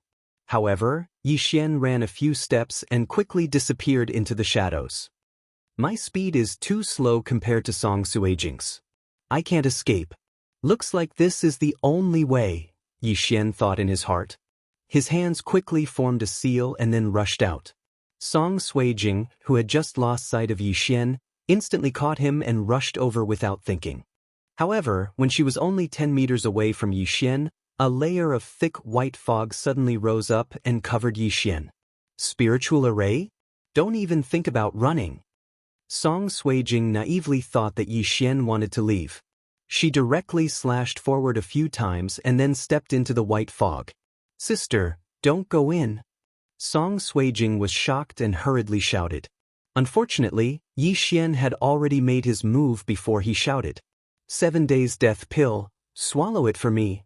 However, Yi Xian ran a few steps and quickly disappeared into the shadows. My speed is too slow compared to Song Suijing's. I can't escape. Looks like this is the only way, Yi Xian thought in his heart. His hands quickly formed a seal and then rushed out. Song Suijing, who had just lost sight of Yi Xian, instantly caught him and rushed over without thinking. However, when she was only 10 meters away from Yi Xian, a layer of thick white fog suddenly rose up and covered Yi Xian. Spiritual array? Don't even think about running. Song Suijing naively thought that Yi Xian wanted to leave. She directly slashed forward a few times and then stepped into the white fog. Sister, don't go in. Song Suijing was shocked and hurriedly shouted. Unfortunately, Yi Xian had already made his move before he shouted. 7 days death pill, swallow it for me.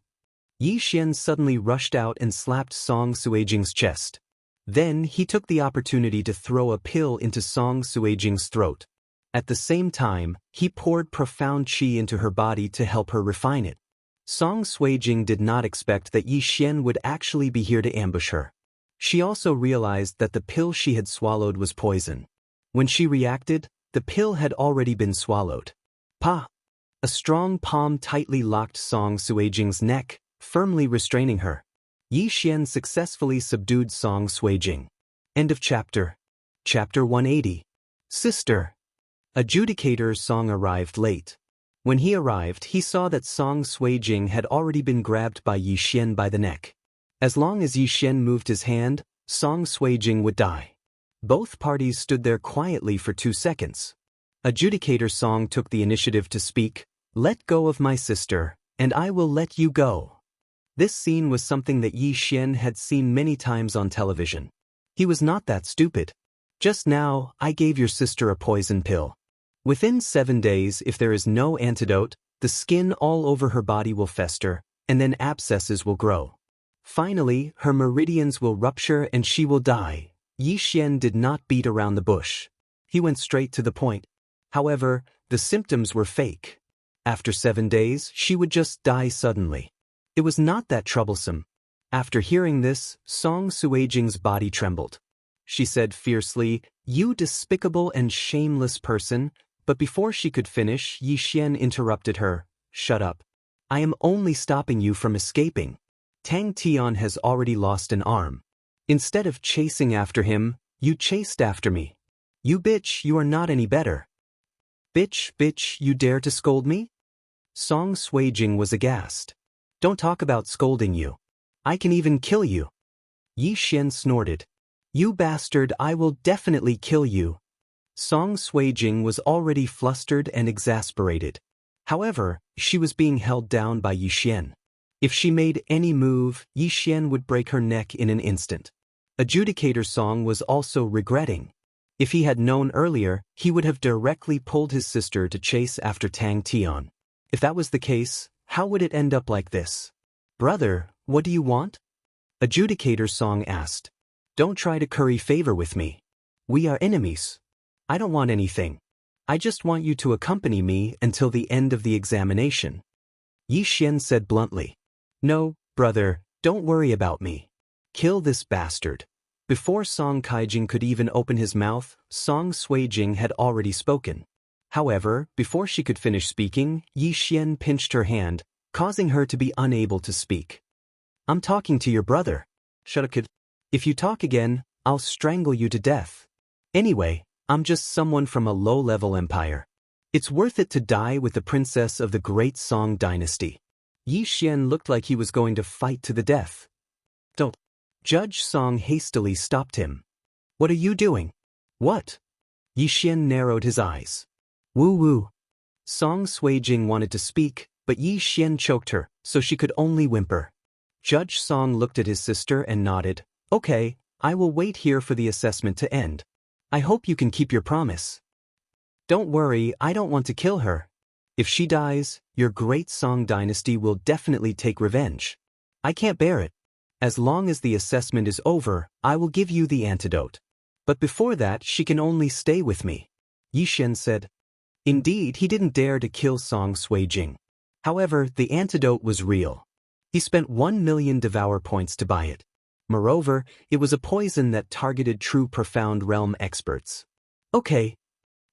Yi Xian suddenly rushed out and slapped Song Suijing's chest. Then he took the opportunity to throw a pill into Song Suijing's throat. At the same time, he poured profound qi into her body to help her refine it. Song Suijing did not expect that Yi Xian would actually be here to ambush her. She also realized that the pill she had swallowed was poison. When she reacted, the pill had already been swallowed. Pa! A strong palm tightly locked Song Suijing's neck, firmly restraining her. Yi Xian successfully subdued Song Suijing. End of chapter. Chapter 180. Sister. Adjudicator Song arrived late. When he arrived, he saw that Song Suijing had already been grabbed by Yi Xian by the neck. As long as Yi Xian moved his hand, Song Suijing would die. Both parties stood there quietly for 2 seconds. Adjudicator Song took the initiative to speak, "Let go of my sister, and I will let you go." This scene was something that Yi Xian had seen many times on television. He was not that stupid. Just now, I gave your sister a poison pill. Within 7 days, if there is no antidote, the skin all over her body will fester, and then abscesses will grow. Finally, her meridians will rupture and she will die. Yi Xian did not beat around the bush. He went straight to the point. However, the symptoms were fake. After 7 days, she would just die suddenly. It was not that troublesome. After hearing this, Song Suijing's body trembled. She said fiercely, "You despicable and shameless person," but before she could finish, Yi Xian interrupted her. "Shut up. I am only stopping you from escaping. Tang Tian has already lost an arm. Instead of chasing after him, you chased after me. You bitch, you are not any better." Bitch, you dare to scold me?" Song Suijing was aghast. "Don't talk about scolding you. I can even kill you." Yi Xian snorted. "You bastard, I will definitely kill you." Song Suijing was already flustered and exasperated. However, she was being held down by Yi Xian. If she made any move, Yi Xian would break her neck in an instant. Adjudicator Song was also regretting. If he had known earlier, he would have directly pulled his sister to chase after Tang Tian. If that was the case, how would it end up like this? "Brother, what do you want?" Adjudicator Song asked. "Don't try to curry favor with me. We are enemies. I don't want anything. I just want you to accompany me until the end of the examination." Yi Xian said bluntly. "No, brother, don't worry about me. Kill this bastard." Before Song Kaijing could even open his mouth, Song Suijing had already spoken. However, before she could finish speaking, Yi Xian pinched her hand, causing her to be unable to speak. "I'm talking to your brother. Shut up, kid. If you talk again, I'll strangle you to death. Anyway, I'm just someone from a low-level empire. It's worth it to die with the princess of the great Song dynasty." Yi Xian looked like he was going to fight to the death. "Don't." Judge Song hastily stopped him. "What are you doing?" "What?" Yi Xian narrowed his eyes. "Woo-woo." Song Suijing wanted to speak, but Yi Xian choked her, so she could only whimper. Judge Song looked at his sister and nodded. "Okay, I will wait here for the assessment to end. I hope you can keep your promise." "Don't worry, I don't want to kill her. If she dies, your great Song dynasty will definitely take revenge. I can't bear it. As long as the assessment is over, I will give you the antidote. But before that, she can only stay with me," Yi Xian said. Indeed, he didn't dare to kill Song Suijing. However, the antidote was real. He spent 1 million devour points to buy it. Moreover, it was a poison that targeted true profound realm experts. "Okay."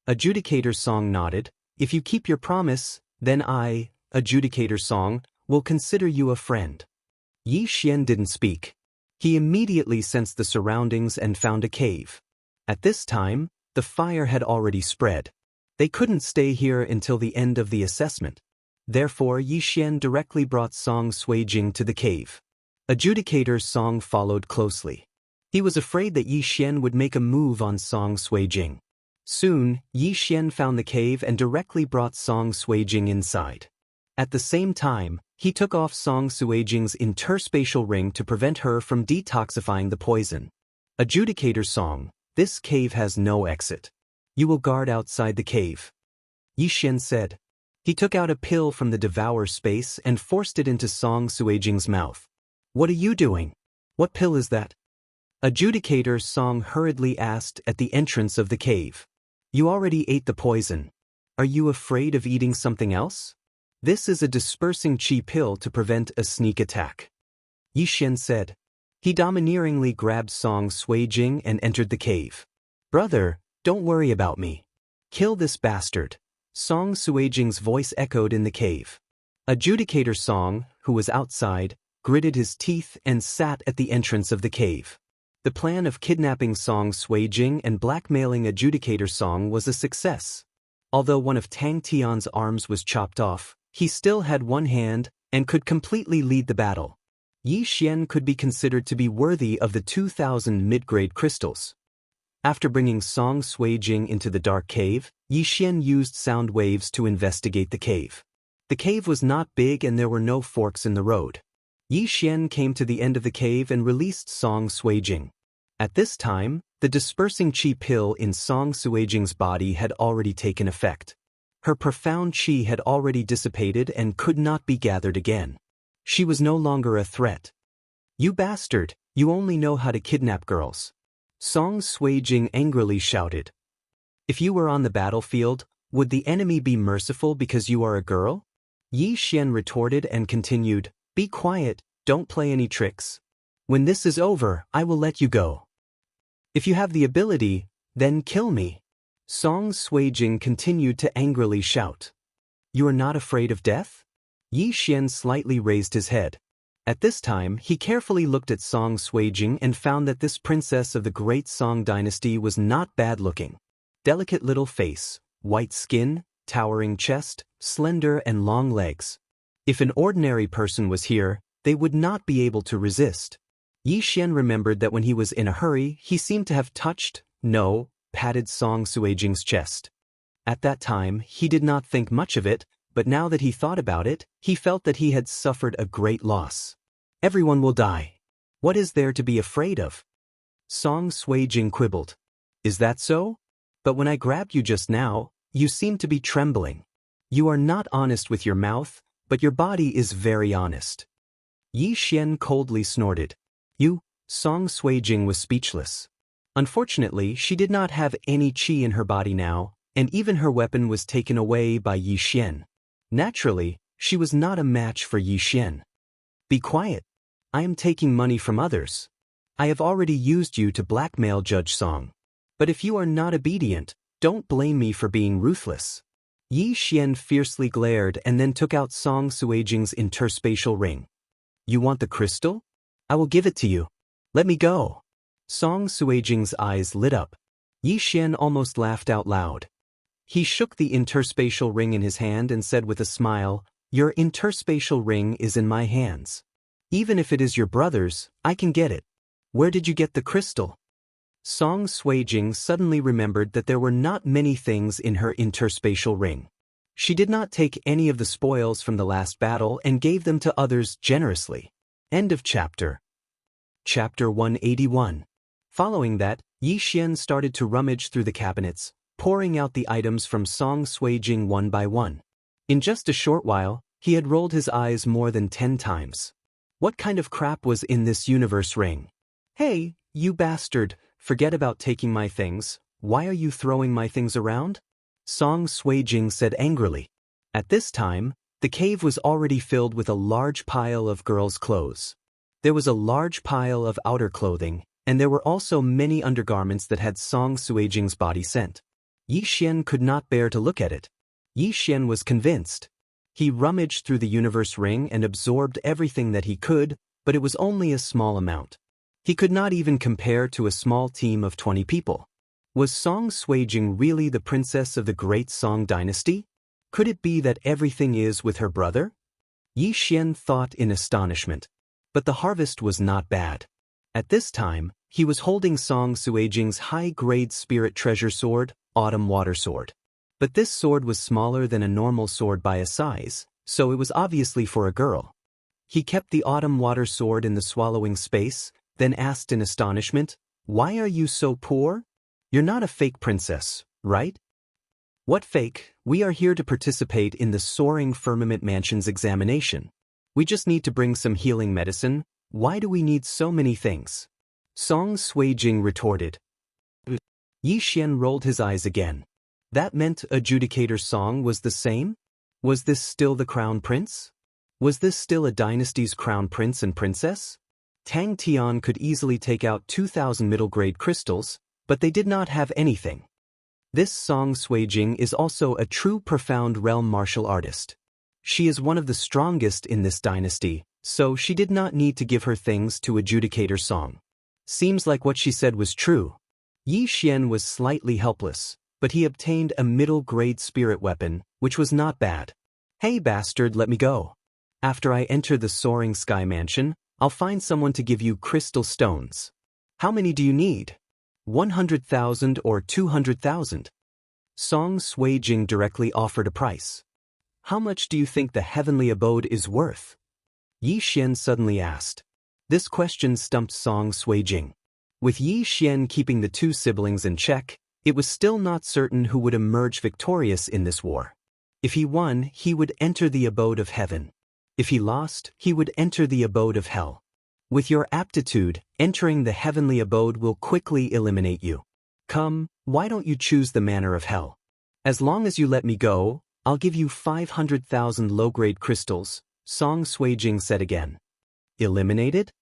Adjudicator Song nodded. "If you keep your promise, then I, Adjudicator Song, will consider you a friend." Yi Xian didn't speak. He immediately sensed the surroundings and found a cave. At this time, the fire had already spread. They couldn't stay here until the end of the assessment. Therefore, Yi Xian directly brought Song Suijing to the cave. Adjudicator Song followed closely. He was afraid that Yi Xian would make a move on Song Suijing. Soon, Yi Xian found the cave and directly brought Song Suijing inside. At the same time, he took off Song Suijing's interspatial ring to prevent her from detoxifying the poison. Adjudicator Song, this cave has no exit. You will guard outside the cave. Yi Xian said. He took out a pill from the devour space and forced it into Song Suijing's mouth. What are you doing? What pill is that? Adjudicator Song hurriedly asked at the entrance of the cave. You already ate the poison. Are you afraid of eating something else? This is a dispersing chi pill to prevent a sneak attack. Yi Xian said. He domineeringly grabbed Song Suijing and entered the cave. Brother, don't worry about me. Kill this bastard. Song Suijing's voice echoed in the cave. Adjudicator Song, who was outside, gritted his teeth and sat at the entrance of the cave. The plan of kidnapping Song Suijing and blackmailing Adjudicator Song was a success. Although one of Tang Tian's arms was chopped off, he still had one hand and could completely lead the battle. Yi Xian could be considered to be worthy of the 2,000 mid-grade crystals. After bringing Song Suijing into the dark cave, Yi Xian used sound waves to investigate the cave. The cave was not big and there were no forks in the road. Yi Xian came to the end of the cave and released Song Suijing. At this time, the dispersing chi pill in Song Suijing's body had already taken effect. Her profound chi had already dissipated and could not be gathered again. She was no longer a threat. You bastard, you only know how to kidnap girls. Song Suijing angrily shouted. If you were on the battlefield, would the enemy be merciful because you are a girl? Yi Xian retorted and continued, Be quiet, don't play any tricks. When this is over, I will let you go. If you have the ability, then kill me. Song Suijing continued to angrily shout. You are not afraid of death? Yi Xian slightly raised his head. At this time, he carefully looked at Song Suijing and found that this princess of the great Song dynasty was not bad-looking. Delicate little face, white skin, towering chest, slender and long legs. If an ordinary person was here, they would not be able to resist. Yi Xian remembered that when he was in a hurry, he seemed to have patted Song Suijing's chest. At that time, he did not think much of it, but now that he thought about it, he felt that he had suffered a great loss. Everyone will die. What is there to be afraid of? Song Suijing quibbled. Is that so? But when I grabbed you just now, you seemed to be trembling. You are not honest with your mouth, but your body is very honest. Yi Xian coldly snorted. Song Suijing was speechless. Unfortunately, she did not have any qi in her body now, and even her weapon was taken away by Yi Xian. Naturally, she was not a match for Yi Xian. Be quiet. I am taking money from others. I have already used you to blackmail Judge Song. But if you are not obedient, don't blame me for being ruthless. Yi Xian fiercely glared and then took out Song Suijing's interspatial ring. You want the crystal? I will give it to you. Let me go. Song Suijing's eyes lit up. Yi Xian almost laughed out loud. He shook the interspatial ring in his hand and said with a smile, Your interspatial ring is in my hands. Even if it is your brother's, I can get it. Where did you get the crystal? Song Suijing suddenly remembered that there were not many things in her interspatial ring. She did not take any of the spoils from the last battle and gave them to others generously. End of chapter. Chapter 181. Following that, Yi Xian started to rummage through the cabinets, pouring out the items from Song Suijing one by one. In just a short while, he had rolled his eyes more than 10 times. What kind of crap was in this universe ring? Hey, you bastard, forget about taking my things. Why are you throwing my things around? Song Suijing said angrily. At this time, the cave was already filled with a large pile of girls' clothes. There was a large pile of outer clothing, and there were also many undergarments that had Song Suijing's body scent. Yi Xian could not bear to look at it. Yi Xian was convinced. He rummaged through the universe ring and absorbed everything that he could, but it was only a small amount. He could not even compare to a small team of 20 people. Was Song Suijing really the princess of the great Song dynasty? Could it be that everything is with her brother? Yi Xian thought in astonishment. But the harvest was not bad. At this time, he was holding Song Suijing's high-grade spirit treasure sword, Autumn Water Sword. But this sword was smaller than a normal sword by a size, so it was obviously for a girl. He kept the Autumn Water Sword in the swallowing space, then asked in astonishment, "Why are you so poor? You're not a fake princess, right?" "What fake? We are here to participate in the Soaring Firmament Mansion's examination. We just need to bring some healing medicine. Why do we need so many things?" Song Suijing retorted. Yi Xian rolled his eyes again. That meant Adjudicator Song was the same? Was this still the crown prince? Was this still a dynasty's crown prince and princess? Tang Tian could easily take out 2,000 middle-grade crystals, but they did not have anything. This Song Suijing is also a true profound realm martial artist. She is one of the strongest in this dynasty, so she did not need to give her things to Adjudicator Song. Seems like what she said was true. Yi Xian was slightly helpless, but he obtained a middle-grade spirit weapon, which was not bad. "Hey bastard, let me go. After I enter the Soaring Sky Mansion, I'll find someone to give you crystal stones. How many do you need? 100,000 or 200,000? Song Suijing directly offered a price. "How much do you think the heavenly abode is worth?" Yi Xian suddenly asked. This question stumped Song Suijing. With Yi Xian keeping the two siblings in check, it was still not certain who would emerge victorious in this war. If he won, he would enter the abode of heaven. If he lost, he would enter the abode of hell. With your aptitude, entering the heavenly abode will quickly eliminate you. Come, why don't you choose the manner of hell? As long as you let me go, I'll give you 500,000 low-grade crystals, Song Suijing said again. Eliminated?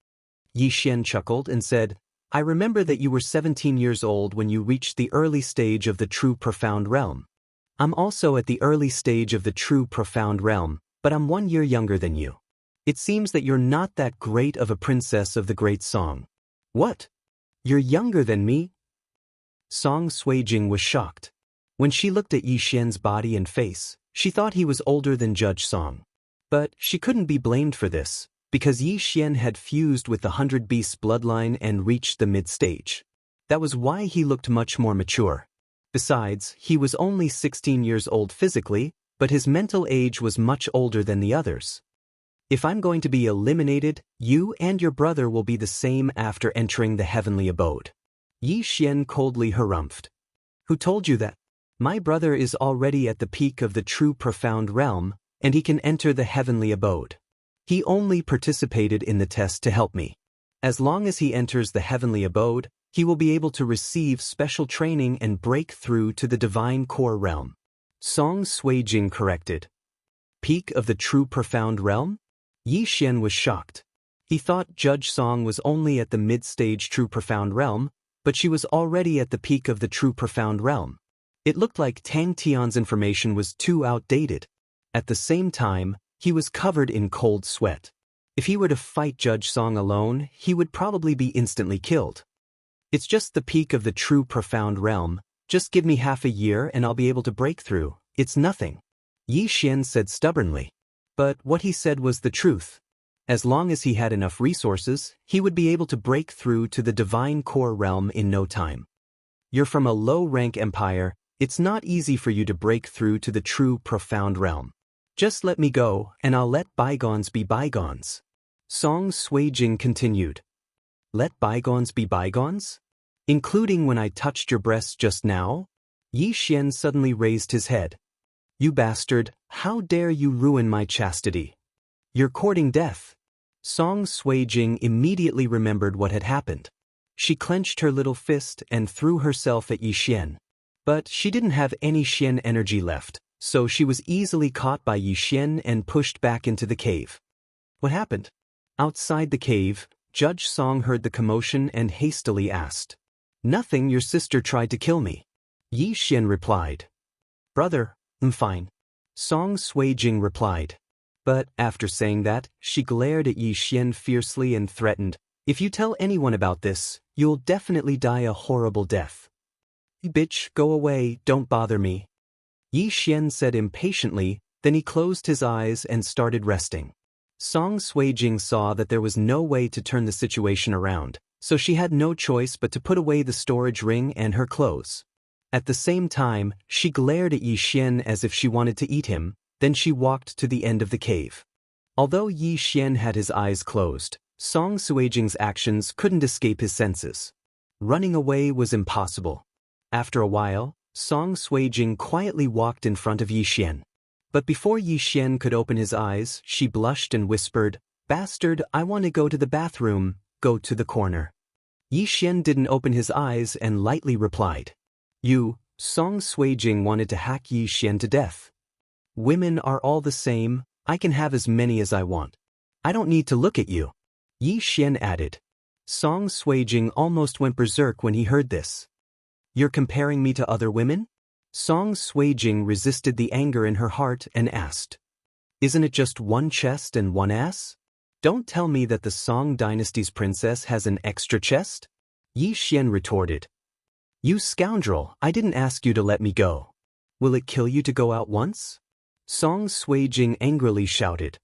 Yi Xian chuckled and said, "I remember that you were 17 years old when you reached the early stage of the true profound realm. I'm also at the early stage of the true profound realm, but I'm 1 year younger than you. It seems that you're not that great of a princess of the great Song." "What? You're younger than me?" Song Suijing was shocked. When she looked at Yi Xian's body and face, she thought he was older than Judge Song. But she couldn't be blamed for this, because Yi Xian had fused with the 100 Beasts bloodline and reached the mid-stage. That was why he looked much more mature. Besides, he was only 16 years old physically, but his mental age was much older than the others. "If I'm going to be eliminated, you and your brother will be the same after entering the heavenly abode." Yi Xian coldly harumphed. "Who told you that? My brother is already at the peak of the true profound realm, and he can enter the heavenly abode. He only participated in the test to help me. As long as he enters the heavenly abode, he will be able to receive special training and break through to the divine core realm." Song Suijing corrected. "Peak of the true profound realm?" Yi Xian was shocked. He thought Judge Song was only at the mid-stage true profound realm, but she was already at the peak of the true profound realm. It looked like Tang Tian's information was too outdated. At the same time, he was covered in cold sweat. If he were to fight Judge Song alone, he would probably be instantly killed. "It's just the peak of the true profound realm. Just give me half a year and I'll be able to break through. It's nothing," Yi Xian said stubbornly. But what he said was the truth. As long as he had enough resources, he would be able to break through to the divine core realm in no time. "You're from a low-rank empire. It's not easy for you to break through to the true profound realm. Just let me go, and I'll let bygones be bygones." Song Suijing continued. "Let bygones be bygones? Including when I touched your breasts just now?" Yi Xian suddenly raised his head. "You bastard, how dare you ruin my chastity? You're courting death." Song Suijing immediately remembered what had happened. She clenched her little fist and threw herself at Yi Xian. But she didn't have any Xian energy left, so she was easily caught by Yi Xian and pushed back into the cave. What happened? Outside the cave, Judge Song heard the commotion and hastily asked. "Nothing, your sister tried to kill me." Yi Xian replied. "Brother, I'm fine," Song Suijing replied. But after saying that, she glared at Yi Xian fiercely and threatened, "If you tell anyone about this, you'll definitely die a horrible death." Bitch, go away, don't bother me. Yi Xian said impatiently, then he closed his eyes and started resting. Song Suijing saw that there was no way to turn the situation around, so she had no choice but to put away the storage ring and her clothes. At the same time, she glared at Yi Xian as if she wanted to eat him, then she walked to the end of the cave. Although Yi Xian had his eyes closed, Song Suijing's actions couldn't escape his senses. Running away was impossible. After a while, Song Suijing quietly walked in front of Yi Xian. But before Yi Xian could open his eyes, she blushed and whispered, "Bastard, I want to go to the bathroom, go to the corner." Yi Xian didn't open his eyes and lightly replied, "You." Song Suijing wanted to hack Yi Xian to death. "Women are all the same, I can have as many as I want. I don't need to look at you," Yi Xian added. Song Suijing almost went berserk when he heard this. "You're comparing me to other women?" Song Suijing resisted the anger in her heart and asked, "Isn't it just one chest and one ass? Don't tell me that the Song dynasty's princess has an extra chest?" Yi Xian retorted, "You scoundrel, I didn't ask you to let me go. Will it kill you to go out once?" Song Suijing angrily shouted,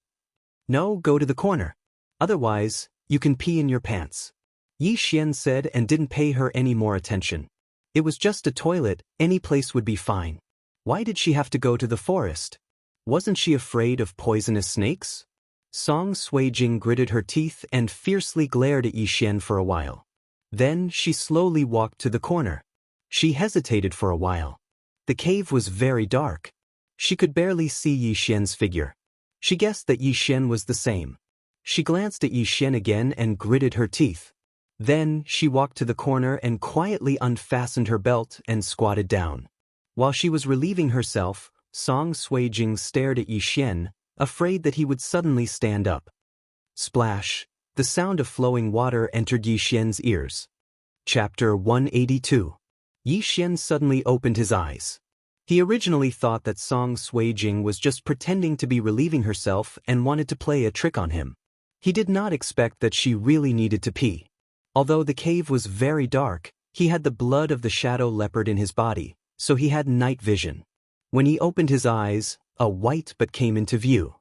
"No, go to the corner. Otherwise, you can pee in your pants." Yi Xian said and didn't pay her any more attention. It was just a toilet, any place would be fine. Why did she have to go to the forest? Wasn't she afraid of poisonous snakes? Song Suijing gritted her teeth and fiercely glared at Yi Xian for a while. Then she slowly walked to the corner. She hesitated for a while. The cave was very dark. She could barely see Yi Xian's figure. She guessed that Yi Xian was the same. She glanced at Yi Xian again and gritted her teeth. Then she walked to the corner and quietly unfastened her belt and squatted down. While she was relieving herself, Song Suijing stared at Yi Xian, afraid that he would suddenly stand up. Splash! The sound of flowing water entered Yi Xian's ears. Chapter 182. Yi Xian suddenly opened his eyes. He originally thought that Song Suijing was just pretending to be relieving herself and wanted to play a trick on him. He did not expect that she really needed to pee. Although the cave was very dark, he had the blood of the shadow leopard in his body, so he had night vision. When he opened his eyes, a white butt came into view.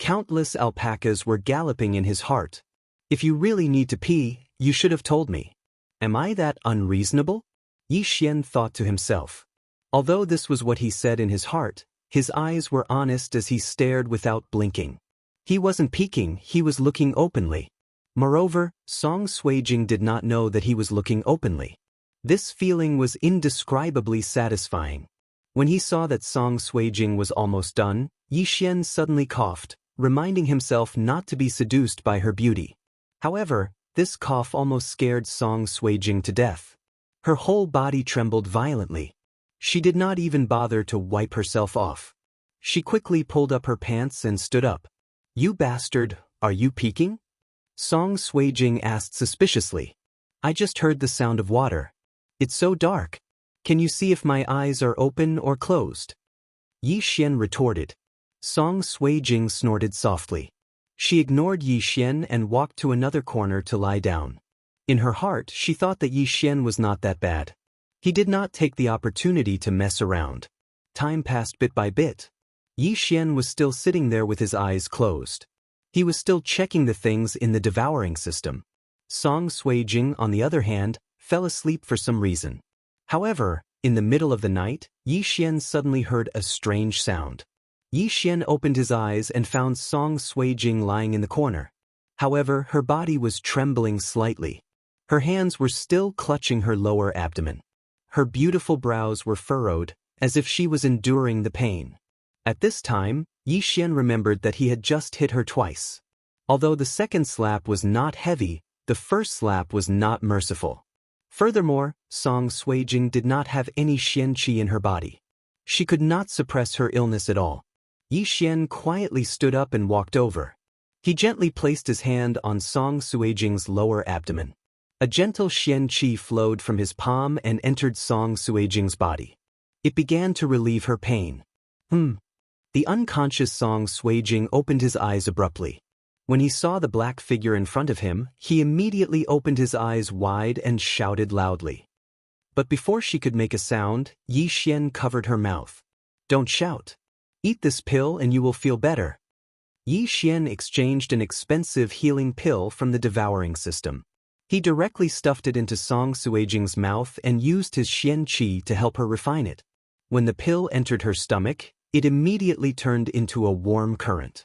Countless alpacas were galloping in his heart. "If you really need to pee, you should have told me. Am I that unreasonable?" Yi Xian thought to himself. Although this was what he said in his heart, his eyes were honest as he stared without blinking. He wasn't peeking, he was looking openly. Moreover, Song Suijing did not know that he was looking openly. This feeling was indescribably satisfying. When he saw that Song Suijing was almost done, Yi Xian suddenly coughed, reminding himself not to be seduced by her beauty. However, this cough almost scared Song Suijing to death. Her whole body trembled violently. She did not even bother to wipe herself off. She quickly pulled up her pants and stood up. "You bastard, are you peeking?" Song Suijing asked suspiciously. "I just heard the sound of water. It's so dark. Can you see if my eyes are open or closed?" Yi Xian retorted. Song Suijing snorted softly. She ignored Yi Xian and walked to another corner to lie down. In her heart, she thought that Yi Xian was not that bad. He did not take the opportunity to mess around. Time passed bit by bit. Yi Xian was still sitting there with his eyes closed. He was still checking the things in the devouring system. Song Suijing, on the other hand, fell asleep for some reason. However, in the middle of the night, Yi Xian suddenly heard a strange sound. Yi Xian opened his eyes and found Song Suijing lying in the corner. However, her body was trembling slightly. Her hands were still clutching her lower abdomen. Her beautiful brows were furrowed, as if she was enduring the pain. At this time, Yi Xian remembered that he had just hit her twice. Although the second slap was not heavy, the first slap was not merciful. Furthermore, Song Suijing did not have any xian qi in her body. She could not suppress her illness at all. Yi Xian quietly stood up and walked over. He gently placed his hand on Song Suijing's lower abdomen. A gentle xian qi flowed from his palm and entered Song Suijing's body. It began to relieve her pain. The unconscious Song Suijing opened his eyes abruptly. When he saw the black figure in front of him, he immediately opened his eyes wide and shouted loudly. But before she could make a sound, Yi Xian covered her mouth. Don't shout. Eat this pill and you will feel better. Yi Xian exchanged an expensive healing pill from the devouring system. He directly stuffed it into Song Suijing's mouth and used his Xian Qi to help her refine it. When the pill entered her stomach, it immediately turned into a warm current.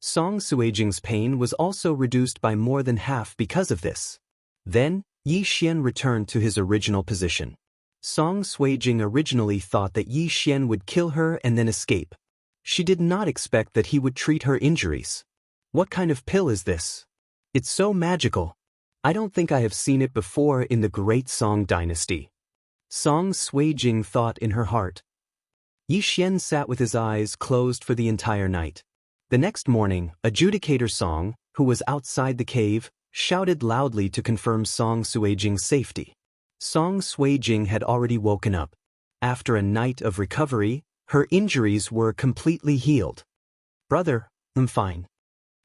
Song Suijing's pain was also reduced by more than half because of this. Then, Yi Xian returned to his original position. Song Suijing originally thought that Yi Xian would kill her and then escape. She did not expect that he would treat her injuries. What kind of pill is this? It's so magical. I don't think I have seen it before in the great Song dynasty. Song Suijing thought in her heart. Yi Xian sat with his eyes closed for the entire night. The next morning, Adjudicator Song, who was outside the cave, shouted loudly to confirm Song Suijing's safety. Song Suijing had already woken up. After a night of recovery, her injuries were completely healed. Brother, I'm fine.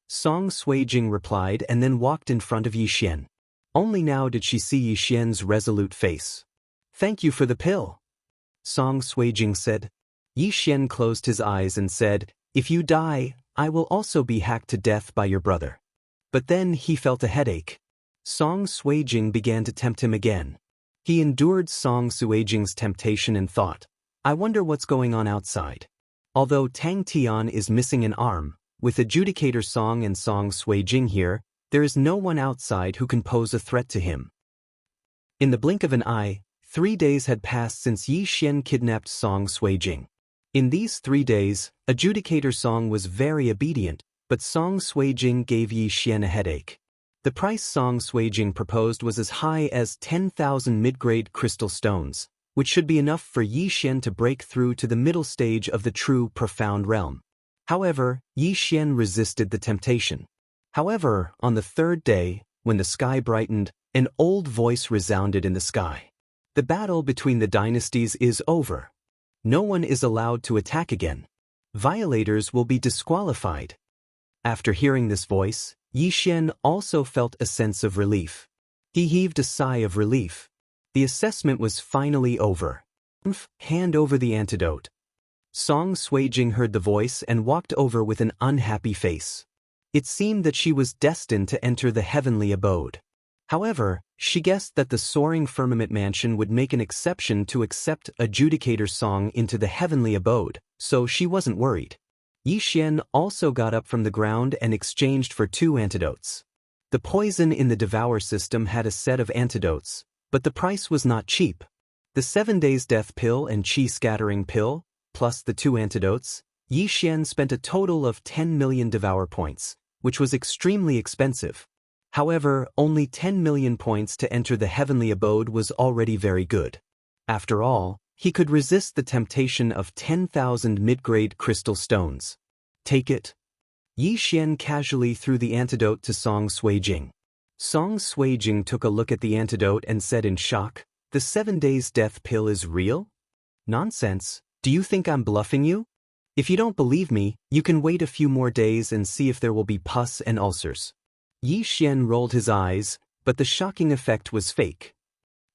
Song Suijing replied and then walked in front of Yi Xian. Only now did she see Yi Xian's resolute face. Thank you for the pill. Song Suijing said. Yi Xian closed his eyes and said, If you die, I will also be hacked to death by your brother. But then he felt a headache. Song Suijing began to tempt him again. He endured Song Suijing's temptation and thought, I wonder what's going on outside. Although Tang Tian is missing an arm, with Adjudicator Song and Song Suijing here, there is no one outside who can pose a threat to him. In the blink of an eye, 3 days had passed since Yi Xian kidnapped Song Suijing. In these 3 days, Adjudicator Song was very obedient, but Song Suijing gave Yi Xian a headache. The price Song Suijing proposed was as high as 10,000 mid-grade crystal stones, which should be enough for Yi Xian to break through to the middle stage of the true profound realm. However, Yi Xian resisted the temptation. However, on the 3rd day, when the sky brightened, an old voice resounded in the sky. The battle between the dynasties is over. No one is allowed to attack again. Violators will be disqualified. After hearing this voice, Yi Xian also felt a sense of relief. He heaved a sigh of relief. The assessment was finally over. Hand over the antidote. Song Suijing heard the voice and walked over with an unhappy face. It seemed that she was destined to enter the heavenly abode. However, she guessed that the soaring firmament mansion would make an exception to accept Adjudicator Song into the heavenly abode, so she wasn't worried. Yi Xian also got up from the ground and exchanged for 2 antidotes. The poison in the Devour system had a set of antidotes, but the price was not cheap. The 7 days death pill and Qi scattering pill, plus the 2 antidotes, Yi Xian spent a total of 10 million Devour points, which was extremely expensive. However, only 10 million points to enter the heavenly abode was already very good. After all, he could resist the temptation of 10,000 mid-grade crystal stones. Take it. Yi Xian casually threw the antidote to Song Suijing. Song Suijing took a look at the antidote and said in shock, The 7 days death pill is real? Nonsense. Do you think I'm bluffing you? If you don't believe me, you can wait a few more days and see if there will be pus and ulcers. Yi Xian rolled his eyes, but the shocking effect was fake.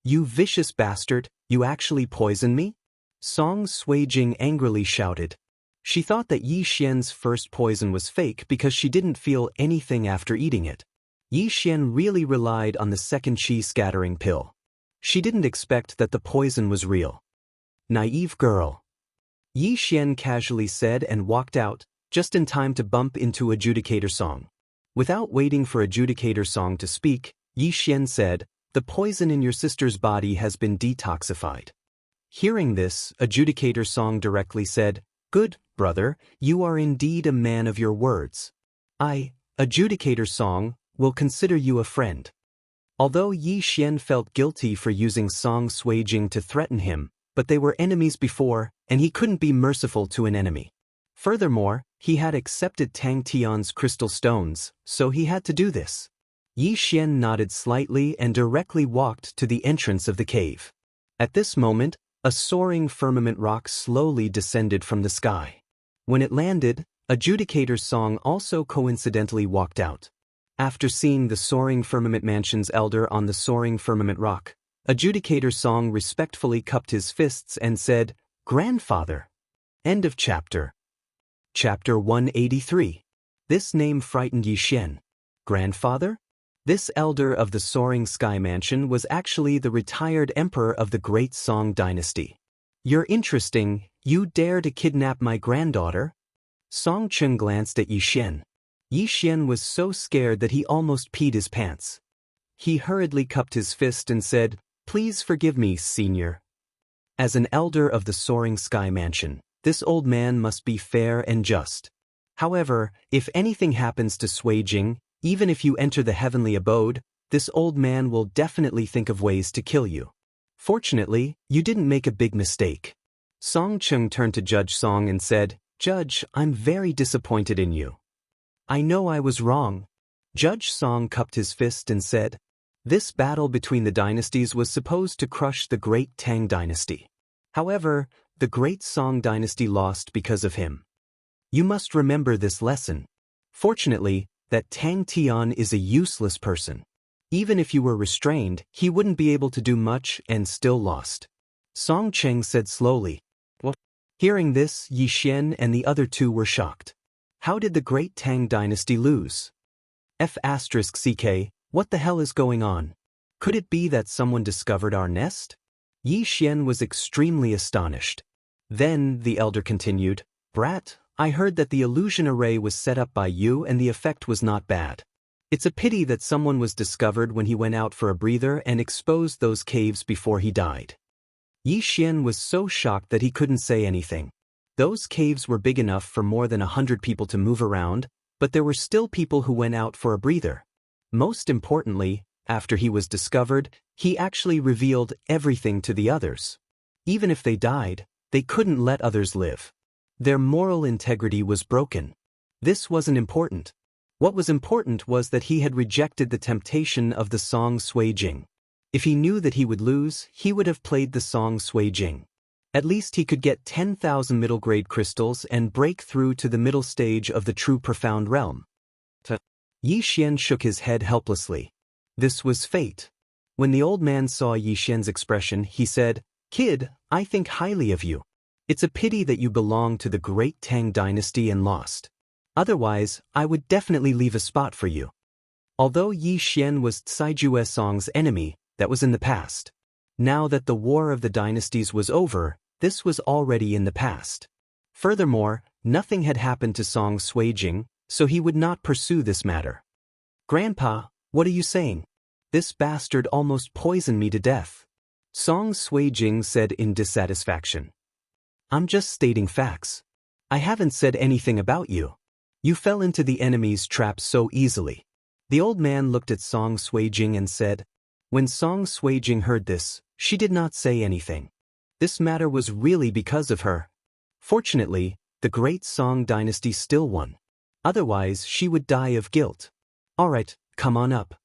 You vicious bastard, you actually poisoned me? Song Suijing angrily shouted. She thought that Yi Xian's first poison was fake because she didn't feel anything after eating it. Yi Xian really relied on the second Qi scattering pill. She didn't expect that the poison was real. Naive girl. Yi Xian casually said and walked out, just in time to bump into Adjudicator Song. Without waiting for Adjudicator Song to speak, Yi Xian said, The poison in your sister's body has been detoxified. Hearing this, Adjudicator Song directly said, Good, brother, you are indeed a man of your words. I, Adjudicator Song, will consider you a friend. Although Yi Xian felt guilty for using Song Suijing to threaten him, but they were enemies before, and he couldn't be merciful to an enemy. Furthermore, he had accepted Tang Tian's crystal stones, so he had to do this. Yi Xian nodded slightly and directly walked to the entrance of the cave. At this moment, a soaring firmament rock slowly descended from the sky. When it landed, Adjudicator Song also coincidentally walked out. After seeing the soaring firmament mansion's elder on the soaring firmament rock, Adjudicator Song respectfully cupped his fists and said, "Grandfather." End of chapter. Chapter 183. This name frightened Yi Xian. Grandfather? This elder of the soaring sky mansion was actually the retired emperor of the Great Song dynasty. "You're interesting, you dare to kidnap my granddaughter?" Song Cheng glanced at Yi Xian. Yi Xian was so scared that he almost peed his pants. He hurriedly cupped his fist and said, "Please forgive me, senior." As an elder of the soaring sky mansion, this old man must be fair and just. However, if anything happens to Sui Jing, even if you enter the heavenly abode, this old man will definitely think of ways to kill you. Fortunately, you didn't make a big mistake. Song Cheng turned to Judge Song and said, "Judge, I'm very disappointed in you." "I know I was wrong." Judge Song cupped his fist and said, "This battle between the dynasties was supposed to crush the Great Tang dynasty. However, the Great Song dynasty lost because of him. You must remember this lesson. Fortunately, that Tang Tian is a useless person. Even if you were restrained, he wouldn't be able to do much and still lost." Song Cheng said slowly. "What?" Hearing this, Yi Xian and the other two were shocked. How did the Great Tang dynasty lose? F***CK, what the hell is going on? Could it be that someone discovered our nest? Yi Xian was extremely astonished. Then, the elder continued, "Brat, I heard that the illusion array was set up by you and the effect was not bad. It's a pity that someone was discovered when he went out for a breather and exposed those caves before he died." Yi Xian was so shocked that he couldn't say anything. Those caves were big enough for more than 100 people to move around, but there were still people who went out for a breather. Most importantly, after he was discovered, he actually revealed everything to the others. Even if they died, they couldn't let others live. Their moral integrity was broken. This wasn't important. What was important was that he had rejected the temptation of the song Sui Jing. If he knew that he would lose, he would have played the song Sui Jing. At least he could get 10,000 middle-grade crystals and break through to the middle stage of the true profound realm. Yi Xian shook his head helplessly. This was fate. When the old man saw Yi Xian's expression, he said, "Kid, I think highly of you. It's a pity that you belong to the Great Tang dynasty and lost. Otherwise, I would definitely leave a spot for you." Although Yi Xian was Cai Song's enemy, that was in the past. Now that the War of the Dynasties was over, this was already in the past. Furthermore, nothing had happened to Song Sui Jing, so he would not pursue this matter. "Grandpa, what are you saying? This bastard almost poisoned me to death," Song Sui Jing said in dissatisfaction. "I'm just stating facts. I haven't said anything about you. You fell into the enemy's trap so easily." The old man looked at Song Sui Jing and said. When Song Sui Jing heard this, she did not say anything. This matter was really because of her. Fortunately, the Great Song dynasty still won. Otherwise, she would die of guilt. "Alright, come on up,"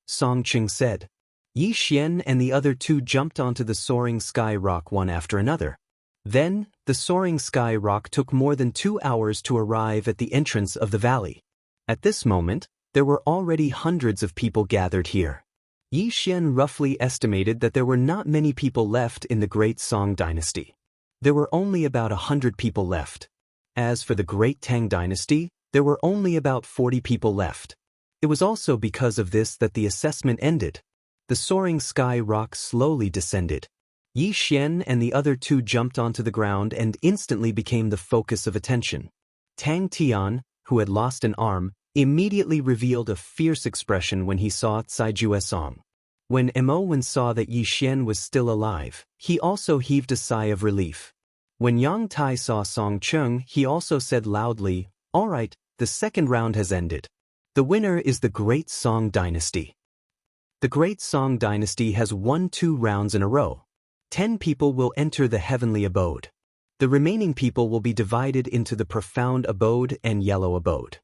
Song Cheng said. Yi Xian and the other two jumped onto the soaring sky rock one after another. Then, the soaring sky rock took more than 2 hours to arrive at the entrance of the valley. At this moment, there were already hundreds of people gathered here. Yi Xian roughly estimated that there were not many people left in the Great Song dynasty. There were only about 100 people left. As for the Great Tang dynasty, there were only about 40 people left. It was also because of this that the assessment ended. The soaring sky rock slowly descended. Yi Xian and the other two jumped onto the ground and instantly became the focus of attention. Tang Tian, who had lost an arm, immediately revealed a fierce expression when he saw Cai Song. When Mo Wen saw that Yi Xian was still alive, he also heaved a sigh of relief. When Yang Tai saw Song Cheng, he also said loudly, "Alright, the second round has ended. The winner is the Great Song dynasty." The Great Song dynasty has won 2 rounds in a row. 10 people will enter the heavenly abode. The remaining people will be divided into the profound abode and yellow abode.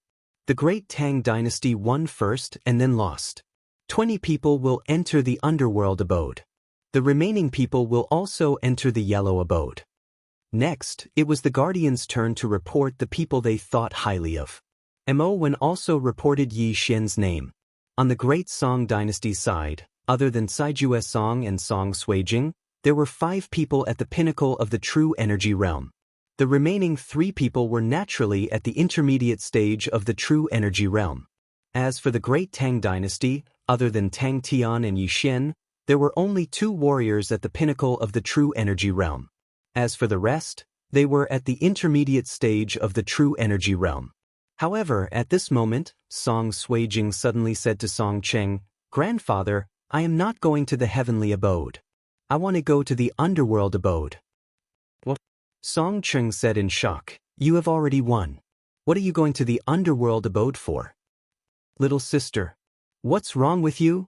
The Great Tang dynasty won first and then lost. 20 people will enter the underworld abode. The remaining people will also enter the yellow abode. Next, it was the Guardians' turn to report the people they thought highly of. Mo Wen also reported Yi Xian's name. On the Great Song dynasty's side, Other than Saijue Song and Song Suijing, there were 5 people at the pinnacle of the true energy realm. The remaining 3 people were naturally at the intermediate stage of the true energy realm. As for the great Tang dynasty, other than Tang Tian and Yi Xian, there were only 2 warriors at the pinnacle of the true energy realm. As for the rest, they were at the intermediate stage of the true energy realm. However, at this moment, Song Suijing suddenly said to Song Cheng, "Grandfather, I am not going to the heavenly abode. I want to go to the underworld abode." "What?" Song Cheng said in shock. "You have already won. What are you going to the underworld abode for?" "Little sister, what's wrong with you?"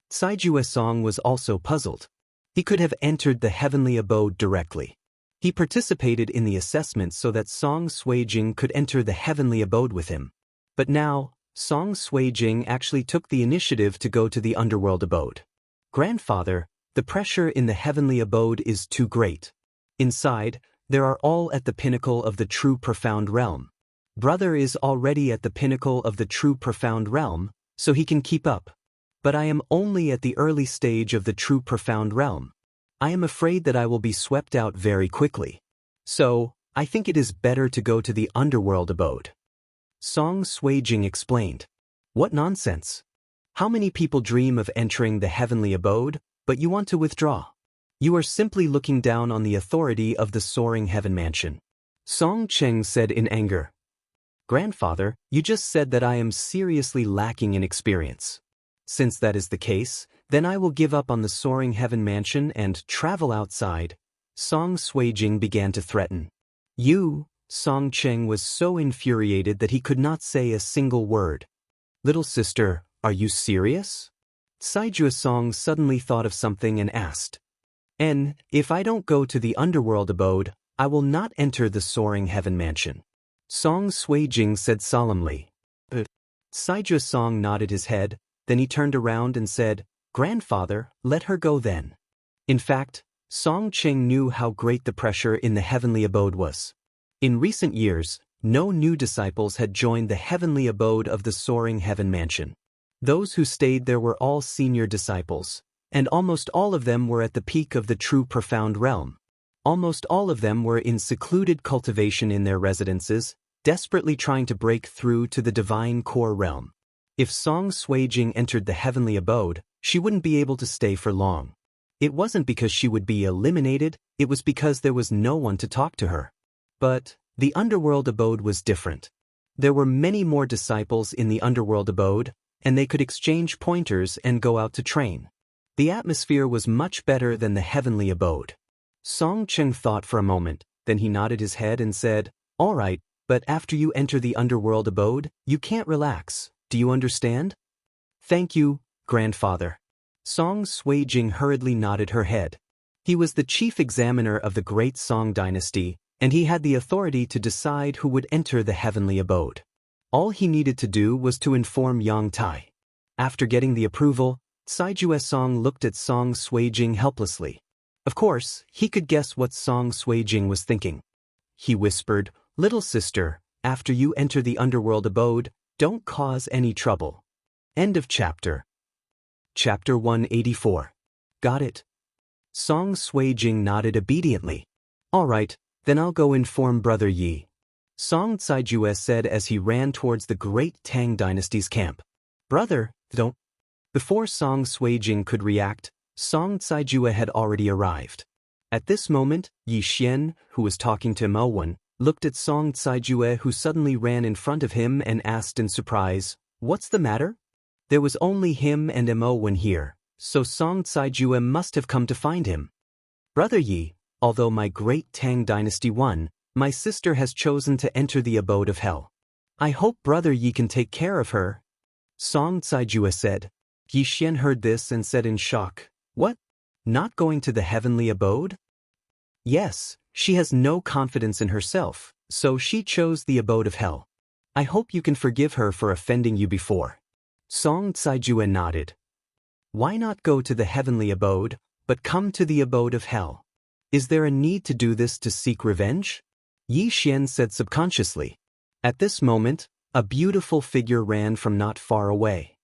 Saijue Song was also puzzled. He could have entered the heavenly abode directly. He participated in the assessment so that Song Suijing could enter the heavenly abode with him. But now, Song Suijing actually took the initiative to go to the underworld abode. "Grandfather, the pressure in the heavenly abode is too great. Inside, there are all at the pinnacle of the true profound realm. Brother is already at the pinnacle of the true profound realm, so he can keep up. But I am only at the early stage of the true profound realm. I am afraid that I will be swept out very quickly. So, I think it is better to go to the underworld abode." Song Suijing explained. "What nonsense! How many people dream of entering the heavenly abode, but you want to withdraw? You are simply looking down on the authority of the soaring heaven mansion." Song Cheng said in anger. "Grandfather, you just said that I am seriously lacking in experience. Since that is the case, then I will give up on the soaring heaven mansion and travel outside." Song Suijing began to threaten. Song Cheng was so infuriated that he could not say a single word. "Little sister, are you serious?" Saijue Song suddenly thought of something and asked. If I don't go to the underworld abode, I will not enter the soaring heaven mansion." Song Suijing said solemnly. Saijue Song nodded his head, then he turned around and said, "Grandfather, let her go then." In fact, Song Cheng knew how great the pressure in the heavenly abode was. In recent years, no new disciples had joined the heavenly abode of the soaring heaven mansion. Those who stayed there were all senior disciples, and almost all of them were at the peak of the true profound realm. Almost all of them were in secluded cultivation in their residences, desperately trying to break through to the divine core realm. If Song Suijing entered the heavenly abode, she wouldn't be able to stay for long. It wasn't because she would be eliminated, it was because there was no one to talk to her. But the underworld abode was different. There were many more disciples in the underworld abode, and they could exchange pointers and go out to train. The atmosphere was much better than the heavenly abode. Song Cheng thought for a moment, then he nodded his head and said, "All right, but after you enter the underworld abode, you can't relax. Do you understand?" "Thank you, grandfather." Song Suijing hurriedly nodded her head. He was the chief examiner of the great Song dynasty, and he had the authority to decide who would enter the heavenly abode. All he needed to do was to inform Yang Tai. After getting the approval, Saijue Song looked at Song Suijing helplessly. Of course, he could guess what Song Suijing was thinking. He whispered, "Little sister, after you enter the underworld abode, don't cause any trouble." End of chapter. Chapter 184. Got it. Song Suijing nodded obediently. "All right, then I'll go inform Brother Yi," Song Saijue said as he ran towards the great Tang dynasty's camp. "Brother, don't." Before Song Suijing could react, Song Saijue had already arrived. At this moment, Yi Xian, who was talking to Mo, looked at Song Saijue, who suddenly ran in front of him and asked in surprise, "What's the matter?" There was only him and Mo here, so Song Saijue must have come to find him. "Brother Yi, although my great Tang dynasty won, my sister has chosen to enter the abode of hell. I hope Brother Yi can take care of her," Song Saijue said. Yi Xian heard this and said in shock, "What? Not going to the heavenly abode?" "Yes, she has no confidence in herself, so she chose the abode of hell. I hope you can forgive her for offending you before." Song Saijue nodded. "Why not go to the heavenly abode, but come to the abode of hell? Is there a need to do this to seek revenge?" Yi Xian said subconsciously. At this moment, a beautiful figure ran from not far away.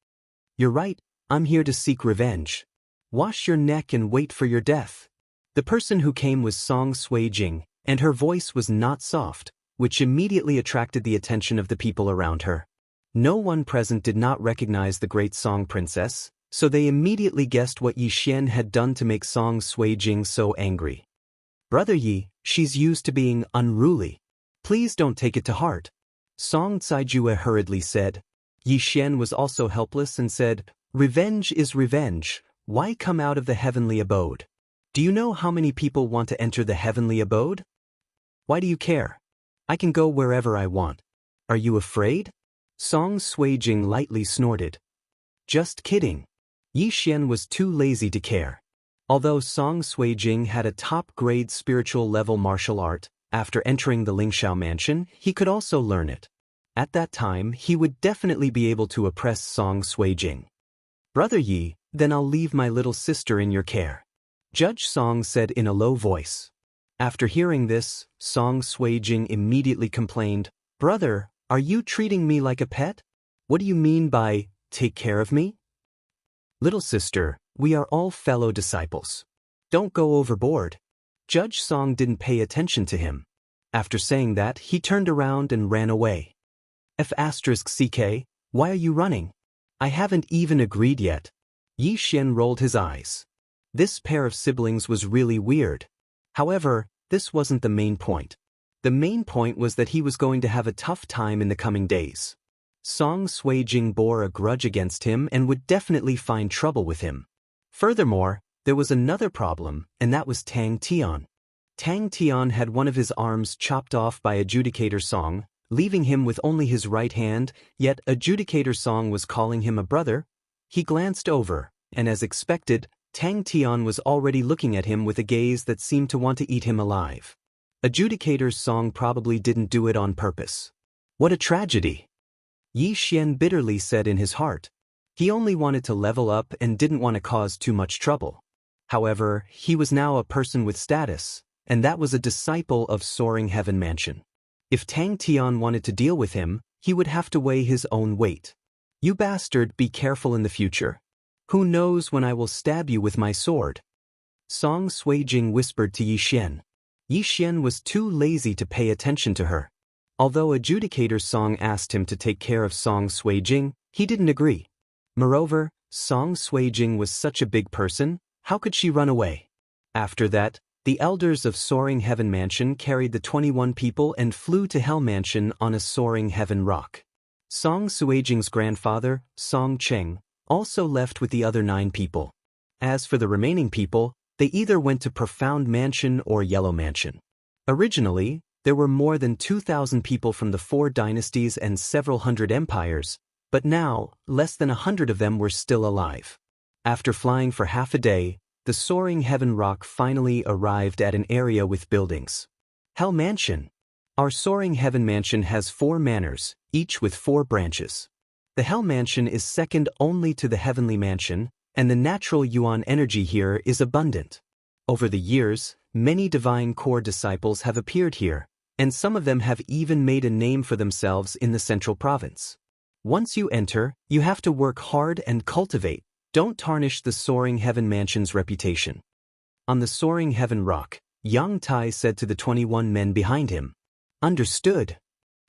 "You're right, I'm here to seek revenge. Wash your neck and wait for your death. The person who came was Song Sui-jing, and her voice was not soft, which immediately attracted the attention of the people around her. No one present did not recognize the great Song princess, so they immediately guessed what Yi Xian had done to make Song Sui-jing so angry. Brother Yi, she's used to being unruly. Please don't take it to heart. Song Caijue hurriedly said. Yi Xian was also helpless and said, Revenge is revenge. Why come out of the heavenly abode? Do you know how many people want to enter the heavenly abode? Why do you care? I can go wherever I want. Are you afraid? Song Sui-jing lightly snorted. Just kidding. Yi Xian was too lazy to care. Although Song Sui-jing had a top-grade spiritual level martial art, after entering the Lingxiao mansion, he could also learn it. At that time, he would definitely be able to oppress Song Sui-jing. Brother Yi, then I'll leave my little sister in your care. Judge Song said in a low voice. After hearing this, Song Sui-jing immediately complained, Brother, are you treating me like a pet? What do you mean by, take care of me? Little sister, we are all fellow disciples. Don't go overboard. Judge Song didn't pay attention to him. After saying that, he turned around and ran away. F***CK, why are you running? I haven't even agreed yet. Yi Xian rolled his eyes. This pair of siblings was really weird. However, this wasn't the main point. The main point was that he was going to have a tough time in the coming days. Song Sui-jing bore a grudge against him and would definitely find trouble with him. Furthermore, there was another problem, and that was Tang Tian. Tang Tian had one of his arms chopped off by Adjudicator Song, leaving him with only his right hand, yet Adjudicator Song was calling him a brother. He glanced over, and as expected, Tang Tian was already looking at him with a gaze that seemed to want to eat him alive. Adjudicator Song probably didn't do it on purpose. What a tragedy! Yi Xian bitterly said in his heart. He only wanted to level up and didn't want to cause too much trouble. However, he was now a person with status, and that was a disciple of Soaring Heaven Mansion. If Tang Tian wanted to deal with him, he would have to weigh his own weight. You bastard, be careful in the future. Who knows when I will stab you with my sword? Song Sui-jing whispered to Yi Xian. Yi Xian was too lazy to pay attention to her. Although Adjudicator Song asked him to take care of Song Sui-jing, he didn't agree. Moreover, Song Sui-jing was such a big person, how could she run away? After that, the elders of Soaring Heaven Mansion carried the 21 people and flew to Hell Mansion on a Soaring Heaven rock. Song Sui-jing's grandfather, Song Cheng, also left with the other 9 people. As for the remaining people, they either went to Profound Mansion or Yellow Mansion. Originally, there were more than 2,000 people from the 4 dynasties and several hundred empires, but now, less than 100 of them were still alive. After flying for half a day, the Soaring Heaven Rock finally arrived at an area with buildings. Hell Mansion. Our Soaring Heaven Mansion has 4 manors, each with 4 branches. The Hell Mansion is second only to the Heavenly Mansion, and the natural yuan energy here is abundant. Over the years, many divine core disciples have appeared here, and some of them have even made a name for themselves in the central province. Once you enter, you have to work hard and cultivate. Don't tarnish the Soaring Heaven Mansion's reputation. On the Soaring Heaven Rock, Yang Tai said to the 21 men behind him. Understood.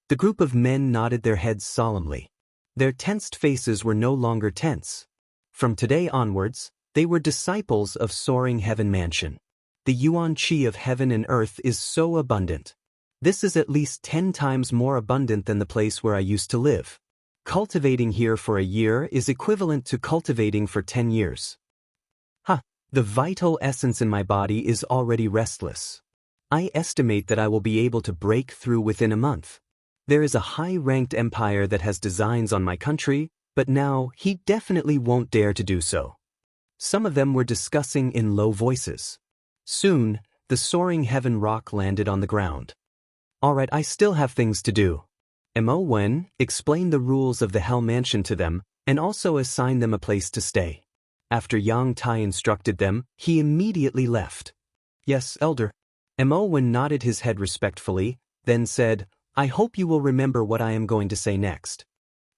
The group of men nodded their heads solemnly. Their tensed faces were no longer tense. From today onwards, they were disciples of Soaring Heaven Mansion. The yuan qi of heaven and earth is so abundant. This is at least 10 times more abundant than the place where I used to live. Cultivating here for a year is equivalent to cultivating for 10 years. The vital essence in my body is already restless. I estimate that I will be able to break through within a month. There is a high-ranked empire that has designs on my country, but now he definitely won't dare to do so. Some of them were discussing in low voices. Soon, the Soaring Heaven Rock landed on the ground. Alright, I still have things to do. Mo Wen explained the rules of the Hell Mansion to them and also assigned them a place to stay. After Yang Tai instructed them, he immediately left. Yes, Elder. Mo Wen nodded his head respectfully, then said, I hope you will remember what I am going to say next.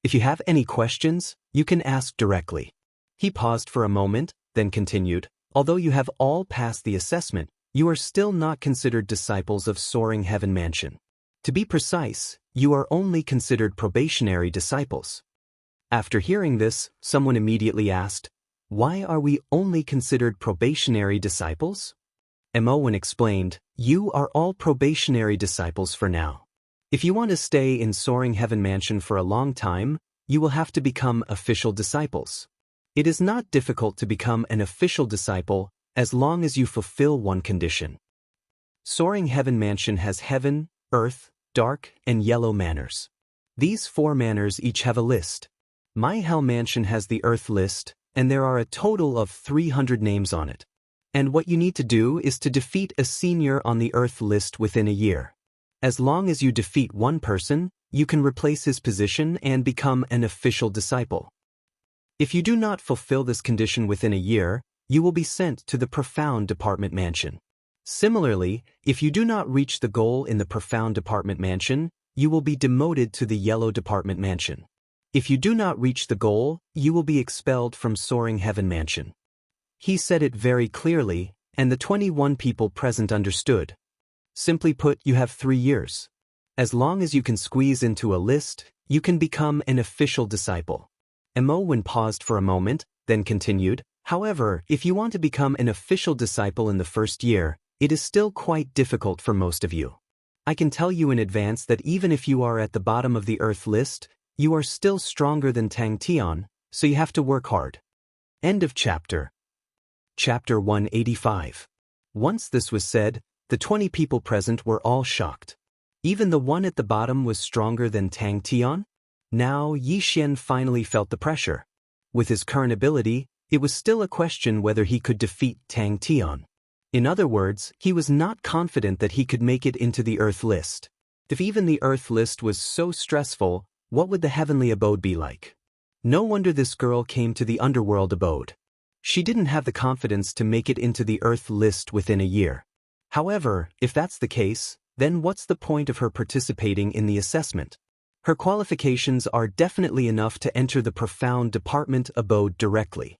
If you have any questions, you can ask directly. He paused for a moment, then continued, although you have all passed the assessment, you are still not considered disciples of Soaring Heaven Mansion. To be precise, you are only considered probationary disciples. After hearing this, someone immediately asked, why are we only considered probationary disciples? Owen explained, you are all probationary disciples for now. If you want to stay in Soaring Heaven Mansion for a long time, you will have to become official disciples. It is not difficult to become an official disciple as long as you fulfill one condition. Soaring Heaven Mansion has heaven, earth, dark, and yellow manners. These 4 manners each have a list. My Hell Mansion has the earth list, and there are a total of 300 names on it. And what you need to do is to defeat a senior on the earth list within a year. As long as you defeat one person, you can replace his position and become an official disciple. If you do not fulfill this condition within a year, you will be sent to the Profound Department Mansion. Similarly, if you do not reach the goal in the Profound Department Mansion, you will be demoted to the Yellow Department Mansion. If you do not reach the goal, you will be expelled from Soaring Heaven Mansion. He said it very clearly, and the 21 people present understood. Simply put, you have 3 years. As long as you can squeeze into a list, you can become an official disciple. Owen paused for a moment, then continued, however, if you want to become an official disciple in the first year, it is still quite difficult for most of you. I can tell you in advance that even if you are at the bottom of the earth list, you are still stronger than Tang Tian, so you have to work hard. End of chapter. Chapter 185. Once this was said, the 20 people present were all shocked. Even the one at the bottom was stronger than Tang Tian? Now Yi Xian finally felt the pressure. With his current ability, it was still a question whether he could defeat Tang Tian. In other words, he was not confident that he could make it into the Earth list. If even the Earth list was so stressful, what would the heavenly abode be like? No wonder this girl came to the underworld abode. She didn't have the confidence to make it into the Earth list within a year. However, if that's the case, then what's the point of her participating in the assessment? Her qualifications are definitely enough to enter the Profound Department abode directly.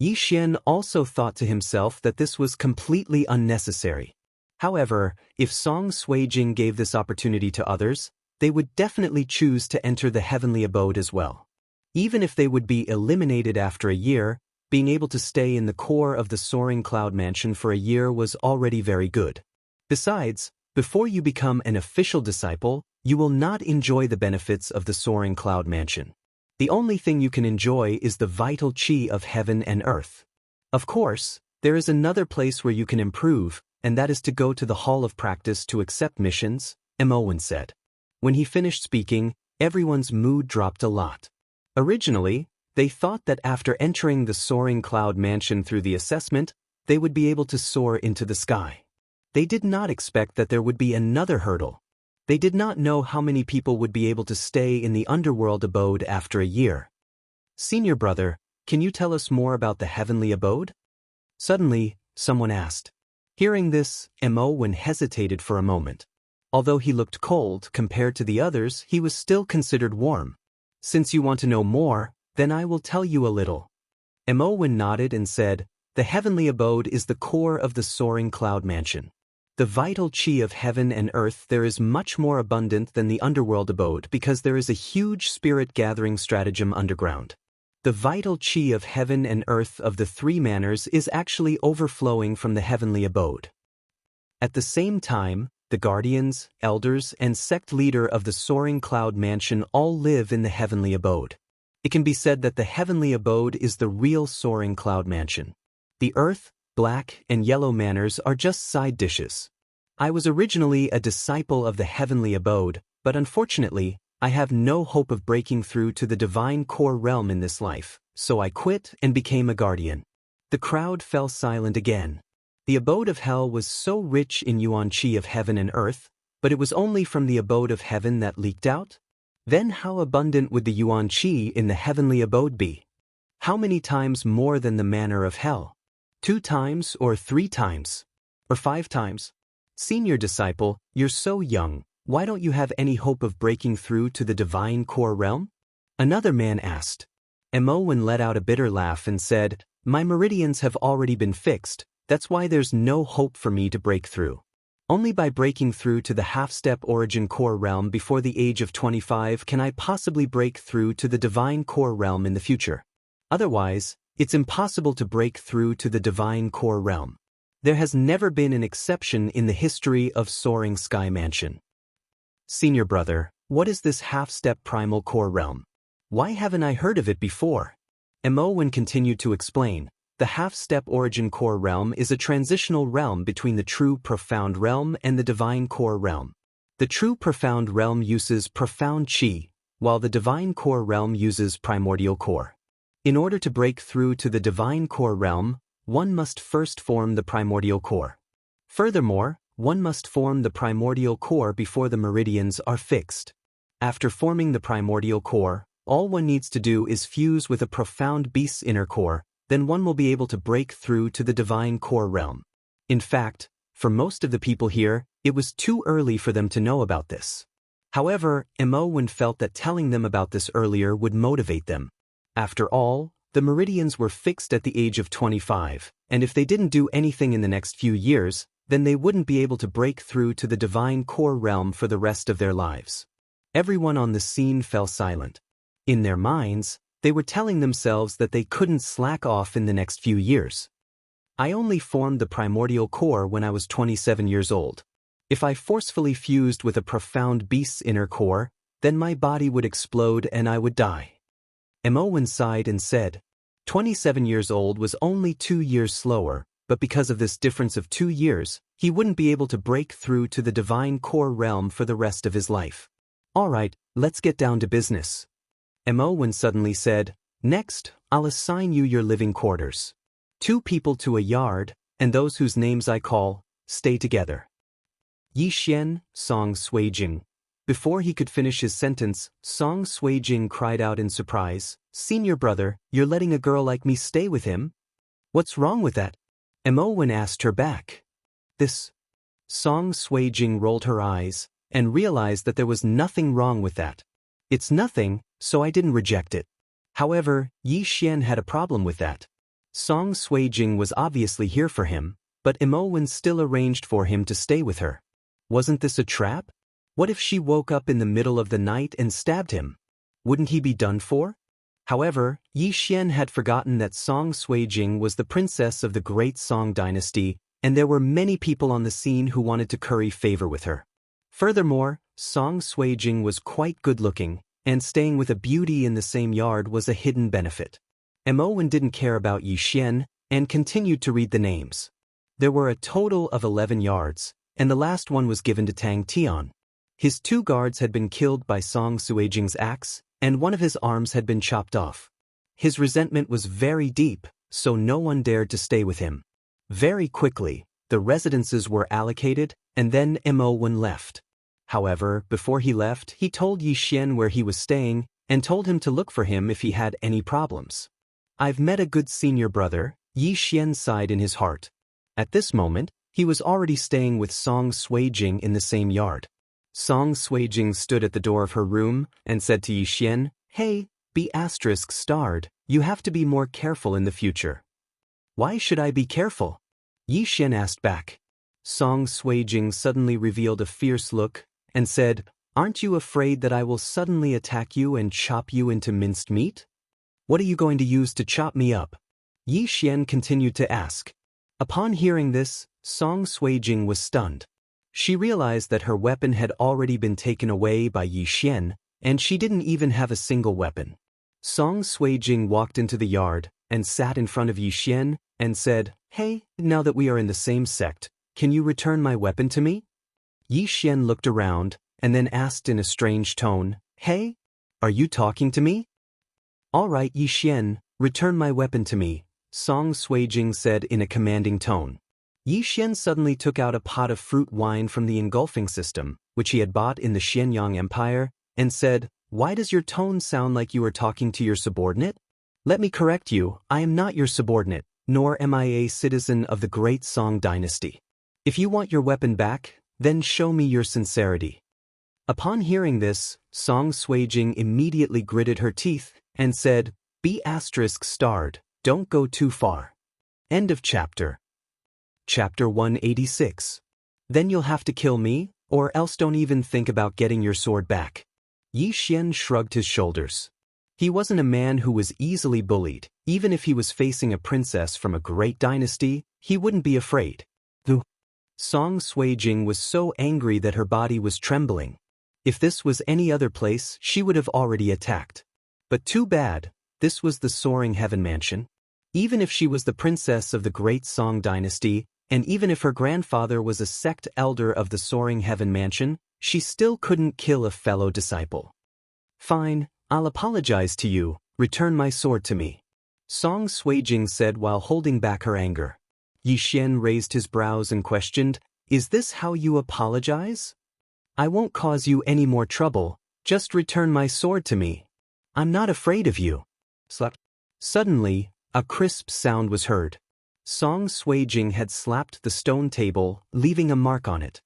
Yi Xian also thought to himself that this was completely unnecessary. However, if Song Suijing gave this opportunity to others, they would definitely choose to enter the heavenly abode as well. Even if they would be eliminated after a year, being able to stay in the core of the Soaring Cloud Mansion for a year was already very good. Besides, before you become an official disciple, you will not enjoy the benefits of the Soaring Cloud Mansion. The only thing you can enjoy is the vital chi of heaven and earth. Of course, there is another place where you can improve, and that is to go to the Hall of Practice to accept missions, Owen said. When he finished speaking, everyone's mood dropped a lot. Originally, they thought that after entering the Soaring Cloud Mansion through the assessment, they would be able to soar into the sky. They did not expect that there would be another hurdle. They did not know how many people would be able to stay in the underworld abode after a year. Senior brother, can you tell us more about the heavenly abode? Suddenly, someone asked. Hearing this, Owen hesitated for a moment. Although he looked cold compared to the others, he was still considered warm. Since you want to know more, then I will tell you a little. Owen nodded and said, the heavenly abode is the core of the Soaring Cloud Mansion. The vital chi of heaven and earth there is much more abundant than the underworld abode because there is a huge spirit gathering stratagem underground. The vital chi of heaven and earth of the 3 manners is actually overflowing from the heavenly abode. At the same time, the guardians, elders, and sect leader of the Soaring Cloud Mansion all live in the heavenly abode. It can be said that the heavenly abode is the real Soaring Cloud Mansion. The earth, black, and yellow manners are just side dishes. I was originally a disciple of the heavenly abode, but unfortunately, I have no hope of breaking through to the divine core realm in this life, so I quit and became a guardian. The crowd fell silent again. The abode of hell was so rich in yuan chi of heaven and earth, but it was only from the abode of heaven that leaked out? Then how abundant would the yuan chi in the heavenly abode be? How many times more than the manner of hell? 2 times or 3 times? Or 5 times? Senior disciple, you're so young, why don't you have any hope of breaking through to the divine core realm? Another man asked. Owen let out a bitter laugh and said, My meridians have already been fixed, that's why there's no hope for me to break through. Only by breaking through to the half-step origin core realm before the age of 25 can I possibly break through to the divine core realm in the future. Otherwise, it's impossible to break through to the divine core realm. There has never been an exception in the history of Soaring Sky Mansion. Senior brother, what is this half-step primal core realm? Why haven't I heard of it before? Emowen continued to explain. The half-step origin core realm is a transitional realm between the true profound realm and the divine core realm. The true profound realm uses profound chi, while the divine core realm uses primordial core. In order to break through to the divine core realm, one must first form the primordial core. Furthermore, one must form the primordial core before the meridians are fixed. After forming the primordial core, all one needs to do is fuse with a profound beast's inner core, then one will be able to break through to the divine core realm. In fact, for most of the people here, it was too early for them to know about this. However, Emowen felt that telling them about this earlier would motivate them. After all, the meridians were fixed at the age of 25, and if they didn't do anything in the next few years, then they wouldn't be able to break through to the divine core realm for the rest of their lives. Everyone on the scene fell silent. In their minds, they were telling themselves that they couldn't slack off in the next few years. I only formed the primordial core when I was 27 years old. If I forcefully fused with a profound beast's inner core, then my body would explode and I would die. Emowen sighed and said, 27 years old was only 2 years slower, but because of this difference of 2 years, he wouldn't be able to break through to the divine core realm for the rest of his life. Alright, let's get down to business. Emowen suddenly said, next, I'll assign you your living quarters. 2 people to a yard, and those whose names I call, stay together. Yi Xian, Song Suijing. Before he could finish his sentence, Song Suijing cried out in surprise, Senior brother, you're letting a girl like me stay with him? What's wrong with that? Emowen asked her back. This. Song Suijing rolled her eyes, and realized that there was nothing wrong with that. It's nothing, so I didn't reject it. However, Yi Xian had a problem with that. Song Suijing was obviously here for him, but Emowen still arranged for him to stay with her. Wasn't this a trap? What if she woke up in the middle of the night and stabbed him? Wouldn't he be done for? However, Yi Xian had forgotten that Song Suijing was the princess of the great Song dynasty, and there were many people on the scene who wanted to curry favor with her. Furthermore, Song Suijing was quite good-looking, and staying with a beauty in the same yard was a hidden benefit. Emowen didn't care about Yi Xian, and continued to read the names. There were a total of 11 yards, and the last one was given to Tang Tian. His 2 guards had been killed by Song Suijing's axe, and one of his arms had been chopped off. His resentment was very deep, so no one dared to stay with him. Very quickly, the residences were allocated, and then Emowen left. However, before he left, he told Yi Xian where he was staying, and told him to look for him if he had any problems. I've met a good senior brother, Yi Xian sighed in his heart. At this moment, he was already staying with Song Suijing in the same yard. Song Suijing stood at the door of her room, and said to Yi Xian, Hey, be *starred, you have to be more careful in the future. Why should I be careful? Yi Xian asked back. Song Suijing suddenly revealed a fierce look, and said, Aren't you afraid that I will suddenly attack you and chop you into minced meat? What are you going to use to chop me up? Yi Xian continued to ask. Upon hearing this, Song Suijing was stunned. She realized that her weapon had already been taken away by Yi Xian, and she didn't even have a single weapon. Song Suijing walked into the yard, and sat in front of Yi Xian, and said, Hey, now that we are in the same sect, can you return my weapon to me? Yi Xian looked around, and then asked in a strange tone, Hey, are you talking to me? All right, Yi Xian, return my weapon to me, Song Suijing said in a commanding tone. Yi Xian suddenly took out a pot of fruit wine from the engulfing system, which he had bought in the Xianyang Empire, and said, Why does your tone sound like you are talking to your subordinate? Let me correct you, I am not your subordinate, nor am I a citizen of the great Song dynasty. If you want your weapon back, then show me your sincerity. Upon hearing this, Song Suijing immediately gritted her teeth, and said, Be *starred, Don't go too far. End of chapter. Chapter 186. Then you'll have to kill me, or else don't even think about getting your sword back. Yi Xian shrugged his shoulders. He wasn't a man who was easily bullied. Even if he was facing a princess from a great dynasty, he wouldn't be afraid. Song Suijing was so angry that her body was trembling. If this was any other place, she would have already attacked. But too bad, this was the Soaring Heaven Mansion. Even if she was the princess of the great Song dynasty, and even if her grandfather was a sect elder of the Soaring Heaven Mansion, she still couldn't kill a fellow disciple. Fine, I'll apologize to you, return my sword to me. Song Suijing said while holding back her anger. Yi Xian raised his brows and questioned, "Is this how you apologize? I won't cause you any more trouble, just return my sword to me. I'm not afraid of you." Suddenly, a crisp sound was heard. Song Suijing had slapped the stone table, leaving a mark on it.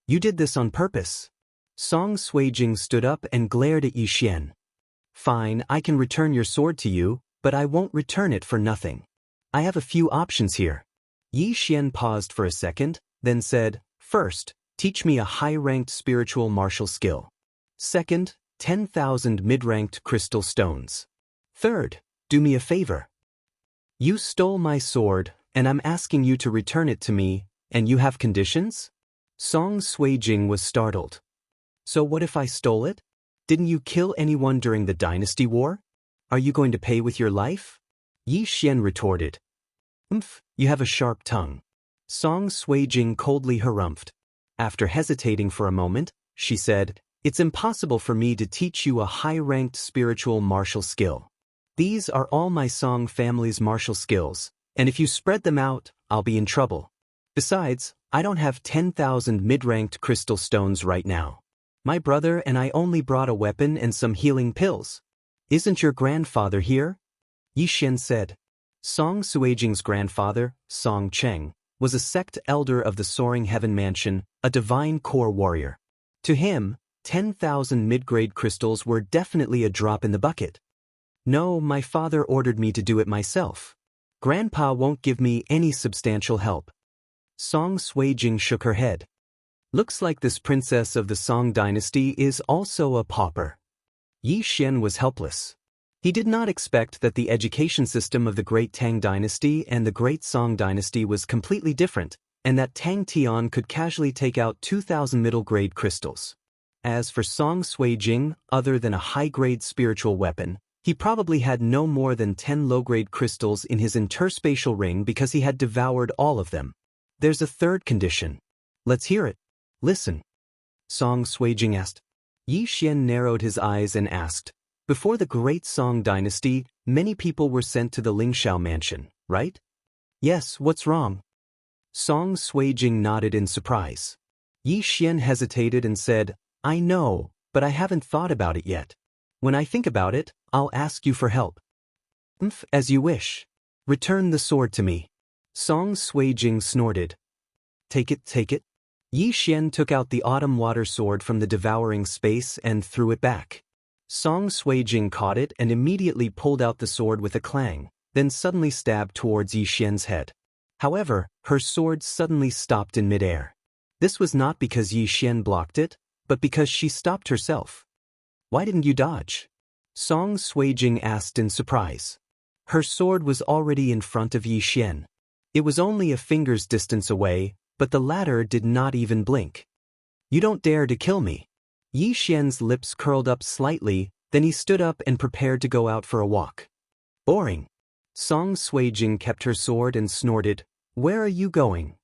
"You did this on purpose." Song Suijing stood up and glared at Yi Xian. "Fine, I can return your sword to you, but I won't return it for nothing. I have a few options here." Yi Xian paused for a second, then said, "First, teach me a high-ranked spiritual martial skill. Second, 10,000 mid-ranked crystal stones. Third, do me a favor. You stole my sword, and I'm asking you to return it to me, and you have conditions?" Song Suijing was startled. "So what if I stole it? Didn't you kill anyone during the dynasty war? Are you going to pay with your life?" Yi Xian retorted. You have a sharp tongue." Song Suijing coldly harumphed. After hesitating for a moment, she said, "It's impossible for me to teach you a high-ranked spiritual martial skill. These are all my Song family's martial skills, and if you spread them out, I'll be in trouble. Besides, I don't have 10,000 mid-ranked crystal stones right now. My brother and I only brought a weapon and some healing pills. Isn't your grandfather here?" Yi Xian said. Song Suijing's grandfather, Song Cheng, was a sect elder of the Soaring Heaven Mansion, a divine core warrior. To him, 10,000 mid-grade crystals were definitely a drop in the bucket. "No, my father ordered me to do it myself. Grandpa won't give me any substantial help." Song Suijing shook her head. "Looks like this princess of the Song dynasty is also a pauper." Yi Xian was helpless. He did not expect that the education system of the Great Tang Dynasty and the Great Song Dynasty was completely different, and that Tang Tian could casually take out 2,000 middle-grade crystals. As for Song Suijing, other than a high-grade spiritual weapon, he probably had no more than 10 low-grade crystals in his interspatial ring because he had devoured all of them. "There's a third condition. Let's hear it. Listen." Song Suijing asked. Yi Xian narrowed his eyes and asked, "Before the Great Song Dynasty, many people were sent to the Lingshao Mansion, right?" "Yes, what's wrong?" Song Suijing nodded in surprise. Yi Xian hesitated and said, "I know, but I haven't thought about it yet. When I think about it, I'll ask you for help." "As you wish. Return the sword to me." Song Suijing snorted. Take it. Yi Xian took out the autumn water sword from the devouring space and threw it back. Song Suijing caught it and immediately pulled out the sword with a clang, then suddenly stabbed towards Yi Xian's head. However, her sword suddenly stopped in midair. This was not because Yi Xian blocked it, but because she stopped herself. "Why didn't you dodge?" Song Suijing asked in surprise. Her sword was already in front of Yi Xian. It was only a finger's distance away, but the latter did not even blink. "You don't dare to kill me." Yi Xian's lips curled up slightly, then he stood up and prepared to go out for a walk. "Boring." Song Suijing kept her sword and snorted, "Where are you going?"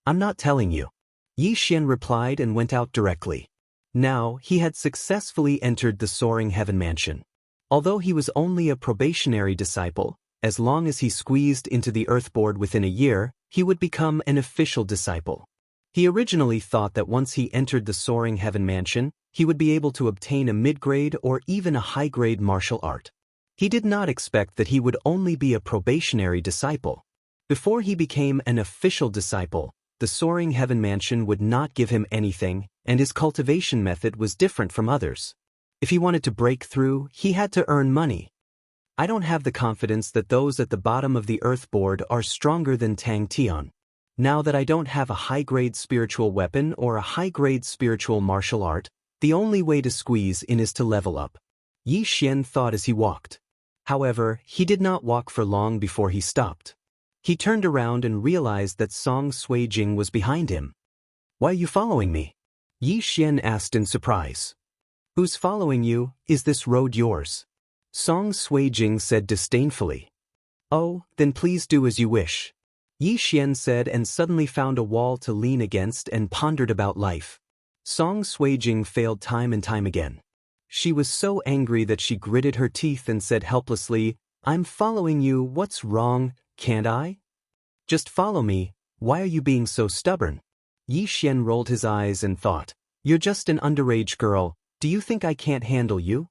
"I'm not telling you." Yi Xian replied and went out directly. Now, he had successfully entered the Soaring Heaven Mansion. Although he was only a probationary disciple, as long as he squeezed into the Earthboard within a year, he would become an official disciple. He originally thought that once he entered the Soaring Heaven Mansion, he would be able to obtain a mid-grade or even a high-grade martial art. He did not expect that he would only be a probationary disciple. Before he became an official disciple, the Soaring Heaven Mansion would not give him anything, and his cultivation method was different from others. If he wanted to break through, he had to earn money. I don't have the confidence that those at the bottom of the earth board are stronger than Tang Tian. Now that I don't have a high-grade spiritual weapon or a high-grade spiritual martial art, the only way to squeeze in is to level up. Yi Xian thought as he walked. However, he did not walk for long before he stopped. He turned around and realized that Song Suijing was behind him. Why are you following me? Yi Xian asked in surprise. Who's following you? Is this road yours? Song Suijing said disdainfully. Oh, then please do as you wish. Yi Xian said and suddenly found a wall to lean against and pondered about life. Song Suijing failed time and time again. She was so angry that she gritted her teeth and said helplessly, I'm following you, what's wrong, can't I? Just follow me, why are you being so stubborn? Yi Xian rolled his eyes and thought, you're just an underage girl, do you think I can't handle you?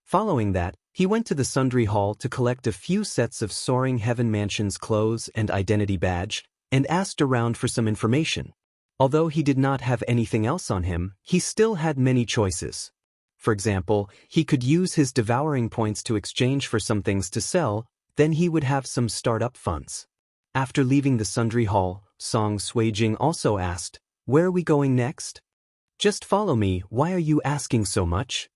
Following that, he went to the sundry hall to collect a few sets of Soaring Heaven Mansion's clothes and identity badge, and asked around for some information. Although he did not have anything else on him, he still had many choices. For example, he could use his devouring points to exchange for some things to sell, then he would have some startup funds. After leaving the sundry hall, Song Suijing also asked, where are we going next? Just follow me, why are you asking so much?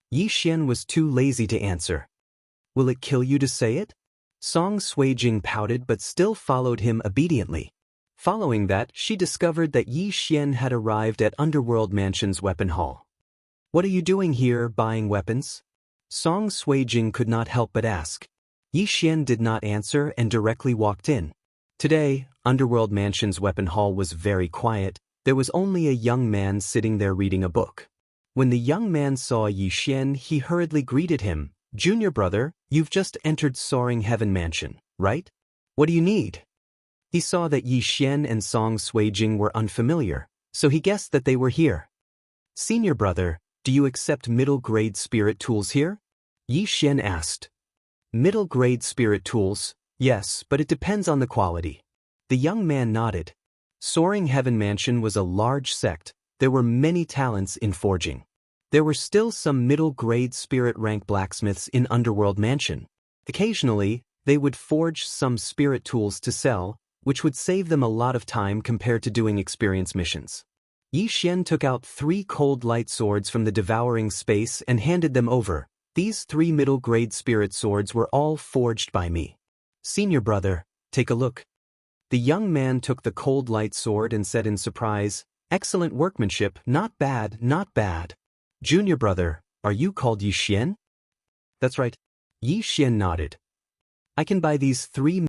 Yi Xian was too lazy to answer. Will it kill you to say it? Song Suijing pouted but still followed him obediently. Following that, she discovered that Yi Xian had arrived at Underworld Mansion's weapon hall. What are you doing here, buying weapons? Song Suijing could not help but ask. Yi Xian did not answer and directly walked in. Today, Underworld Mansion's weapon hall was very quiet. There was only a young man sitting there reading a book. When the young man saw Yi Xian, he hurriedly greeted him. Junior brother, you've just entered Soaring Heaven Mansion, right? What do you need? He saw that Yi Xian and Song Suijing were unfamiliar, so he guessed that they were here. Senior brother, do you accept middle-grade spirit tools here? Yi Xian asked. Middle-grade spirit tools? Yes, but it depends on the quality. The young man nodded. Soaring Heaven Mansion was a large sect. There were many talents in forging. There were still some middle-grade spirit-rank blacksmiths in Underworld Mansion. Occasionally, they would forge some spirit tools to sell, which would save them a lot of time compared to doing experience missions. Yi Xian took out 3 cold light swords from the devouring space and handed them over. These 3 middle-grade spirit swords were all forged by me. Senior brother, take a look. The young man took the cold light sword and said in surprise, excellent workmanship, not bad, not bad. Junior brother, are you called Yi Xian? That's right. Yi Xian nodded. I can buy these 3